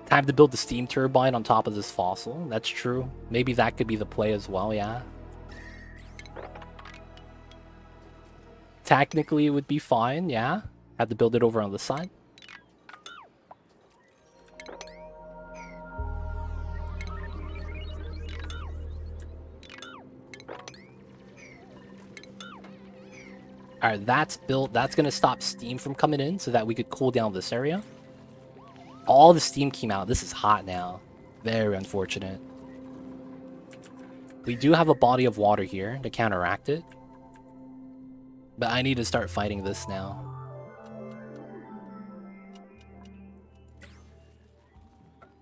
Time to build the steam turbine on top of this fossil. That's true. Maybe that could be the play as well, yeah. Technically, it would be fine, yeah. Have to build it over on the side. Alright, that's built. That's going to stop steam from coming in so that we could cool down this area. All the steam came out. This is hot now. Very unfortunate. We do have a body of water here to counteract it. But I need to start fighting this now.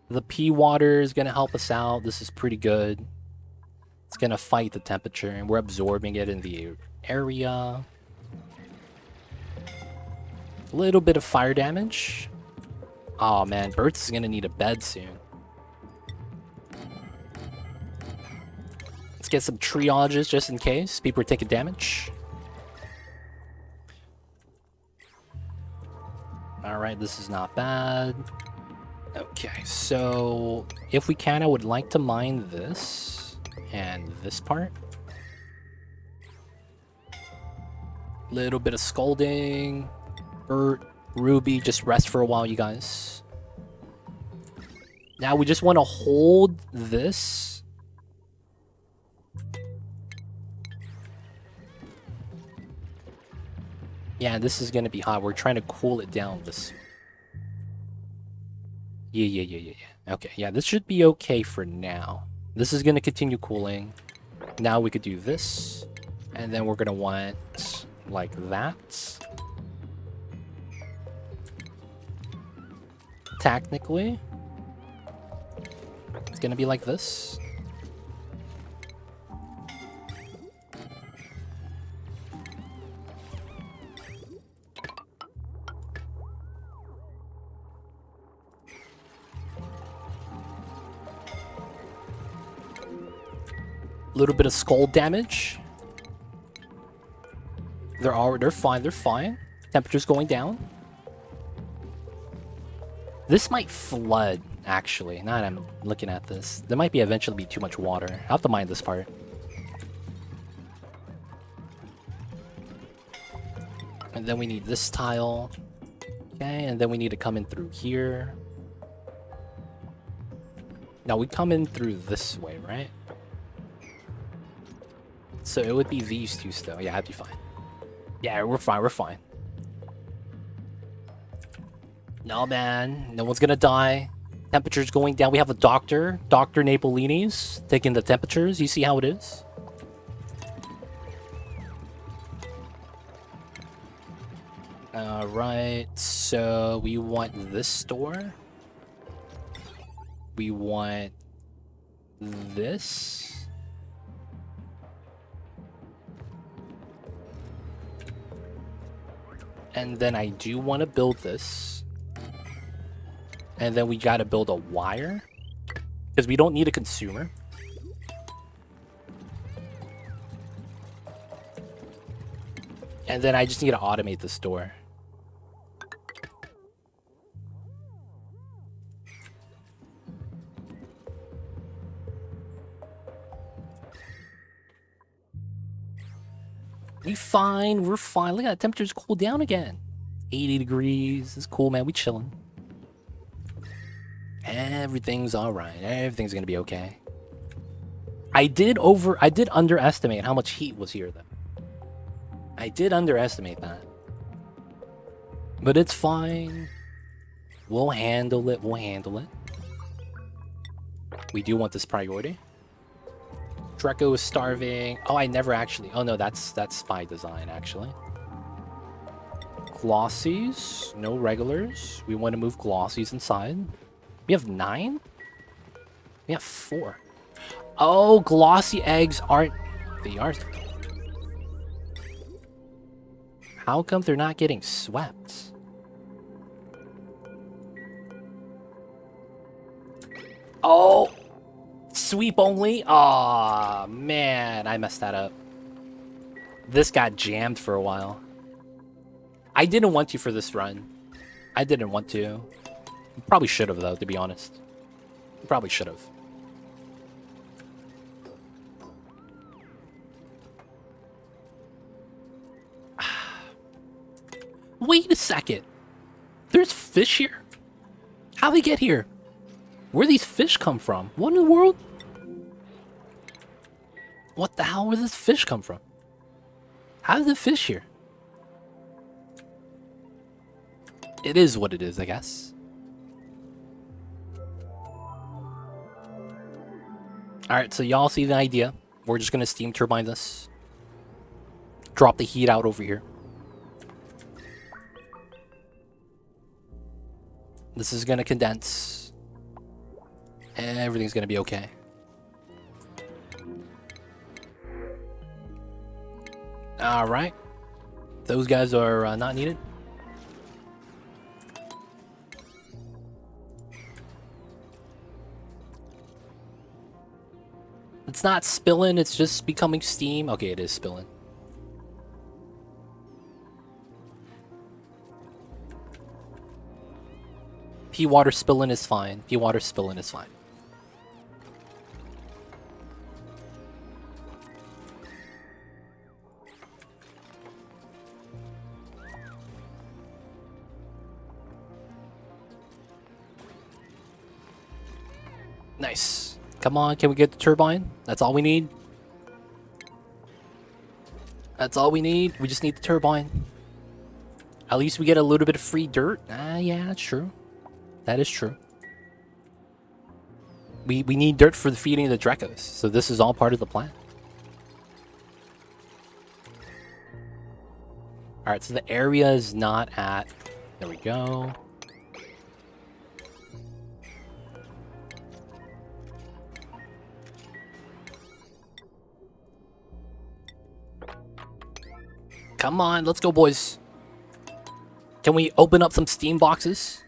The pea water is going to help us out. This is pretty good. It's going to fight the temperature, and we're absorbing it in the area. A little bit of fire damage. Oh man, Bert's is going to need a bed soon. Let's get some triages just in case people are taking damage. Alright, this is not bad. Okay, so if we can, I would like to mine this and this part. Little bit of scolding. Bert, Ruby, just rest for a while, you guys. Now we just want to hold this. Yeah, this is going to be hot. We're trying to cool it down. This. Yeah. Okay, yeah, this should be okay for now. This is going to continue cooling. Now we could do this. And then we're going to want like that. Technically, it's going to be like this. A little bit of skull damage. They're fine. They're fine. Temperature's going down. This might flood, actually. Now that I'm looking at this, there might be eventually be too much water. I have to mind this part. And then we need this tile. Okay, and then we need to come in through here. Now we come in through this way, right? So it would be these two still. Yeah, that'd be fine. Yeah, we're fine. We're fine. No, man. No one's gonna die. Temperature's going down. We have a doctor. Dr. Napolini's taking the temperatures. You see how it is? Alright. So we want this door. We want this. And then I do want to build this. And then we got to build a wire. Because we don't need a consumer. And then I just need to automate this door. We're fine. Look at that, temperature's cooled down again. 80 degrees. It's cool, man. We chilling. Everything's alright. Everything's gonna be okay. I did underestimate how much heat was here, though. I did underestimate that. But it's fine. We'll handle it. We'll handle it. We do want this priority. Draco is starving. Oh, I never actually... Oh, no, that's spy design, actually. Glossies. No regulars. We want to move glossies inside. We have 9? We have 4. Oh, glossy eggs aren't... They are... How come they're not getting swept? Oh! Sweep only? Aw, man, I messed that up. This got jammed for a while. I didn't want to for this run. I didn't want to. Probably should have, though, to be honest. Probably should have. Wait a second. There's fish here? How'd they get here? Where these fish come from? What in the world? What the hell? Where this fish come from? How did the fish here? It is what it is, I guess. Alright, so y'all see the idea. We're just gonna steam turbine this. Drop the heat out over here. This is gonna condense. And everything's gonna be okay. Alright. Those guys are not needed. It's not spilling, it's just becoming steam. Okay, it is spilling. Pea water spilling is fine. Pea water spilling is fine. Nice. Come on, can we get the turbine? That's all we need. That's all we need. We just need the turbine. At least we get a little bit of free dirt. Yeah, that's true. That is true. We need dirt for the feeding of the Drecos, so this is all part of the plan. Alright, so the area is not at... There we go. Come on, let's go, boys. Can we open up some steam boxes?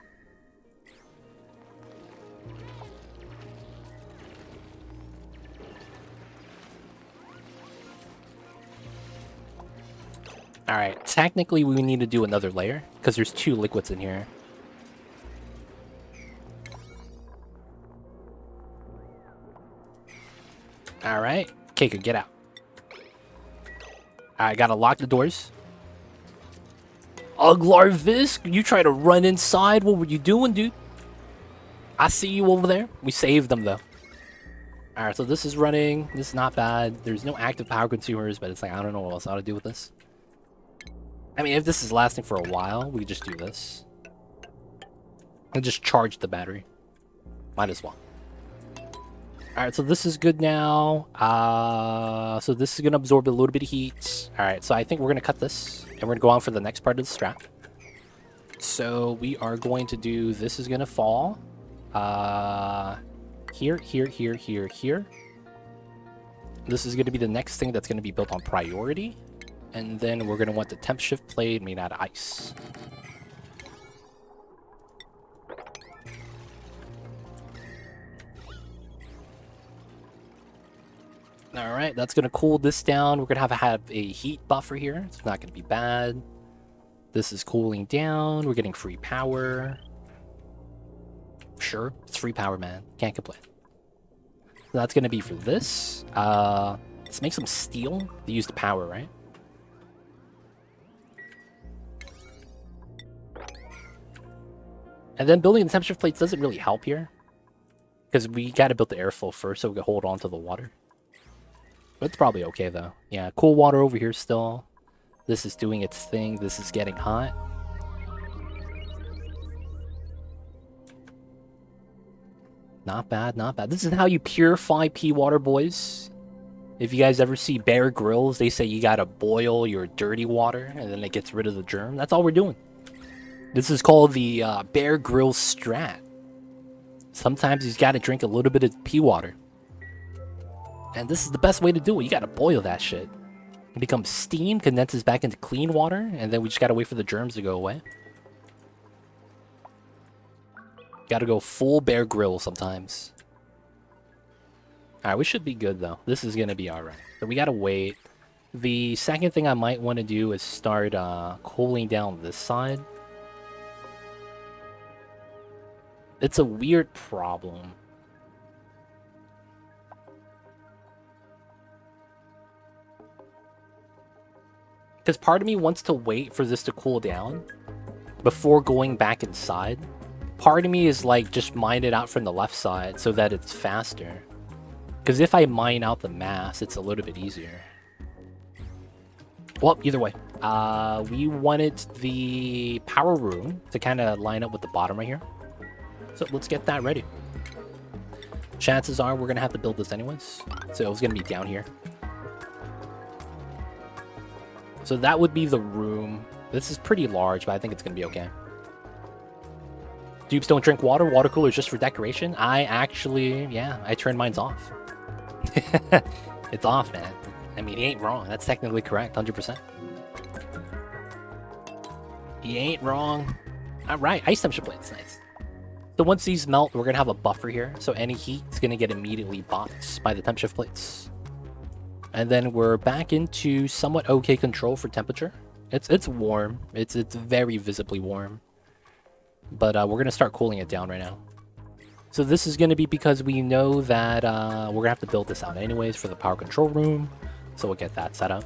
Alright, technically we need to do another layer, because there's 2 liquids in here. Alright, Keiko, get out. Alright, gotta lock the doors. Uglarvisk, you try to run inside? What were you doing, dude? I see you over there. We saved them, though. Alright, so this is running. This is not bad. There's no active power consumers, but it's like, I don't know what else I ought to do with this. I mean, if this is lasting for a while, we just do this. And just charge the battery. Might as well. Alright, so this is good now. So this is going to absorb a little bit of heat. Alright, so I think we're going to cut this. And we're going to go on for the next part of the strap. So we are going to do... This is going to fall. Here, here, here, here, here. This is going to be the next thing that's going to be built on priority. And then we're going to want the temp shift plate made out of ice. Alright, that's going to cool this down. We're going to have a heat buffer here. It's not going to be bad. This is cooling down. We're getting free power. Sure, it's free power, man. Can't complain. So that's going to be for this. Let's make some steel to use the power, right? And then building the temperature plates doesn't really help here. Because we got to build the airflow first so we can hold on to the water. But it's probably okay, though. Yeah, cool water over here still. This is doing its thing. This is getting hot. Not bad, not bad. This is how you purify pea water, boys. If you guys ever see Bear Grylls, they say you gotta boil your dirty water and then it gets rid of the germ. That's all we're doing. This is called the Bear Grylls strat. Sometimes you gotta drink a little bit of pea water. And this is the best way to do it. You gotta boil that shit. It becomes steam, condenses back into clean water, and then we just gotta wait for the germs to go away. Gotta go full Bear Grylls sometimes. Alright, we should be good though. This is gonna be alright. But we gotta wait. The second thing I might want to do is start cooling down this side. It's a weird problem. Because part of me wants to wait for this to cool down before going back inside. Part of me is like, just mine it out from the left side so that it's faster. Because if I mine out the mass, it's a little bit easier. Well, either way. We wanted the power room to kind of line up with the bottom right here. So let's get that ready. Chances are we're going to have to build this anyways. So it's going to be down here. So that would be the room. This is pretty large, but I think it's going to be okay. Dupes don't drink water. Water coolers just for decoration. I actually, yeah, I turned mine off. It's off, man. I mean, he ain't wrong. That's technically correct, 100%. He ain't wrong. All right, ice temperature plates, nice. So once these melt, we're going to have a buffer here. So any heat is going to get immediately boxed by the temp shift plates. And then we're back into somewhat okay control for temperature. It's warm. It's very visibly warm. But we're going to start cooling it down right now. So this is going to be because we know that we're going to have to build this out anyways for the power control room. So we'll get that set up.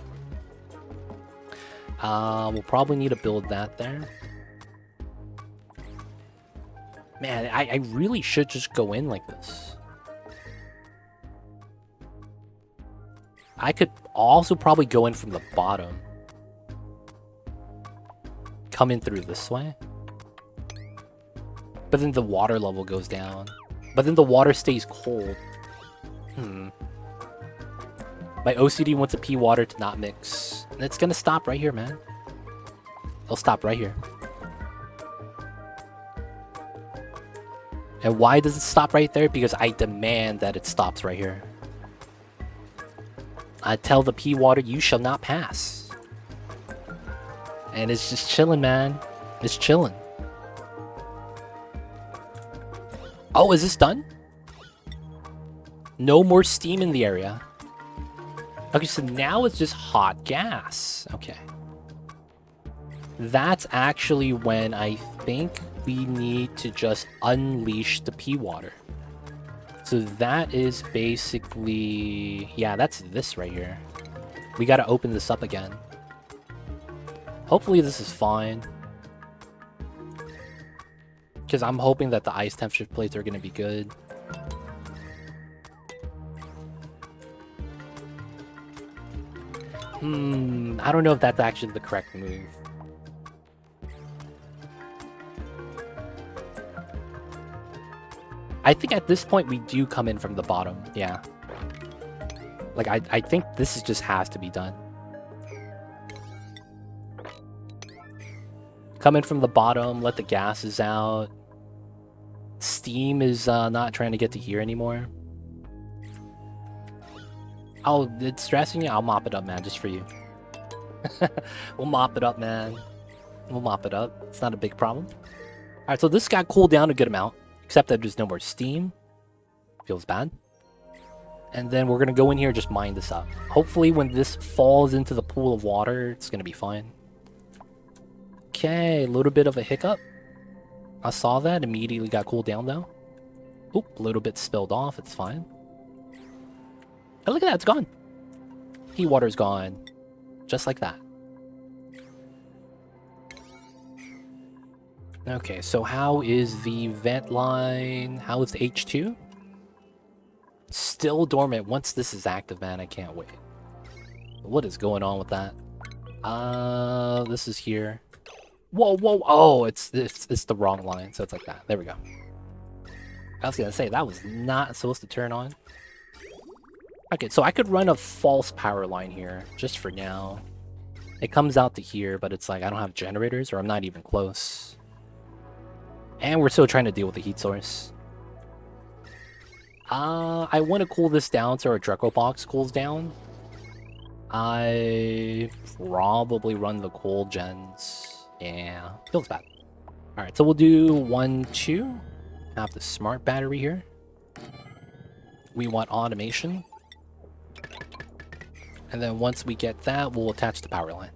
We'll probably need to build that there. Man, I really should just go in like this. I could also probably go in from the bottom. Come in through this way. But then the water level goes down. But then the water stays cold. My OCD wants a pea water to not mix. And it's gonna stop right here, man. It'll stop right here. And why does it stop right there? Because I demand that it stops right here. I tell the pea water, you shall not pass. And it's just chilling, man. It's chilling. Oh, is this done? No more steam in the area. Okay, so now it's just hot gas. Okay. that's actually when I think we need to just unleash the pea water. So that is basically... yeah, that's this right here. We gotta open this up again. Hopefully this is fine. Because I'm hoping that the ice temperature plates are gonna be good. I don't know if that's actually the correct move. I think at this point we do come in from the bottom, yeah. Like, I think this just has to be done. Come in from the bottom, let the gases out. Steam is not trying to get to here anymore. Oh, it's stressing you? I'll mop it up, man, just for you. We'll mop it up, man. We'll mop it up. It's not a big problem. Alright, so this got cooled down a good amount. Except that there's no more steam. Feels bad. And then we're going to go in here and just mine this up. Hopefully when this falls into the pool of water, it's going to be fine. Okay, a little bit of a hiccup. I saw that. Immediately got cooled down, though. Oop, a little bit spilled off. It's fine. Oh, look at that. It's gone. Pea water's gone. Just like that. Okay, so how is the vent line? How is the H2? Still dormant. Once this is active, man, I can't wait. What is going on with that? This is here. Whoa, whoa, oh, it's the wrong line, so it's like that. There we go. I was gonna say, that was not supposed to turn on. Okay, so I could run a false power line here, just for now. It comes out to here, but it's like, I don't have generators, or I'm not even close. And we're still trying to deal with the heat source. I want to cool this down so our Draco box cools down. I probably run the cool gens. Yeah, feels bad. Alright, so we'll do 1, 2. Have the smart battery here. We want automation. And then once we get that, we'll attach the power line.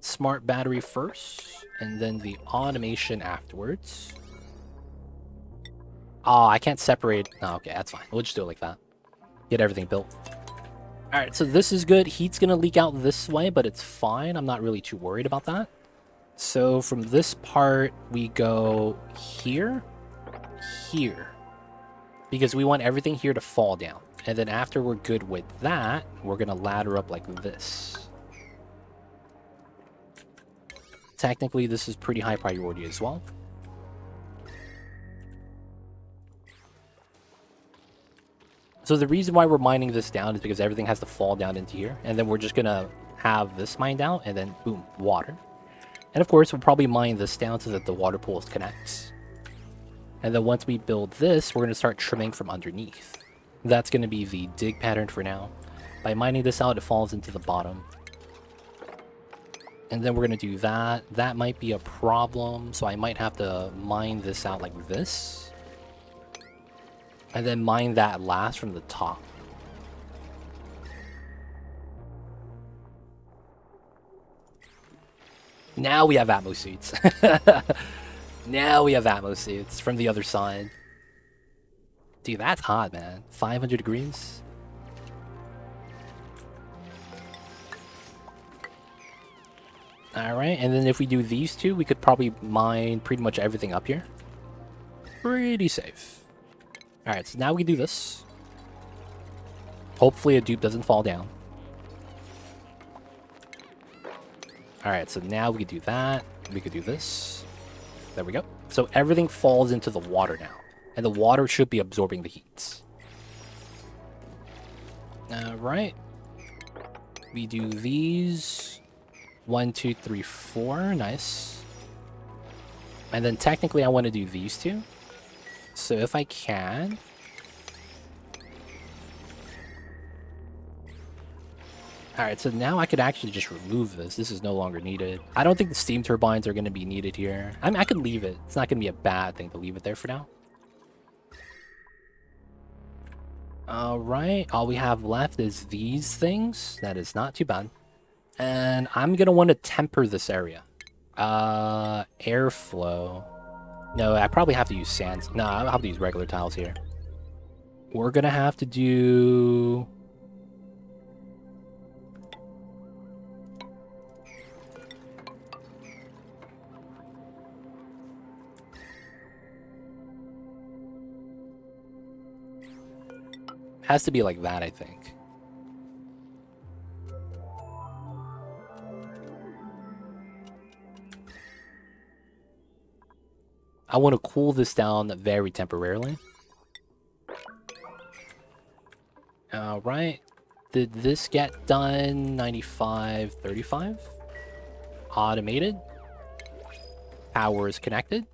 Smart battery first, and then the automation afterwards. Oh, I can't separate. Oh, okay, that's fine. We'll just do it like that. Get everything built. Alright, so this is good. Heat's gonna leak out this way, but it's fine. I'm not really too worried about that. So from this part, we go here, here. Because we want everything here to fall down. And then after we're good with that, we're gonna ladder up like this. Technically, this is pretty high priority as well. So the reason why we're mining this down is because everything has to fall down into here. And then we're just going to have this mined out and then, boom, water. And of course, we'll probably mine this down so that the water pools connect. And then once we build this, we're going to start trimming from underneath. That's going to be the dig pattern for now. By mining this out, it falls into the bottom. And then we're going to do that. That might be a problem, so I might have to mine this out like this. And then mine that last from the top. Now we have Atmo suits. Now we have Atmo suits from the other side. Dude, that's hot, man. 500 degrees. Alright, and then if we do these two, we could probably mine pretty much everything up here. Pretty safe. Alright, so now we do this. Hopefully a dupe doesn't fall down. Alright, so now we could do that. We could do this. There we go. So everything falls into the water now. And the water should be absorbing the heat. Alright. We do these. 1, 2, 3, 4. Nice. And then technically I want to do these two. So if I can... Alright, so now I could actually just remove this. This is no longer needed. I don't think the steam turbines are going to be needed here. I mean, I could leave it. It's not going to be a bad thing to leave it there for now. Alright, all we have left is these things. That is not too bad. And I'm gonna want to temper this area. Airflow. No, I probably have to use sands. No, I'll have to use regular tiles here. We're gonna have to do... Has to be like that, I think. I want to cool this down very temporarily. Alright. Did this get done? 95, 35? Automated. Power is connected.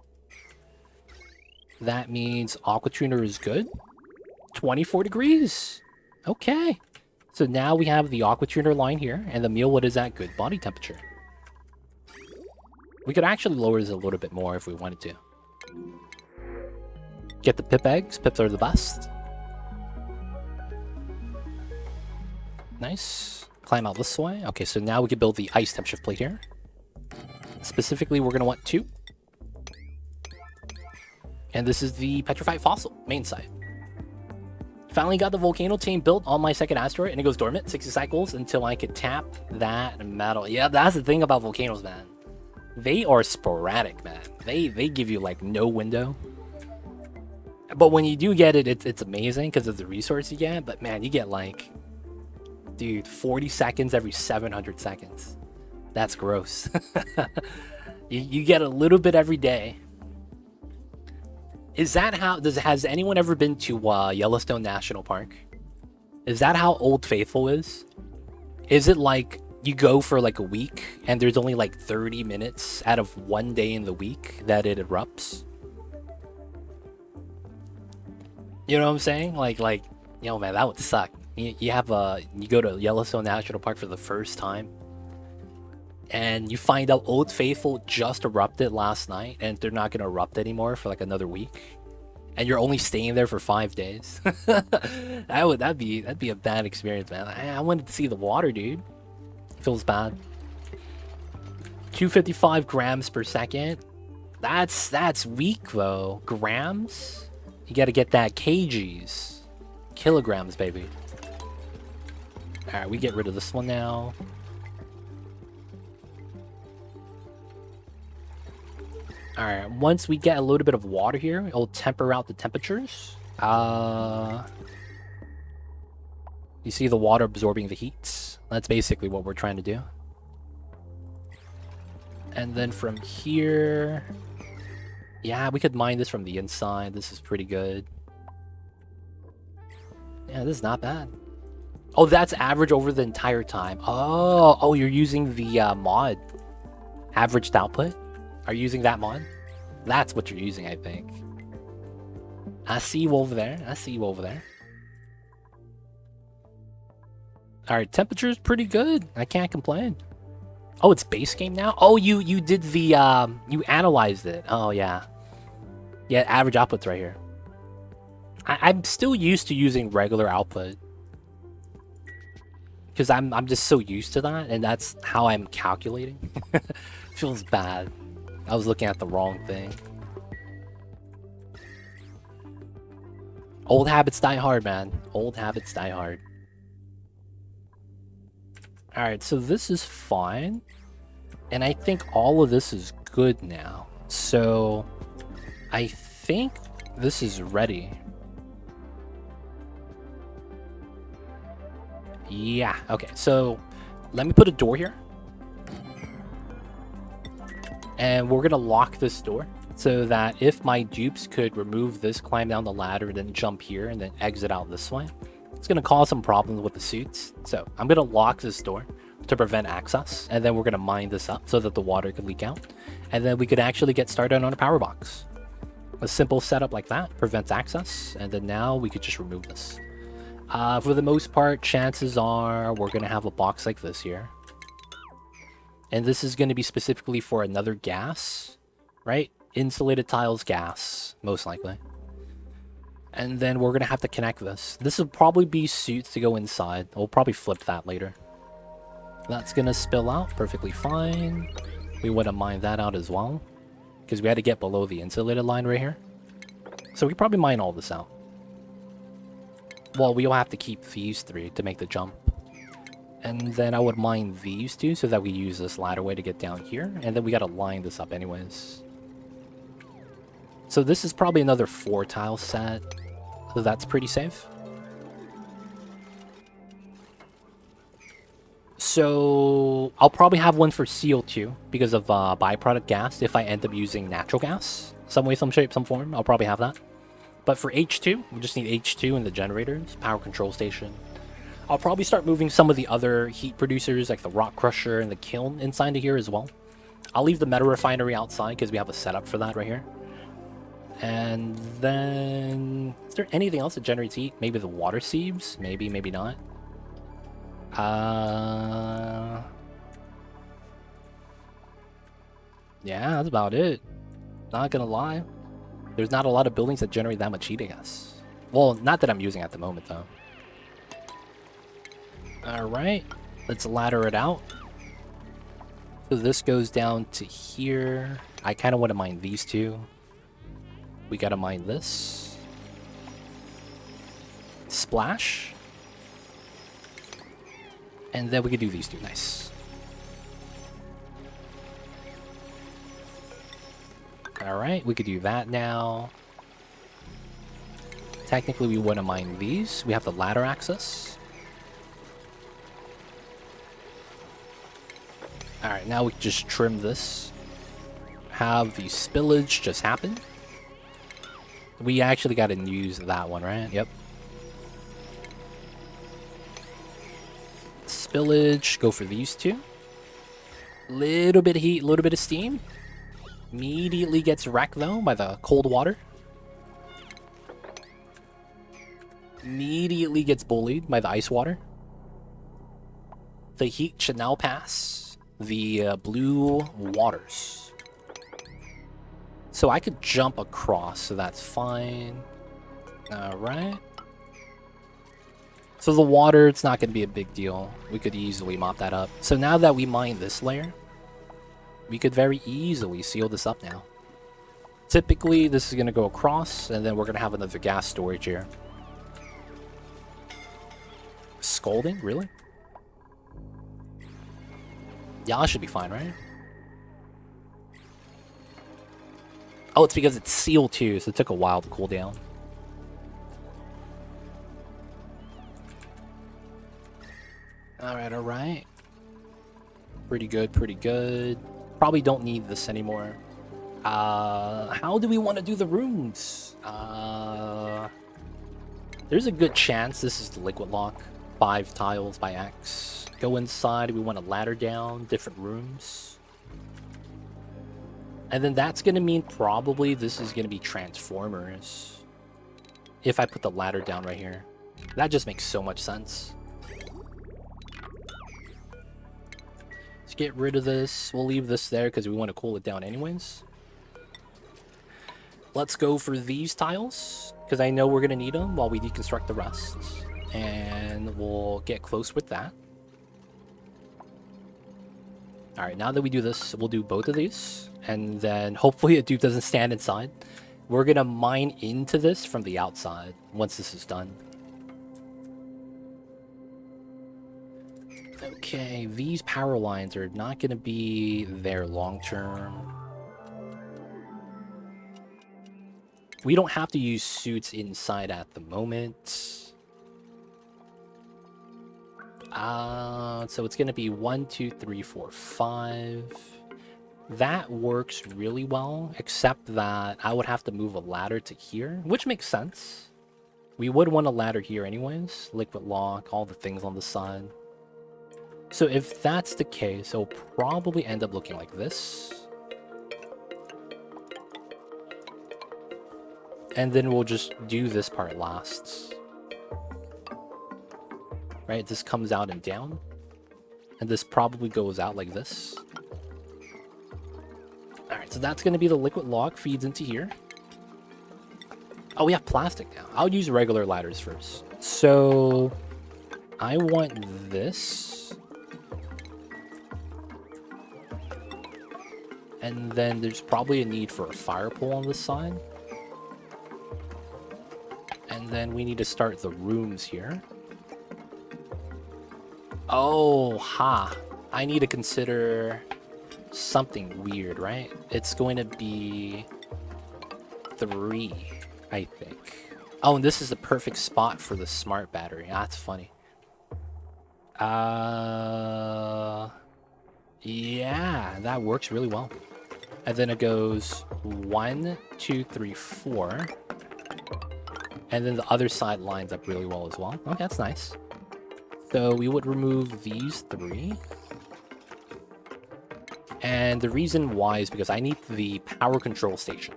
That means aqua tuner is good. 24 degrees. Okay. So now we have the aqua tuner line here, and the Mealwood is at good body temperature. We could actually lower this a little bit more if we wanted to. Get the pip eggs. Pips are the best. Nice. Climb out this way. Okay, so now we can build the ice temp shift plate here. Specifically, we're going to want 2. And this is the petrified fossil main site. Finally got the volcano tame built on my second asteroid, and it goes dormant 60 cycles until I can tap that metal. Yeah, that's the thing about volcanoes, man. They are sporadic, man. They give you like no window. But when you do get it, it's amazing because of the resource you get. But man, you get like, dude, 40 seconds every 700 seconds. That's gross. you get a little bit every day. Is that how... Has anyone ever been to Yellowstone National Park? Is that how Old Faithful is? Is it like you go for like a week and there's only like 30 minutes out of one day in the week that it erupts? You know what I'm saying? Like, you know, man, that would suck. You have you go to Yellowstone National Park for the first time, and you find out Old Faithful just erupted last night, and they're not gonna erupt anymore for like another week, and you're only staying there for 5 days. that'd be a bad experience, man. I wanted to see the water, dude. Feels bad. 255 grams per second. That's weak though. Grams? You gotta get that kgs. Kilograms, baby. Alright, we get rid of this one now. Alright, once we get a little bit of water here, it'll temper out the temperatures. You see the water absorbing the heat? That's basically what we're trying to do. And then from here... Yeah, we could mine this from the inside. This is pretty good. Yeah, this is not bad. Oh, that's average over the entire time. Oh, you're using the mod. Averaged output? Are you using that mod? That's what you're using, I think. I see you over there. I see you over there. Alright, temperature's pretty good. I can't complain. Oh, it's base game now? Oh, you did the, you analyzed it. Oh, yeah. Yeah, average output's right here. I'm still used to using regular output. Because I'm just so used to that, and that's how I'm calculating. Feels bad. I was looking at the wrong thing. Old habits die hard, man. Old habits die hard. Alright, so this is fine. And I think all of this is good now. So, I think this is ready. Yeah, okay. So, let me put a door here. And we're going to lock this door so that if my dupes could remove this, climb down the ladder, and then jump here, and then exit out this way, it's going to cause some problems with the suits. So I'm going to lock this door to prevent access, and then we're going to mine this up so that the water can leak out. And then we could actually get started on a power box. A simple setup like that prevents access, and then now we could just remove this. For the most part, chances are we're going to have a box like this here. And this is going to be specifically for another gas, right? Insulated tiles gas, most likely. And then we're going to have to connect this. This will probably be suits to go inside. We'll probably flip that later. That's going to spill out perfectly fine. We want to mine that out as well, because we had to get below the insulated line right here. So we probably mine all this out. Well, we'll have to keep these three to make the jump. And then I would mine these two so that we use this ladder way to get down here. And then we got to line this up anyways. So this is probably another 4 tile set. So that's pretty safe. So I'll probably have one for CO2 because of byproduct gas. If I end up using natural gas, some way, some shape, some form, I'll probably have that. But for H2, we just need H2 in the generators, power control station. I'll probably start moving some of the other heat producers like the rock crusher and the kiln inside of here as well. I'll leave the metal refinery outside because we have a setup for that right here. And then, is there anything else that generates heat? Maybe the water sieves? Maybe, maybe not. Yeah, that's about it. Not gonna lie. There's not a lot of buildings that generate that much heat, I guess. Well, not that I'm using at the moment, though. Alright, let's ladder it out. So this goes down to here. I kind of want to mine these two. We gotta mine this. Splash. And then we could do these two. Nice. Alright, we could do that now. Technically, we want to mine these. We have the ladder access. Alright, now we can just trim this. Have the spillage just happen. We actually got to use that one, right? Yep. Spillage, go for these two. Little bit of heat, little bit of steam. Immediately gets wrecked though by the cold water. Immediately gets bullied by the ice water. The heat should now pass the blue waters. So I could jump across, so that's fine. Alright. So the water, it's not going to be a big deal. We could easily mop that up. So now that we mine this layer, we could very easily seal this up now. Typically, this is going to go across, and then we're going to have another gas storage here. Scalding? Really? Yeah, that should be fine, right? Oh, it's because it's sealed too, so it took a while to cool down. Alright, alright. Pretty good, pretty good. Probably don't need this anymore. How do we want to do the rooms? There's a good chance this is the liquid lock. 5 tiles by X. Go inside, we want to ladder down different rooms. And then that's going to mean probably this is going to be transformers. If I put the ladder down right here. That just makes so much sense. Let's get rid of this. We'll leave this there because we want to cool it down anyways. Let's go for these tiles, because I know we're going to need them while we deconstruct the rest. And we'll get close with that. Alright, now that we do this, we'll do both of these. And then hopefully a dupe doesn't stand inside. We're going to mine into this from the outside once this is done. Okay, these power lines are not going to be there long term. We don't have to use suits inside at the moment. So it's going to be 1, 2, 3, 4, 5. That works really well, except that I would have to move a ladder to here, which makes sense. We would want a ladder here anyways. Liquid lock, all the things on the side. So if that's the case, it'll probably end up looking like this. And then we'll just do this part last. Right, this comes out and down. And this probably goes out like this. Alright, so that's going to be the liquid lock, feeds into here. Oh, we have plastic now. I'll use regular ladders first. So I want this. And then there's probably a need for a fire pole on this side. And then we need to start the rooms here. Oh, ha. I need to consider something weird, right? It's going to be 3, I think. Oh, and this is the perfect spot for the smart battery. That's funny. Yeah, that works really well. And then it goes 1, 2, 3, 4. And then the other side lines up really well as well. Okay, that's nice. So we would remove these 3. And the reason why is because I need the power control station.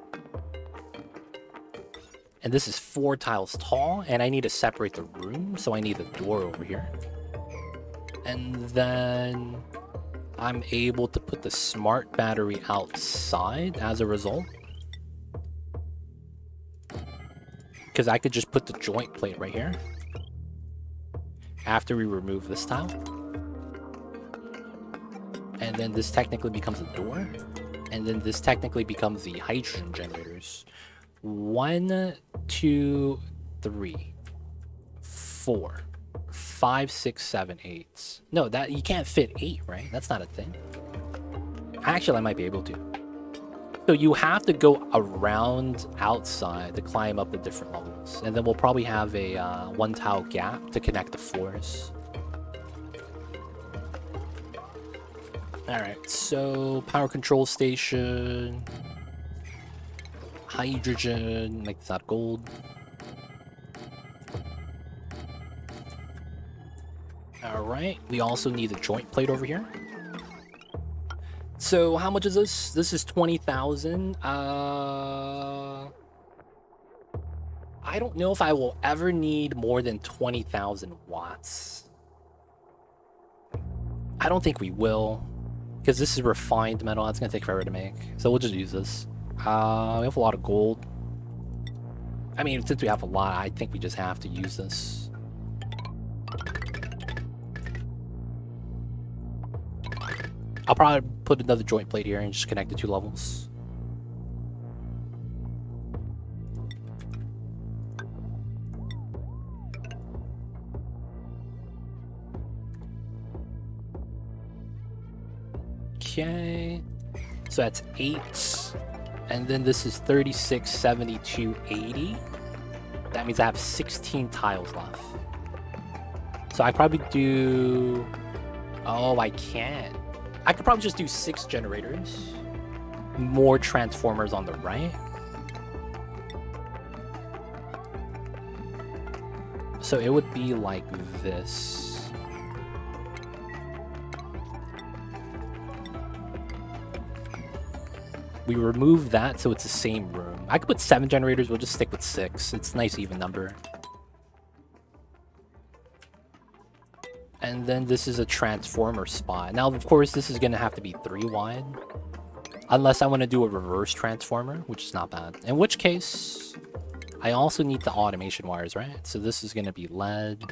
And this is 4 tiles tall, and I need to separate the room, so I need a door over here. And then I'm able to put the smart battery outside as a result. Because I could just put the joint plate right here after we remove this tile. And then this technically becomes a door. And then this technically becomes the hydrogen generators. 1, 2, 3, 4, 5, 6, 7, 8. No, that you can't fit 8, right? That's not a thing. Actually, I might be able to. So you have to go around outside to climb up the different levels. And then we'll probably have a 1 tile gap to connect the floors. Alright, so power control station. Hydrogen, make this out of gold. Alright, we also need a joint plate over here. So how much is this? This is 20,000. I don't know if I will ever need more than 20,000 watts. I don't think we will, because this is refined metal. That's gonna take forever to make. So we'll just use this. We have a lot of gold. I mean, since we have a lot, I think we just have to use this. I'll probably put another joint plate here and just connect the 2 levels. Okay. So that's 8. And then this is 36, 72, 80. That means I have 16 tiles left. So I probably do... Oh, I can't. I could probably just do 6 generators. More transformers on the right. So it would be like this. We remove that so it's the same room. I could put 7 generators, we'll just stick with 6. It's a nice even number. And then this is a transformer spot. Now, of course, this is going to have to be 3 wide. Unless I want to do a reverse transformer, which is not bad. In which case, I also need the automation wires, right? So this is going to be lead.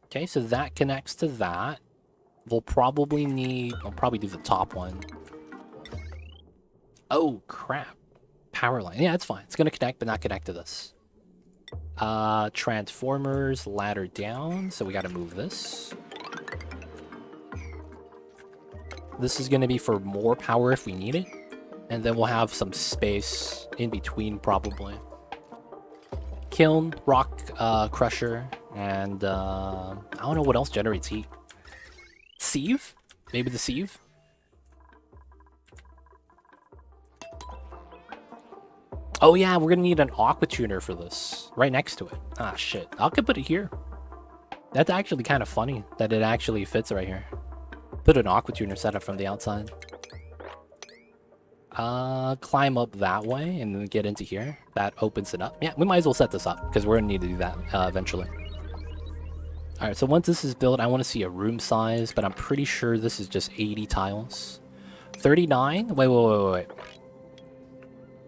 Okay, so that connects to that. We'll probably need... I'll probably do the top one. Oh, crap. Power line. Yeah, it's fine. It's going to connect, but not connect to this. Transformers, ladder down, so we gotta move this. This is gonna be for more power if we need it. And then we'll have some space in between, probably. Kiln, rock crusher, and I don't know what else generates heat. Sieve? Maybe the sieve? Oh yeah, we're gonna need an aqua tuner for this. Right next to it. Ah, shit. I could put it here. That's actually kind of funny that it actually fits right here. Put an aqua tuner setup from the outside. Climb up that way and then get into here. That opens it up. Yeah, we might as well set this up because we're gonna need to do that eventually. Alright, so once this is built, I want to see a room size, but I'm pretty sure this is just 80 tiles. 39? Wait.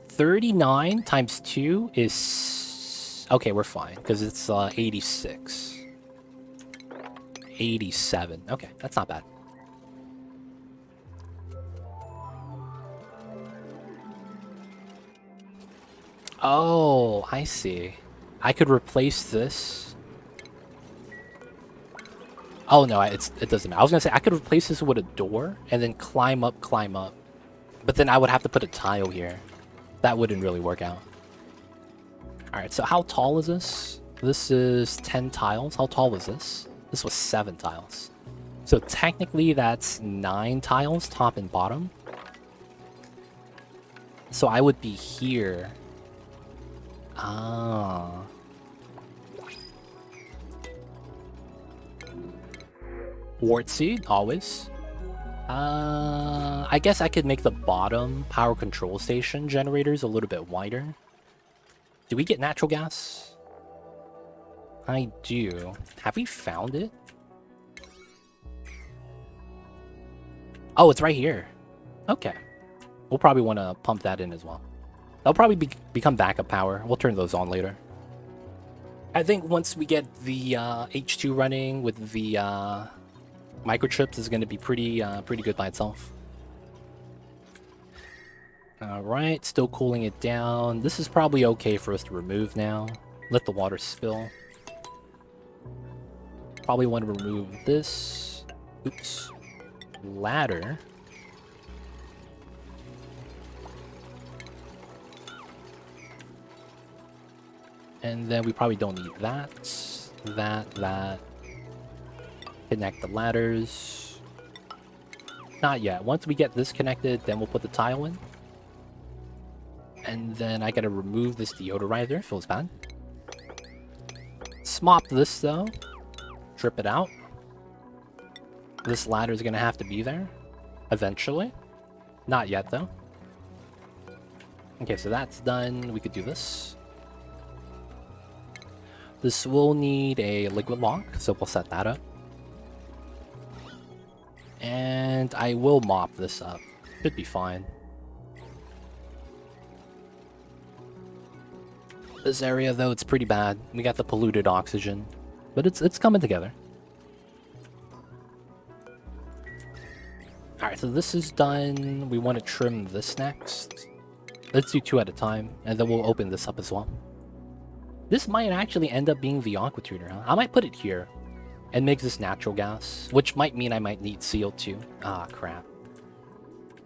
39 times 2 is... Okay, we're fine, because it's 86. 87. Okay, that's not bad. Oh, I see. I could replace this. Oh no, it doesn't matter. I was gonna say I could replace this with a door and then climb up. But then I would have to put a tile here. That wouldn't really work out. Alright, so how tall is this? This is 10 tiles. How tall was this? This was 7 tiles. So technically that's 9 tiles, top and bottom. So I would be here. Ah. Wart seed, always. I guess I could make the bottom power control station generators a little bit wider. Do we get natural gas? I do. Have we found it? Oh, it's right here. Okay. We'll probably want to pump that in as well. That'll probably become backup power. We'll turn those on later. I think once we get the H2 running with the microchips, is going to be pretty good by itself. Alright, still cooling it down. This is probably okay for us to remove now. Let the water spill. Probably want to remove this. Oops. Ladder. And then we probably don't need that. That. Connect the ladders. Not yet. Once we get this connected, then we'll put the tile in. And then I gotta remove this deodorizer. Feels bad. Smop this though. Drip it out. This ladder is gonna have to be there. Eventually. Not yet though. Okay, so that's done. We could do this. This will need a liquid lock, so we'll set that up. And I will mop this up. Should be fine. This area, though, it's pretty bad. We got the polluted oxygen. But it's coming together. Alright, so this is done. We want to trim this next. Let's do 2 at a time, and then we'll open this up as well. This might actually end up being the aqua tuner, huh? I might put it here and make this natural gas, which might mean I might need CO2. Ah, crap.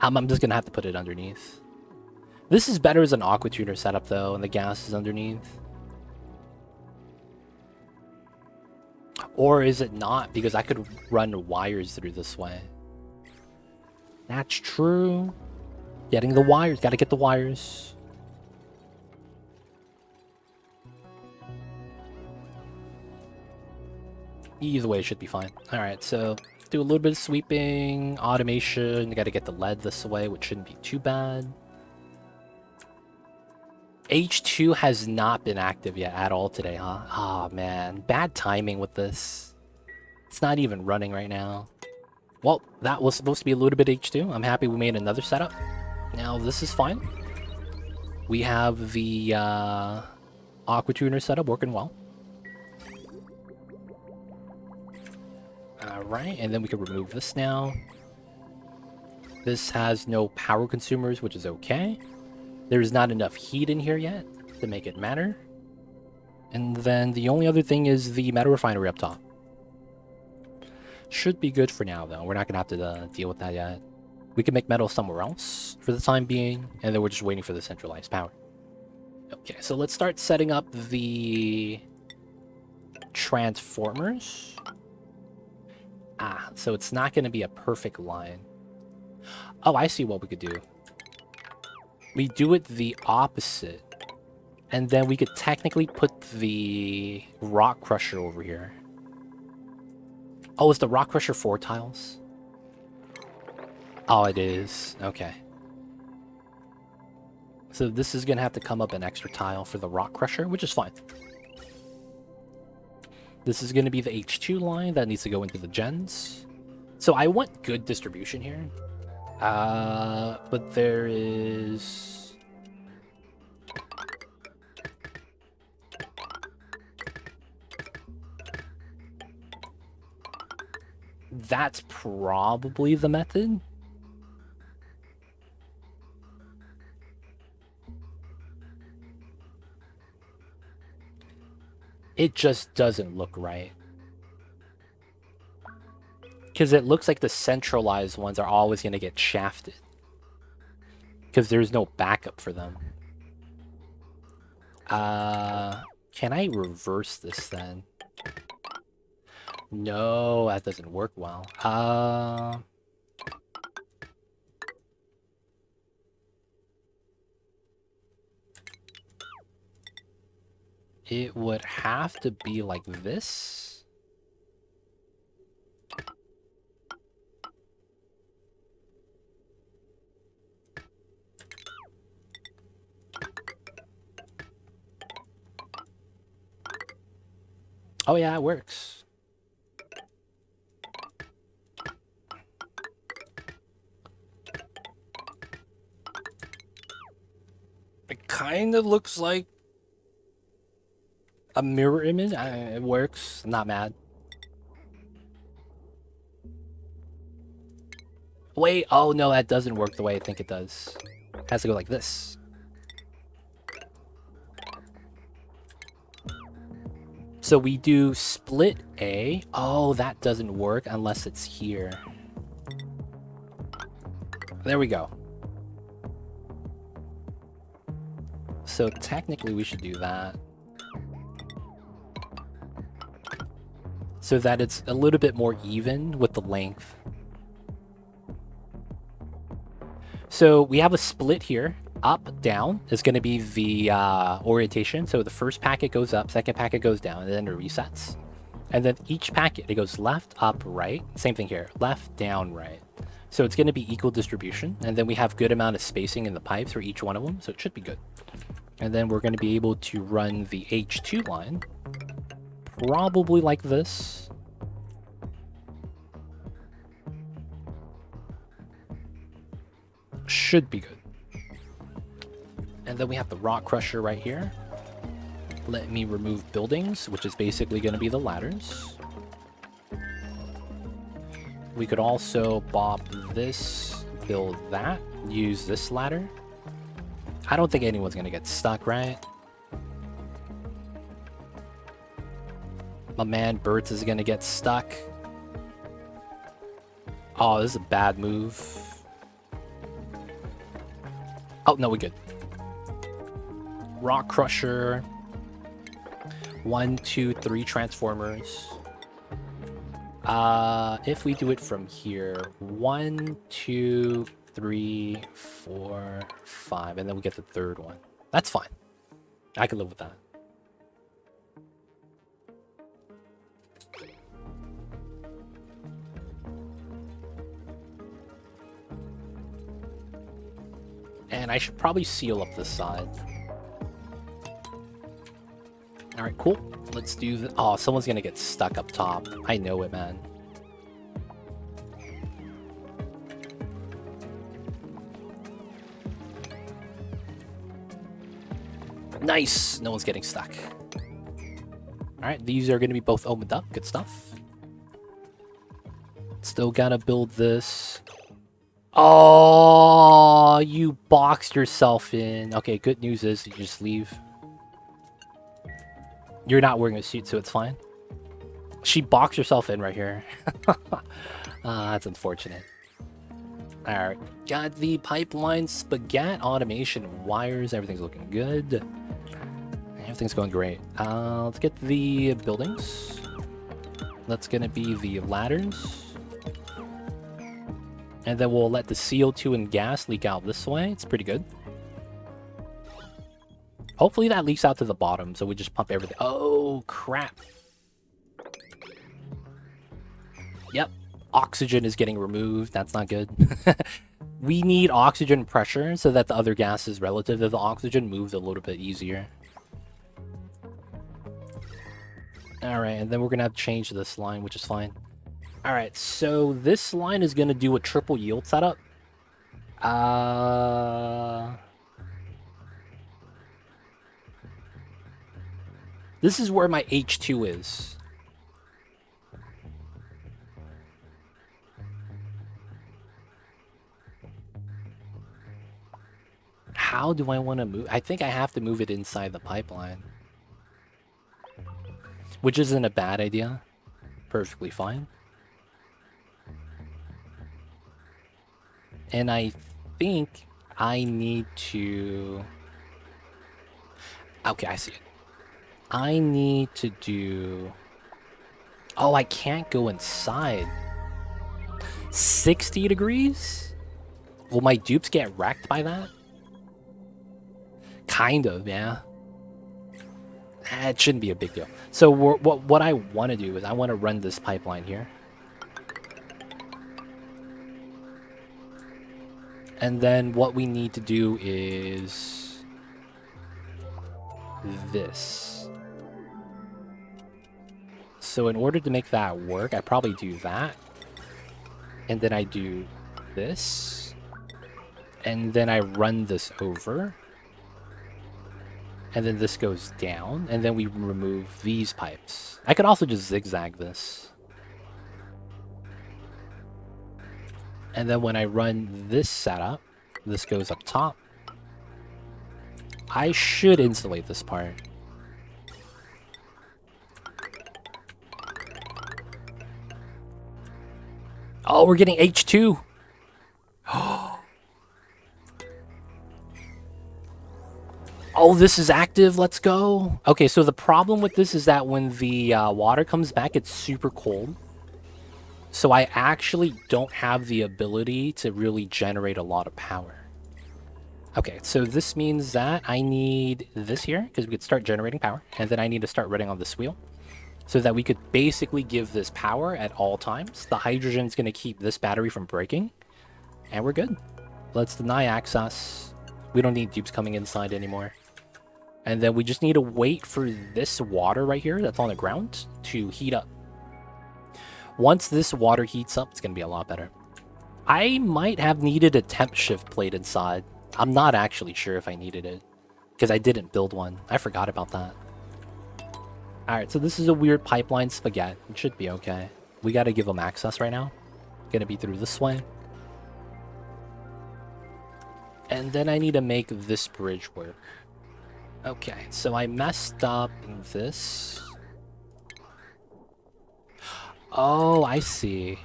I'm just gonna have to put it underneath. This is better as an aqua tuner setup, though, and the gas is underneath. Or is it not? Because I could run wires through this way. That's true. Getting the wires. Gotta get the wires. Either way, it should be fine. Alright, so do a little bit of sweeping, automation. You gotta get the lead this way, which shouldn't be too bad. H2 has not been active yet at all today, huh? Ah, oh, man. Bad timing with this. It's not even running right now. Well, that was supposed to be a little bit H2. I'm happy we made another setup. Now, this is fine. We have the aqua tuner setup working well. Alright, and then we can remove this now. This has no power consumers, which is okay. There's not enough heat in here yet to make it matter. And then the only other thing is the metal refinery up top. Should be good for now, though. We're not going to have to deal with that yet. We can make metal somewhere else for the time being, and then we're just waiting for the centralized power. Okay, so let's start setting up the transformers. Ah, so it's not going to be a perfect line. Oh, I see what we could do. We do it the opposite. And then we could technically put the rock crusher over here. Oh, is the rock crusher 4 tiles? Oh, it is. Okay. So this is going to have to come up an extra tile for the rock crusher, which is fine. This is going to be the H2 line that needs to go into the gens. So I want good distribution here. But there is... That's probably the method. It just doesn't look right. Because it looks like the centralized ones are always going to get shafted. Because there's no backup for them. Can I reverse this then? No, that doesn't work well. It would have to be like this. Oh yeah, it works. It kind of looks like a mirror image. It works. Not mad. Wait, oh no, that doesn't work the way I think it does. It has to go like this. So we do split A. Oh, that doesn't work unless it's here. There we go. So technically we should do that. So that it's a little bit more even with the length. So we have a split here. Up, down is going to be the orientation. So the first packet goes up, second packet goes down, and then it resets. And then each packet, it goes left, up, right. Same thing here, left, down, right. So it's going to be equal distribution. And then we have good amount of spacing in the pipes for each one of them. So it should be good. And then we're going to be able to run the H2 line. Probably like this. Should be good. And then we have the rock crusher right here. Let me remove buildings, which is basically going to be the ladders. We could also bop this, build that, use this ladder. I don't think anyone's going to get stuck, right? My man Bertz is going to get stuck. Oh, this is a bad move. Oh, no, we're good. Rock crusher. 1, 2, 3 transformers. If we do it from here, 1, 2, 3, 4, 5, and then we get the third one. That's fine. I can live with that. And I should probably seal up this side. Alright, cool. Let's do the... Oh, someone's gonna get stuck up top. I know it, man. Nice! No one's getting stuck. Alright, these are gonna be both opened up. Good stuff. Still gotta build this. Oh, you boxed yourself in. Okay, good news is you just leave. You're not wearing a suit, so it's fine. She boxed herself in right here. That's unfortunate. Alright, got the pipeline, spaghetti, automation, wires, everything's looking good. Everything's going great. Let's get the buildings. That's gonna be the ladders. And then we'll let the CO2 and gas leak out this way. It's pretty good. Hopefully that leaks out to the bottom, so we just pump everything. Oh, crap. Yep. Oxygen is getting removed. That's not good. We need oxygen pressure so that the other gases relative to the oxygen moves a little bit easier. Alright, and then we're going to have to change this line, which is fine. Alright, so this line is going to do a triple yield setup. This is where my H2 is. How do I want to move? I think I have to move it inside the pipeline. Which isn't a bad idea. Perfectly fine. And I think I need to... Okay, I see it. I need to do... Oh, I can't go inside. 60 degrees? Will my dupes get wrecked by that? Kind of, yeah. It shouldn't be a big deal. So what I want to do is I want to run this pipeline here. And then what we need to do is this. So in order to make that work, I probably do that. And then I do this. And then I run this over. And then this goes down. And then we remove these pipes. I could also just zigzag this. And then when I run this setup, this goes up top. I should insulate this part. Oh, we're getting H2. Oh, this is active. Let's go. Okay, so the problem with this is that when the water comes back, it's super cold. So I actually don't have the ability to really generate a lot of power. Okay, so this means that I need this here, because we could start generating power. And then I need to start running on this wheel, so that we could basically give this power at all times. The hydrogen's going to keep this battery from breaking. And we're good. Let's deny access. We don't need dupes coming inside anymore. And then we just need to wait for this water right here that's on the ground to heat up. Once this water heats up, it's going to be a lot better. I might have needed a temp shift plate inside. I'm not actually sure if I needed it, because I didn't build one. I forgot about that. Alright, so this is a weird pipeline spaghetti. It should be okay. We got to give them access right now. Gonna be through this way. And then I need to make this bridge work. Okay, so I messed up this. Oh, I see.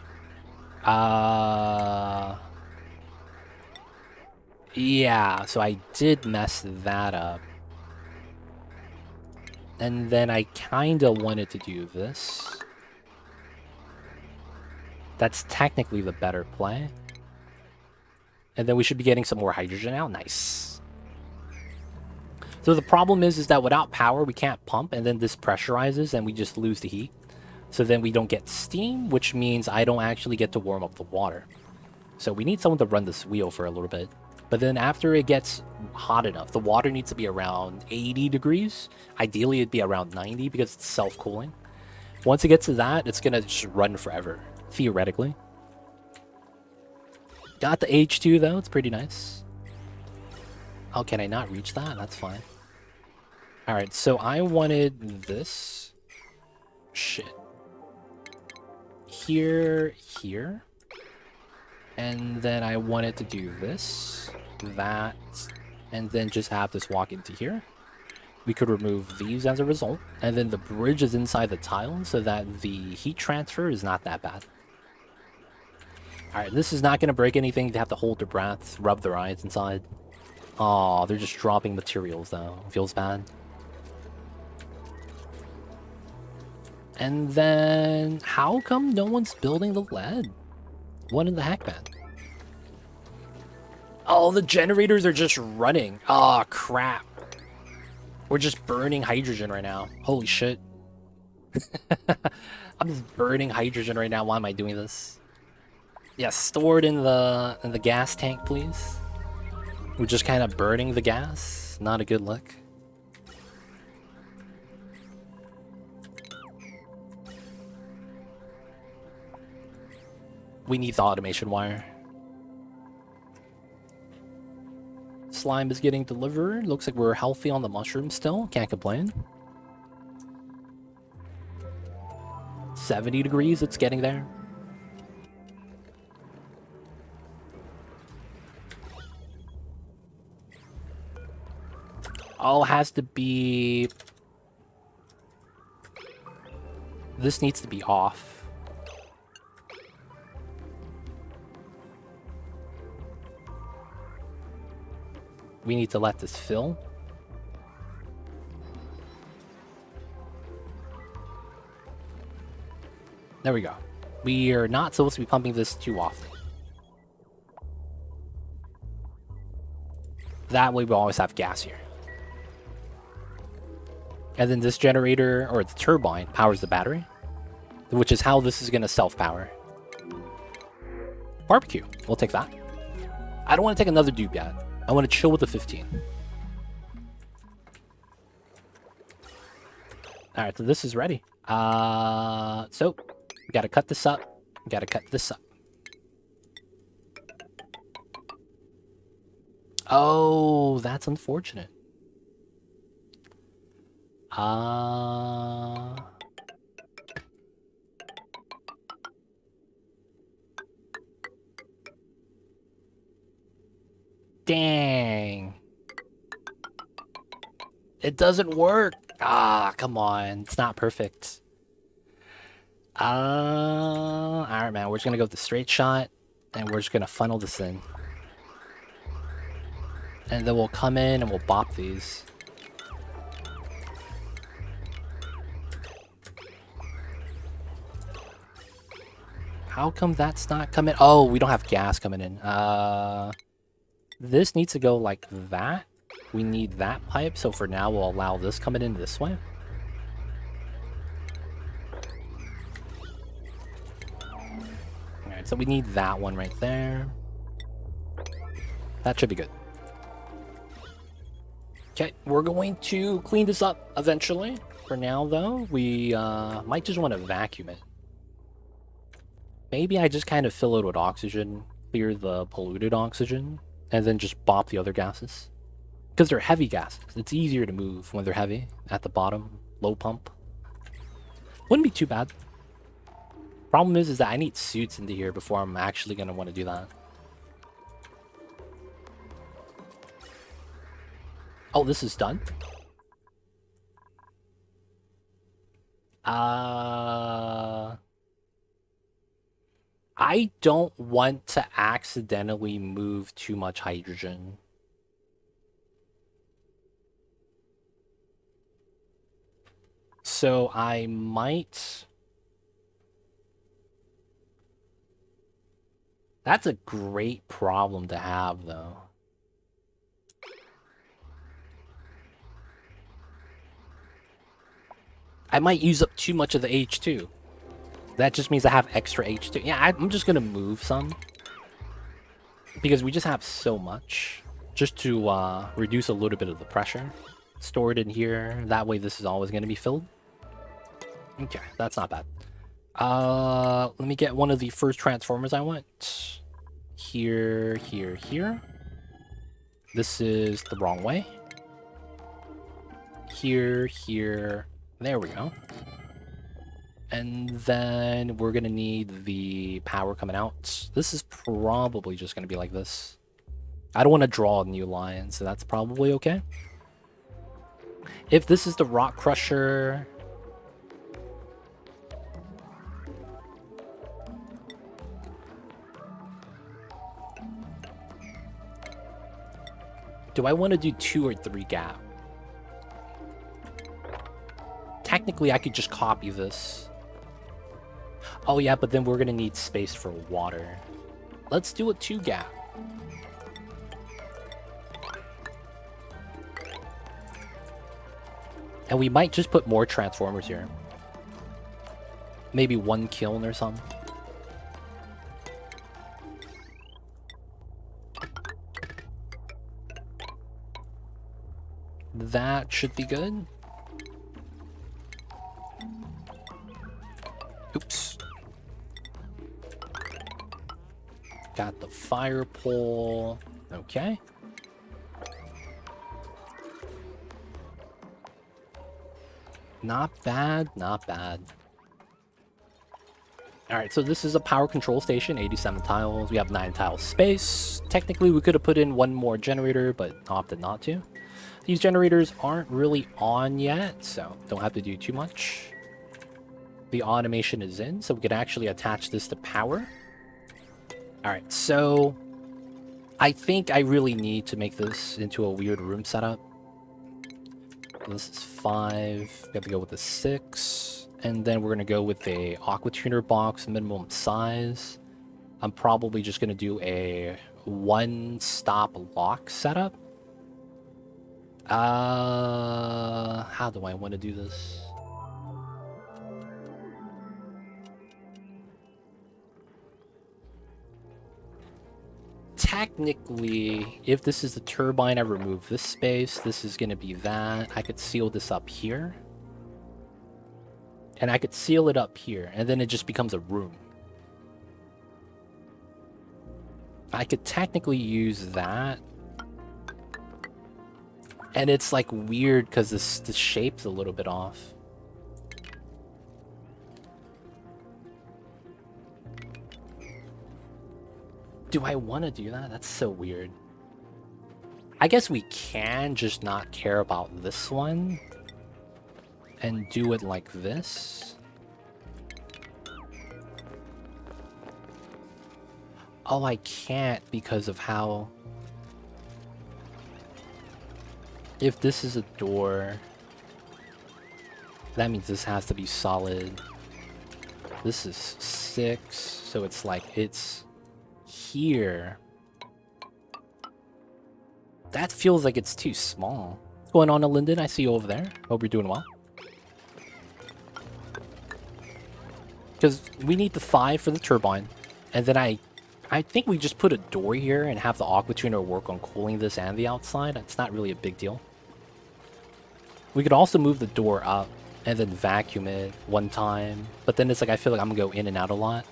Yeah, so I did mess that up. And then I kind of wanted to do this. That's technically the better play. And then we should be getting some more hydrogen out. Nice. So the problem is that without power, we can't pump, and then this pressurizes, and we just lose the heat. So then we don't get steam, which means I don't actually get to warm up the water. So we need someone to run this wheel for a little bit. But then after it gets hot enough, the water needs to be around 80 degrees. Ideally, it'd be around 90 because it's self-cooling. Once it gets to that, it's going to just run forever, theoretically. Got the H2, though. It's pretty nice. Oh, can I not reach that? That's fine. Alright, so I wanted this. Shit. Here, here. And then I wanted to do this, that, and then just have this walk into here. We could remove these as a result. And then the bridge is inside the tile so that the heat transfer is not that bad. Alright, this is not going to break anything. They have to hold their breath, rub their eyes inside. Aw, they're just dropping materials though. Feels bad. And then, how come no one's building the lead? What in the heck, man? Oh, the generators are just running. Oh, crap. We're just burning hydrogen right now. Holy shit. I'm just burning hydrogen right now. Why am I doing this? Yeah, store it in the gas tank, please. We're just kind of burning the gas. Not a good look. We need the automation wire. slime is getting delivered. Looks like we're healthy on the mushroom still. Can't complain. 70 degrees, it's getting there. Oh, has to be... This needs to be off. We need to let this fill. There we go. We are not supposed to be pumping this too often. That way we always have gas here. And then this generator, or the turbine, powers the battery, which is how this is going to self-power. Barbecue. We'll take that. I don't want to take another dupe yet. I want to chill with the 15. Alright, so this is ready. So, we got to cut this up. We got to cut this up. Oh, that's unfortunate. Dang. It doesn't work. Ah, come on. It's not perfect. Alright, man. We're just gonna go with the straight shot, and we're just gonna funnel this in. And then we'll come in and we'll bop these. How come that's not coming? Oh, we don't have gas coming in. This needs to go like that. We need that pipe, so for now we'll allow this coming in this way. Alright, so we need that one right there. That should be good. Okay, we're going to clean this up eventually. For now, though, we might just want to vacuum it. Maybe I just kind of fill it with oxygen, clear the polluted oxygen, and then just bop the other gases. Because they're heavy gases. It's easier to move when they're heavy at the bottom, low pump. Wouldn't be too bad. Problem is that I need suits into here before I'm actually going to want to do that. Oh, this is done? I don't want to accidentally move too much hydrogen. So I might... That's a great problem to have, though. I might use up too much of the H2. That just means I have extra H2. Yeah, I'm just going to move some. Because we just have so much. Just to reduce a little bit of the pressure. Store it in here. That way this is always going to be filled. Okay, that's not bad. Let me get one of the first transformers I want. Here, here, here. This is the wrong way. Here, here. There we go. And then we're going to need the power coming out. This is probably just going to be like this. I don't want to draw a new line, so that's probably okay. If this is the rock crusher... Do I want to do 2 or 3 gap? Technically, I could just copy this. Oh yeah, but then we're gonna need space for water. Let's do a 2 gap. And we might just put more transformers here. Maybe 1 kiln or something. That should be good. Oops. Got the fire pole. Okay. Not bad, not bad. Alright, so this is a power control station, 87 tiles. We have 9 tiles space. Technically, we could have put in one more generator, but opted not to. These generators aren't really on yet, so don't have to do too much. The automation is in, so we could actually attach this to power. Alright, so I think I really need to make this into a weird room setup. This is 5. We have to go with the 6. And then we're going to go with a aqua tuner box, minimum size. I'm probably just going to do a one-stop lock setup. How do I want to do this? Technically, if this is the turbine, I remove this space. This is going to be that. I could seal this up here. And I could seal it up here, and then it just becomes a room. I could technically use that. And it's like weird because the shape's a little bit off. Do I want to do that? That's so weird. I guess we can just not care about this one. And do it like this. Oh, I can't because of how... If this is a door, that means this has to be solid. This is 6, so it's like, it's here. That feels like it's too small. What's going on, Linden? I see you over there. Hope you're doing well. Because we need the 5 for the turbine. And then I think we just put a door here and have the aqua tuner work on cooling this and the outside. It's not really a big deal. We could also move the door up and then vacuum it one time. But then it's like I feel like I'm going to go in and out a lot.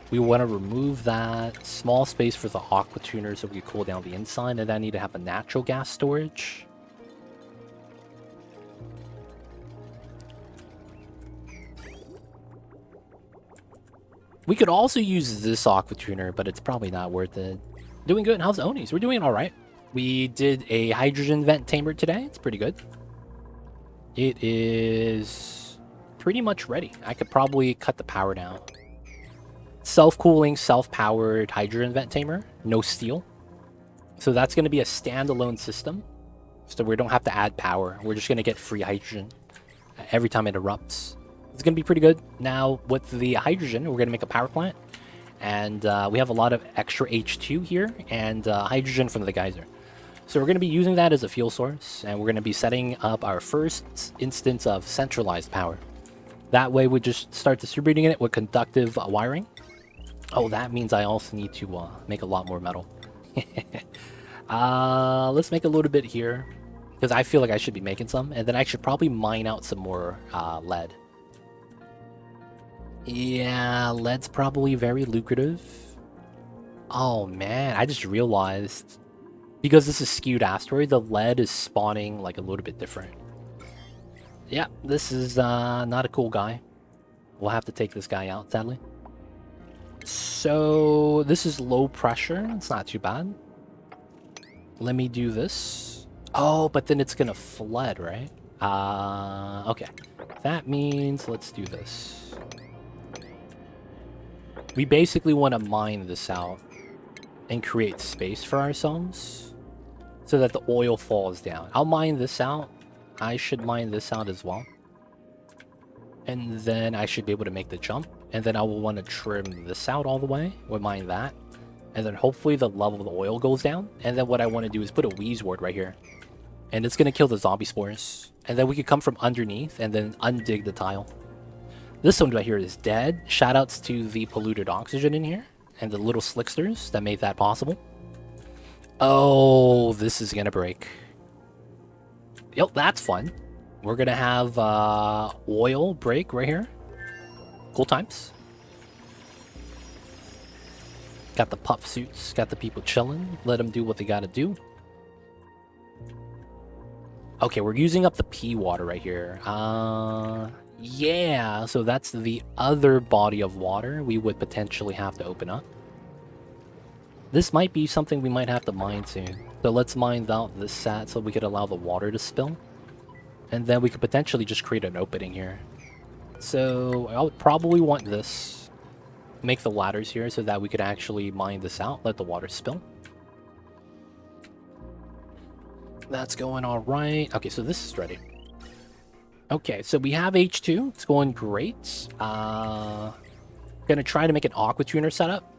We want to remove that. Small space for the aqua tuner so we can cool down the inside. And then I need to have a natural gas storage. We could also use this aqua tuner, but it's probably not worth it. Doing good. How's Onis? We're doing all right. We did a hydrogen vent tamer today. It's pretty good. It is pretty much ready. I could probably cut the power down. Self-cooling, self-powered hydrogen vent tamer. No steel. So that's going to be a standalone system. So we don't have to add power. We're just going to get free hydrogen every time it erupts. It's going to be pretty good. Now, with the hydrogen, we're going to make a power plant. And we have a lot of extra H2 here and hydrogen from the geyser. So we're going to be using that as a fuel source. And we're going to be setting up our first instance of centralized power. That way, we just start distributing it with conductive wiring. Oh, that means I also need to make a lot more metal. Let's make a little bit here. Because I feel like I should be making some. And then I should probably mine out some more lead. Yeah, lead's probably very lucrative. Oh man, I just realized, because this is Skewed Asteroid, the lead is spawning like a little bit different. Yeah, this is not a cool guy. We'll have to take this guy out, sadly. So, this is low pressure. It's not too bad. Let me do this. Oh, but then it's gonna flood, right? Okay. That means let's do this. We basically want to mine this out and create space for ourselves so that the oil falls down. I'll mine this out. I should mine this out as well. And then I should be able to make the jump. And then I will want to trim this out all the way. We'll mine that. And then hopefully the level of the oil goes down. And then what I want to do is put a wheeze ward right here. And it's going to kill the zombie spores. And then we could come from underneath and then undig the tile. This one right here is dead. Shoutouts to the polluted oxygen in here and the little slicksters that made that possible. Oh, this is gonna break. Yep, that's fun. We're gonna have oil break right here. Cool times. Got the puff suits, got the people chilling. Let them do what they gotta do. Okay, we're using up the P water right here. Yeah, so that's the other body of water we would potentially have to open up. This might be something we might have to mine soon. So let's mine out this set so we could allow the water to spill. And then we could potentially just create an opening here. So I would probably want this. Make the ladders here so that we could actually mine this out, let the water spill. That's going all right. Okay, so this is ready. Okay, so we have H2. It's going great. Gonna try to make an aqua tuner setup.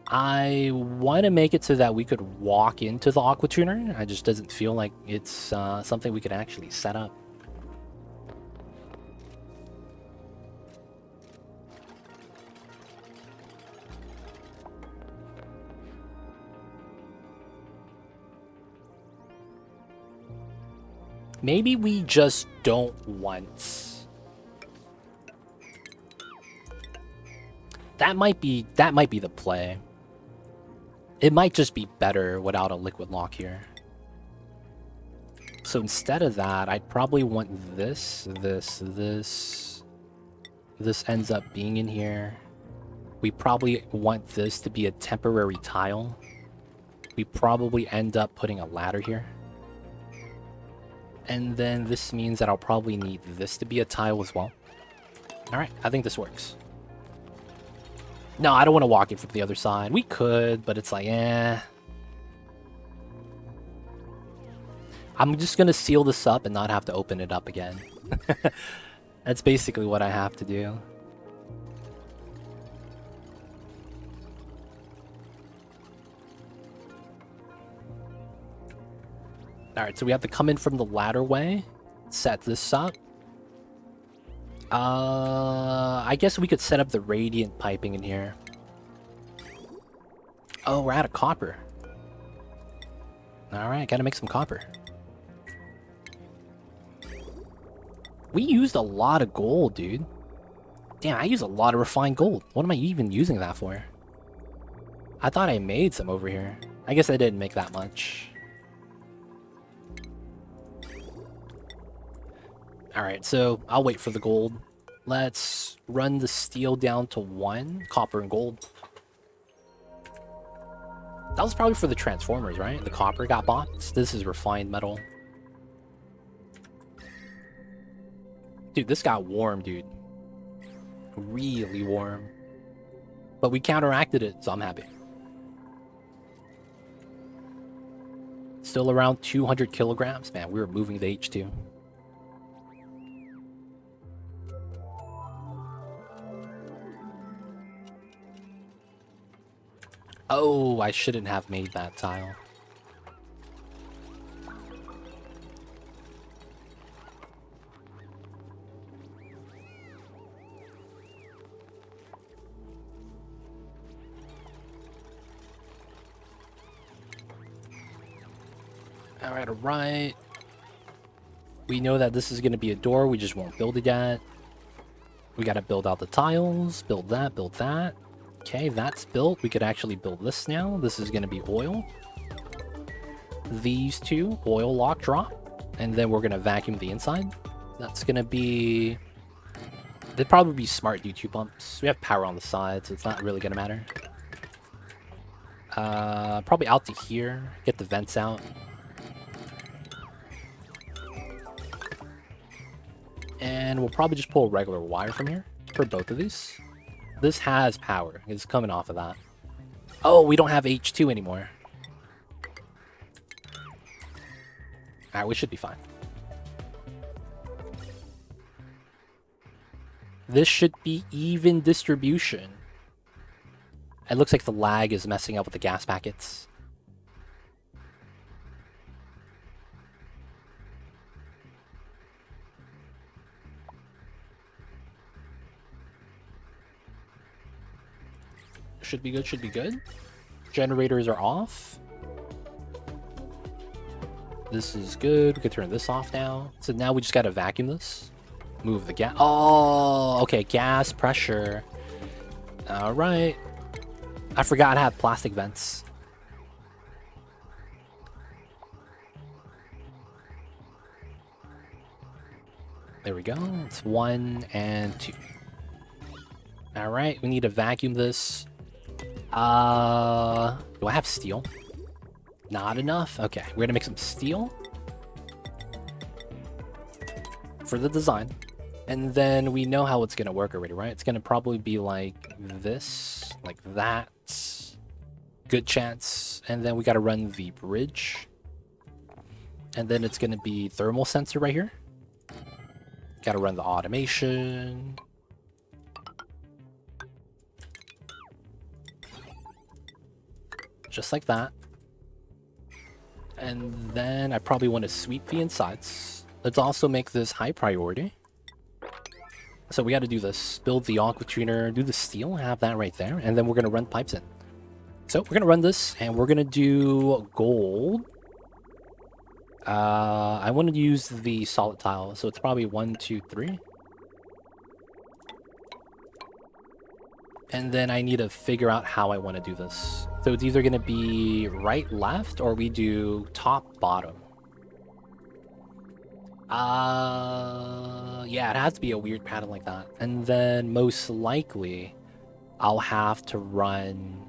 I want to make it so that we could walk into the aqua tuner. I just doesn't feel like it's something we could actually set up. Maybe we just don't want... That might be the play. It might just be better without a liquid lock here. So instead of that, I'd probably want this. This ends up being in here. We probably want this to be a temporary tile. We probably end up putting a ladder here. And then this means that I'll probably need this to be a tile as well. Alright, I think this works. No, I don't want to walk in from the other side. We could, but it's like, eh. I'm just going to seal this up and not have to open it up again. That's basically what I have to do. Alright, so we have to come in from the ladder way. Set this up. I guess we could set up the radiant piping in here. Oh, we're out of copper. Alright, gotta make some copper. We used a lot of gold, dude. Damn, I use a lot of refined gold. What am I even using that for? I thought I made some over here. I guess I didn't make that much. Alright, so I'll wait for the gold. Let's run the steel down to 1. Copper and gold. That was probably for the transformers, right? The copper got bought. This is refined metal. Dude, this got warm, dude. Really warm. But we counteracted it, so I'm happy. Still around 200 kilograms. Man, we were moving the H2. Oh, I shouldn't have made that tile. Alright, alright. We know that this is going to be a door, we just won't build it yet. We gotta build out the tiles, build that, build that. Okay, that's built. We could actually build this now. This is going to be oil. These two, oil lock drop. And then we're going to vacuum the inside. That's going to be... They'd probably be smart D2 pumps. We have power on the side, so it's not really going to matter. Probably out to here. Get the vents out. And we'll probably just pull a regular wire from here for both of these. This has power. It's coming off of that. Oh, we don't have H2 anymore. Alright, we should be fine. This should be even distribution. It looks like the lag is messing up with the gas packets. Should be good, should be good. Generators are off. This is good. We can turn this off now. So now we just gotta vacuum this. Move the gas. Oh, okay, gas pressure. Alright. I forgot I have plastic vents. There we go. It's 1 and 2. All right, we need to vacuum this. Do I have steel? Not enough? Okay, we're gonna make some steel for the design. And then we know how it's gonna work already, right? It's gonna probably be like this, like that. Good chance. And then we gotta run the bridge. And then it's gonna be thermal sensor right here. Gotta run the automation. Just like that. And then I probably want to sweep the insides. Let's also make this high priority. So we got to do this. Build the aqua tuner, do the steel, have that right there. And then we're going to run pipes in. So we're going to run this and we're going to do gold. I want to use the solid tile. So it's probably 1, 2, 3. And then I need to figure out how I want to do this. So it's either going to be right, left, or we do top, bottom. Yeah, it has to be a weird pattern like that. And then most likely, I'll have to run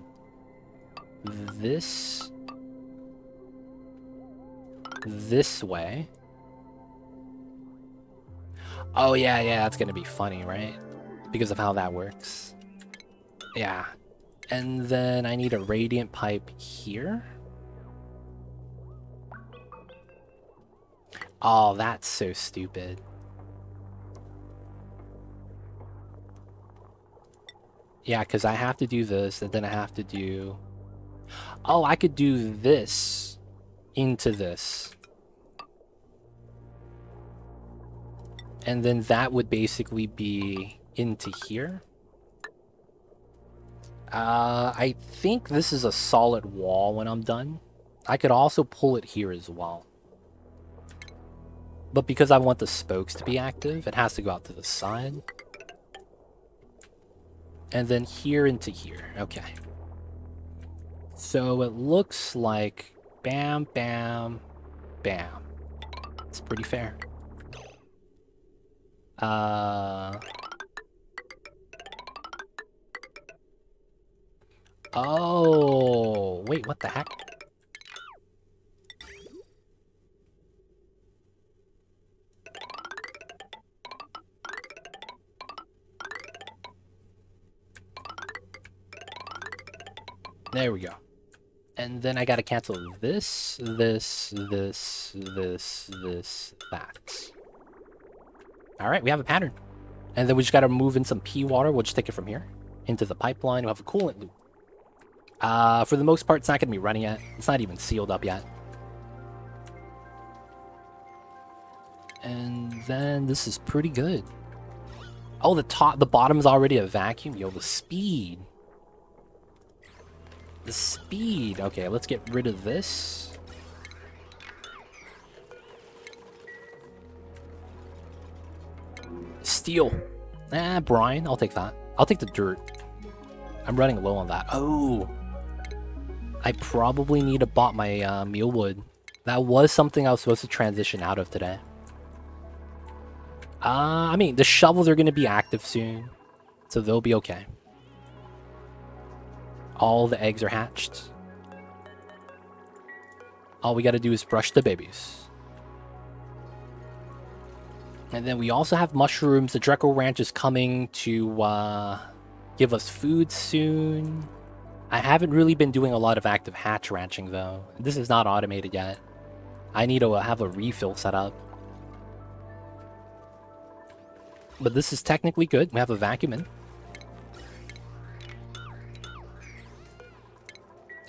this way. Oh, yeah, that's going to be funny, right? Because of how that works. Yeah. And then I need a radiant pipe here. Oh, that's so stupid. Yeah, because I have to do this, and then I have to do... Oh, I could do this into this. And then that would basically be into here. I think this is a solid wall when I'm done. I could also pull it here as well. But because I want the spokes to be active, it has to go out to the side. And then here into here. Okay. So it looks like bam, bam, bam. It's pretty fair. Oh, wait, what the heck? There we go. And then I gotta cancel this, that. Alright, we have a pattern. And then we just gotta move in some pea water. We'll just take it from here into the pipeline. We'll have a coolant loop. For the most part, it's not gonna be running yet. It's not even sealed up yet. And then this is pretty good. Oh, the bottom is already a vacuum. Yo, the speed. The speed. Okay, let's get rid of this. Steel. Brine. I'll take that. I'll take the dirt. I'm running low on that. Oh. I probably need to bought my Mealwood. That was something I was supposed to transition out of today. I mean, the shovels are going to be active soon. So they'll be okay. All the eggs are hatched. All we got to do is brush the babies. And then we also have mushrooms. The Dreco Ranch is coming to give us food soon. I haven't really been doing a lot of active hatch ranching, though. This is not automated yet. I need to have a refill set up. But this is technically good. We have a vacuum in.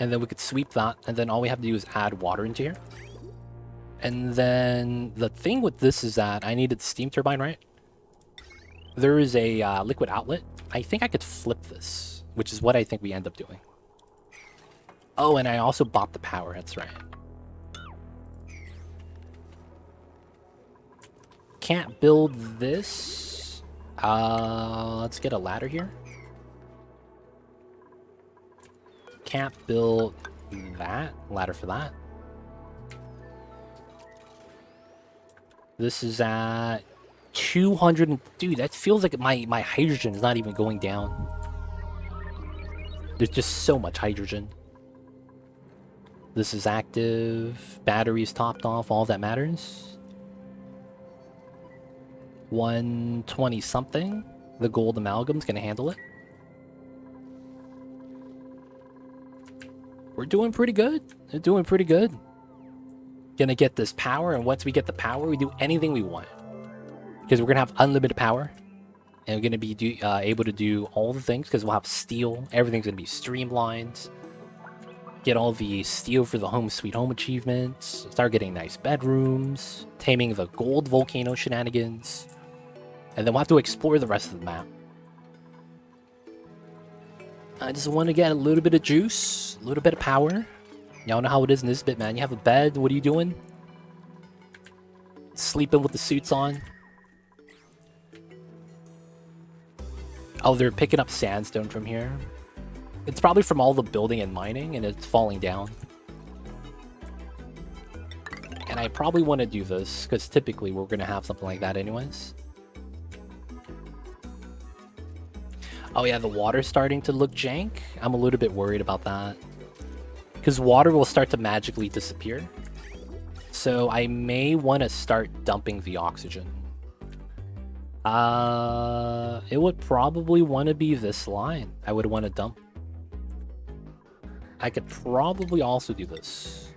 And then we could sweep that, and then all we have to do is add water into here. And then the thing with this is that I needed the steam turbine, right? There is a liquid outlet. I think I could flip this, which is what I think we end up doing. Oh, and I also bought the power, that's right. Can't build this. Let's get a ladder here. Can't build that. Ladder for that. This is at 200... Dude, that feels like my hydrogen is not even going down. There's just so much hydrogen. This is active. Batteries topped off. All that matters. 120 something. The gold amalgam's gonna handle it. We're doing pretty good. We're doing pretty good. Gonna get this power, and once we get the power, we do anything we want. Because we're gonna have unlimited power. And we're gonna be able to do all the things, because we'll have steel. Everything's gonna be streamlined. Get all the steel for the home sweet home achievements. Start getting nice bedrooms. Taming the gold volcano shenanigans. And then we'll have to explore the rest of the map. I just want to get a little bit of juice, a little bit of power. Y'all know how it is in this bit, man. You have a bed, what are you doing? Sleeping with the suits on. Oh, they're picking up sandstone from here. It's probably from all the building and mining, and it's falling down. And I probably want to do this, because typically we're going to have something like that anyways. Oh yeah, the water's starting to look jank. I'm a little bit worried about that. Because water will start to magically disappear. So I may want to start dumping the oxygen. It would probably want to be this line. I would want to dump. I could probably also do this.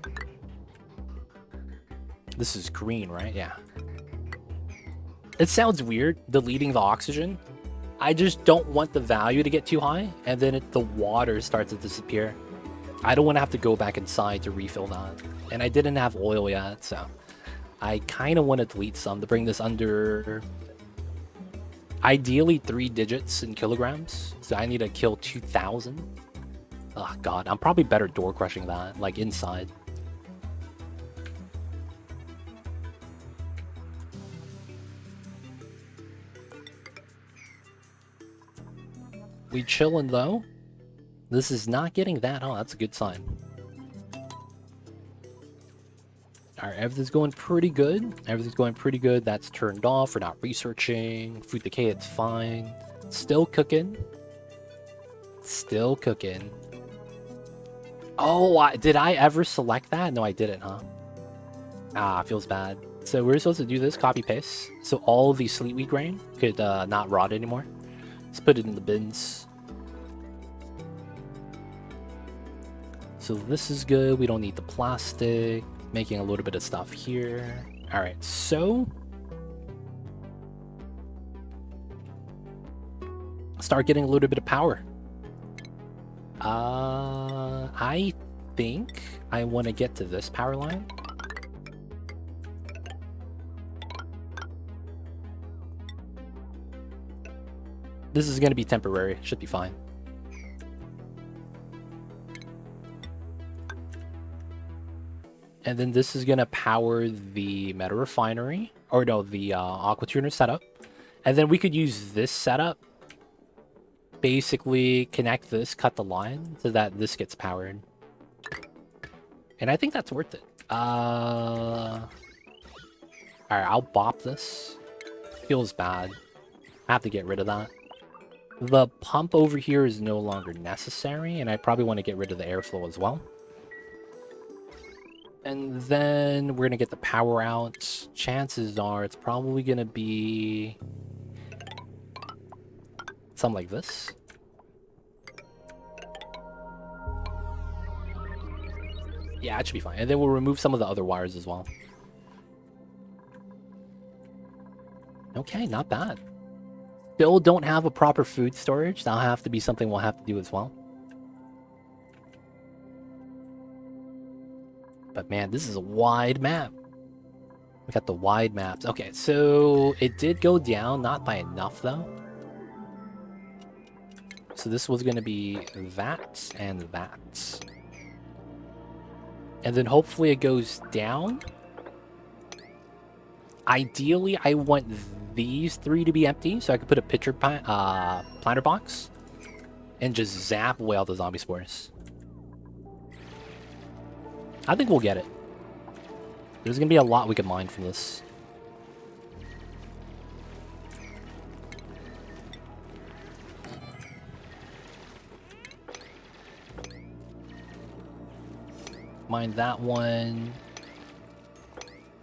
This is green, right? Yeah. It sounds weird, deleting the oxygen. I just don't want the value to get too high, and then the water starts to disappear. I don't want to have to go back inside to refill that. And I didn't have oil yet, so I kind of want to delete some to bring this under... Ideally 3 digits in kilograms, so I need to kill 2,000. Oh god, I'm probably better door crushing that, like inside. We chillin' though. This is not getting that. Oh, that's a good sign. Alright, everything's going pretty good. Everything's going pretty good. That's turned off. We're not researching. Food decay, it's fine. Still cooking. Still cooking. Oh, did I ever select that? No, I didn't, huh? Ah, feels bad. So we're supposed to do this, copy paste. So all of the sweet wheat grain could not rot anymore. Let's put it in the bins. So this is good. We don't need the plastic. Making a little bit of stuff here. All right, so start getting a little bit of power. I think I want to get to this power line. This is going to be temporary. Should be fine. And then this is going to power the meta refinery. Or no, the aqua tuner setup. And then we could use this setup. Basically connect this, cut the line, so that this gets powered. And I think that's worth it. Alright, I'll bop this. Feels bad. I have to get rid of that. The pump over here is no longer necessary, and I probably want to get rid of the airflow as well. And then we're going to get the power out. Chances are it's probably going to be something like this. Yeah, it should be fine. And then we'll remove some of the other wires as well. Okay, not bad. Still don't have a proper food storage. That'll have to be something we'll have to do as well. But man, this is a wide map. We got the wide maps. Okay, so it did go down, not by enough though. So this was going to be that and that. And then hopefully it goes down. Ideally, I want these 3 to be empty, so I could put a pitcher planter box and just zap away all the zombie spores. I think we'll get it. There's gonna be a lot we can mine from this. Mine that one.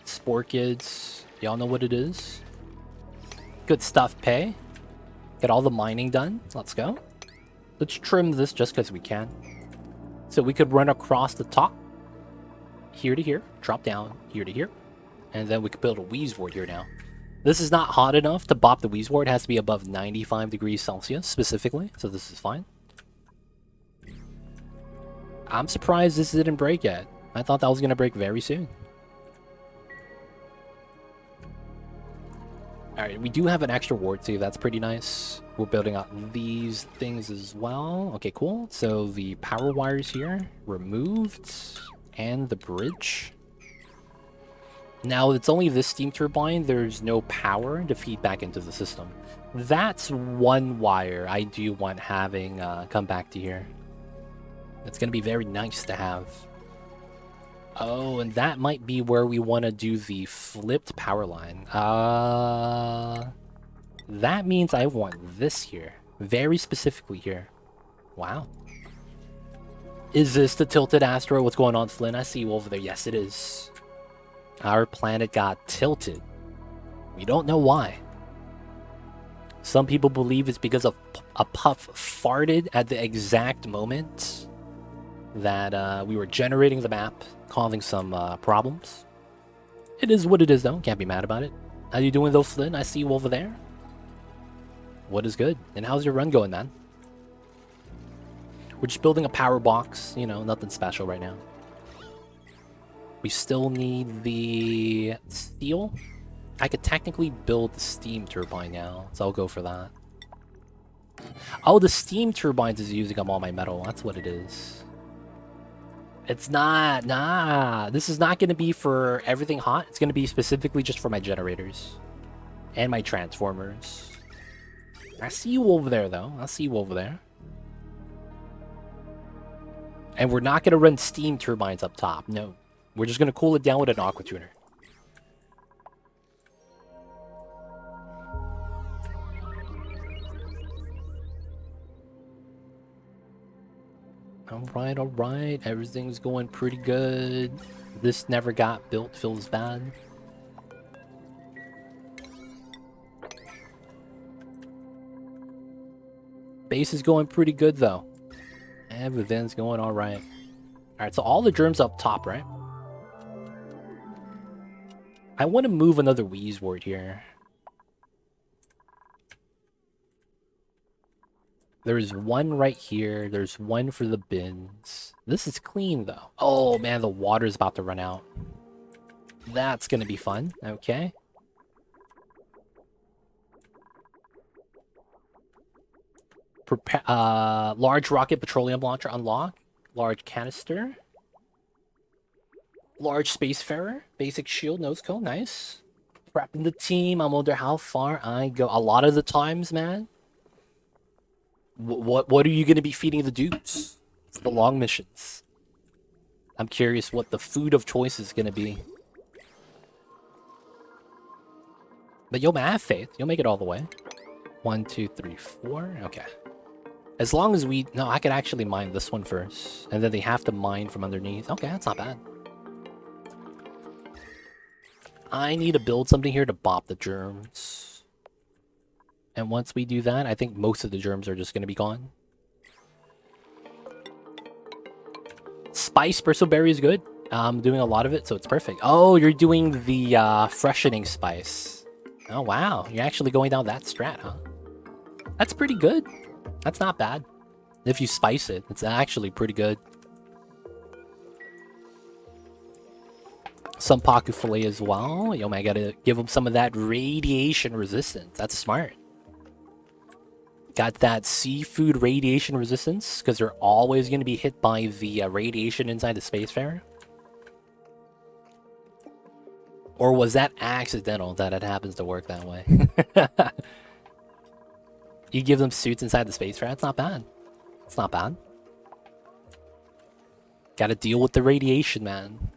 Spore Kids. Y'all know what it is. Good stuff, pay. Get all the mining done. Let's go. Let's trim this just because we can. So we could run across the top. Here to here. Drop down. Here to here. And then we could build a Wheezeward here now. This is not hot enough to bop the Wheezeward. It has to be above 95 degrees Celsius specifically. So this is fine. I'm surprised this didn't break yet. I thought that was going to break very soon. Alright, we do have an extra ward too. That's pretty nice. We're building up these things as well. Okay, cool. So the power wires here removed. And the bridge. Now, it's only this steam turbine. There's no power to feed back into the system. That's one wire I do want having come back to here. It's going to be very nice to have. Oh, and that might be where we want to do the flipped power line. That means I want this here. Very specifically here. Wow. Is this the tilted asteroid? What's going on, Flynn? I see you over there. Yes, it is. Our planet got tilted. We don't know why. Some people believe it's because of a puff farted at the exact moment that we were generating the map, causing some problems. It is what it is, though. Can't be mad about it. How you doing, though, Flynn? I see you over there. What is good? And how's your run going, man? We're just building a power box. You know, nothing special right now. We still need the steel. I could technically build the steam turbine now, so I'll go for that. Oh, the steam turbines is using up all my metal. That's what it is. It's not. Nah. This is not going to be for everything hot. It's going to be specifically just for my generators. And my transformers. I see you over there, though. I see you over there. And we're not going to run steam turbines up top. No. We're just going to cool it down with an aqua tuner. Alright, alright. Everything's going pretty good. This never got built. Feels bad. Base is going pretty good, though. Everything's going alright. Alright, so all the germs up top, right? I want to move another Wheezeward here. There's one right here. There's one for the bins. This is clean, though. Oh, man, the water's about to run out. That's going to be fun. Okay. Large rocket petroleum launcher unlock. Large canister. Large spacefarer. Basic shield nose cone. Nice. Prepping the team. I'm wondering how far I go. A lot of the times, man. What are you going to be feeding the dudes? It's the long missions. I'm curious what the food of choice is going to be. But you'll have faith. You'll make it all the way. 1, 2, 3, 4. Okay. As long as we... No, I could actually mine this one first. And then they have to mine from underneath. Okay, that's not bad. I need to build something here to bop the germs. And once we do that, I think most of the germs are just going to be gone. Spice bristleberry is good. I'm doing a lot of it, so it's perfect. Oh, you're doing the freshening spice. Oh, wow. You're actually going down that strat, huh? That's pretty good. That's not bad. If you spice it, it's actually pretty good. Some Pacu fillet as well. Yo, man, I gotta give them some of that radiation resistance. That's smart. Got that seafood radiation resistance, because they're always going to be hit by the radiation inside the Spacefarer. Or was that accidental that it happens to work that way? You give them suits inside the Spacefarer, that's not bad. It's not bad. Gotta deal with the radiation, man.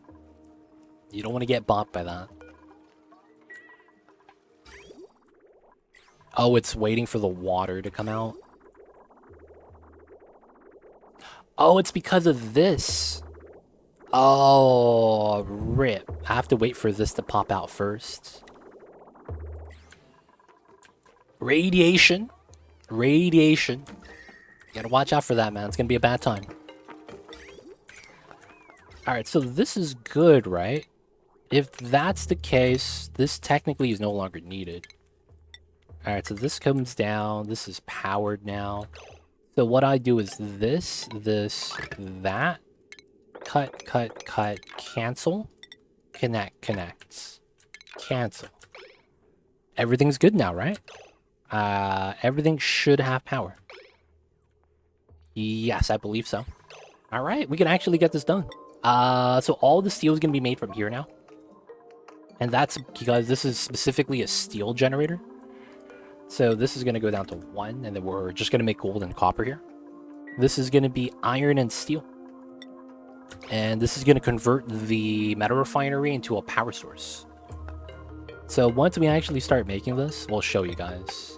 You don't want to get bopped by that. Oh, it's waiting for the water to come out. Oh, it's because of this. Oh, rip. I have to wait for this to pop out first. Radiation. Radiation. You gotta watch out for that, man. It's gonna be a bad time. Alright, so this is good, right? If that's the case, this technically is no longer needed. Alright, so this comes down. This is powered now. So what I do is this, that. Cut, cut, cut. Cancel. Connect, connects. Cancel. Everything's good now, right? Everything should have power. Yes, I believe so. Alright, we can actually get this done. So all the steel is going to be made from here now. And that's because this is specifically a steel generator. So this is going to go down to 1, and then we're just going to make gold and copper here. This is going to be iron and steel. And this is going to convert the metal refinery into a power source. So once we actually start making this, we'll show you guys.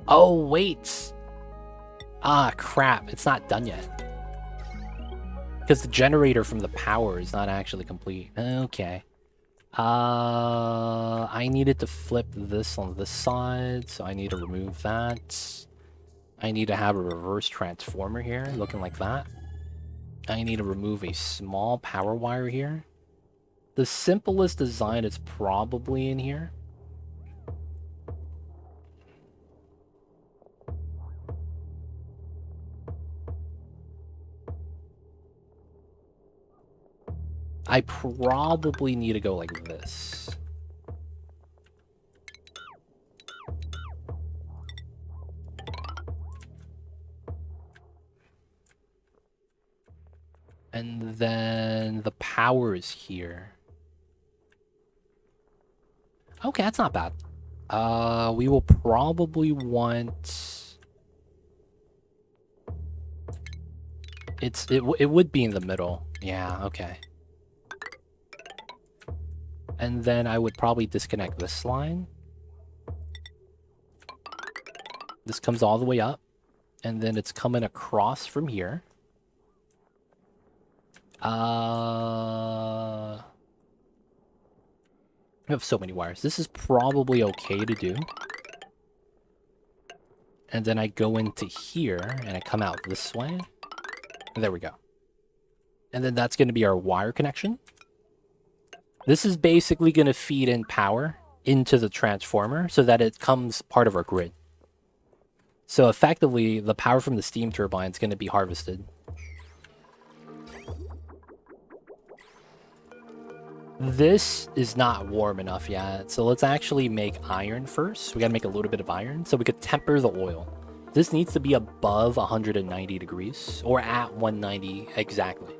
Oh, wait. Ah, crap. It's not done yet. Because the generator from the power is not actually complete. Okay. I needed to flip this on this side, so I need to remove that. I need to have a reverse transformer here, looking like that. I need to remove a small power wire here. The simplest design is probably in here. I probably need to go like this. And then the power is here. Okay, that's not bad. We will probably want... It would be in the middle. Yeah, okay. And then I would probably disconnect this line. This comes all the way up. And then it's coming across from here. We have so many wires. This is probably okay to do. And then I go into here, and I come out this way. And there we go. And then that's going to be our wire connection. This is basically going to feed in power into the transformer so that it becomes part of our grid. So effectively, the power from the steam turbine is going to be harvested. This is not warm enough yet, so let's actually make iron first. We gotta make a little bit of iron so we could temper the oil. This needs to be above 190 degrees, or at 190 exactly.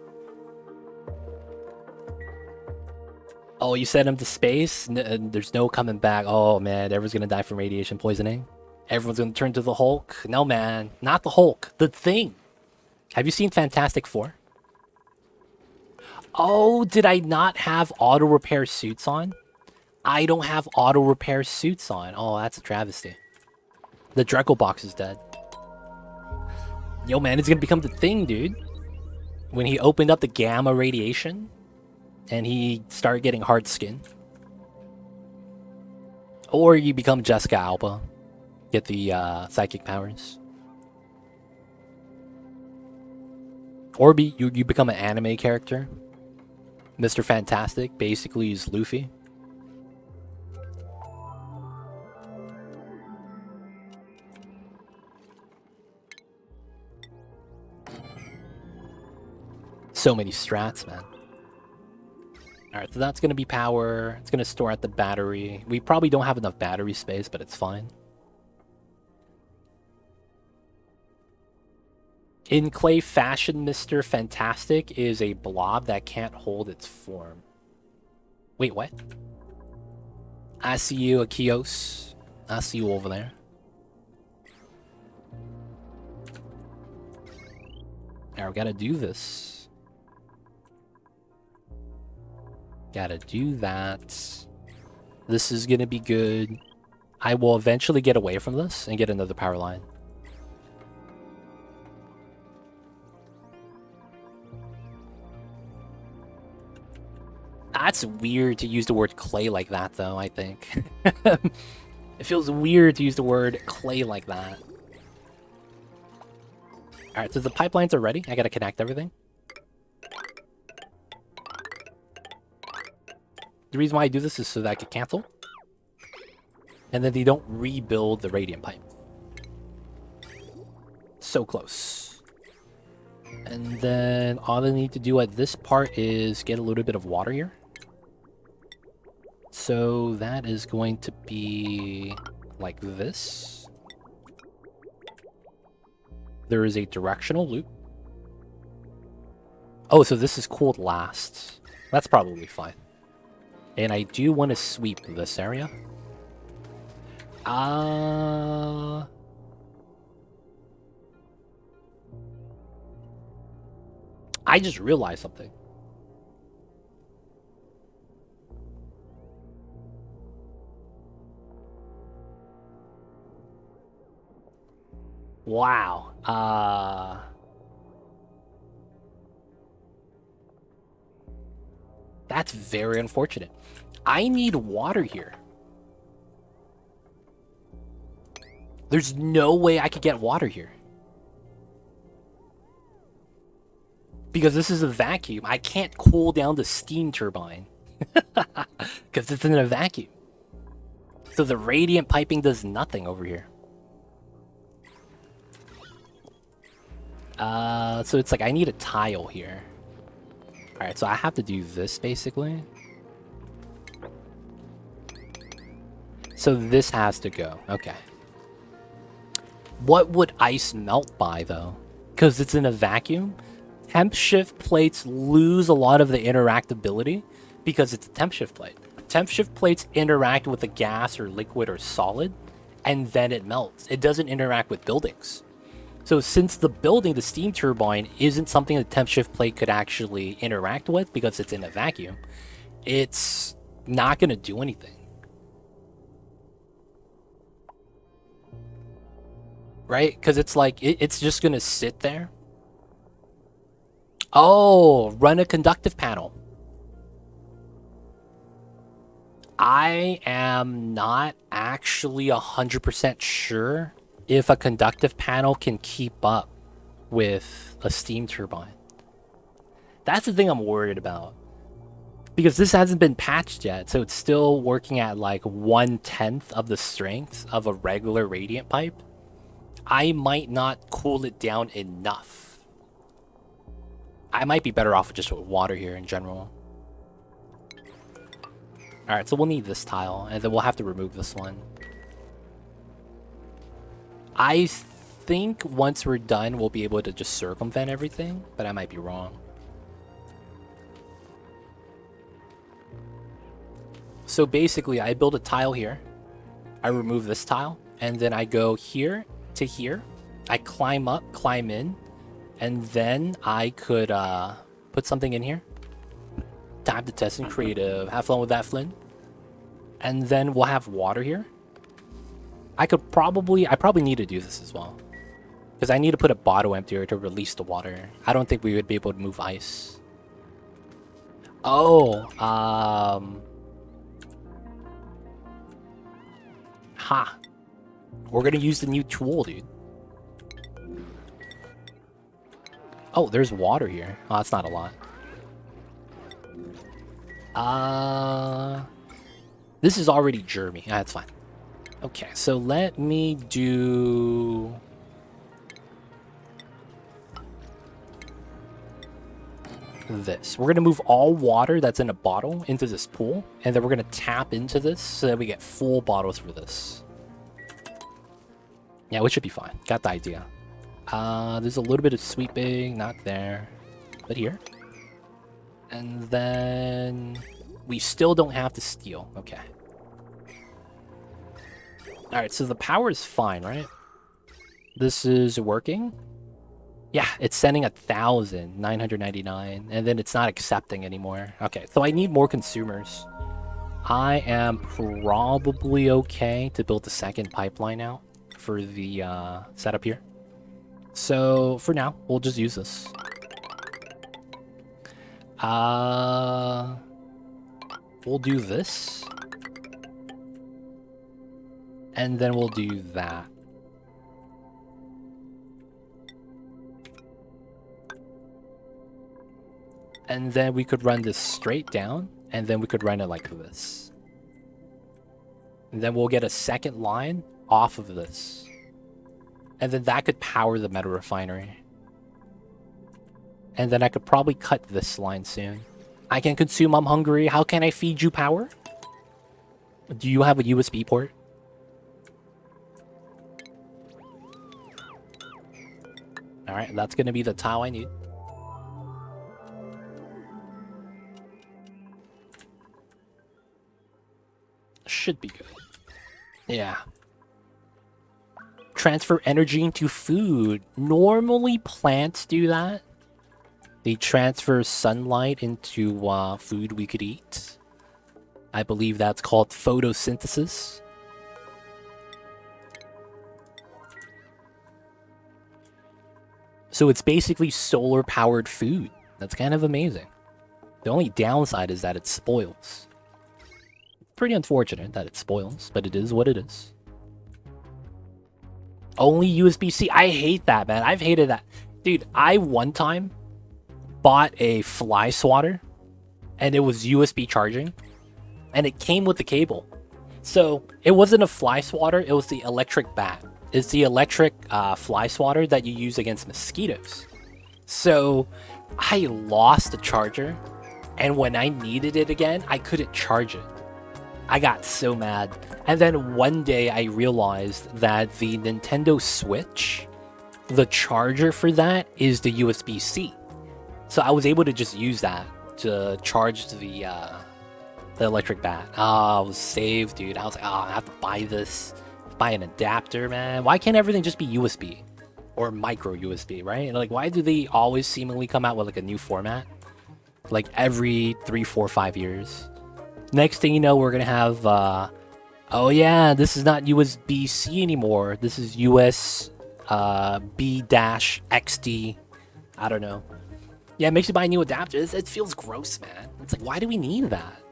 Oh, you sent him to space? There's no coming back. Oh man, everyone's gonna die from radiation poisoning. Everyone's gonna turn to the Hulk. No man, not the Hulk, the Thing. Have you seen Fantastic Four? Oh, did I not have auto repair suits on? I don't have auto repair suits on. Oh, that's a travesty. The Dreckelbox is dead. Yo, man, it's gonna become the Thing, dude. When he opened up the gamma radiation, and he started getting hard skin. Or you become Jessica Alba. Get the psychic powers. Or you become an anime character. Mr. Fantastic basically is Luffy. So many strats, man. Alright, so that's going to be power. It's going to store at the battery. We probably don't have enough battery space, but it's fine. In clay fashion, Mr. Fantastic is a blob that can't hold its form. Wait, what? I see you, Akios. I see you over there. Now we gotta do this. Gotta do that. This is gonna be good. I will eventually get away from this and get another power line. That's weird to use the word clay like that, though, I think. It feels weird to use the word clay like that. Alright, so the pipelines are ready. I gotta connect everything. The reason why I do this is so that I can cancel. And then they don't rebuild the radiant pipe. So close. And then all I need to do at this part is get a little bit of water here. So that is going to be like this. There is a directional loop. Oh, so this is cooled last. That's probably fine. And I do want to sweep this area. I just realized something. Wow. That's very unfortunate. I need water here. There's no way I could get water here. Because this is a vacuum. I can't cool down the steam turbine. Because it's in a vacuum. So the radiant piping does nothing over here. So it's like I need a tile here. Alright, so I have to do this basically. So this has to go. Okay. What would ice melt by though? Because it's in a vacuum? Temp shift plates lose a lot of the interactability because it's a temp shift plate. Temp shift plates interact with a gas or liquid or solid, and then it melts. It doesn't interact with buildings. So since the building, the steam turbine, isn't something the temp shift plate could actually interact with because it's in a vacuum, it's not going to do anything. Right? Because it's like, it's just going to sit there. Oh, run a conductive panel. I am not actually 100% sure if a conductive panel can keep up with a steam turbine. That's the thing I'm worried about. Because this hasn't been patched yet, so it's still working at like 1/10 of the strength of a regular radiant pipe. I might not cool it down enough. I might be better off just with water here in general. Alright, so we'll need this tile, and then we'll have to remove this one. I think once we're done, we'll be able to just circumvent everything, but I might be wrong. So basically, I build a tile here. I remove this tile, and then I go here to here. I climb up, climb in, and then I could put something in here. Time to test in creative. Have fun with that, Flynn. And then we'll have water here. I probably need to do this as well. Because I need to put a bottle emptier to release the water. I don't think we would be able to move ice. Oh, ha. We're gonna use the new tool, dude. Oh, there's water here. Oh, that's not a lot. This is already germy. Ah, that's fine. Okay, so let me do... this. We're going to move all water that's in a bottle into this pool, and then we're going to tap into this so that we get full bottles for this. Yeah, which should be fine. Got the idea. There's a little bit of sweeping, not there, but here. And then we still don't have to steal. Okay. Alright, so the power is fine, right? This is working. Yeah, it's sending 1,999, and then it's not accepting anymore. Okay, so I need more consumers. I am probably okay to build the second pipeline out for the setup here. So for now, we'll just use this. we'll do this. And then we'll do that. And then we could run this straight down, and then we could run it like this. And then we'll get a second line off of this. And then that could power the meta refinery. And then I could probably cut this line soon. I can consume, I'm hungry. How can I feed you power? Do you have a USB port? Alright, that's gonna be the tile I need. Should be good. Yeah. Transfer energy into food. Normally plants do that. They transfer sunlight into food we could eat. I believe that's called photosynthesis. So it's basically solar-powered food. That's kind of amazing. The only downside is that it spoils. Pretty unfortunate that it spoils, but it is what it is. Only USB-C. I hate that, man. I've hated that. Dude, I one time bought a fly swatter, and it was USB charging, and it came with the cable. So it wasn't a fly swatter, it was the electric bat. It's the electric fly swatter that you use against mosquitoes. So I lost the charger, and when I needed it again, I couldn't charge it. I got so mad. And then one day I realized that the Nintendo Switch, the charger for that is the USB-C. So I was able to just use that to charge the electric bat. I was saved, dude. I was like, I have to buy this. Buy an adapter, man. Why can't everything just be USB? Or micro USB, right? And like, why do they always seemingly come out with like a new format? Like every 3, 4, 5 years. Next thing you know, we're gonna have, oh yeah, this is not USB-C anymore. This is USB-XD. I don't know. Yeah, it makes you buy a new adapter. It feels gross, man. It's like, why do we need that?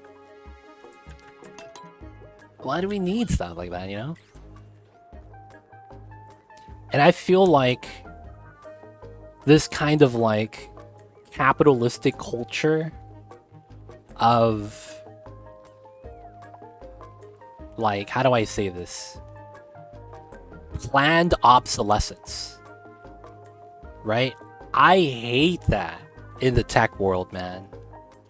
Why do we need stuff like that, you know? And I feel like this kind of like capitalistic culture of like, how do I say this? Planned obsolescence. Right? I hate that in the tech world, man.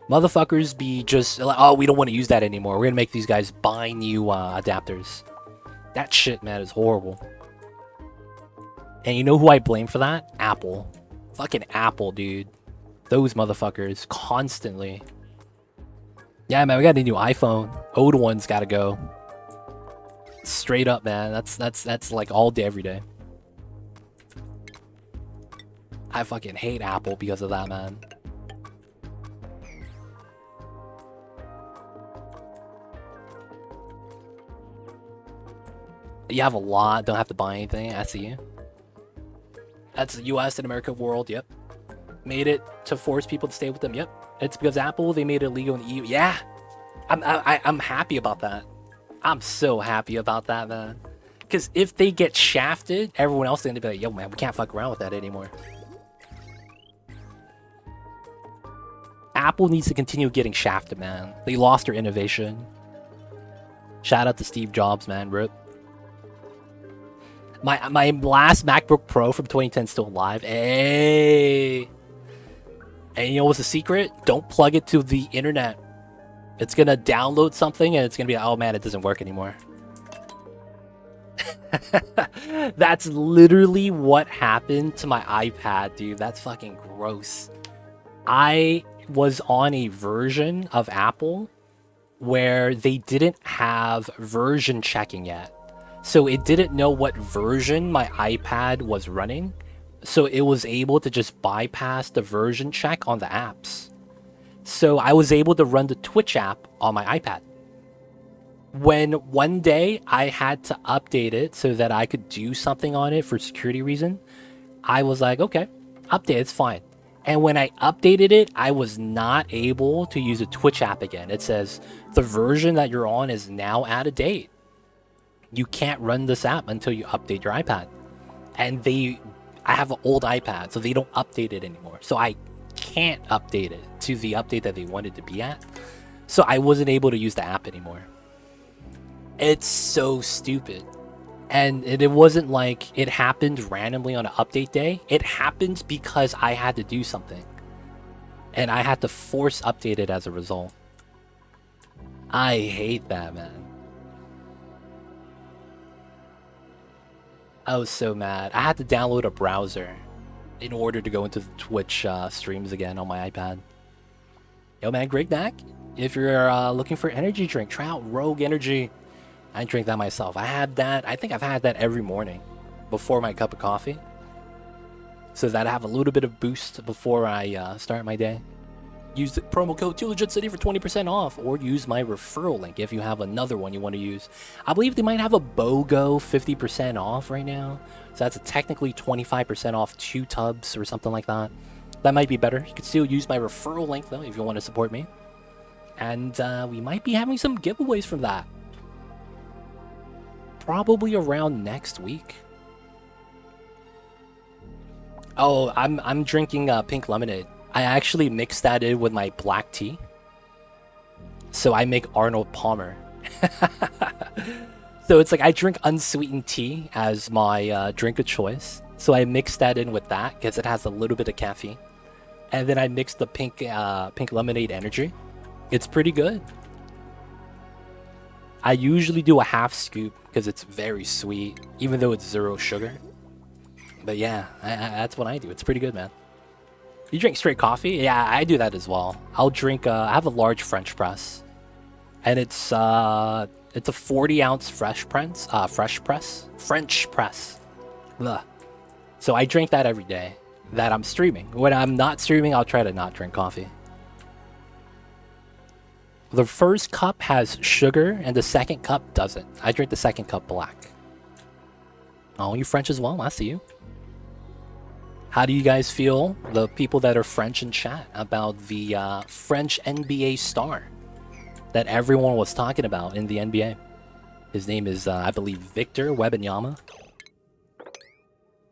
Motherfuckers be just like, oh, we don't want to use that anymore. We're gonna make these guys buy new adapters. That shit, man, is horrible. And you know who I blame for that? Apple. Fucking Apple, dude. Those motherfuckers. Constantly. Yeah, man, we got a new iPhone. Old one's gotta go. Straight up, man. That's like all day, every day. I fucking hate Apple because of that, man. You have a lot, don't have to buy anything. I see you. That's the US and America world, yep. Made it to force people to stay with them, yep. It's because Apple, they made it illegal in the EU. Yeah, I'm happy about that. I'm so happy about that, man. Because if they get shafted, everyone else is going to be like, yo, man, we can't fuck around with that anymore. Apple needs to continue getting shafted, man. They lost their innovation. Shout out to Steve Jobs, man. Rip. My last MacBook Pro from 2010 is still alive. Hey. And you know what's the secret? Don't plug it to the internet. It's gonna download something and it's gonna be like, oh man, it doesn't work anymore. That's literally what happened to my iPad, dude. That's fucking gross. I was on a version of Apple where they didn't have version checking yet. So it didn't know what version my iPad was running. So it was able to just bypass the version check on the apps. So I was able to run the Twitch app on my iPad. When one day I had to update it so that I could do something on it for security reason, I was like, okay, update, it's fine. And when I updated it, I was not able to use a Twitch app again. It says the version that you're on is now out of date. You can't run this app until you update your iPad. And I have an old iPad, so they don't update it anymore. So I can't update it to the update that they wanted to be at. So I wasn't able to use the app anymore. It's so stupid. And it wasn't like it happened randomly on an update day. It happened because I had to do something. And I had to force update it as a result. I hate that, man. I was so mad. I had to download a browser in order to go into the Twitch streams again on my iPad. Yo, man, Greg Knack, if you're looking for energy drink, try out Rogue Energy. I drink that myself. I had that. I think I've had that every morning before my cup of coffee, so that I have a little bit of boost before I start my day. Use the promo code 2LegitCity for 20% off, or use my referral link if you have another one you want to use. I believe they might have a BOGO 50% off right now, so that's technically 25% off 2 tubs or something like that. That might be better. You could still use my referral link though if you want to support me, and we might be having some giveaways from that. Probably around next week. Oh, I'm drinking pink lemonade. I actually mix that in with my black tea. So I make Arnold Palmer. So it's like I drink unsweetened tea as my drink of choice. So I mix that in with that because it has a little bit of caffeine. And then I mix the pink lemonade energy. It's pretty good. I usually do a half scoop because it's very sweet, even though it's 0 sugar. But yeah, that's what I do. It's pretty good, man. You drink straight coffee? Yeah, I do that as well. I'll drink. I have a large French press, and it's a 40-ounce French press. Ugh. So I drink that every day that I'm streaming. When I'm not streaming, I'll try to not drink coffee. The first cup has sugar, and the second cup doesn't. I drink the second cup black. Oh, you French as well? I see you. How do you guys feel, the people that are French in chat, about the French NBA star that everyone was talking about in the NBA? His name is, I believe, Victor Wembanyama.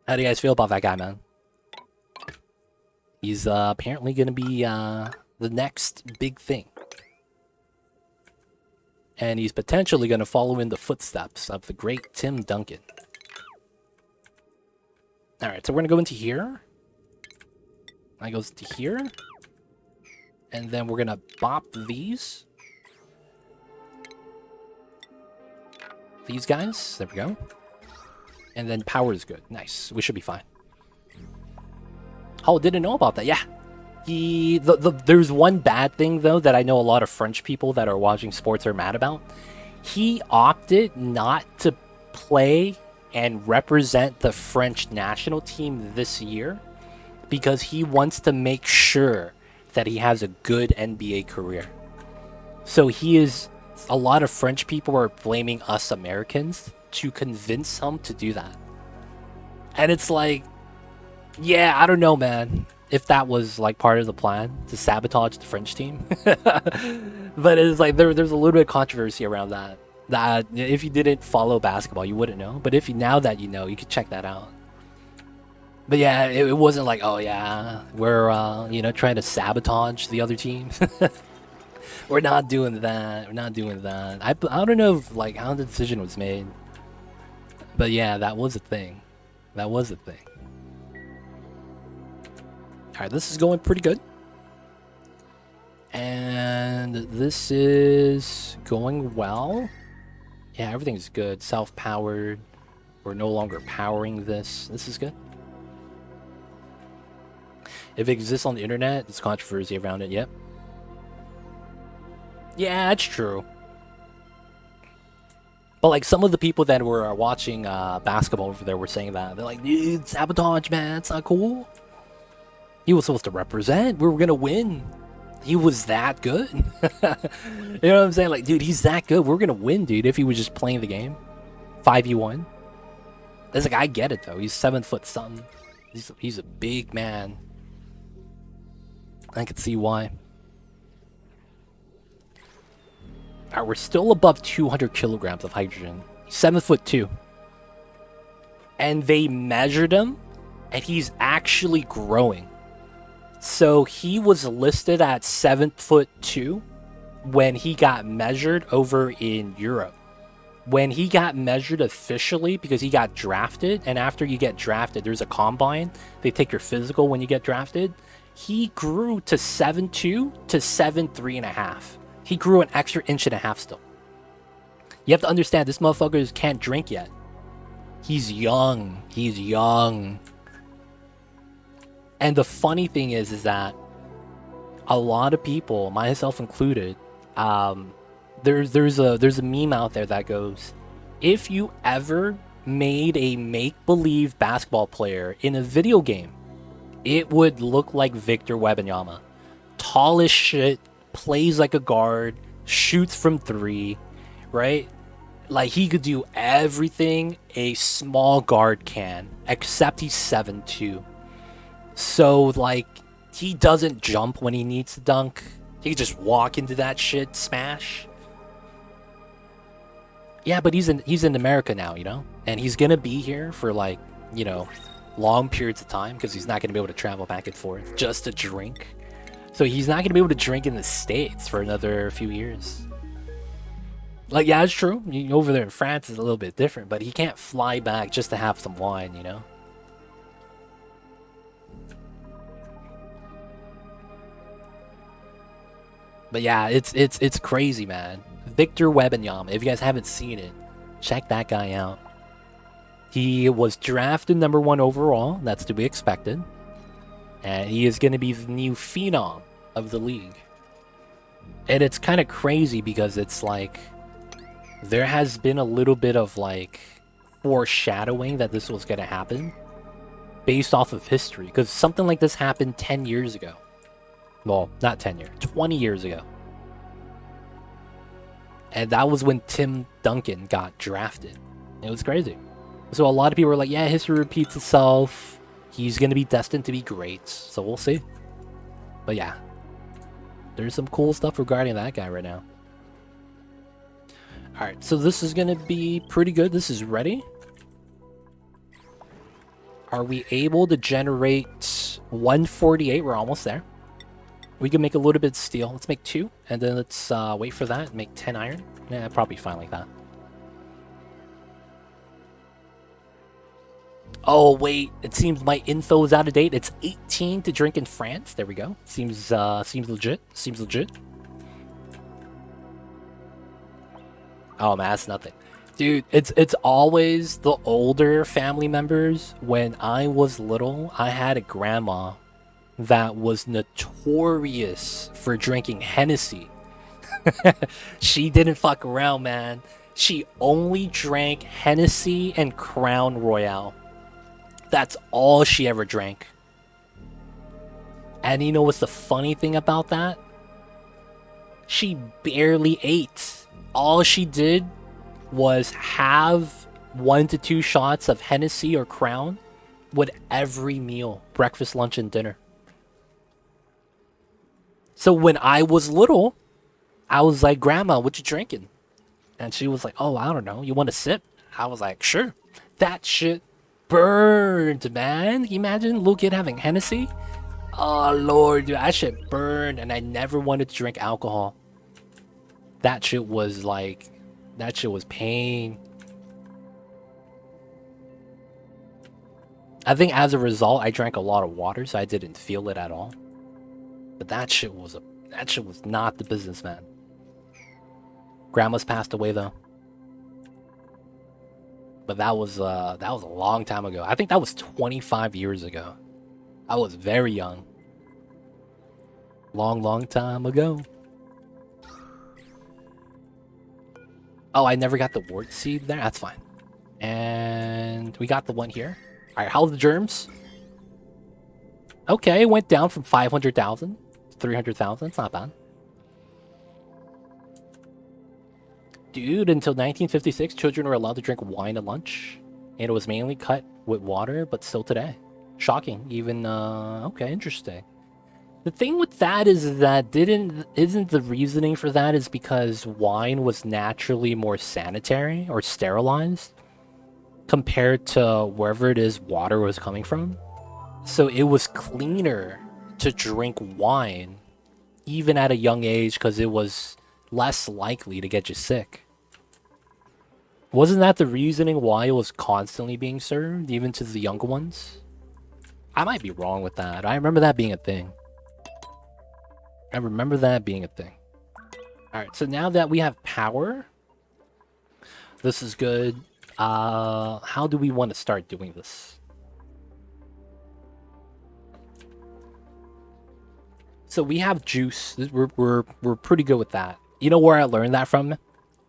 How do you guys feel about that guy, man? He's apparently going to be the next big thing. And he's potentially going to follow in the footsteps of the great Tim Duncan. Alright, so we're going to go into here. That goes to here. And then we're going to bop these. These guys. There we go. And then power is good. Nice. We should be fine. Oh, didn't know about that. Yeah. There's one bad thing, though, that I know a lot of French people that are watching sports are mad about. He opted not to play and represent the French national team this year because he wants to make sure that he has a good NBA career. So a lot of French people are blaming us Americans to convince him to do that. And it's like, yeah, I don't know, man, if that was like part of the plan to sabotage the French team. But it's like there's a little bit of controversy around that. That if you didn't follow basketball, you wouldn't know. But now that you know, you could check that out. But yeah, it wasn't like, oh yeah, we're trying to sabotage the other team. We're not doing that. We're not doing that. I don't know if, like, how the decision was made. But yeah, that was a thing. That was a thing. Alright, this is going pretty good. And this is going well. Yeah, everything's good. Self-powered. We're no longer powering this. This is good. If it exists on the internet, there's controversy around it. Yep. Yeah, that's true. But like some of the people that were watching basketball over there were saying that. They're like, dude, sabotage, man. It's not cool. He was supposed to represent. We were going to win. He was that good. You know what I'm saying? Like, dude, he's that good. We're going to win, dude, if he was just playing the game. 5v1. It's like, I get it, though. He's 7 foot something. He's a big man. I could see why. Alright, we're still above 200 kilograms of hydrogen. 7'2". And they measured him, and he's actually growing. So he was listed at 7'2" when he got measured over in Europe. When he got measured officially, because he got drafted, and after you get drafted, there's a combine. They take your physical when you get drafted. He grew to 7'2" to 7'3.5". He grew an extra 1.5 inches still. You have to understand, this motherfucker can't drink yet. He's young. He's young. And the funny thing is that a lot of people, myself included, there's a meme out there that goes, if you ever made a make-believe basketball player in a video game, it would look like Victor Wembanyama. Tall as shit, plays like a guard, shoots from 3, right? Like, he could do everything a small guard can, except he's 7'2". So, like, he doesn't jump when he needs to dunk. He can just walk into that shit, smash. Yeah, but he's in America now, you know? And he's gonna be here for, like, you know, long periods of time, because he's not gonna be able to travel back and forth just to drink. So he's not gonna be able to drink in the States for another few years. Like, yeah, it's true. Over there in France is a little bit different, but he can't fly back just to have some wine, you know? But yeah, it's crazy, man. Victor Wembanyama. If you guys haven't seen it, check that guy out. He was drafted #1 overall. That's to be expected. And he is going to be the new phenom of the league. And it's kind of crazy because it's like, there has been a little bit of like foreshadowing that this was going to happen based off of history. Because something like this happened 10 years ago. Well, not 10 years, 20 years ago. And that was when Tim Duncan got drafted. It was crazy. So a lot of people were like, yeah, history repeats itself. He's going to be destined to be great. So we'll see. But yeah, there's some cool stuff regarding that guy right now. All right, so this is going to be pretty good. This is ready. Are we able to generate 148? We're almost there. We can make a little bit of steel. Let's make 2, and then let's wait for that and make 10 iron. Yeah, probably fine like that. Oh, wait. It seems my info is out of date. It's 18 to drink in France. There we go. Seems legit. Seems legit. Oh, man, that's nothing. Dude, it's always the older family members. When I was little, I had a grandma that was notorious for drinking Hennessy. She didn't fuck around, man. She only drank Hennessy and Crown Royale. That's all she ever drank. And you know what's the funny thing about that? She barely ate. All she did was have 1 to 2 shots of Hennessy or Crown with every meal, breakfast, lunch, and dinner. So when I was little, I was like, Grandma, what you drinking? And she was like, oh, I don't know. You want a sip? I was like, sure. That shit burned, man. Can you imagine a little kid having Hennessy? Oh, Lord, dude, that shit burned. And I never wanted to drink alcohol. That shit was like, that shit was pain. I think as a result, I drank a lot of water, so I didn't feel it at all. But that shit was not the business, man. Grandma's passed away though. But that was a long time ago. I think that was 25 years ago. I was very young. Long time ago. Oh, I never got the wart seed there. That's fine. And we got the one here. All right, how's the germs? Okay, it went down from 500,000 to 300,000. It's not bad. Dude, until 1956, children were allowed to drink wine at lunch. And it was mainly cut with water, but still today. Shocking. Even, okay, interesting. The thing with that is that isn't the reasoning for that is because wine was naturally more sanitary or sterilized compared to wherever it is water was coming from. So it was cleaner to drink wine even at a young age because it was less likely to get you sick. Wasn't that the reasoning why it was constantly being served, even to the younger ones? I might be wrong with that. I remember that being a thing. Alright, so now that we have power, this is good. How do we want to start doing this? So we have juice. We're pretty good with that. You know where I learned that from?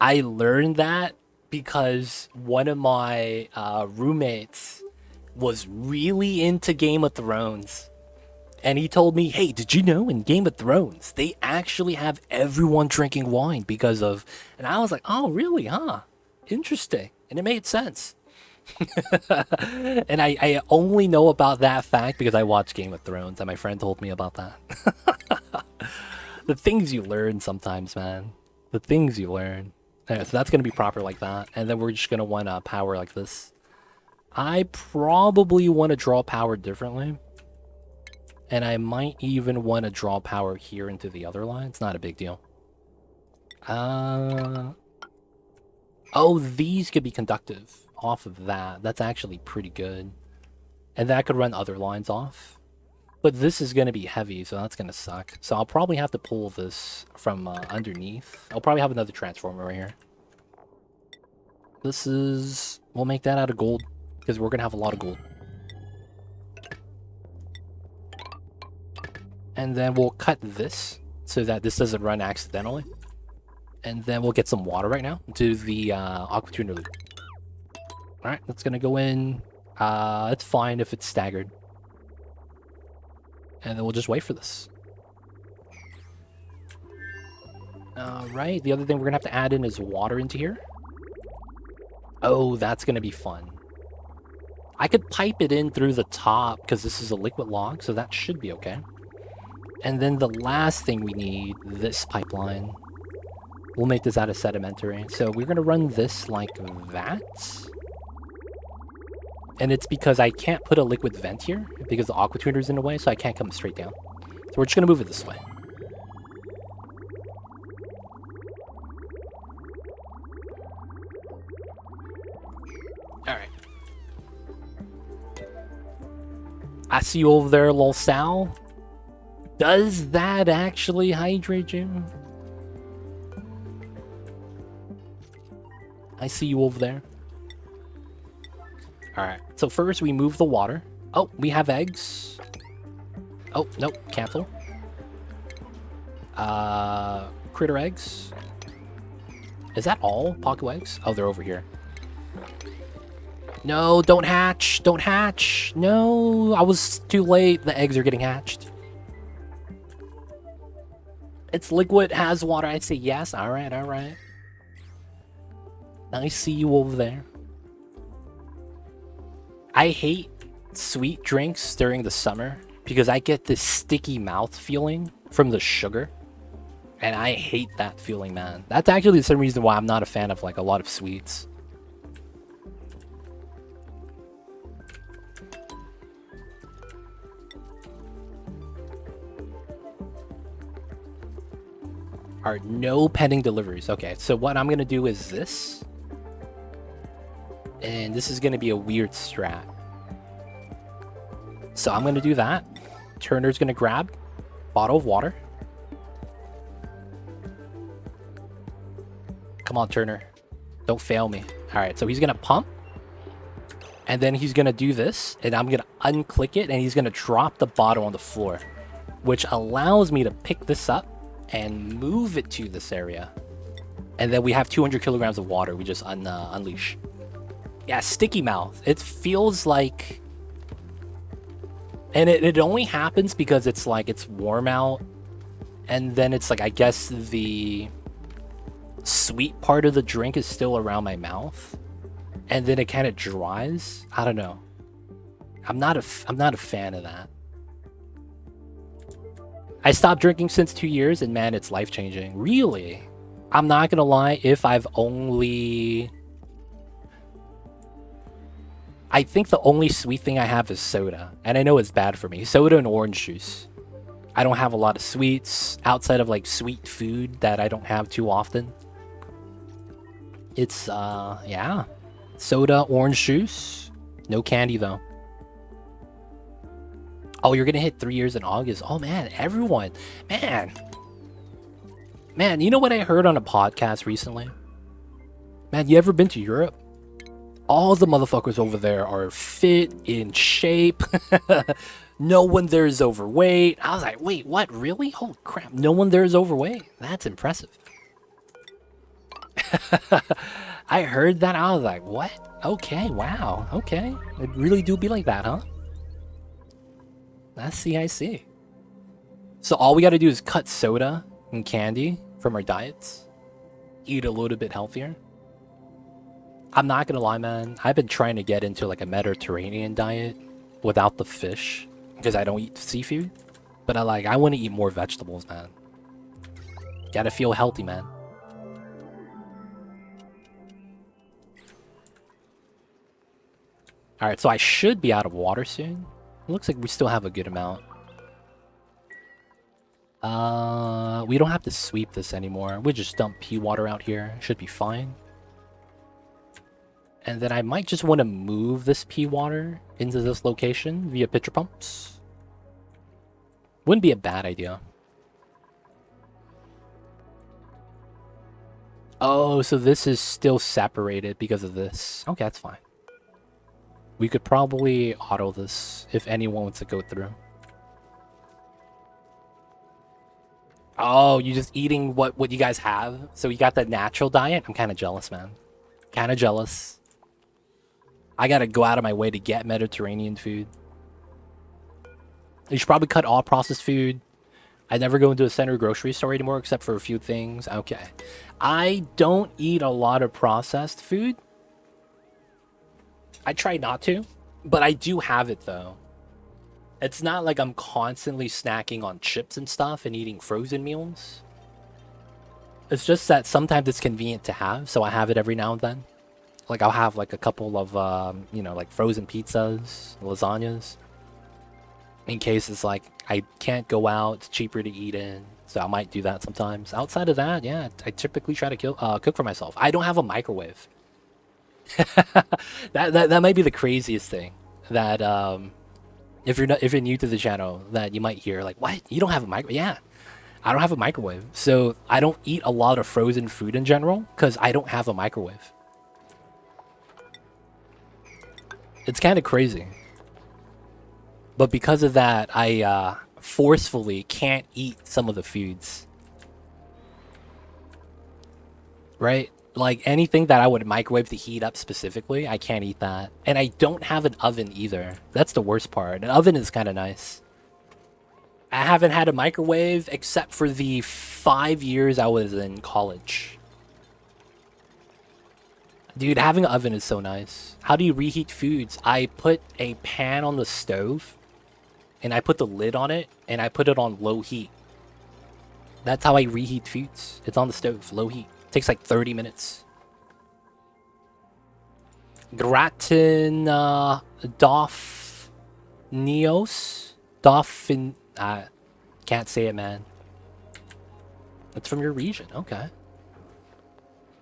I learned that because one of my roommates was really into Game of Thrones. And he told me, hey, did you know in Game of Thrones, they actually have everyone drinking wine because of... And I was like, oh, really, huh? Interesting. And it made sense. And I only know about that fact because I watched Game of Thrones and my friend told me about that. The things you learn sometimes, man. The things you learn. Anyway, so that's going to be proper like that. And then we're just going to want power like this. I probably want to draw power differently. And I might even want to draw power here into the other line. It's not a big deal. Oh, these could be conductive off of that. That's actually pretty good. And that could run other lines off. But this is going to be heavy, so that's going to suck. So I'll probably have to pull this from underneath. I'll probably have another transformer right here. This is... We'll make that out of gold, because we're going to have a lot of gold. And then we'll cut this so that this doesn't run accidentally. And then we'll get some water right now to the aqua tuner loop. Alright, that's gonna go in. It's fine if it's staggered. And then we'll just wait for this. Alright, the other thing we're gonna have to add in is water into here. Oh, that's gonna be fun. I could pipe it in through the top because this is a liquid log, so that should be okay. And then the last thing we need, this pipeline. We'll make this out of sedimentary. So we're going to run this like that. And it's because I can't put a liquid vent here because the aqua tuner's in the way, so I can't come straight down. So we're just going to move it this way. Alright. I see you over there, lol Sal. Does that actually hydrate you? I see you over there. Alright, so first we move the water. Oh, we have eggs. Oh, nope, cancel. Critter eggs. Is that all Pacu eggs? Oh, they're over here. No, don't hatch. Don't hatch. No, I was too late. The eggs are getting hatched. It's liquid, has water. I say yes. Alright, alright. I see you over there. I hate sweet drinks during the summer because I get this sticky mouth feeling from the sugar. And I hate that feeling, man. That's actually the same reason why I'm not a fan of like a lot of sweets. Are no pending deliveries. Okay, so what I'm gonna do is this. And this is gonna be a weird strat. So I'm gonna do that. Turner's gonna grab bottle of water. Come on, Turner. Don't fail me. Alright, so he's gonna pump. And then he's gonna do this. And I'm gonna unclick it. And he's gonna drop the bottle on the floor. Which allows me to pick this up and move it to this area. And then we have 200 kilograms of water we just unleash. Yeah, sticky mouth. It feels like... And it only happens because it's like, it's warm out. And then it's like, I guess the sweet part of the drink is still around my mouth. And then it kind of dries. I don't know. I'm not a fan of that. I stopped drinking since 2 years, and man, it's life-changing. Really? I'm not gonna lie, if I've only... I think the only sweet thing I have is soda, and I know it's bad for me. Soda and orange juice. I don't have a lot of sweets outside of like sweet food that I don't have too often. It's, yeah. Soda, orange juice. No candy though. Oh, you're gonna hit 3 years in August. Oh man, everyone. Man. Man, you know what I heard on a podcast recently? Man, you ever been to Europe? All the motherfuckers over there are fit, in shape. No one there is overweight. I was like, wait, what? Really? Holy crap. No one there is overweight. That's impressive. I heard that. I was like, what? Okay, wow. Okay. It really do be like that, huh? I see. So all we gotta do is cut soda and candy from our diets. Eat a little bit healthier. I'm not gonna lie, man. I've been trying to get into like a Mediterranean diet without the fish because I don't eat seafood. But I want to eat more vegetables, man. Gotta feel healthy, man. Alright, so I should be out of water soon. It looks like we still have a good amount. We don't have to sweep this anymore. We just dump pea water out here. Should be fine. And then I might just want to move this pea water into this location via pitcher pumps. Wouldn't be a bad idea. Oh, so this is still separated because of this. Okay, that's fine. We could probably auto this if anyone wants to go through. Oh, you just eating what you guys have? So you got the natural diet? I'm kind of jealous, man. Kind of jealous. I gotta go out of my way to get Mediterranean food. You should probably cut all processed food. I never go into a center grocery store anymore except for a few things. Okay. I don't eat a lot of processed food. I try not to, but I do have it though. It's not like I'm constantly snacking on chips and stuff and eating frozen meals. It's just that sometimes it's convenient to have, so I have it every now and then. Like I'll have like a couple of, like frozen pizzas, lasagnas. In case it's like I can't go out, it's cheaper to eat in. So I might do that sometimes. Outside of that, yeah, I typically try to cook for myself. I don't have a microwave. that might be the craziest thing. That if you're new to the channel, that you might hear like, what? You don't have a microwave? Yeah, I don't have a microwave. So I don't eat a lot of frozen food in general because I don't have a microwave. It's kind of crazy. But because of that, I forcefully can't eat some of the foods. Right? Like anything that I would microwave to heat up specifically, I can't eat that. And I don't have an oven either. That's the worst part. An oven is kind of nice. I haven't had a microwave except for the 5 years I was in college. Dude, having an oven is so nice. How do you reheat foods? I put a pan on the stove, and I put the lid on it, and I put it on low heat. That's how I reheat foods. It's on the stove, low heat. Takes like 30 minutes. Gratin Doff Neos? Dolphin. Can't say it, man. It's from your region. Okay.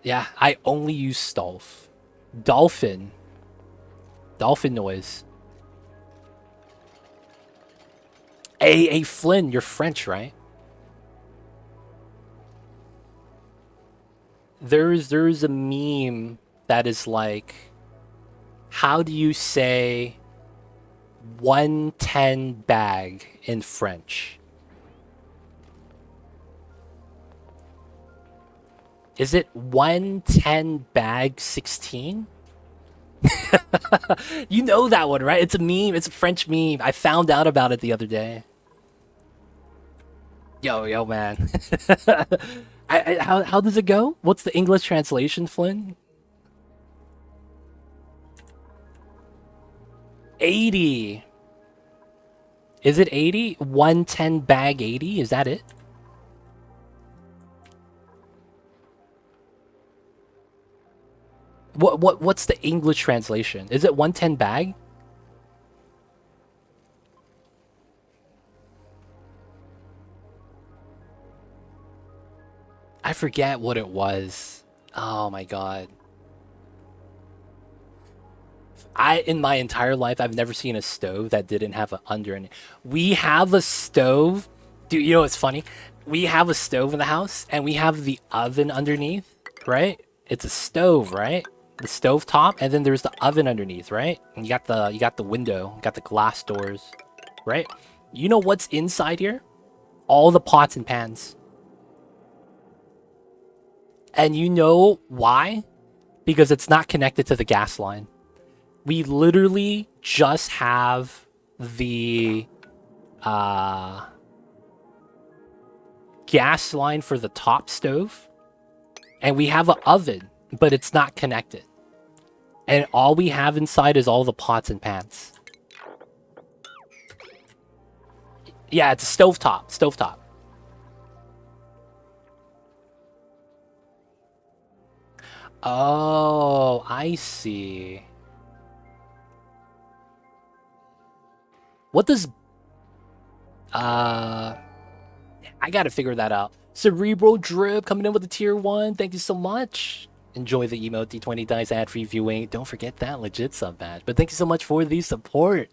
Yeah, I only use Stolf. Dolphin. Dolphin noise. Hey, Flynn, you're French, right? There's a meme that is like, how do you say 110 bag in French? Is it 110 bag 16? You know that one, right? It's a meme. It's a French meme. I found out about it the other day. Yo, man. How does it go? What's the English translation, Flynn? 80. Is it 80? 110 bag 80? Is that it? What's the English translation? Is it 110 bag? I forget what it was. Oh my god. In my entire life, I've never seen a stove that didn't have an under in it. We have a stove. Dude, you know what's funny? We have a stove in the house and we have the oven underneath, right? It's a stove, right? The stove top, and then there's the oven underneath, right? And you got the window, you got the glass doors, right? You know what's inside here? All the pots and pans. And you know why? Because it's not connected to the gas line. We literally just have the gas line for the top stove, and we have an oven, but it's not connected. And all we have inside is all the pots and pans. Yeah, it's a stovetop. Stovetop. Oh, I see. What does... I gotta figure that out. Cerebral Drip coming in with the tier 1. Thank you so much. Enjoy the emote, D20 dice, ad-free viewing. Don't forget that legit sub badge. But thank you so much for the support.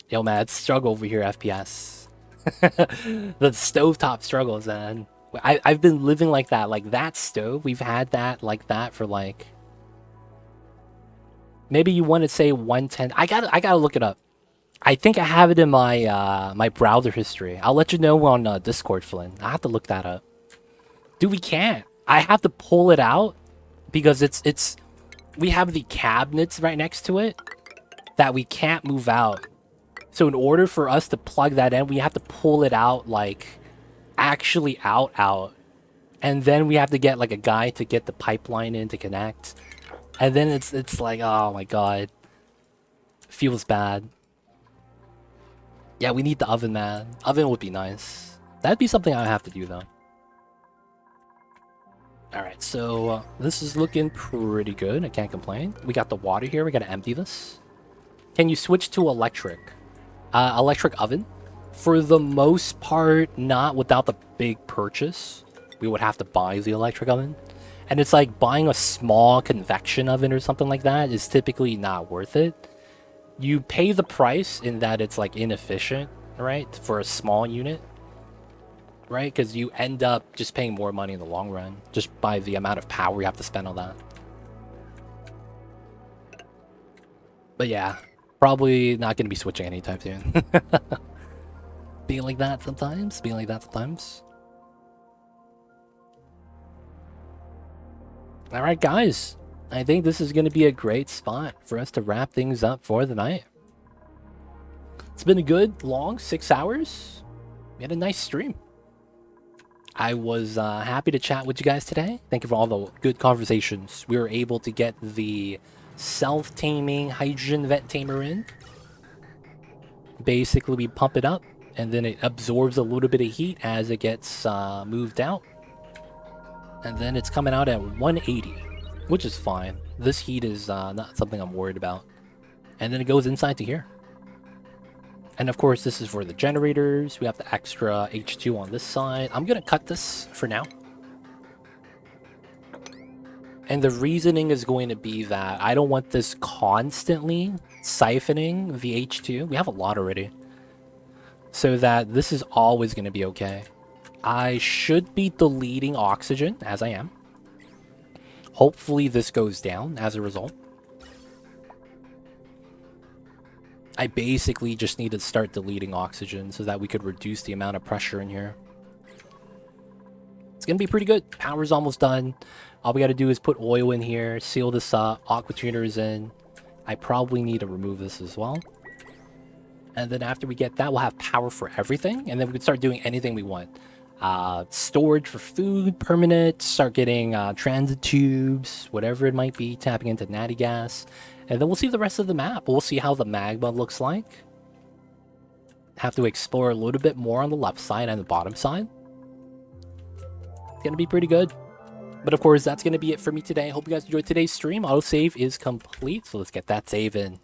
Yo, man, it's struggle over here, FPS. The stovetop struggles, man. I've been living like that. Like, that stove, we've had that like that for, like... Maybe you want to say 110. I gotta look it up. I think I have it in my my browser history. I'll let you know on Discord, Flynn. I have to look that up. Dude, we can't. I have to pull it out because it's we have the cabinets right next to it that we can't move out. So in order for us to plug that in, we have to pull it out, like actually out. And then we have to get like a guy to get the pipeline in to connect. And then it's like, oh my god. Feels bad. Yeah, we need the oven, man. Oven would be nice. That'd be something I have to do, though. Alright, so this is looking pretty good. I can't complain. We got the water here. We gotta empty this. Can you switch to electric? Electric oven? For the most part, not without the big purchase. We would have to buy the electric oven. And it's like buying a small convection oven or something like that is typically not worth it. You pay the price in that it's like inefficient, right? For a small unit, right? Because you end up just paying more money in the long run just by the amount of power you have to spend on that. But yeah, probably not going to be switching anytime soon. Being like that sometimes. Alright, guys. I think this is going to be a great spot for us to wrap things up for the night. It's been a good, long 6 hours. We had a nice stream. I was happy to chat with you guys today. Thank you for all the good conversations. We were able to get the self-taming hydrogen vent tamer in. Basically, we pump it up, and then it absorbs a little bit of heat as it gets moved out. And then it's coming out at 180. Which is fine. This heat is not something I'm worried about. And then it goes inside to here. And of course, this is for the generators. We have the extra H2 on this side. I'm going to cut this for now. And the reasoning is going to be that I don't want this constantly siphoning the H2. We have a lot already. So that this is always going to be okay. I should be deleting oxygen, as I am. Hopefully this goes down as a result. I basically just need to start deleting oxygen so that we could reduce the amount of pressure in here. It's going to be pretty good. Power's almost done. All we got to do is put oil in here, seal this up, aqua tuners in. I probably need to remove this as well. And then after we get that, we'll have power for everything. And then we can start doing anything we want. Storage for food, permanent, start getting transit tubes, whatever it might be, tapping into natty gas. And then we'll see the rest of the map. We'll see how the magma looks like. have to explore a little bit more on the left side and the bottom side. It's gonna be pretty good. But of course, that's gonna be it for me today. I hope you guys enjoyed today's stream. Autosave is complete, so let's get that save in.